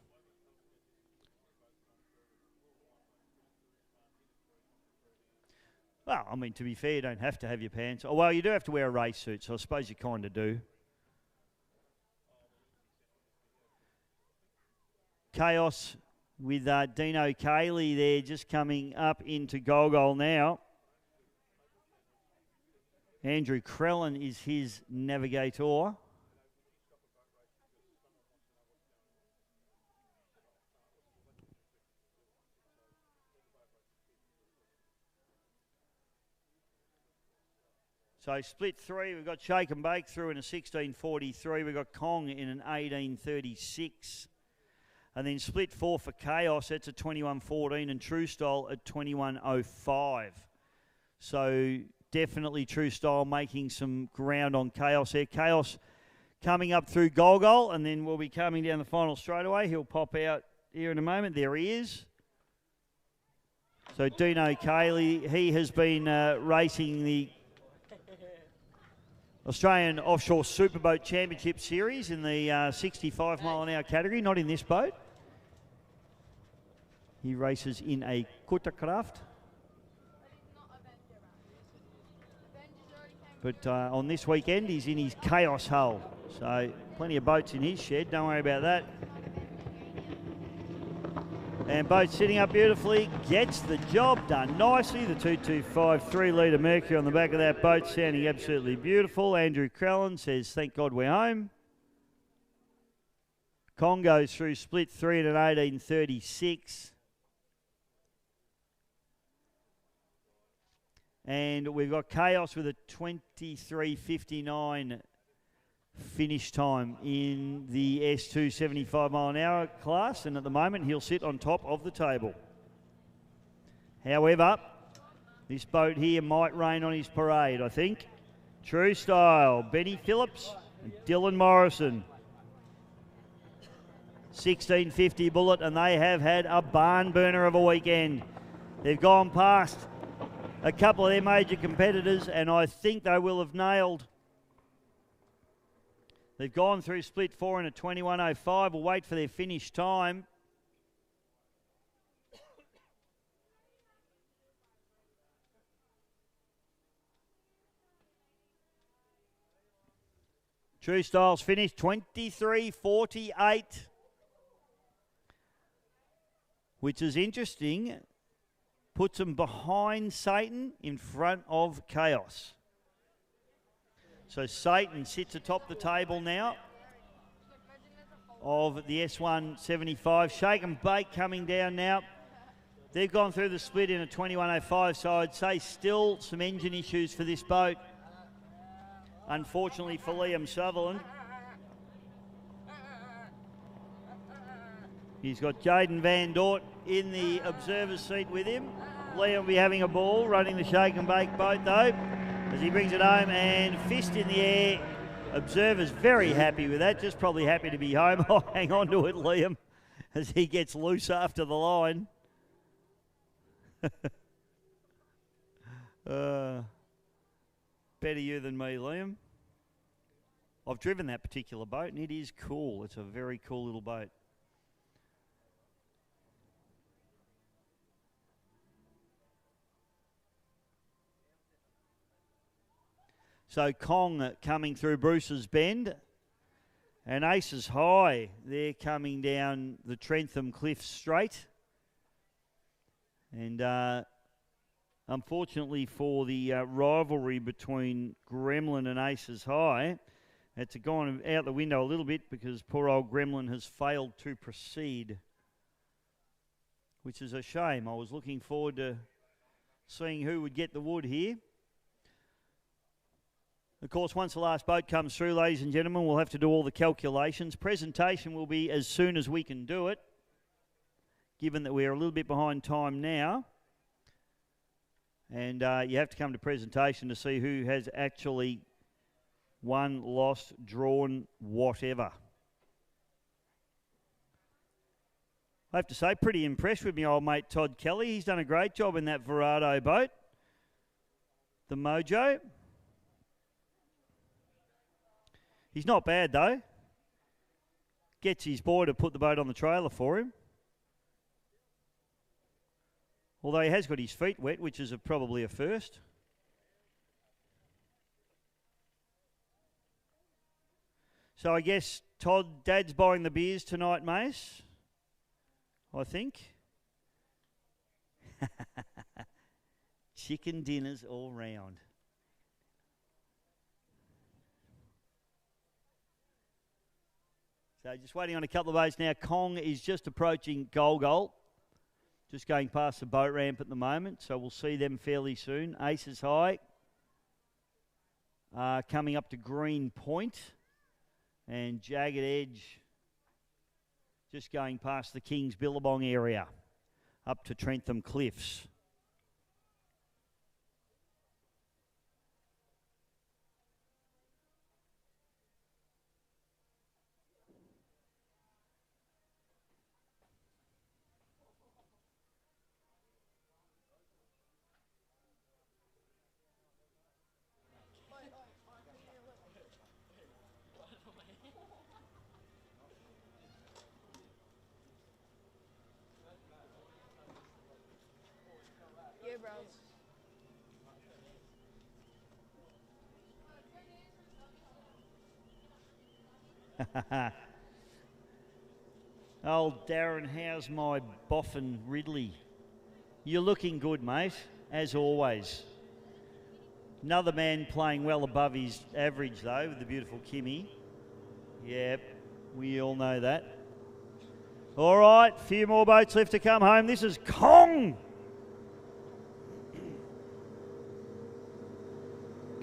Speaker 4: Well, I mean, to be fair, you don't have to have your pants. Oh, well, you do have to wear a race suit, so I suppose you kind of do. Chaos with Dino Cayley there just coming up into Golgol now. Andrew Crellin is his navigator. So split 3, we've got Shake and Bake through in a 16.43. We've got Kong in an 18.36. And then split 4 for Chaos, that's a 21.14, and True Style at 21.05. So definitely True Style making some ground on Chaos there. Chaos coming up through Golgol, and then we'll be coming down the final straightaway. He'll pop out here in a moment. There he is. So Dino Cayley, he has been racing the Australian Offshore Superboat Championship Series in the 65 mile an hour category, not in this boat. He races in a Kutterkraft. But on this weekend, he's in his Chaos hull. So plenty of boats in his shed, don't worry about that. And boat sitting up beautifully, gets the job done nicely. The 225 3-litre Mercury on the back of that boat, sounding absolutely beautiful. Andrew Crellin says, thank God we're home. Kong goes through split 3 at an 18.36. And we've got Chaos with a 23.59 finish time in the S2 75 mile an hour class. And at the moment, he'll sit on top of the table. However, this boat here might rain on his parade, I think. True Style, Benny Phillips and Dylan Morrison. 1650 Bullet, and they have had a barn burner of a weekend. They've gone past a couple of their major competitors, and I think they will have nailed. They've gone through split 4 in a 21.05. We'll wait for their finish time. True Styles finished 23.48. Which is interesting, puts them behind Satan, in front of Chaos. So Satan sits atop the table now of the S1 75. Shake and Bake coming down now. They've gone through the split in a 21.05, so I'd say still some engine issues for this boat. Unfortunately for Liam Sutherland. He's got Jaden Van Dort in the observer's seat with him. Liam will be having a ball, running the Shake and Bake boat though, as he brings it home and fist in the air. Observer's very happy with that, just probably happy to be home. Oh, hang on to it, Liam, as he gets loose after the line. Better you than me, Liam. I've driven that particular boat and it is cool. It's a very cool little boat. So Kong coming through Bruce's Bend, and Aces High, they're coming down the Trentham Cliffs straight. And unfortunately for the rivalry between Gremlin and Aces High, it's gone out the window a little bit because poor old Gremlin has failed to proceed, which is a shame. I was looking forward to seeing who would get the wood here. Of course, once the last boat comes through, ladies and gentlemen, we'll have to do all the calculations. Presentation will be as soon as we can do it, given that we're a little bit behind time now. And you have to come to presentation to see who has actually won, lost, drawn, whatever. I have to say, pretty impressed with my old mate Todd Kelly. He's done a great job in that Verado boat, the Mojo. He's not bad though. Gets his boy to put the boat on the trailer for him. Although he has got his feet wet, which is probably a first. So I guess, Todd, Dad's buying the beers tonight, Mace. I think. Chicken dinners all round. So just waiting on a couple of boats now. Kong is just approaching Golgol. Just going past the boat ramp at the moment, so we'll see them fairly soon. Aces High coming up to Green Point, and Jagged Edge just going past the Kings Billabong area up to Trentham Cliffs.
Speaker 11: Yeah, bros.
Speaker 4: Old Darren, how's my boffin Ridley? You're looking good, mate, as always. Another man playing well above his average, though, with the beautiful Kimmy. Yep, we all know that. All right, few more boats left to come home. This is Kong.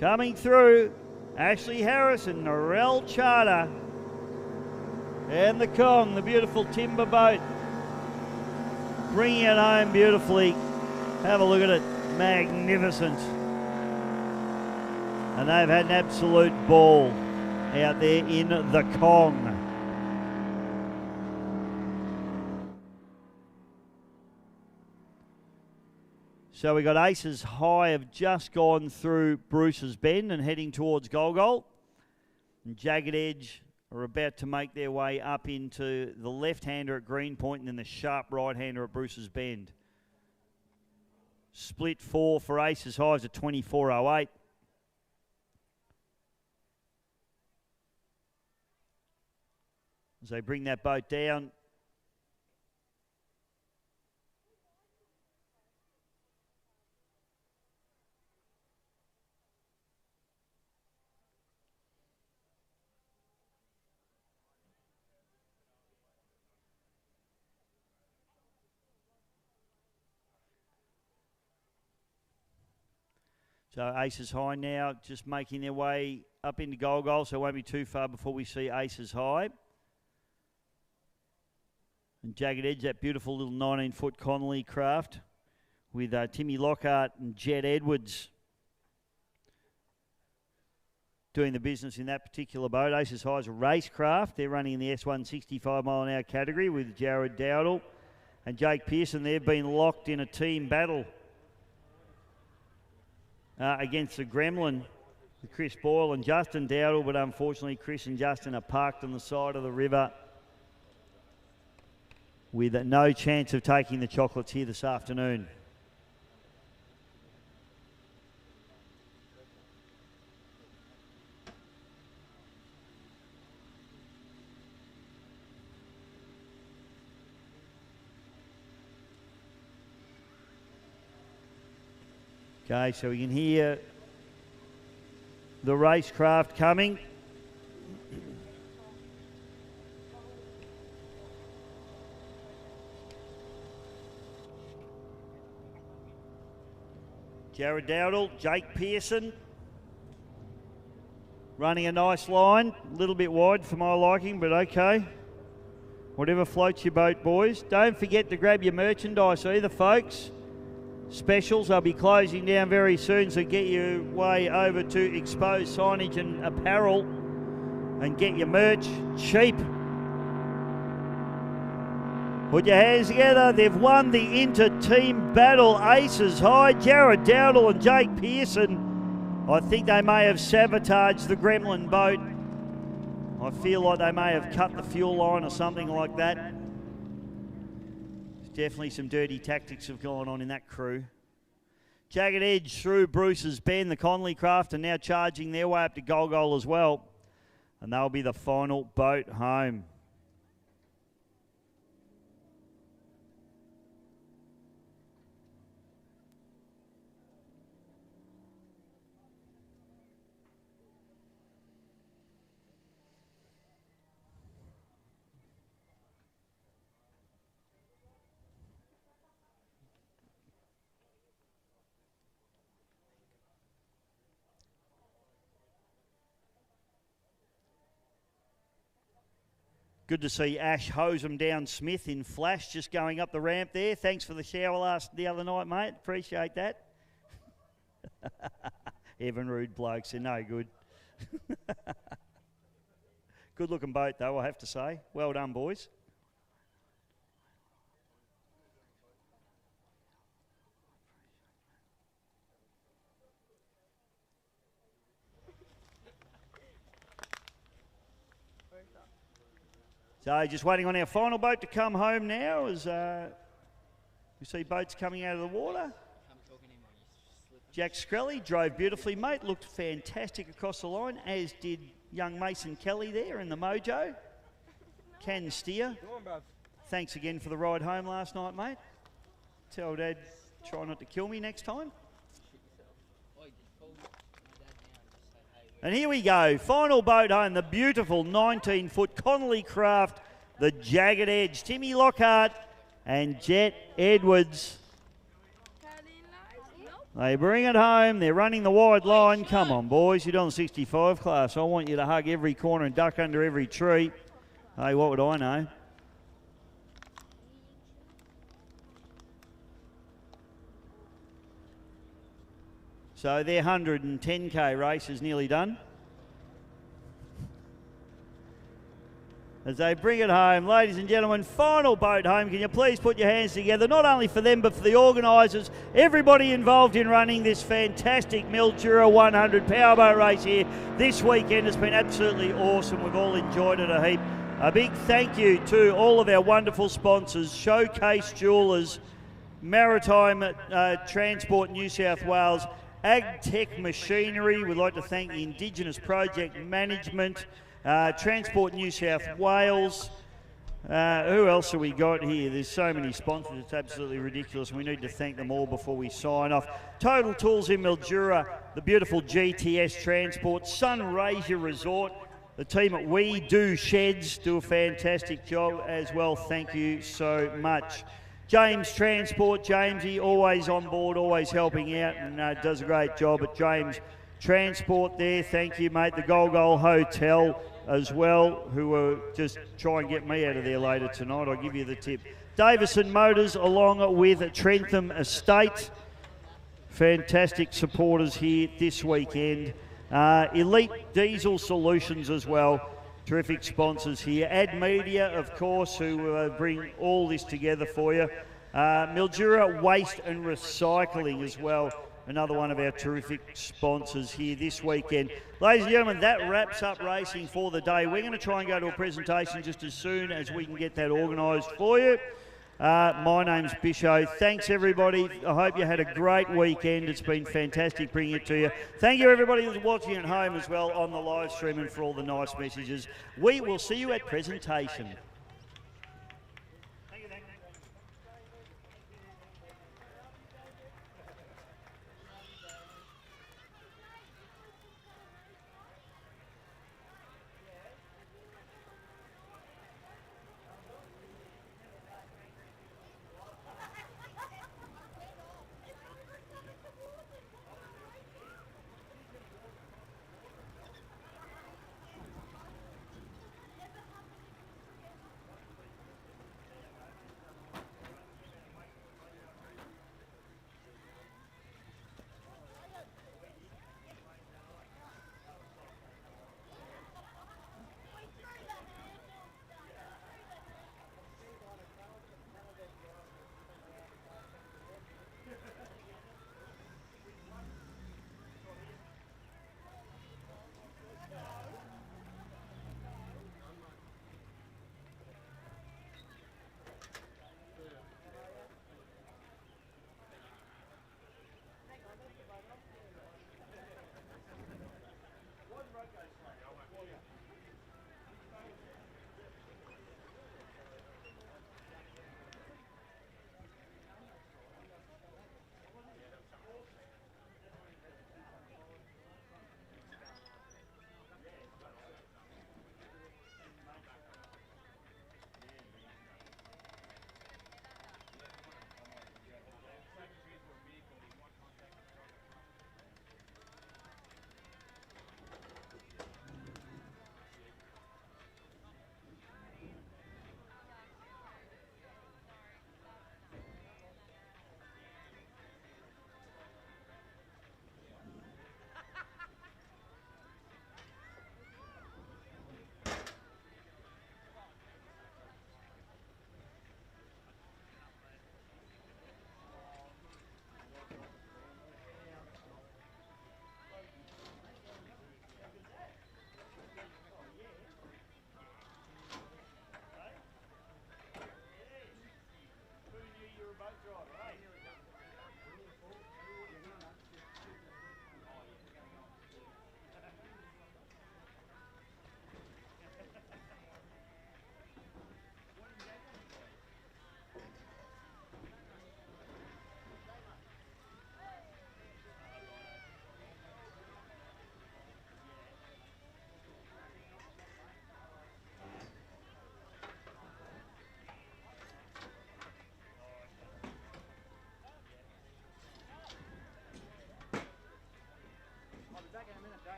Speaker 4: Coming through, Ashley Harris and Narelle Charter. And the Kong, the beautiful timber boat. Bringing it home beautifully. Have a look at it. Magnificent. And they've had an absolute ball out there in the Kong. So we got Aces High have just gone through Bruce's Bend and heading towards Golgol. And Jagged Edge are about to make their way up into the left-hander at Greenpoint and then the sharp right-hander at Bruce's Bend. Split 4 for Aces High is at 24.08. As they bring that boat down. So Aces High now just making their way up into Golgol, so it won't be too far before we see Aces High. And Jagged Edge, that beautiful little 19-foot Connolly craft with Timmy Lockhart and Jed Edwards doing the business in that particular boat. Aces High is a racecraft. They're running in the S165 mile an hour category with Jared Dowdle and Jake Pearson. They've been locked in a team battle against the Gremlin, with Chris Boyle and Justin Dowdle, but unfortunately Chris and Justin are parked on the side of the river with no chance of taking the chocolates here this afternoon. Okay, so we can hear the racecraft coming. Jared Dowdle, Jake Pearson, running a nice line, a little bit wide for my liking, but okay. Whatever floats your boat, boys. Don't forget to grab your merchandise either, folks. Specials, they'll be closing down very soon, so get your way over to Exposed Signage and Apparel and get your merch cheap. Put your hands together. They've won the inter-team battle. Aces High, Jared Dowdle and Jake Pearson. I think they may have sabotaged the Gremlin boat. I feel like they may have cut the fuel line or something like that. Definitely some dirty tactics have gone on in that crew. Jagged Edge through Bruce's Bend. The Connolly craft are now charging their way up to Golgol as well. And they'll be the final boat home. Good to see Ash hose them down Smith in flash, just going up the ramp there. Thanks for the shower the other night, mate. Appreciate that. Evan rude blokes, they're no good. Good looking boat though, I have to say. Well done, boys. So just waiting on our final boat to come home now as we see boats coming out of the water. Jack Skrelly drove beautifully, mate. Looked fantastic across the line, as did young Mason Kelly there in the Mojo. Can steer. Thanks again for the ride home last night, mate. Tell Dad, try not to kill me next time. And here we go, final boat home, the beautiful 19-foot Connolly craft the Jagged Edge. Timmy Lockhart and Jet Edwards. They bring it home. They're running the wide line. Come on, boys. You're doing the 65 class. I want you to hug every corner and duck under every tree. Hey, what would I know? So their 110k race is nearly done. As they bring it home, ladies and gentlemen, final boat home. Can you please put your hands together, not only for them, but for the organisers, everybody involved in running this fantastic Mildura 100 powerboat race here this weekend. Has been absolutely awesome. We've all enjoyed it a heap. A big thank you to all of our wonderful sponsors, Showcase Jewellers, Maritime Transport New South Wales, AgTech Machinery. We'd like to thank the Indigenous Project Management, Transport New South Wales. Who else have we got here? There's so many sponsors, it's absolutely ridiculous. We need to thank them all before we sign off. Total Tools in Mildura, the beautiful GTS Transport, Sunraysia Resort, the team at We Do Sheds do a fantastic job as well. Thank you so much. James Transport, Jamesy, always on board, always helping out, and does a great job at James Transport there. Thank you, mate. The Golgol Hotel as well, who will just try and get me out of there later tonight. I'll give you the tip. Davison Motors along with Trentham Estate. Fantastic supporters here this weekend. Elite Diesel Solutions as well. Terrific sponsors here. Ad Media, of course, who bring all this together for you. Mildura Waste and Recycling as well. Another one of our terrific sponsors here this weekend. Ladies and gentlemen, that wraps up racing for the day. We're going to try and go to a presentation just as soon as we can get that organised for you. My name's Bisho. Thanks, everybody. I hope you had a great weekend. It's been fantastic bringing it to you. Thank you, everybody who's watching at home as well on the live stream and for all the nice messages. We will see you at presentation.